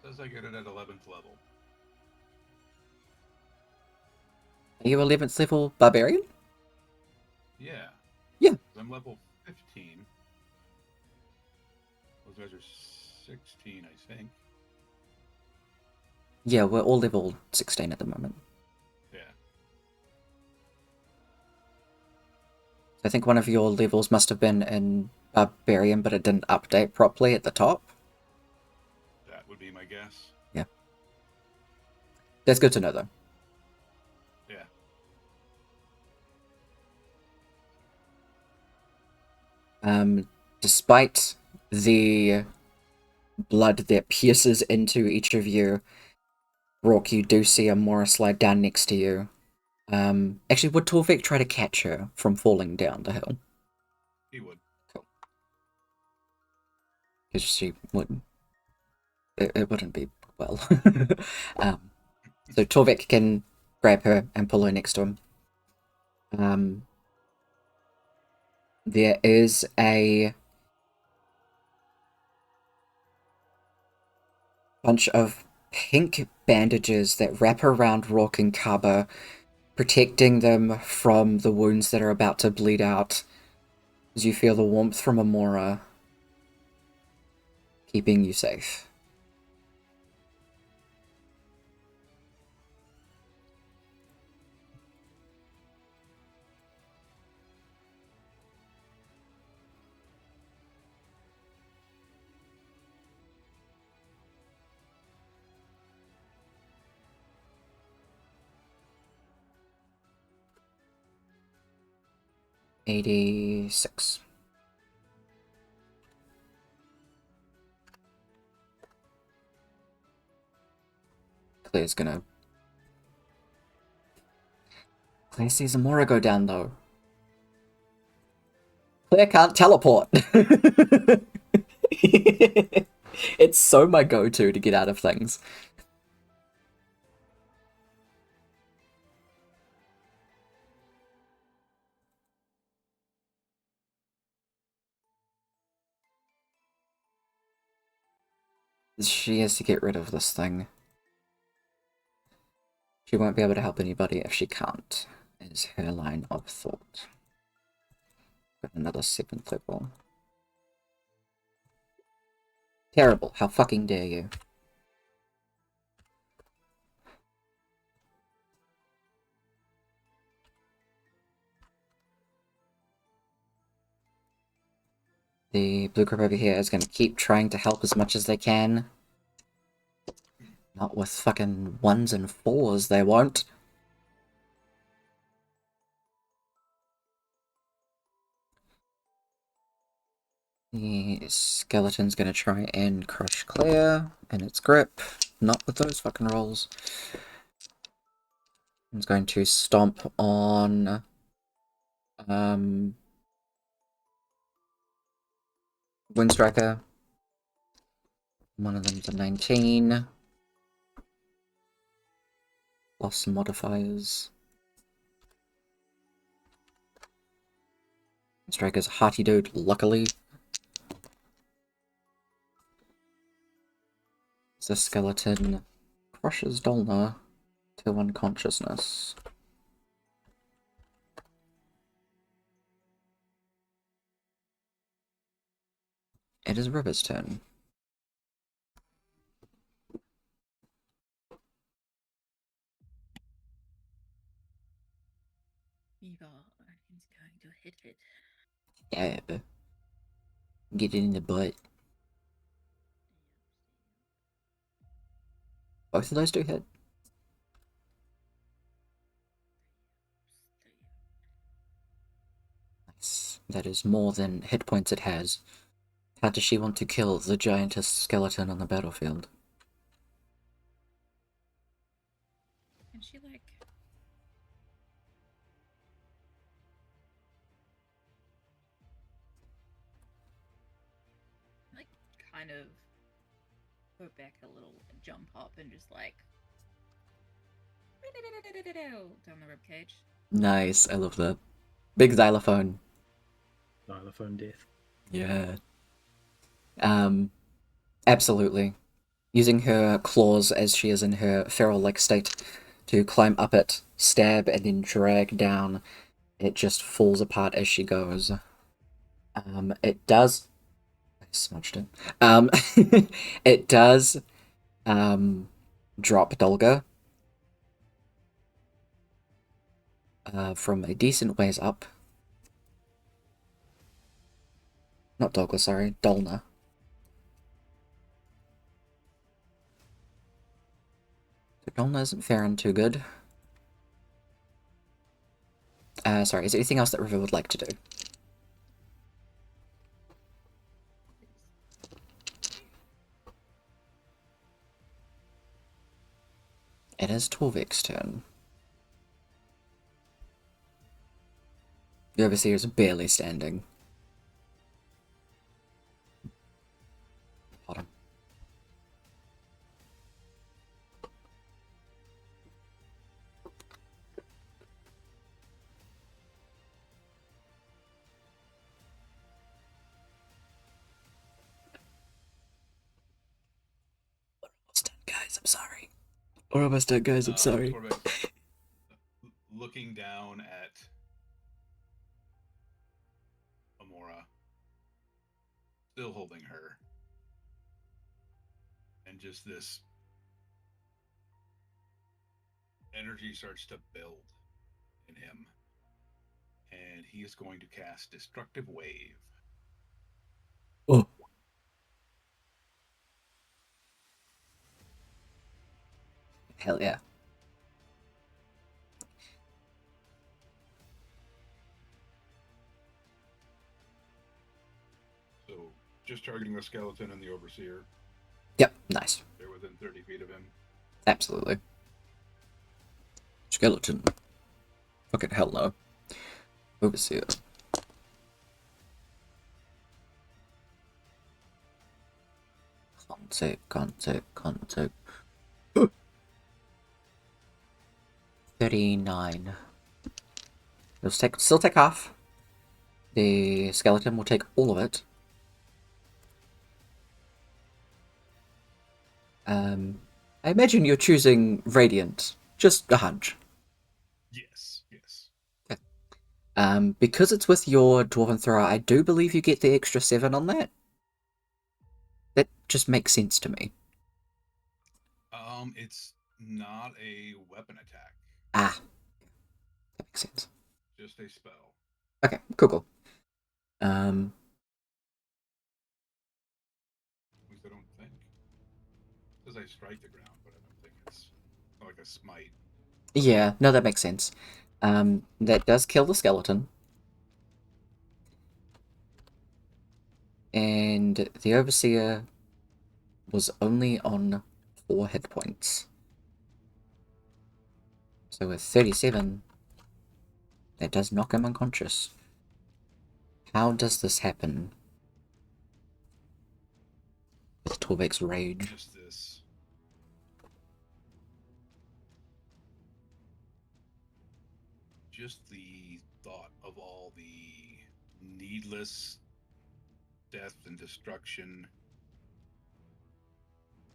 It says I get it at 11th level. Are you 11th level Barbarian? Yeah. Yeah. I'm level 15. Those guys are 16, I think. Yeah, we're all level 16 at the moment. Yeah. I think one of your levels must have been in Barbarian, but it didn't update properly at the top. be my guess. That's good to know, though. Yeah. Despite the blood that pierces into each of you, Rourke, you do see Amora slide down next to you. Actually, would Torvik try to catch her from falling down the hill? He would. Because she wouldn't. It wouldn't be well. So Torvik can grab her and pull her next to him. There is a bunch of pink bandages that wrap around Rourke and Kaba, protecting them from the wounds that are about to bleed out, as you feel the warmth from Amora keeping you safe. $86. Claire sees Amora go down, though. Claire can't teleport! It's so my go-to to get out of things. She has to get rid of this thing. She won't be able to help anybody if she can't, is her line of thought. Got another 7th level. Terrible, how fucking dare you. The blue group over here is going to keep trying to help as much as they can. Not with fucking 1s and 4s, they won't. The skeleton's going to try and crush Claire in its grip. Not with those fucking rolls. It's going to stomp on... Windstriker. One of them's a 19. Lost some modifiers. Striker's a hearty dude, luckily. The skeleton crushes Dolna to unconsciousness. It is River's turn. Eva is going to hit it. Yeah. Get it in the butt. Both of those do hit. Nice. That is more than hit points it has. How does she want to kill the giantess skeleton on the battlefield? Can she kind of go back a little and jump up and just down the ribcage? Nice, I love that. Big xylophone. Xylophone death. Yeah. Absolutely. Using her claws as she is in her feral-like state to climb up it, stab, and then drag down. It just falls apart as she goes. It does... I smudged it. It does drop Dolga from a decent ways up. Not Dolga, sorry, Dolna. isn't faring too good. Sorry, is there anything else that River would like to do? It is Torvik's turn. The Overseer is barely standing. Hold on. We're almost done, guys. I'm sorry. We're almost done, guys. I'm sorry. Torvik, looking down at Amora, still holding her, and just this energy starts to build in him, and he is going to cast Destructive Wave. Oh. Hell yeah. So, just targeting the skeleton and the Overseer. Yep, nice. They're within 30 feet of him. Absolutely. Skeleton. Fucking hell no. Overseer. Can't save. 39. It'll still take half. The skeleton will take all of it. I imagine you're choosing Radiant. Just a hunch. Yes, yes. Because it's with your Dwarven Thrower, I do believe you get the extra 7 on that. That just makes sense to me. It's not a weapon attack. Ah. That makes sense. Just a spell. Okay, cool. At least I don't think. It says I strike the ground, but I don't think it's like a smite. Yeah, no, that makes sense. That does kill the skeleton. And the Overseer was only on 4 hit points. So with 37, that does knock him unconscious. How does this happen? With Torvik's rage. Just this. Just the thought of all the needless death and destruction.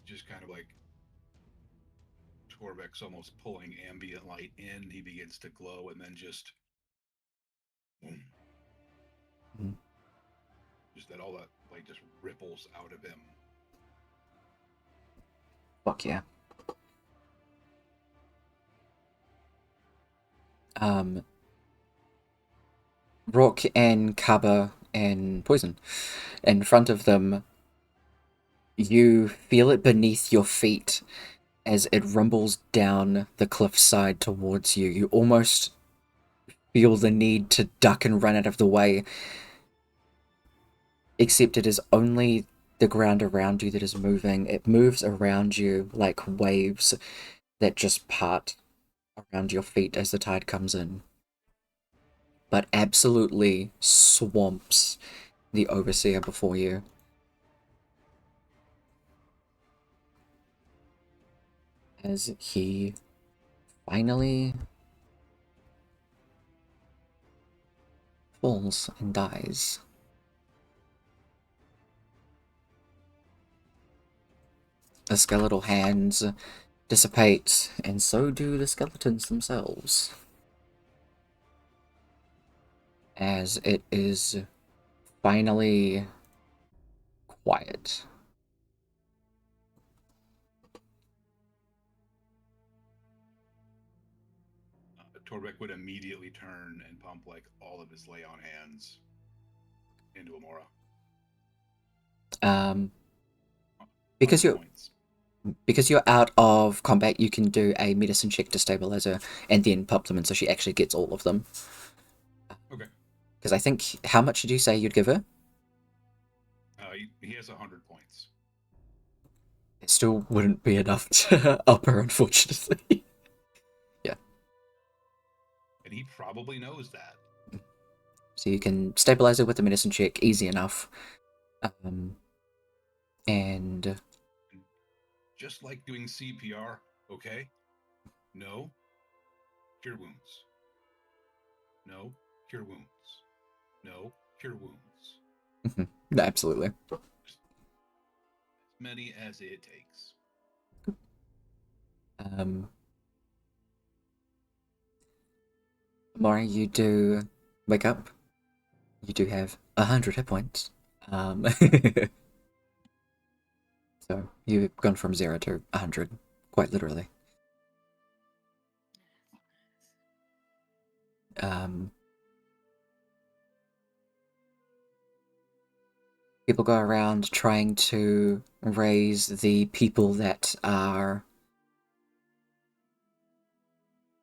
Just kind of like Torvik's almost pulling ambient light in. He begins to glow, and then just boom. Mhm. Just that all that light just ripples out of him. Fuck yeah. Rock and Kaba and Poison. In front of them, you feel it beneath your feet as it rumbles down the cliffside towards you. You almost feel the need to duck and run out of the way. Except it is only the ground around you that is moving. It moves around you like waves that just part around your feet as the tide comes in. But absolutely swamps the Overseer before you. As he finally falls and dies. The skeletal hands dissipate, and so do the skeletons themselves. As it is finally quiet. Torbeck would immediately turn and pump like all of his lay on hands into Amora. Because you're points. Because you're out of combat, you can do a medicine check to stabilize her and then pop them in so she actually gets all of them. Okay. Because I think, how much did you say you'd give her? He has 100 points. It still wouldn't be enough to up her, unfortunately. And he probably knows that. So you can stabilize her with the medicine check, easy enough. And Just like doing CPR, okay? No, cure wounds. No, cure wounds. No, cure wounds. absolutely. As many as it takes. Maury, you do wake up. You do have 100 hit points. So you've gone from 0 to 100, quite literally. People go around trying to raise the people that are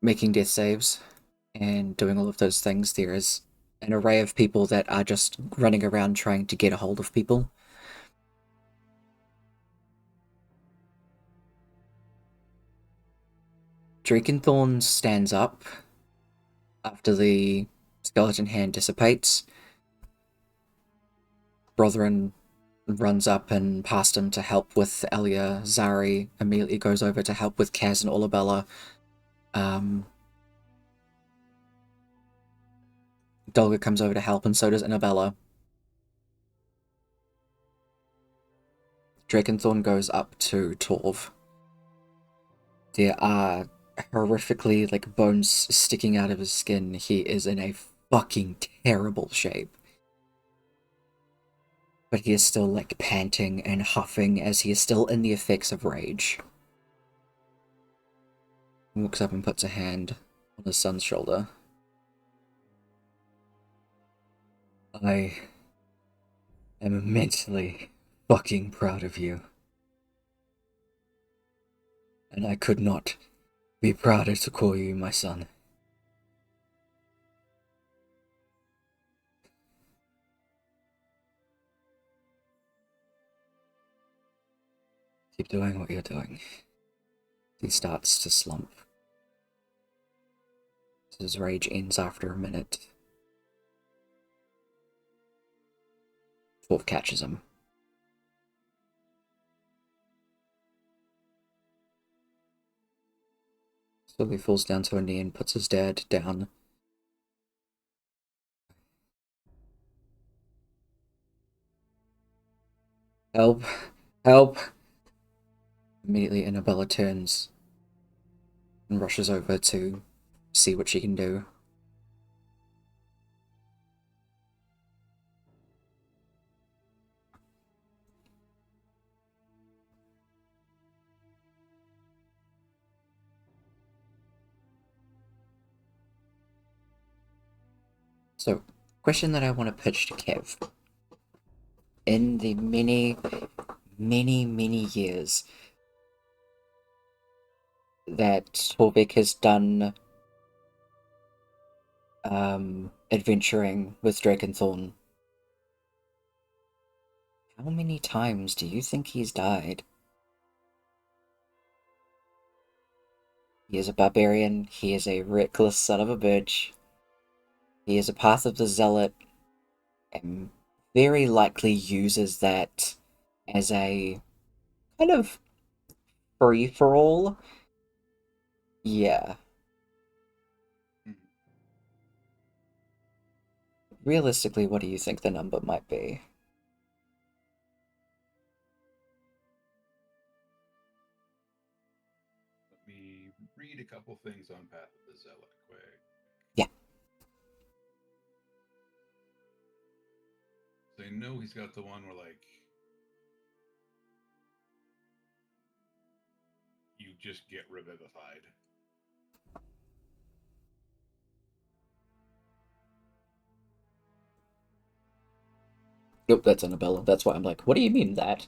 making death saves and doing all of those things. There is an array of people that are just running around trying to get a hold of people. Drakenthorn stands up after the skeleton hand dissipates. Brotherin runs up and past him to help with Elia. Zari immediately goes over to help with Kaz and Olabella. Dolga comes over to help, and so does Annabella. Drakenthorn goes up to Torv. There are horrifically, like, bones sticking out of his skin. He is in a fucking terrible shape. But he is still, like, panting and huffing as he is still in the effects of rage. He walks up and puts a hand on his son's shoulder. I am immensely fucking proud of you. And I could not be prouder to call you my son. Keep doing what you're doing. He starts to slump. His rage ends after a minute. Wolf catches him. Slowly falls down to a knee and puts his dad down. Help! Help! Immediately Annabella turns and rushes over to see what she can do. So, question that I want to pitch to Kev. In the many, many years that Torvik has done adventuring with Drakenthorn, how many times do you think he's died? He is a barbarian, he is a reckless son of a bitch, he is a path of the zealot, and very likely uses that as a kind of free-for-all. Yeah. Realistically, what do you think the number might be? Let me read a couple things on Path of the Zealot quick. Yeah. So I know he's got the one where, like, you just get revivified. Nope, that's Annabella. That's why I'm like, what do you mean that?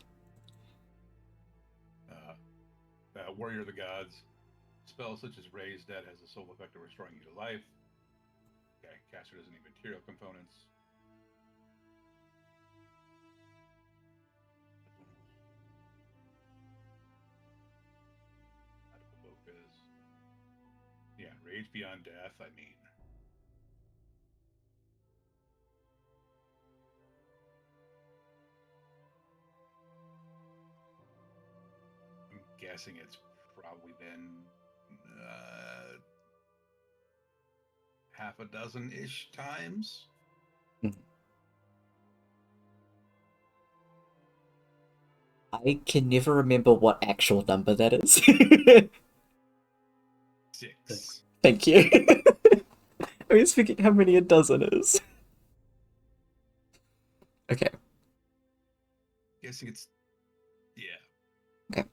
warrior of the gods. Spells such as Raise Dead has a sole effect of restoring you to life. Okay, caster doesn't need material components. Yeah, Rage Beyond Death, I mean. I'm guessing it's probably been half a dozen-ish times. I can never remember what actual number that is. 6. Thank you. I was thinking how many a dozen is. Okay. Guessing it's, yeah. Okay.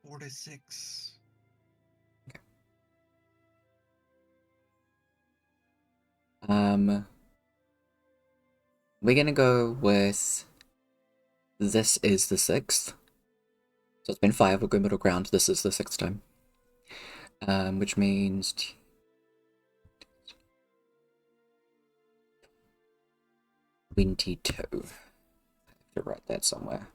4 to 6. We're gonna go with this is the 6th. So it's been 5, we'll go middle ground, this is the 6th time. Which means 22. I have to write that somewhere.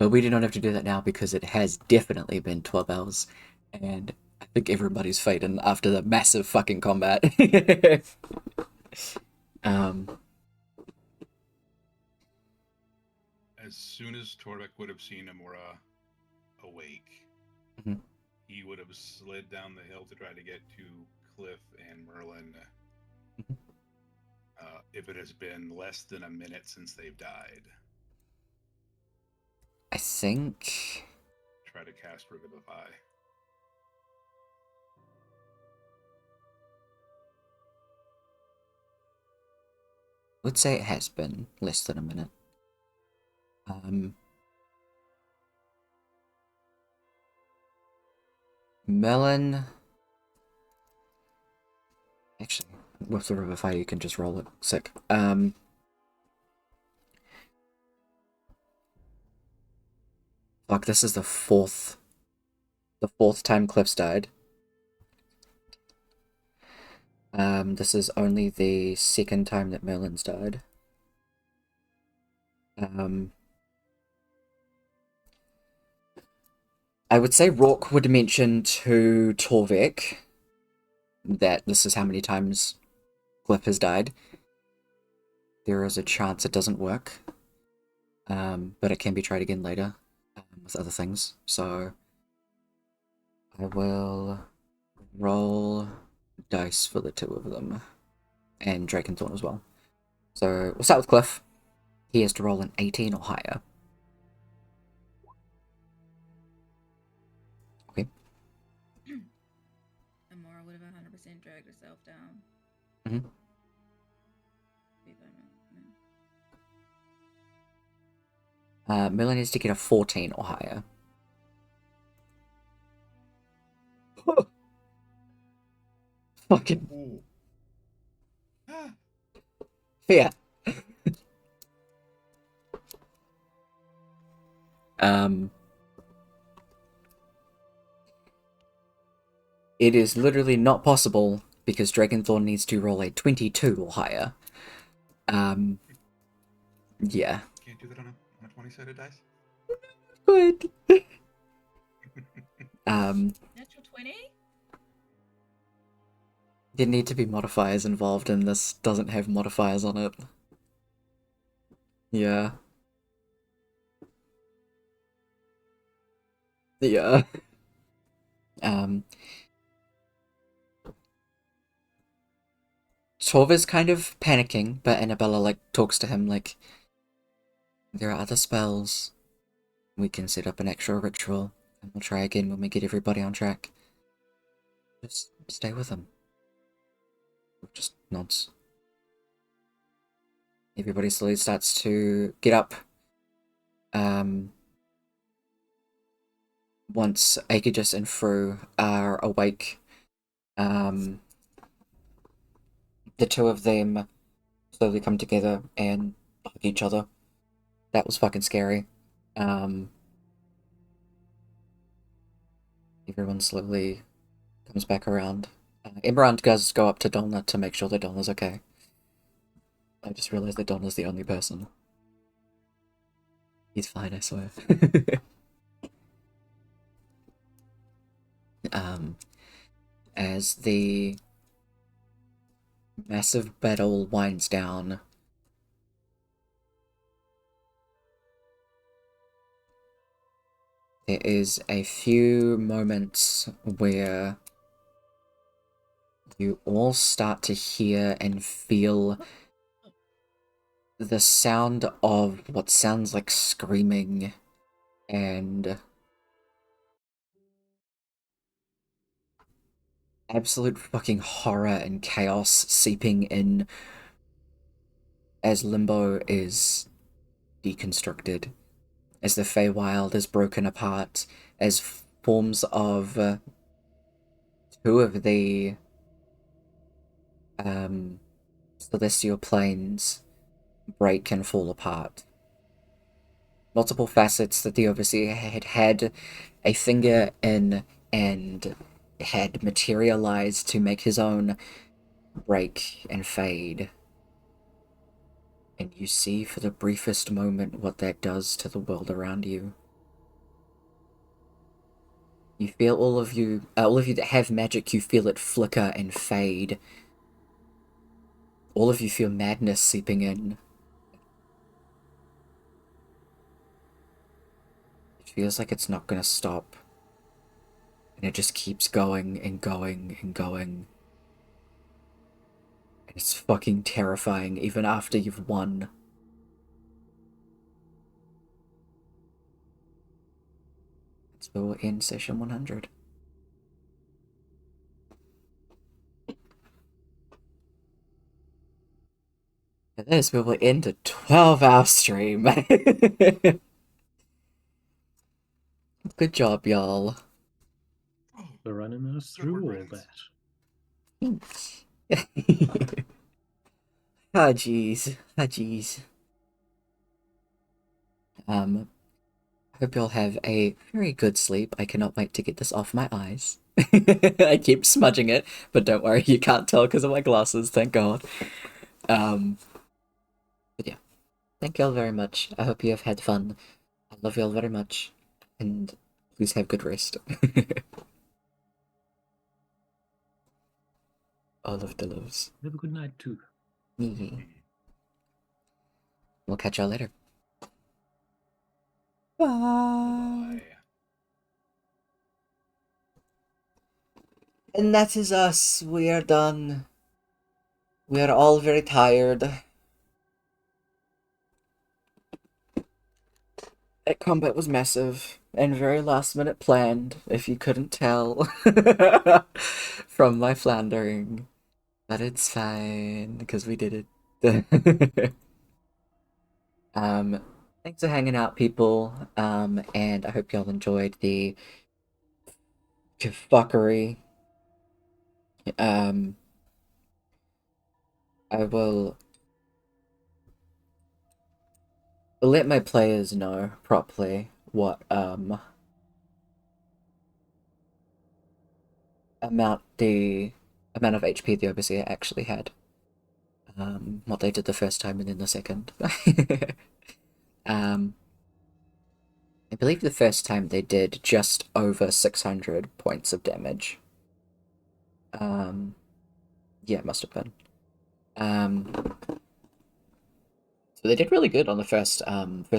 But we do not have to do that now because it has definitely been 12 hours. And I think everybody's fading after the massive fucking combat. As soon as Torvik would have seen Amora awake, Mhm. he would have slid down the hill to try to get to Cliff and Merlin. Mhm. If it has been less than a minute since they've died, I think... try to cast Revivify. Let's say it has been less than a minute. Melon... Actually, with the Revivify you can just roll it. Sick. Fuck, this is the fourth time Cliff's died. This is only the second time that Merlin's died. I would say Rourke would mention to Torvik that this is how many times Cliff has died. There is a chance it doesn't work, but it can be tried again later with other things. So I will roll dice for the two of them, and Drake and Thorn as well. So we'll start with Cliff. He has to roll an 18 or higher. Okay. Amora would have 100% dragged herself down. Mm-hmm. Merlin needs to get a 14 or higher. Fucking Ooh. fear. It is literally not possible because Dragonthorn needs to roll a 22 or higher. Yeah. Can't do that on a 20-sided dice? Good. Natural 20? There need to be modifiers involved, and this doesn't have modifiers on it. Yeah. Yeah. Torv is kind of panicking, but Annabella, like, talks to him, like, there are other spells. We can set up an extra ritual, and we'll try again when we get everybody on track. Just stay with him. Just nods. Everybody slowly starts to get up. Once Aegis and Fru are awake, The two of them slowly come together and hug each other. That was fucking scary. Everyone slowly comes back around. Imran does go up to Donna to make sure that Donna's okay. I just realized that Donna's the only person. He's fine, I swear. As the massive battle winds down, there is a few moments where you all start to hear and feel the sound of what sounds like screaming and absolute fucking horror and chaos seeping in as Limbo is deconstructed, as the Feywild is broken apart, as forms of two of the celestial planes break and fall apart. Multiple facets that the Overseer had had a finger in and had materialized to make his own break and fade. And you see for the briefest moment what that does to the world around you. You feel all of you that have magic, you feel it flicker and fade. All of you feel madness seeping in. It feels like it's not gonna stop. And it just keeps going and going and going. And it's fucking terrifying, even after you've won. That's where we'll end session 100. And this will end a 12-hour stream. Good job, y'all. Oh, For running us Good through work, all Rance. that. Ah, jeez. Ah, jeez. Hope you'll have a very good sleep. I cannot wait to get this off my eyes. I keep smudging it, but don't worry, you can't tell because of my glasses, thank God. But yeah, thank y'all very much. I hope you have had fun. I love y'all very much, and please have good rest. All of the loves. Have a good night too. We'll catch y'all later. Bye. And that is us. We are done. We are all very tired. That combat was massive and very last minute planned, if you couldn't tell from my floundering. But it's fine, because we did it. Thanks for hanging out, people. And I hope y'all enjoyed the fuckery. I will let my players know properly what amount of HP the Overseer actually had. What they did the first time and then the second. I believe the first time they did just over 600 points of damage. Yeah, it must have been. So they did really good on the first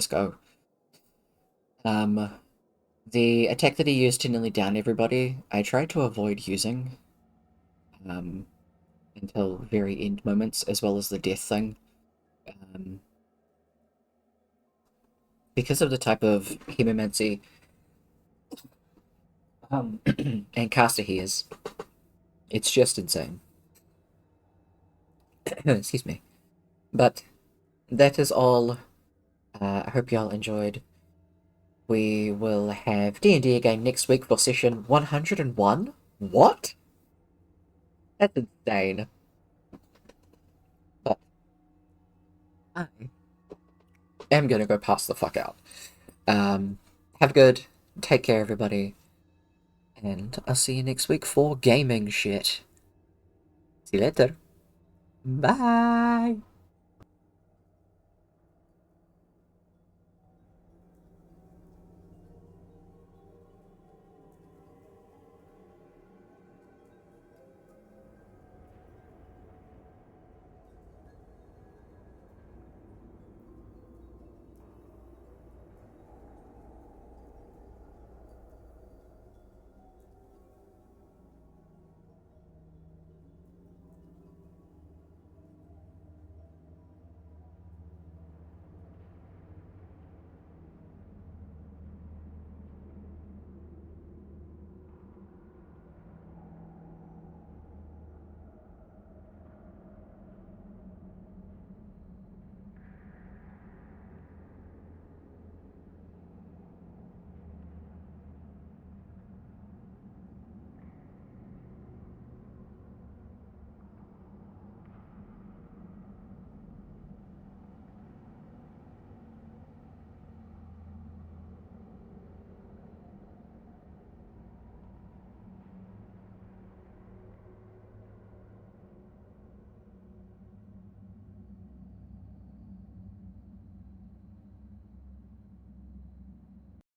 go. The attack that he used to nearly down everybody, I tried to avoid using. Until very end moments, as well as the death thing. Because of the type of hemomancy and caster he is, it's just insane. Excuse me. But that is all. I hope y'all enjoyed. We will have D&D again next week for session 101. What? That's insane. But I am gonna go pass the fuck out. Have a good, take care, everybody, and I'll see you next week for gaming shit. See you later. Bye.